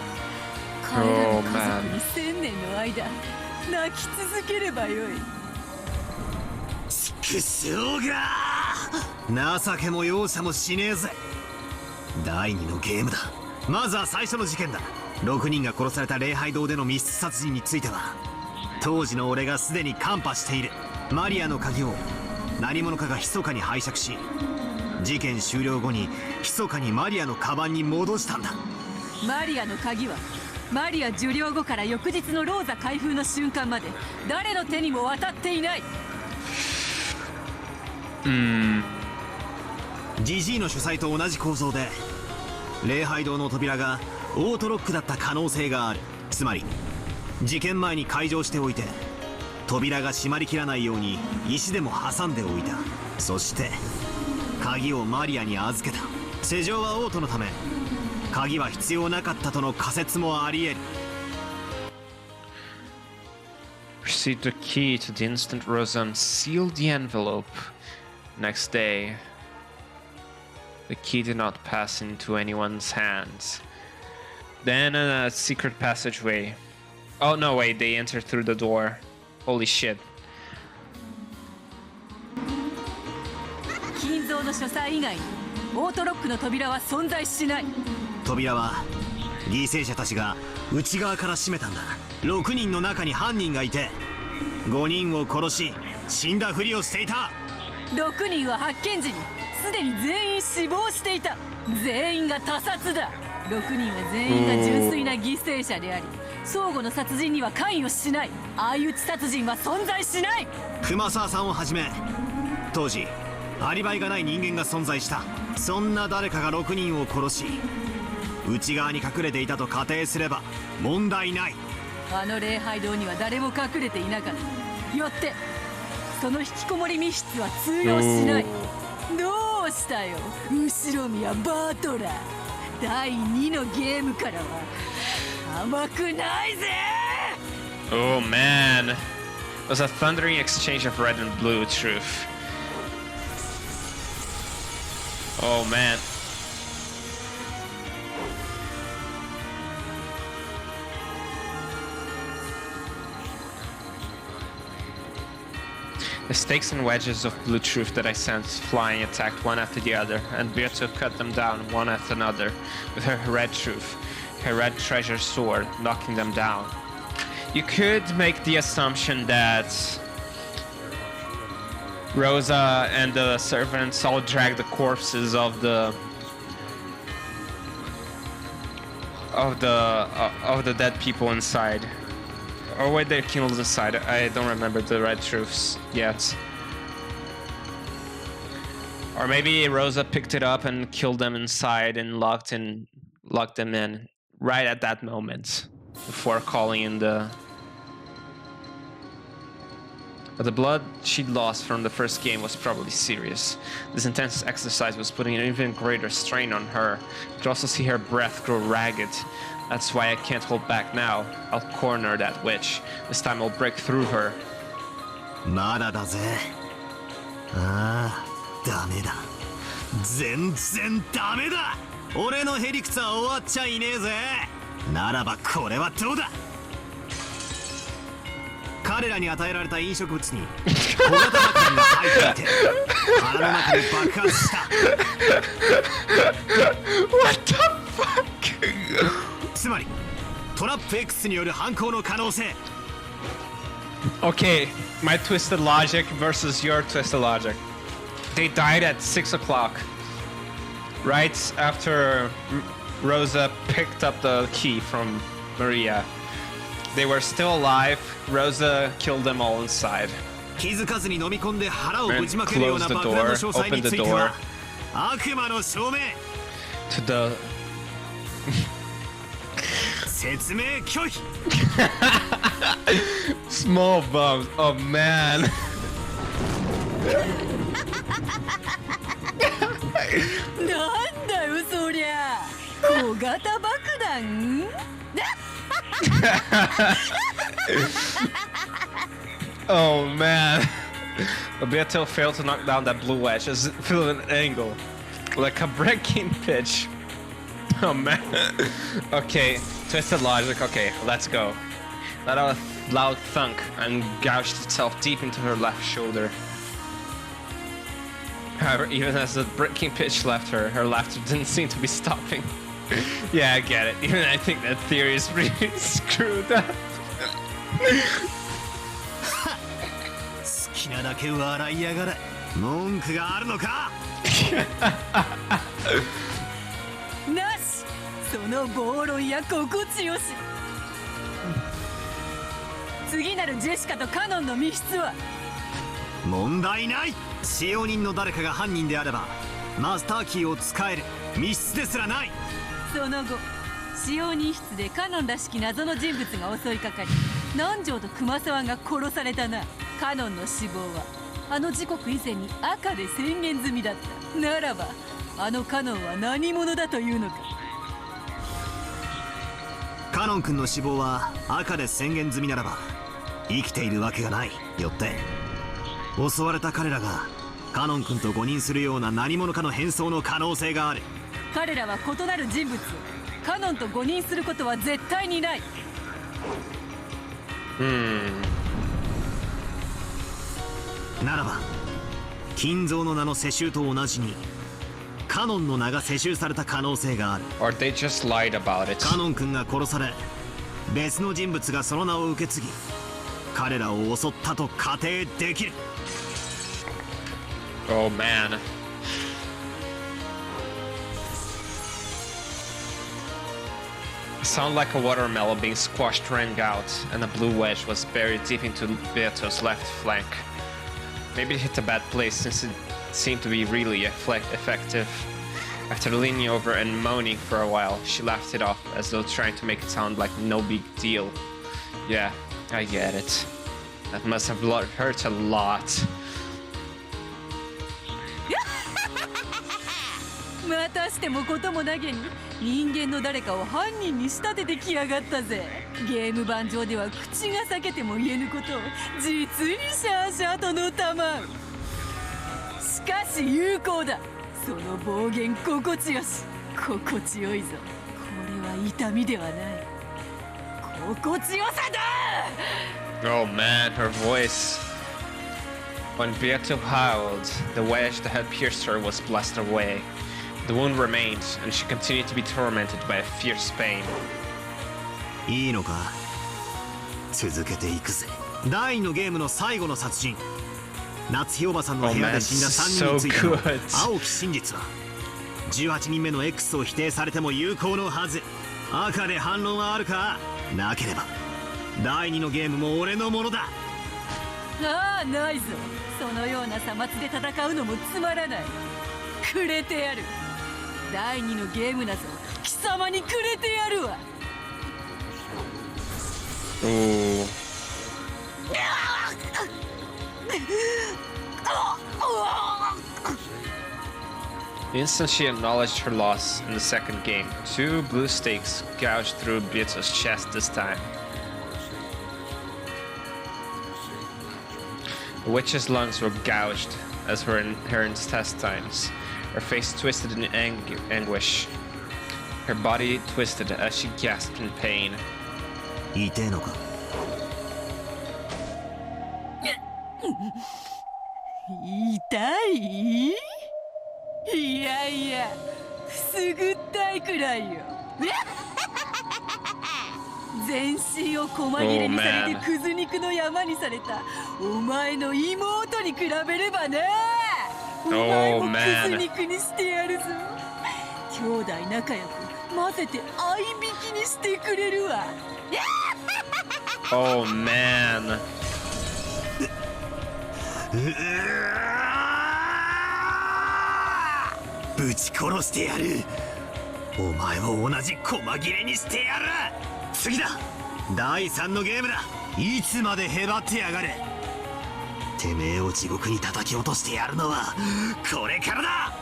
彼らの家族に1000年の間泣き続ければよい。くしょうが情けも容赦もしねえぜ。第2のゲームだ。まずは最初の事件だ。6人が殺された礼拝堂での密室殺人については当時の俺がすでにカンパしている。マリアの鍵を何者かが密かに拝借し、事件終了後に密かにマリアのカバンに戻したんだ。マリアの鍵はマリア受領後から翌日のローザ開封の瞬間まで誰の手にも渡っていない。ジジイの主催と同じ構造で礼拝堂の扉がオートロックだった可能性がある。つまり事件前に開錠しておいて扉が閉まりきらないように石でも挟んでおいた。そして鍵をマリアに預けた。施錠はオートのため鍵は必要なかったとの仮説もあり得る。Received the key to the instant Rosa sealed the envelope. Next day, the key did not pass into anyone's hands. Then a secret passageway. Oh no, wait, they entered through the door. Holy shit. 金蔵の書斎以外にオートロックの扉は存在しない。扉は犠牲者たちが内側から閉めたんだ。6人の中に犯人がいて5人を殺し死んだふりをしていた。6人は発見時にすでに全員死亡していた。全員が他殺だ。6人は全員が純粋な犠牲者であり、相互の殺人には関与しない。相打ち殺人は存在しない。熊沢さんをはじめ当時アリバイがない人間が存在した。そんな誰かが6人を殺し内側に隠れていたと仮定すれば問題ない。あの礼拝堂には誰も隠れていなかった。よってその引きこもり密室は通用しない。どうしたよ後ろ宮バートラー。第2のゲームからは甘くないぜ。 Oh man. It was a thundering exchange of red and blue truth. Oh man. The stakes and wedges of blue truth that I sent flying attacked one after the other, and Beato cut them down one after another with her red truth, her red treasure sword, knocking them down. You could make the assumption that Rosa and the servants all dragged the corpses of the dead people inside. Or were they killed inside? I don't remember the red truths yet. Or maybe Rosa picked it up and killed them inside and locked them in right at that moment before calling in the... But the blood she'd lost from the first game was probably serious. This intense exercise was putting an even greater strain on her. You could also see her breath grow ragged. That's why I can't hold back now. I'll corner that witch. This time I'll break through her. まだだぜ。ああ、ダメだ。全然ダメだ。俺のへりくつは終わっちゃいねえぜ。ならばこれはどうだ。彼らに与えられた飲食物に小型爆弾が入っていて腹の中で爆発した。What the fuck? つまりトラップ X による犯行の可能性。 Okay, my twisted logic versus your twisted logic. They died at 6 o'clock, right after Rosa picked up the key from Maria. They were still alive. Rosa killed them all inside. 気づかずに飲み込んで腹をぶちまけるような爆弾の詳細については悪魔の証明。 To the 説明拒否。small bumps. Oh man. なんだよそりゃ。小型爆弾Oh man. Beato failed to knock down that blue wedge as it flew at an angle, like a breaking pitch. Oh man. Okay, twisted logic. Okay, let's go. Let out a loud thunk and gouged itself deep into her left shoulder. However, even as the breaking pitch left her, her laughter didn't seem to be stopping. Yeah, I get it. Even I think that theory is really screwed up. 好きなだけ笑いやがれ。文句があるのか。なし。その暴論や心地よし。次なるジェシカとカノンの密室は問題ない。使用人の誰かが犯人であればマスターキーを使える。密室ですらない。その後使用人室でカノンらしき謎の人物が襲いかかり南條と熊沢が殺されたな。カノンの死亡はあの時刻以前に赤で宣言済みだった。ならばあのカノンは何者だというのか。カノン君の死亡は赤で宣言済みならば生きているわけがない。よって襲われた彼らがカノン君と誤認するような何者かの変装の可能性がある。彼らは異なる人物をカノンと誤認することは絶対にない。ならば金蔵の名の世襲と同じにカノンの名が世襲された可能性がある。 Or they just lied about it. カノン君が殺され別の人物がその名を受け継ぎ彼らを襲ったと仮定できる。 Oh man. Sound like a watermelon being squashed rang out, and a blue wedge was buried deep into Beato's left flank. Maybe it hit a bad place since it seemed to be really effective. After leaning over and moaning for a while, she laughed it off as though trying to make it sound like no big deal. Yeah, I get it. That must have hurt a lot. またしてもこともなげに人間の誰かを犯人に仕立ててきやがったぜ。ゲーム盤上では口が裂けても言えぬことを実にシャーシャーとのたまう。しかし有効だ。その暴言心地よし。心地よいぞ。これは痛みではない心地よさだ。 Oh man, her voice. When Beato howled, the wedge that had pierced her was blasted away. The wound remained, and she continued to be tormented by a fierce pain. いいのか、続けていくぜ。第2のゲームの最後の殺人、夏日おばさんの部屋で死んだ3人についての青き真実は、18人目の X を否定されても有効のはず。赤で反論はあるか。なければ第2のゲームも俺のものだ。ああ、ないぞ。そのようなさまつで戦うのもつまらない。くれてやる。第2のゲームなぞ貴様にくれてやるわ。 Ooh. The instant she acknowledged her loss in the second game, 2 blue stakes gouged through Beato's chest this time. The witch's lungs were gouged, as were her intestines. Her face twisted in anguish. Her body twisted as she gasped in pain. 痛えのか。痛い？いやいや、くすぐったいくらいよ。全身を細切れにされてくず肉の山にされたお前の妹に比べればな。お前もくず肉にしてやるぞ。兄弟仲良く混ぜて合いびきにしてくれるわ。Oh man. ぶち殺してやる。お前を同じ細切れにしてやる。次だ。第3のゲームだ。いつまでへばってやがれ。てめえを地獄に叩き落としてやるのはこれからだ。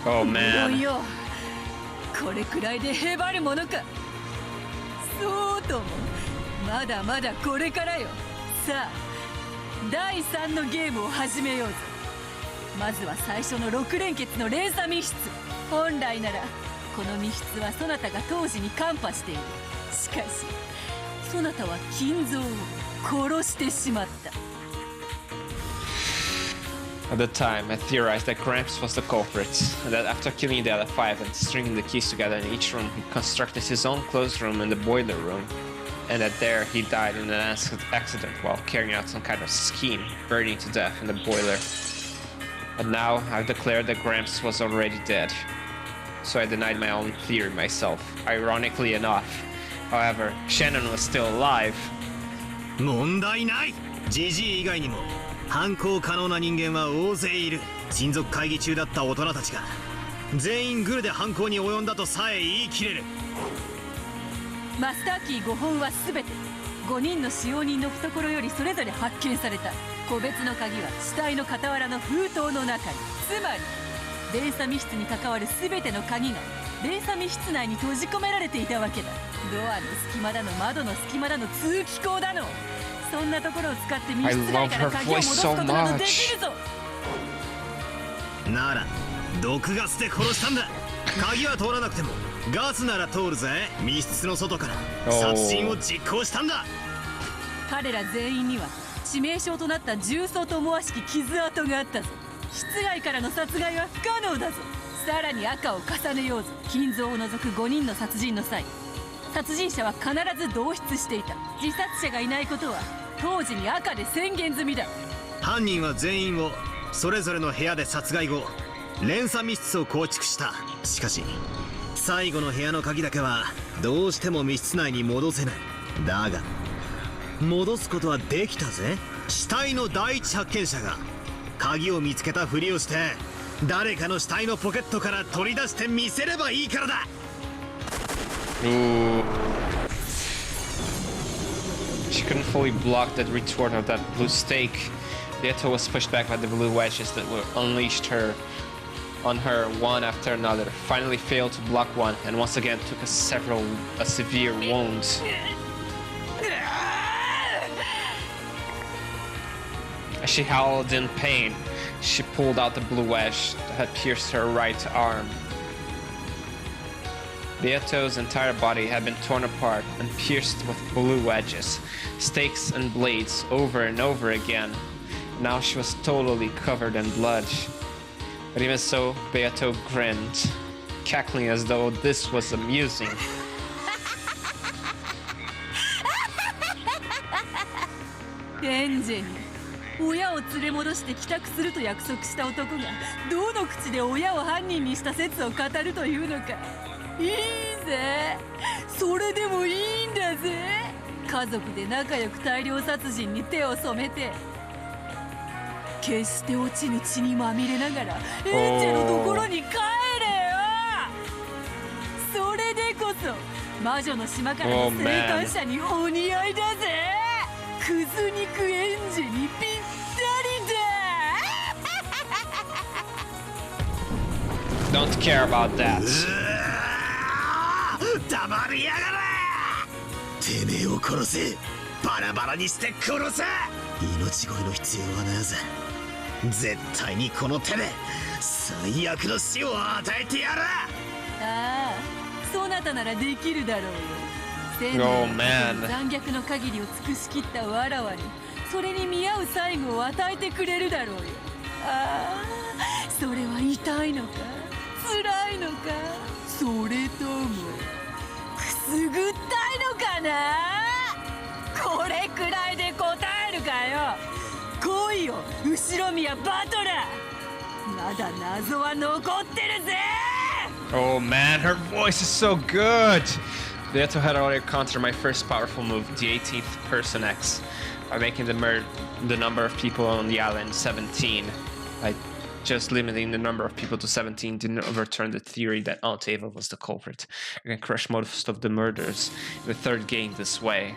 Oh man. よ、これくらいでへばるものか。そうとも、まだまだこれからよ。さあ、第3のゲームを始めようぞ。まずは最初の6連結の連鎖密室。本来ならこの密室はそなたが当時にカンパしている。しかしそなたは金蔵を殺してしまった。 At the time, I theorized that Gramps was the culprit, and that after killing the other 5 and stringing the keys together in each room, he constructed his own closed room in the boiler room, and that there he died in an accident while carrying out some kind of scheme, burning to death in the boiler. But now I've declared that Gramps was already dead, so I denied my own theory myself, ironically enough. However, Shannon was still alive. 問題ない。ジジイ以外にも犯行可能な人間は大勢いる。親族会議中だった大人たちが全員グルで犯行に及んだとさえ言い切れる。マスターキー5本は全て5人の使用人の懐よりそれぞれ発見された。個別の鍵は死体の傍らの封筒の中に。つまり連鎖密室に関わる全ての鍵が連鎖密室内に閉じ込められていたわけだ。ドアの隙間だの窓の隙間だの通気口だの、そんなところを使って密室内から鍵を戻すことなどできるぞ。なら毒ガスで殺したんだ。鍵は通らなくてもガスなら通るぜ。密室の外から殺人を実行したんだ。彼ら全員には致命傷となった重曹と思わしき傷跡があったぞ。室外からの殺害は不可能だぞ。さらに赤を重ねようぞ。金蔵を除く5人の殺人の際、殺人者は必ず同室していた。自殺者がいないことは当時に赤で宣言済みだ。犯人は全員をそれぞれの部屋で殺害後連鎖密室を構築した。しかし最後の部屋の鍵だけはどうしても密室内に戻せない。だが戻すことはできたぜ。死体の第一発見者が鍵を見つけたふりをして誰かの死体のポケットから取り出してみせればいいからだ。Ooh. She couldn't fully block that retort of that blue stake. Beato was pushed back by the blue wedges that were unleashed on her one after another. Finally failed to block one, and once again took a severe wound. As she howled in pain, she pulled out the blue wedge that had pierced her right arm. Beato's entire body had been torn apart and pierced with blue wedges, stakes and blades over and over again. Now she was totally covered in blood. But even so, Beato grinned, cackling as though this was amusing. Ange 親を連れ戻して帰宅すると約束した男がどの口で親を犯人にした説を語るというのか。いいぜ、それでもいいんだぜ。家族で仲良く大量殺人に手を染めて、決して落ちぬ血にまみれながらエンジェのところに帰れよ。それでこそ魔女の島からの生還者にお似合いだぜ。クズ肉エンジェにぴったりだ。 Don't care about that. 黙りやがれ。てめえを殺せ。バラバラにして殺せ。命乞いの必要はないぜ。絶対にこの手で最悪の死を与えてやる。ああ、そなたならできるだろうよ。千年残虐の限りを尽くしきったわらわにそれに見合う最後を与えてくれるだろうよ。ああ、それは痛いのか辛いのか、それともくすぐったいのかな。これくらいで答えるかよ。来いよ後ろ宮バトラー。まだ謎は残ってるぜ。 Oh man, her voice is so good! Beato had already countered my first powerful move, the 18th person X, by making the number of people on the island 17. By just limiting the number of people to 17 didn't overturn the theory that Aunt Ava was the culprit. I can crush most of the murders in the third game this way.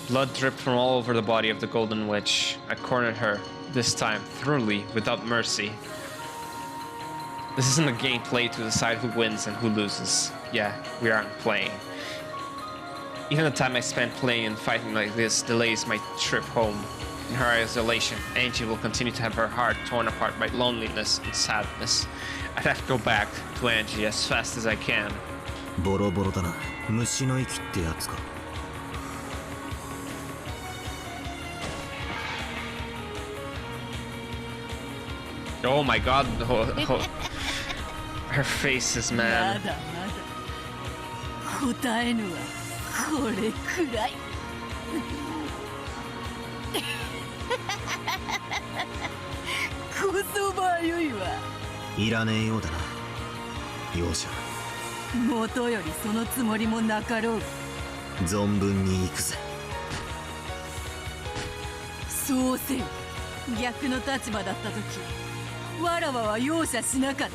Blood dripped from all over the body of the Golden Witch. I cornered her, this time thoroughly, without mercy. This isn't a game played to decide who wins and who loses. Yeah, we aren't playing. Even the time I spent playing and fighting like this delays my trip home. In her isolation, Ange will continue to have her heart torn apart by loneliness and sadness. I'd have to go back to Ange as fast as I can. ボロボロだな。虫の息ってやつか。Oh my god, her faces, man. まだまだ答えぬはこれくらい。こそばよいわ。いらねえようだな。容赦。もとよりそのつもりもなかろう。存分に行くぜ。そうせよ。逆の立場だった時、わらわは容赦しなかっ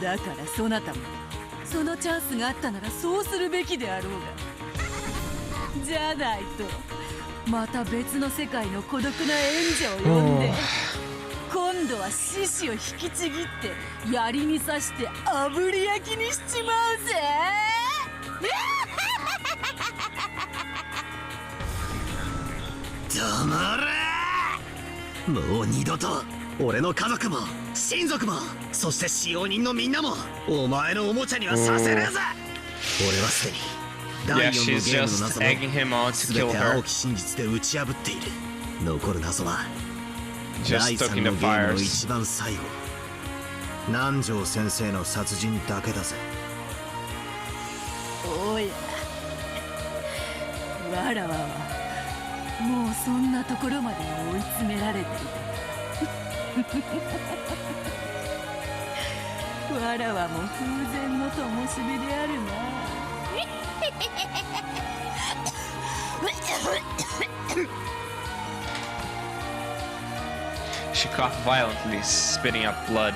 た。だからそなたもそのチャンスがあったならそうするべきであろうが。じゃないとまた別の世界の孤独な演者を呼んで今度は獅子を引きちぎって槍に刺して炙り焼きにしちまうぜ。黙れ。もう二度と俺の家族も親族もそして使用人のみんなもお前のおもちゃにはさせねえぜ。俺はすでに第4のゲームの謎も全て青き真実で打ち破っている。残る謎は第3のゲームの一番最後、南條先生の殺人だけだぜ。おや、わらわはもうそんなところまで追い詰められている。わらわも風前の灯火であるな。She coughed violently, spitting up blood.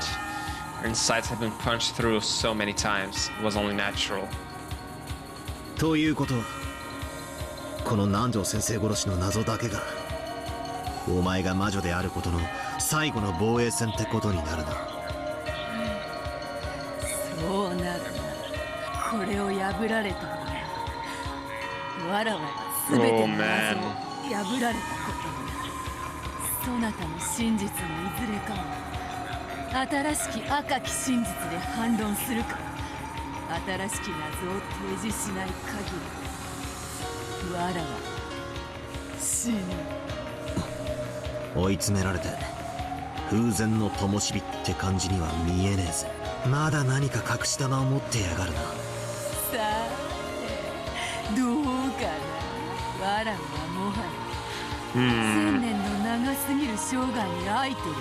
Her insides had been punched through so many times, it was only natural. ということはこの南條先生殺しの謎だけがお前が魔女であることの最後の防衛戦ってことになるな。そうなるな。これを破られたらわらわは全ての謎を破られたことになる。そなたの真実のいずれかは新しき赤き真実で反論するか、新しき謎を提示しない限りわらは死ぬ。追い詰められて風前の灯火って感じには見えねえぜ。まだ何か隠し玉を持ってやがるな。さあどうかな。わらはもはや1000年の長すぎる生涯に空いてる。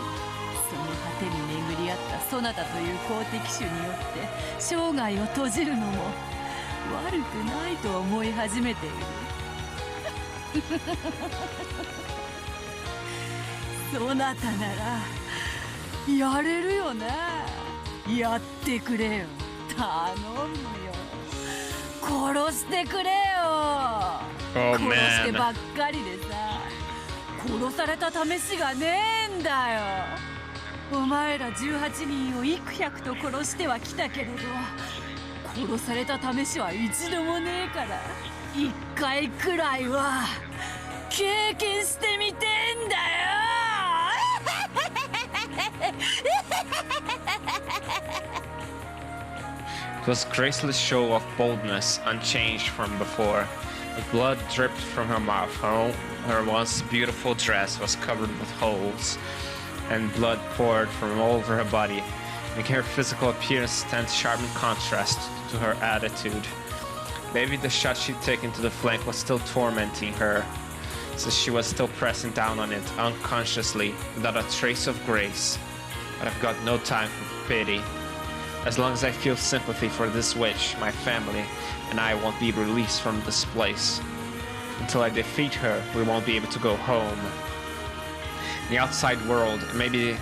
その果てに巡り合ったそなたという好敵手によって生涯を閉じるのも悪くないと思い始めている。そなたならやれるよな。やってくれよ。頼むよ。殺してくれよ。殺してばっかりでさ殺された試しがねえんだよ。お前ら18人を幾百と殺してはきたけれど殺された試しは一度もねえから1回くらいは経験してみてんだよ。It was graceless show of boldness, unchanged from before. The blood dripped from her mouth. Her once beautiful dress was covered with holes, and blood poured from all over her body, making her physical appearance stand sharp in contrast to her attitude. Maybe the shot she'd taken to the flank was still tormenting her, since she was still pressing down on it unconsciously, without a trace of grace. But I've got no time for pity. As long as I feel sympathy for this witch, my family and I won't be released from this place. Until I defeat her, we won't be able to go home. In the outside world, it may be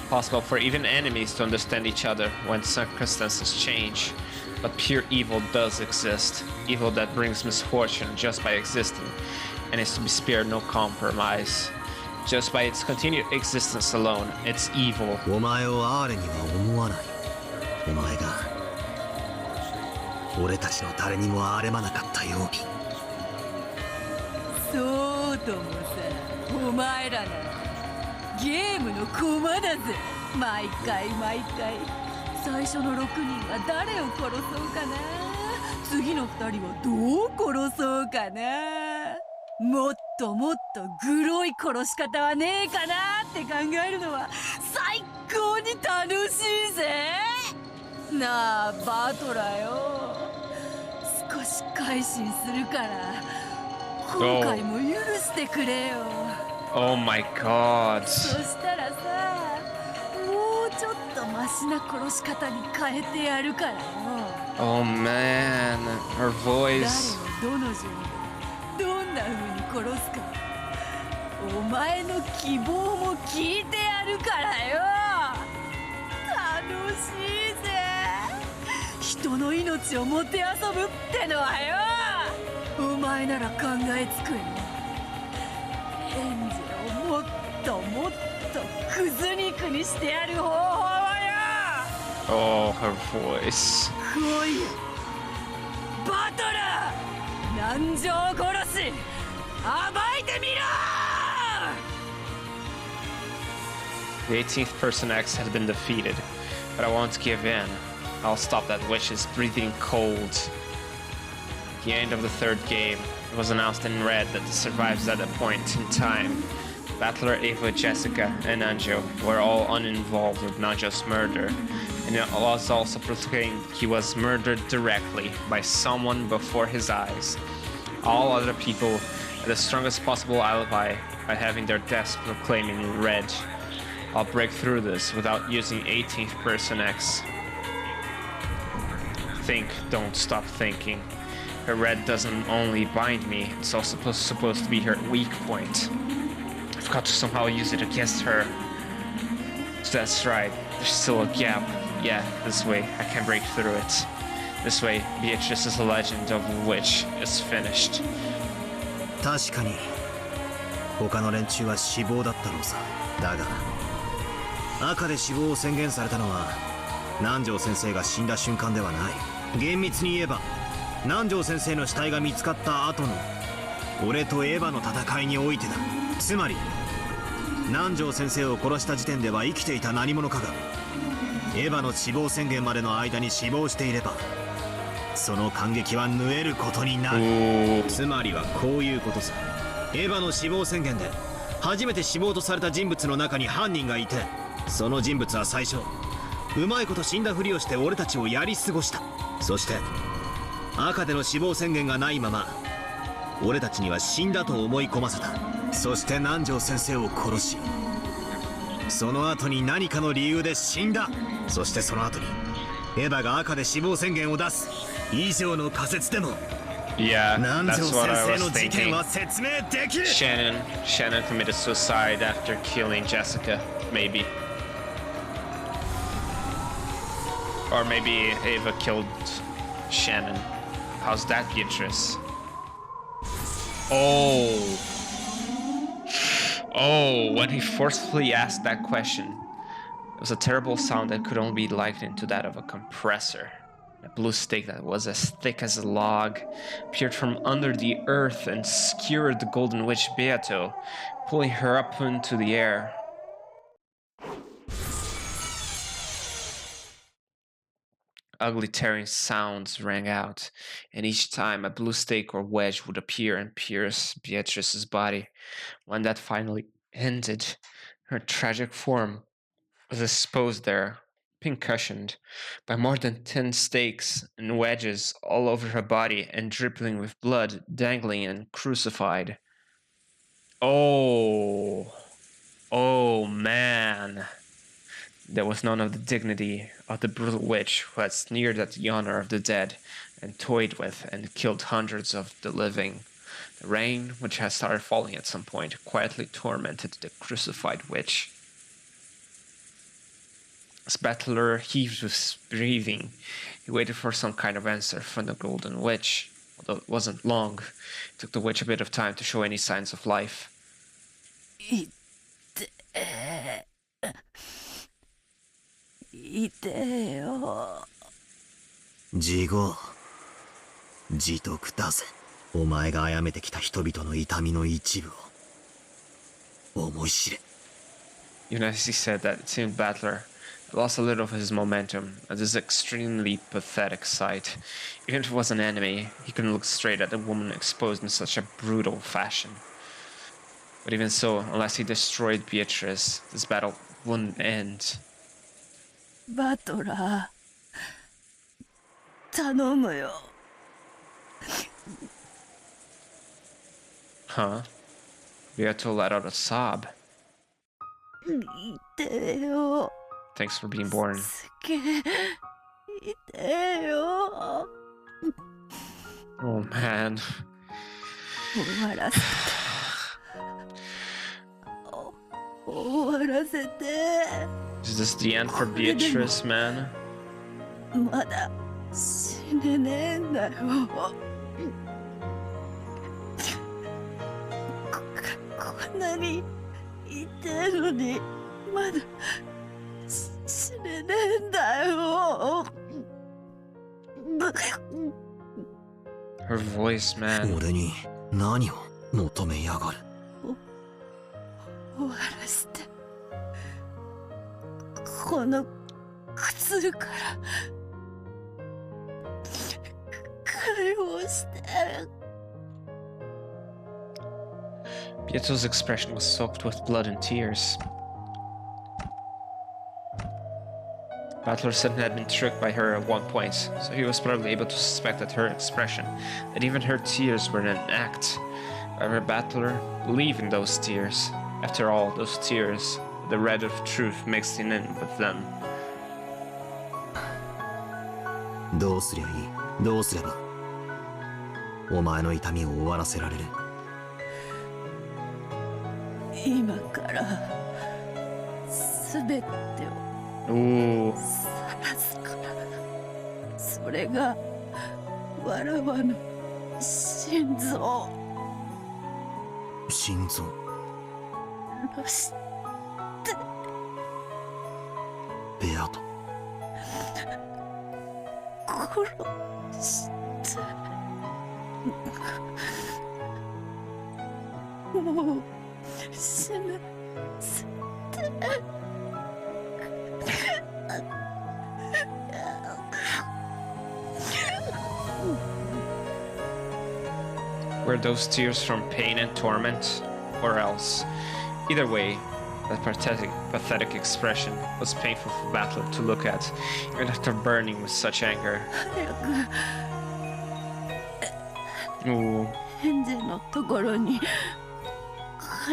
possible for even enemies to understand each other when circumstances change. But pure evil does exist. Evil that brings misfortune just by existing, and is to be spared no compromise. Just by its continued existence alone, it's evil. お前をアーレには思わない。お前が俺たちの誰にもあれまなかったように。そうともさ、お前らならゲームの駒だぜ。毎回最初の6人は誰を殺そうかな、次の2人はどう殺そうかな、もっとグロい殺し方はねえかなって考えるのは最高に楽しいぜ。なあバトラーよ、少し改心するから今回も許してくれよ。Oh my god. そしたらさ、もうちょっとマシな殺し方に変えてやるからよ。Oh man, her voice. 誰をどの順でどんな風に殺すか、お前の希望も聞いてやるからよ。楽しいぜ、人の命をもてあそぶってのはよ。お前なら考えつくよ。エンジェをもっとクズ肉にしてやる方法よ。Oh, her voice. 来いよバトラー、南條殺し暴いてみろ。 The 18th person X had been defeated, but I won't give in. I'll stop that witch's breathing cold. At the end of the third game, it was announced in red that the survivors at that point in time, Battler, Ava, Jessica, and Ange, were all uninvolved with Naja's murder, and it was also proclaimed he was murdered directly by someone before his eyes. All other people had the strongest possible alibi by having their deaths proclaimed in red. I'll break through this without using 18th person X. Think, don't stop thinking. Her red doesn't only bind me, it's also supposed to be her weak point. I've got to somehow use it against her. So that's right, there's still a gap. Yeah, this way I can break through it. This way, Beatrice's legend of witch is finished. 確かに他の連中は死亡だったろうさ。だが赤で死亡を宣言されたのは南條先生が死んだ瞬間ではない。厳密に言えば南條先生の死体が見つかった後の俺とエヴァの戦いにおいてだ。つまり南條先生を殺した時点では生きていた何者かがエヴァの死亡宣言までの間に死亡していればその感激は縫えることになる。つまりはこういうことさ。エヴァの死亡宣言で初めて死亡とされた人物の中に犯人がいて、その人物は最初うまいこと死んだふりをして俺たちをやり過ごした。そして赤での死亡宣言がないまま俺たちには死んだと思い込ませた。そして南條先生を殺し、その後に何かの理由で死んだ。そしてその後にエヴァが赤で死亡宣言を出す。以上の仮説でも Yeah, 南條 that's 先 what I 生 was の事件 thinking. は説明できる。 Shannon committed suicide after killing Jessica, maybe. Or maybe Ava killed Shannon. How's that, Beatrice? Oh, when he forcefully asked that question, it was a terrible sound that could only be likened to that of a compressor. A blue stake that was as thick as a log appeared from under the earth and skewered the golden witch Beato, pulling her up into the air. Ugly tearing sounds rang out, and each time a blue stake or wedge would appear and pierce Beatrice's body. When that finally ended, her tragic form was exposed there, pink-cushioned by more than 10 stakes and wedges all over her body and dripping with blood, dangling and crucified. Oh man. There was none of the dignity of the brutal witch who had sneered at the honor of the dead and toyed with and killed hundreds of the living. The rain, which had started falling at some point, quietly tormented the crucified witch. As Battler heaved with breathing, he waited for some kind of answer from the golden witch. Although it wasn't long, it took the witch a bit of time to show any signs of life. いてよ。自業自得だぜ。お前が殺めてきた人々の痛みの一部を思い知れ。 Even as he said that, it seemed Battler lost a little of his momentum at this extremely pathetic sight. Even if it was an enemy, he couldn't look straight at a woman exposed in such a brutal fashion. But even so, unless he destroyed Beatrice, this battle wouldn't end. バトラー、頼むよ。Huh? Beato let out a sob. いてよ。 Thanks for being born. すげえ。いてよ。Oh man. 終わらせて。終わらせて。 Is this the end for Beatrice, man? まだ死ねねえんだよ。こんなにいてるのにまだ死ねねえんだよ。Her voice, man. 俺に何を求めやがる。終わらせて。この苦痛から解放して。Beato's expression was soaked with blood and tears. Battler said he had been tricked by her at one point, so he was probably able to suspect that her expression, that even her tears were an act. However, Battler believed in those tears. After all, those tears, the red of truth mixed in with them. どうすりゃいい？どうすればお前の痛みを終わらせられる？今から全てを Ooh. さらそれがわらわの心臓。心臓。殺して。ベアト。殺して。もう死ぬ。Were those tears from pain and torment, or else? Either way, that pathetic expression was painful for Battler to look at, even after burning with such anger. Ooh. エンジェのところに帰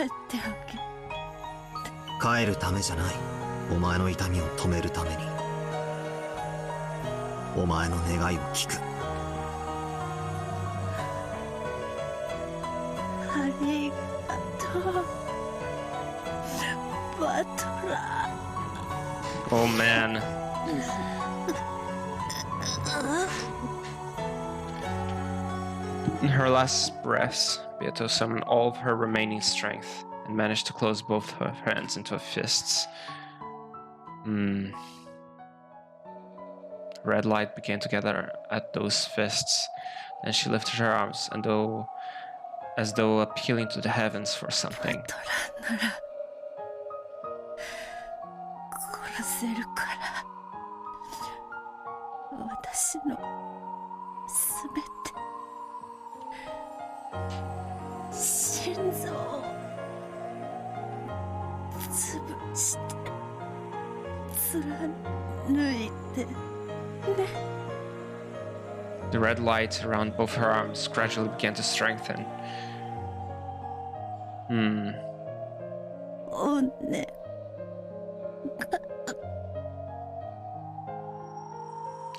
ってあげ。帰るためじゃない。お前の痛みを止めるために。お前の願いを聞く。ありがとう、バトラー。Oh man. In her last breaths, Beato summoned all of her remaining strength and managed to close both her hands into fists. Red light began to gather at those fists. Then she lifted her arms as though appealing to the heavens for something. バトラーなら殺せるから。私のすべて。心臓を潰して貫いてね。 The red light around both her arms gradually began to strengthen. おね。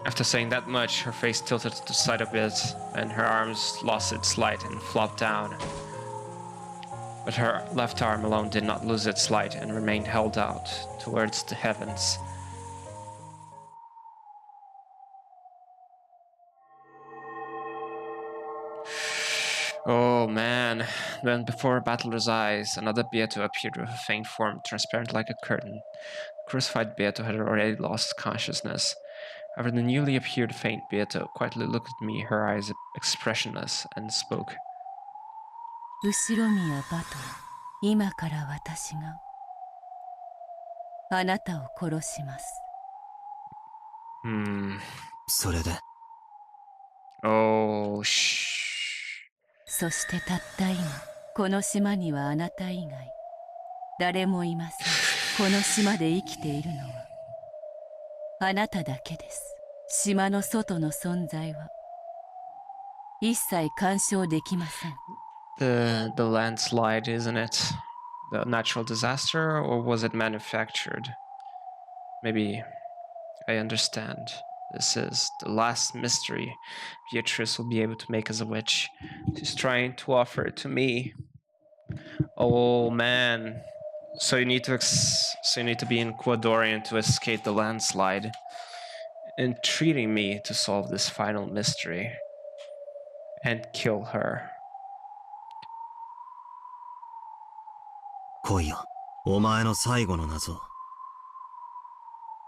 After saying that much, her face tilted to the side a bit, and her arms lost its light and flopped down. But her left arm alone did not lose its light and remained held out towards the heavens. Oh man. Then before Battler's eyes, another Beato appeared with a faint form, transparent like a curtain. The crucified Beato had already lost consciousness. However, the newly appeared faint Beato quietly looked at me, her eyes expressionless, and spoke. 後ろ宮バトル、今から私があなたを殺します。それで。Oh, そしてたった今、この島にはあなた以外誰もいません。この島で生きているのはあなただけです。島の外の存在は一切干渉できません。The landslide, isn't it? The natural disaster, or was it manufactured? Maybe I understand. This is the last mystery Beatrice will be able to make as a witch. She's trying to offer it to me. Oh man. So you need to be in Ecuadorian to escape the landslide. Entreating me to solve this final mystery. And kill her. 来いよ、お前の最後の謎。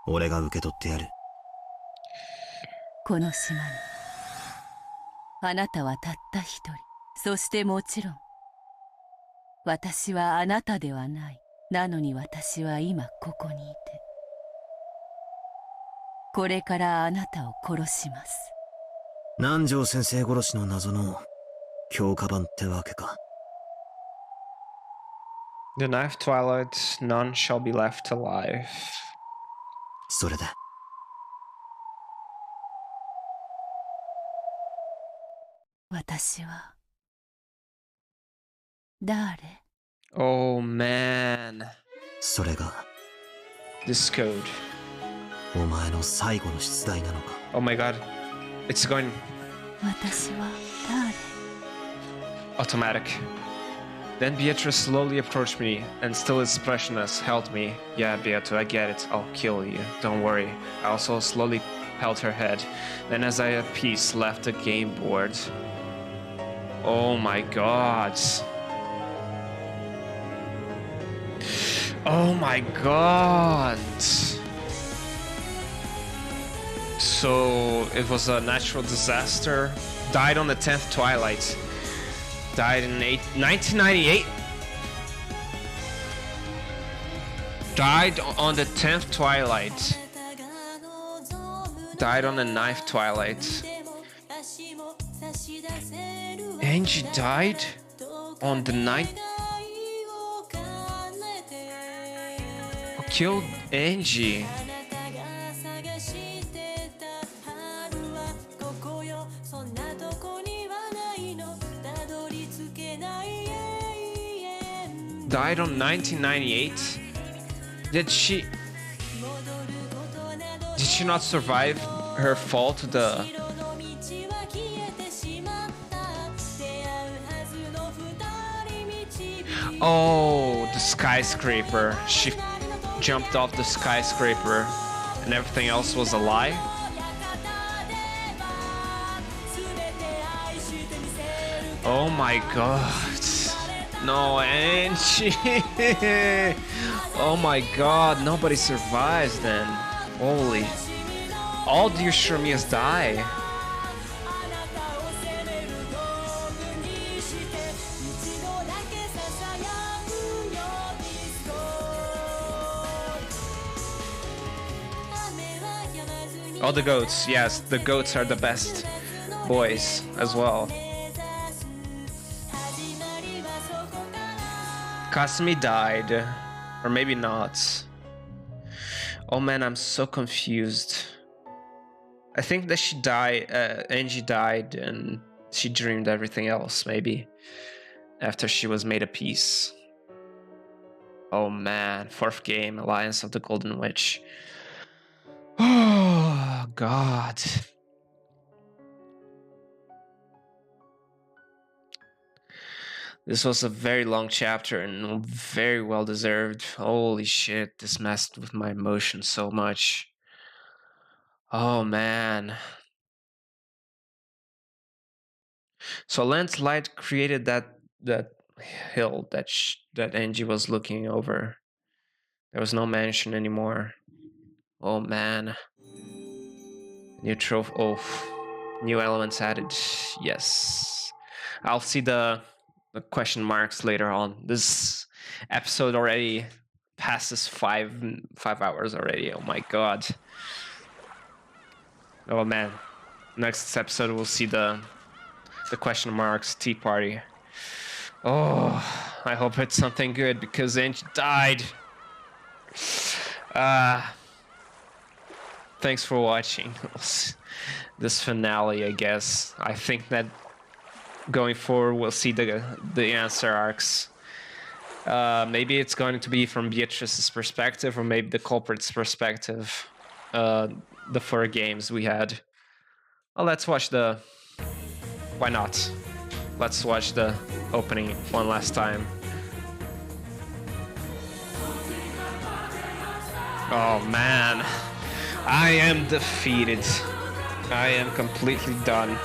俺が受け取ってやる。この島にあなたはたった一人。そしてもちろん私はあなたではない。なのに私は今ここにいて、これからあなたを殺します。南條先生殺しの謎の強化版ってわけか。The knife twilight, none shall be left alive. それで。私は誰？ Oh man. それが This code. お前の最後の出題なのか。 Oh my god. It's going 私は誰？ automatic. Then Beatrice slowly approached me and still expressionless held me. Yeah, Beato, I get it. I'll kill you. Don't worry. I also slowly held her head. Then as I had peace left the game board. Oh my god. Oh my god. So it was a natural disaster. Died on the 10th twilight. Died in 1998. Died on the 10th twilight. Died on the 9th twilight. Ange died on the 9th. Who killed Ange? Died on 1998. Did she not survive her fall to the... Oh, the skyscraper. She jumped off the skyscraper and everything else was a lie? Oh my god. No, Ange. Oh my god, nobody survives then. Holy. All the Ushiromiyas die. Oh, the goats. Yes, the goats are the best boys as well. Kasumi died, or maybe not. Oh man, I'm so confused. I think that she died, Ange died and she dreamed everything else, maybe. After she was made a peace. Oh man, 4th game, Alliance of the Golden Witch. Oh god. This was a very long chapter and very well deserved. Holy shit, this messed with my emotions so much. Oh man. So a landslide created that hill that Ange was looking over. There was no mansion anymore. Oh man. New trophy. Oh, new elements added. Yes. I'll see the question marks later on. This episode already passes 5 hours already. Oh my god. Oh man. Next episode we'll see the question marks tea party. Oh, I hope it's something good because Ange died. Thanks for watching this finale, I guess. I think that going forward we'll see the answer arcs. Maybe it's going to be from Beatrice's perspective or maybe the culprit's perspective. The 4 games we had. Well, let's watch the... Why not? Let's watch the opening one last time. Oh man, I am defeated. I am completely done.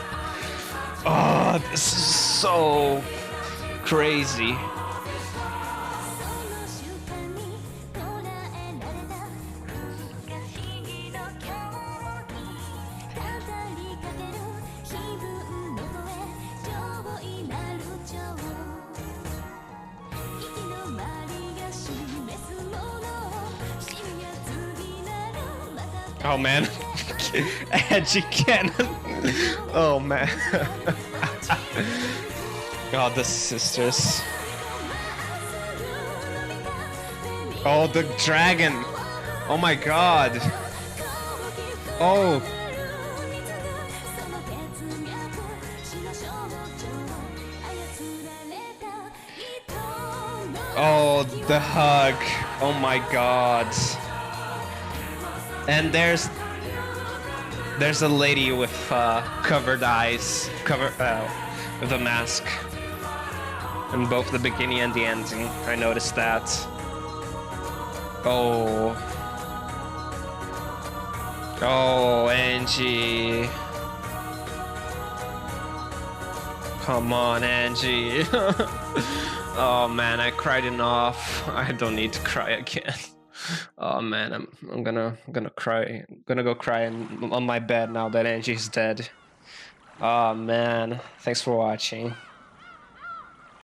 Oh, this is so crazy. Oh man, Ange cannon. Oh man. God, the sisters. Oh, the dragon. Oh my god. Oh. Oh, the hug. Oh my god. And there's a lady with covered eyes, with a mask, in both the beginning and the ending. I noticed that. Oh, Oh, Angie. Come on, Angie. Oh man, I cried enough. I don't need to cry again. Oh man, I'm gonna cry. I'm gonna go cry on my bed now that Angie's dead. Oh man, thanks for watching.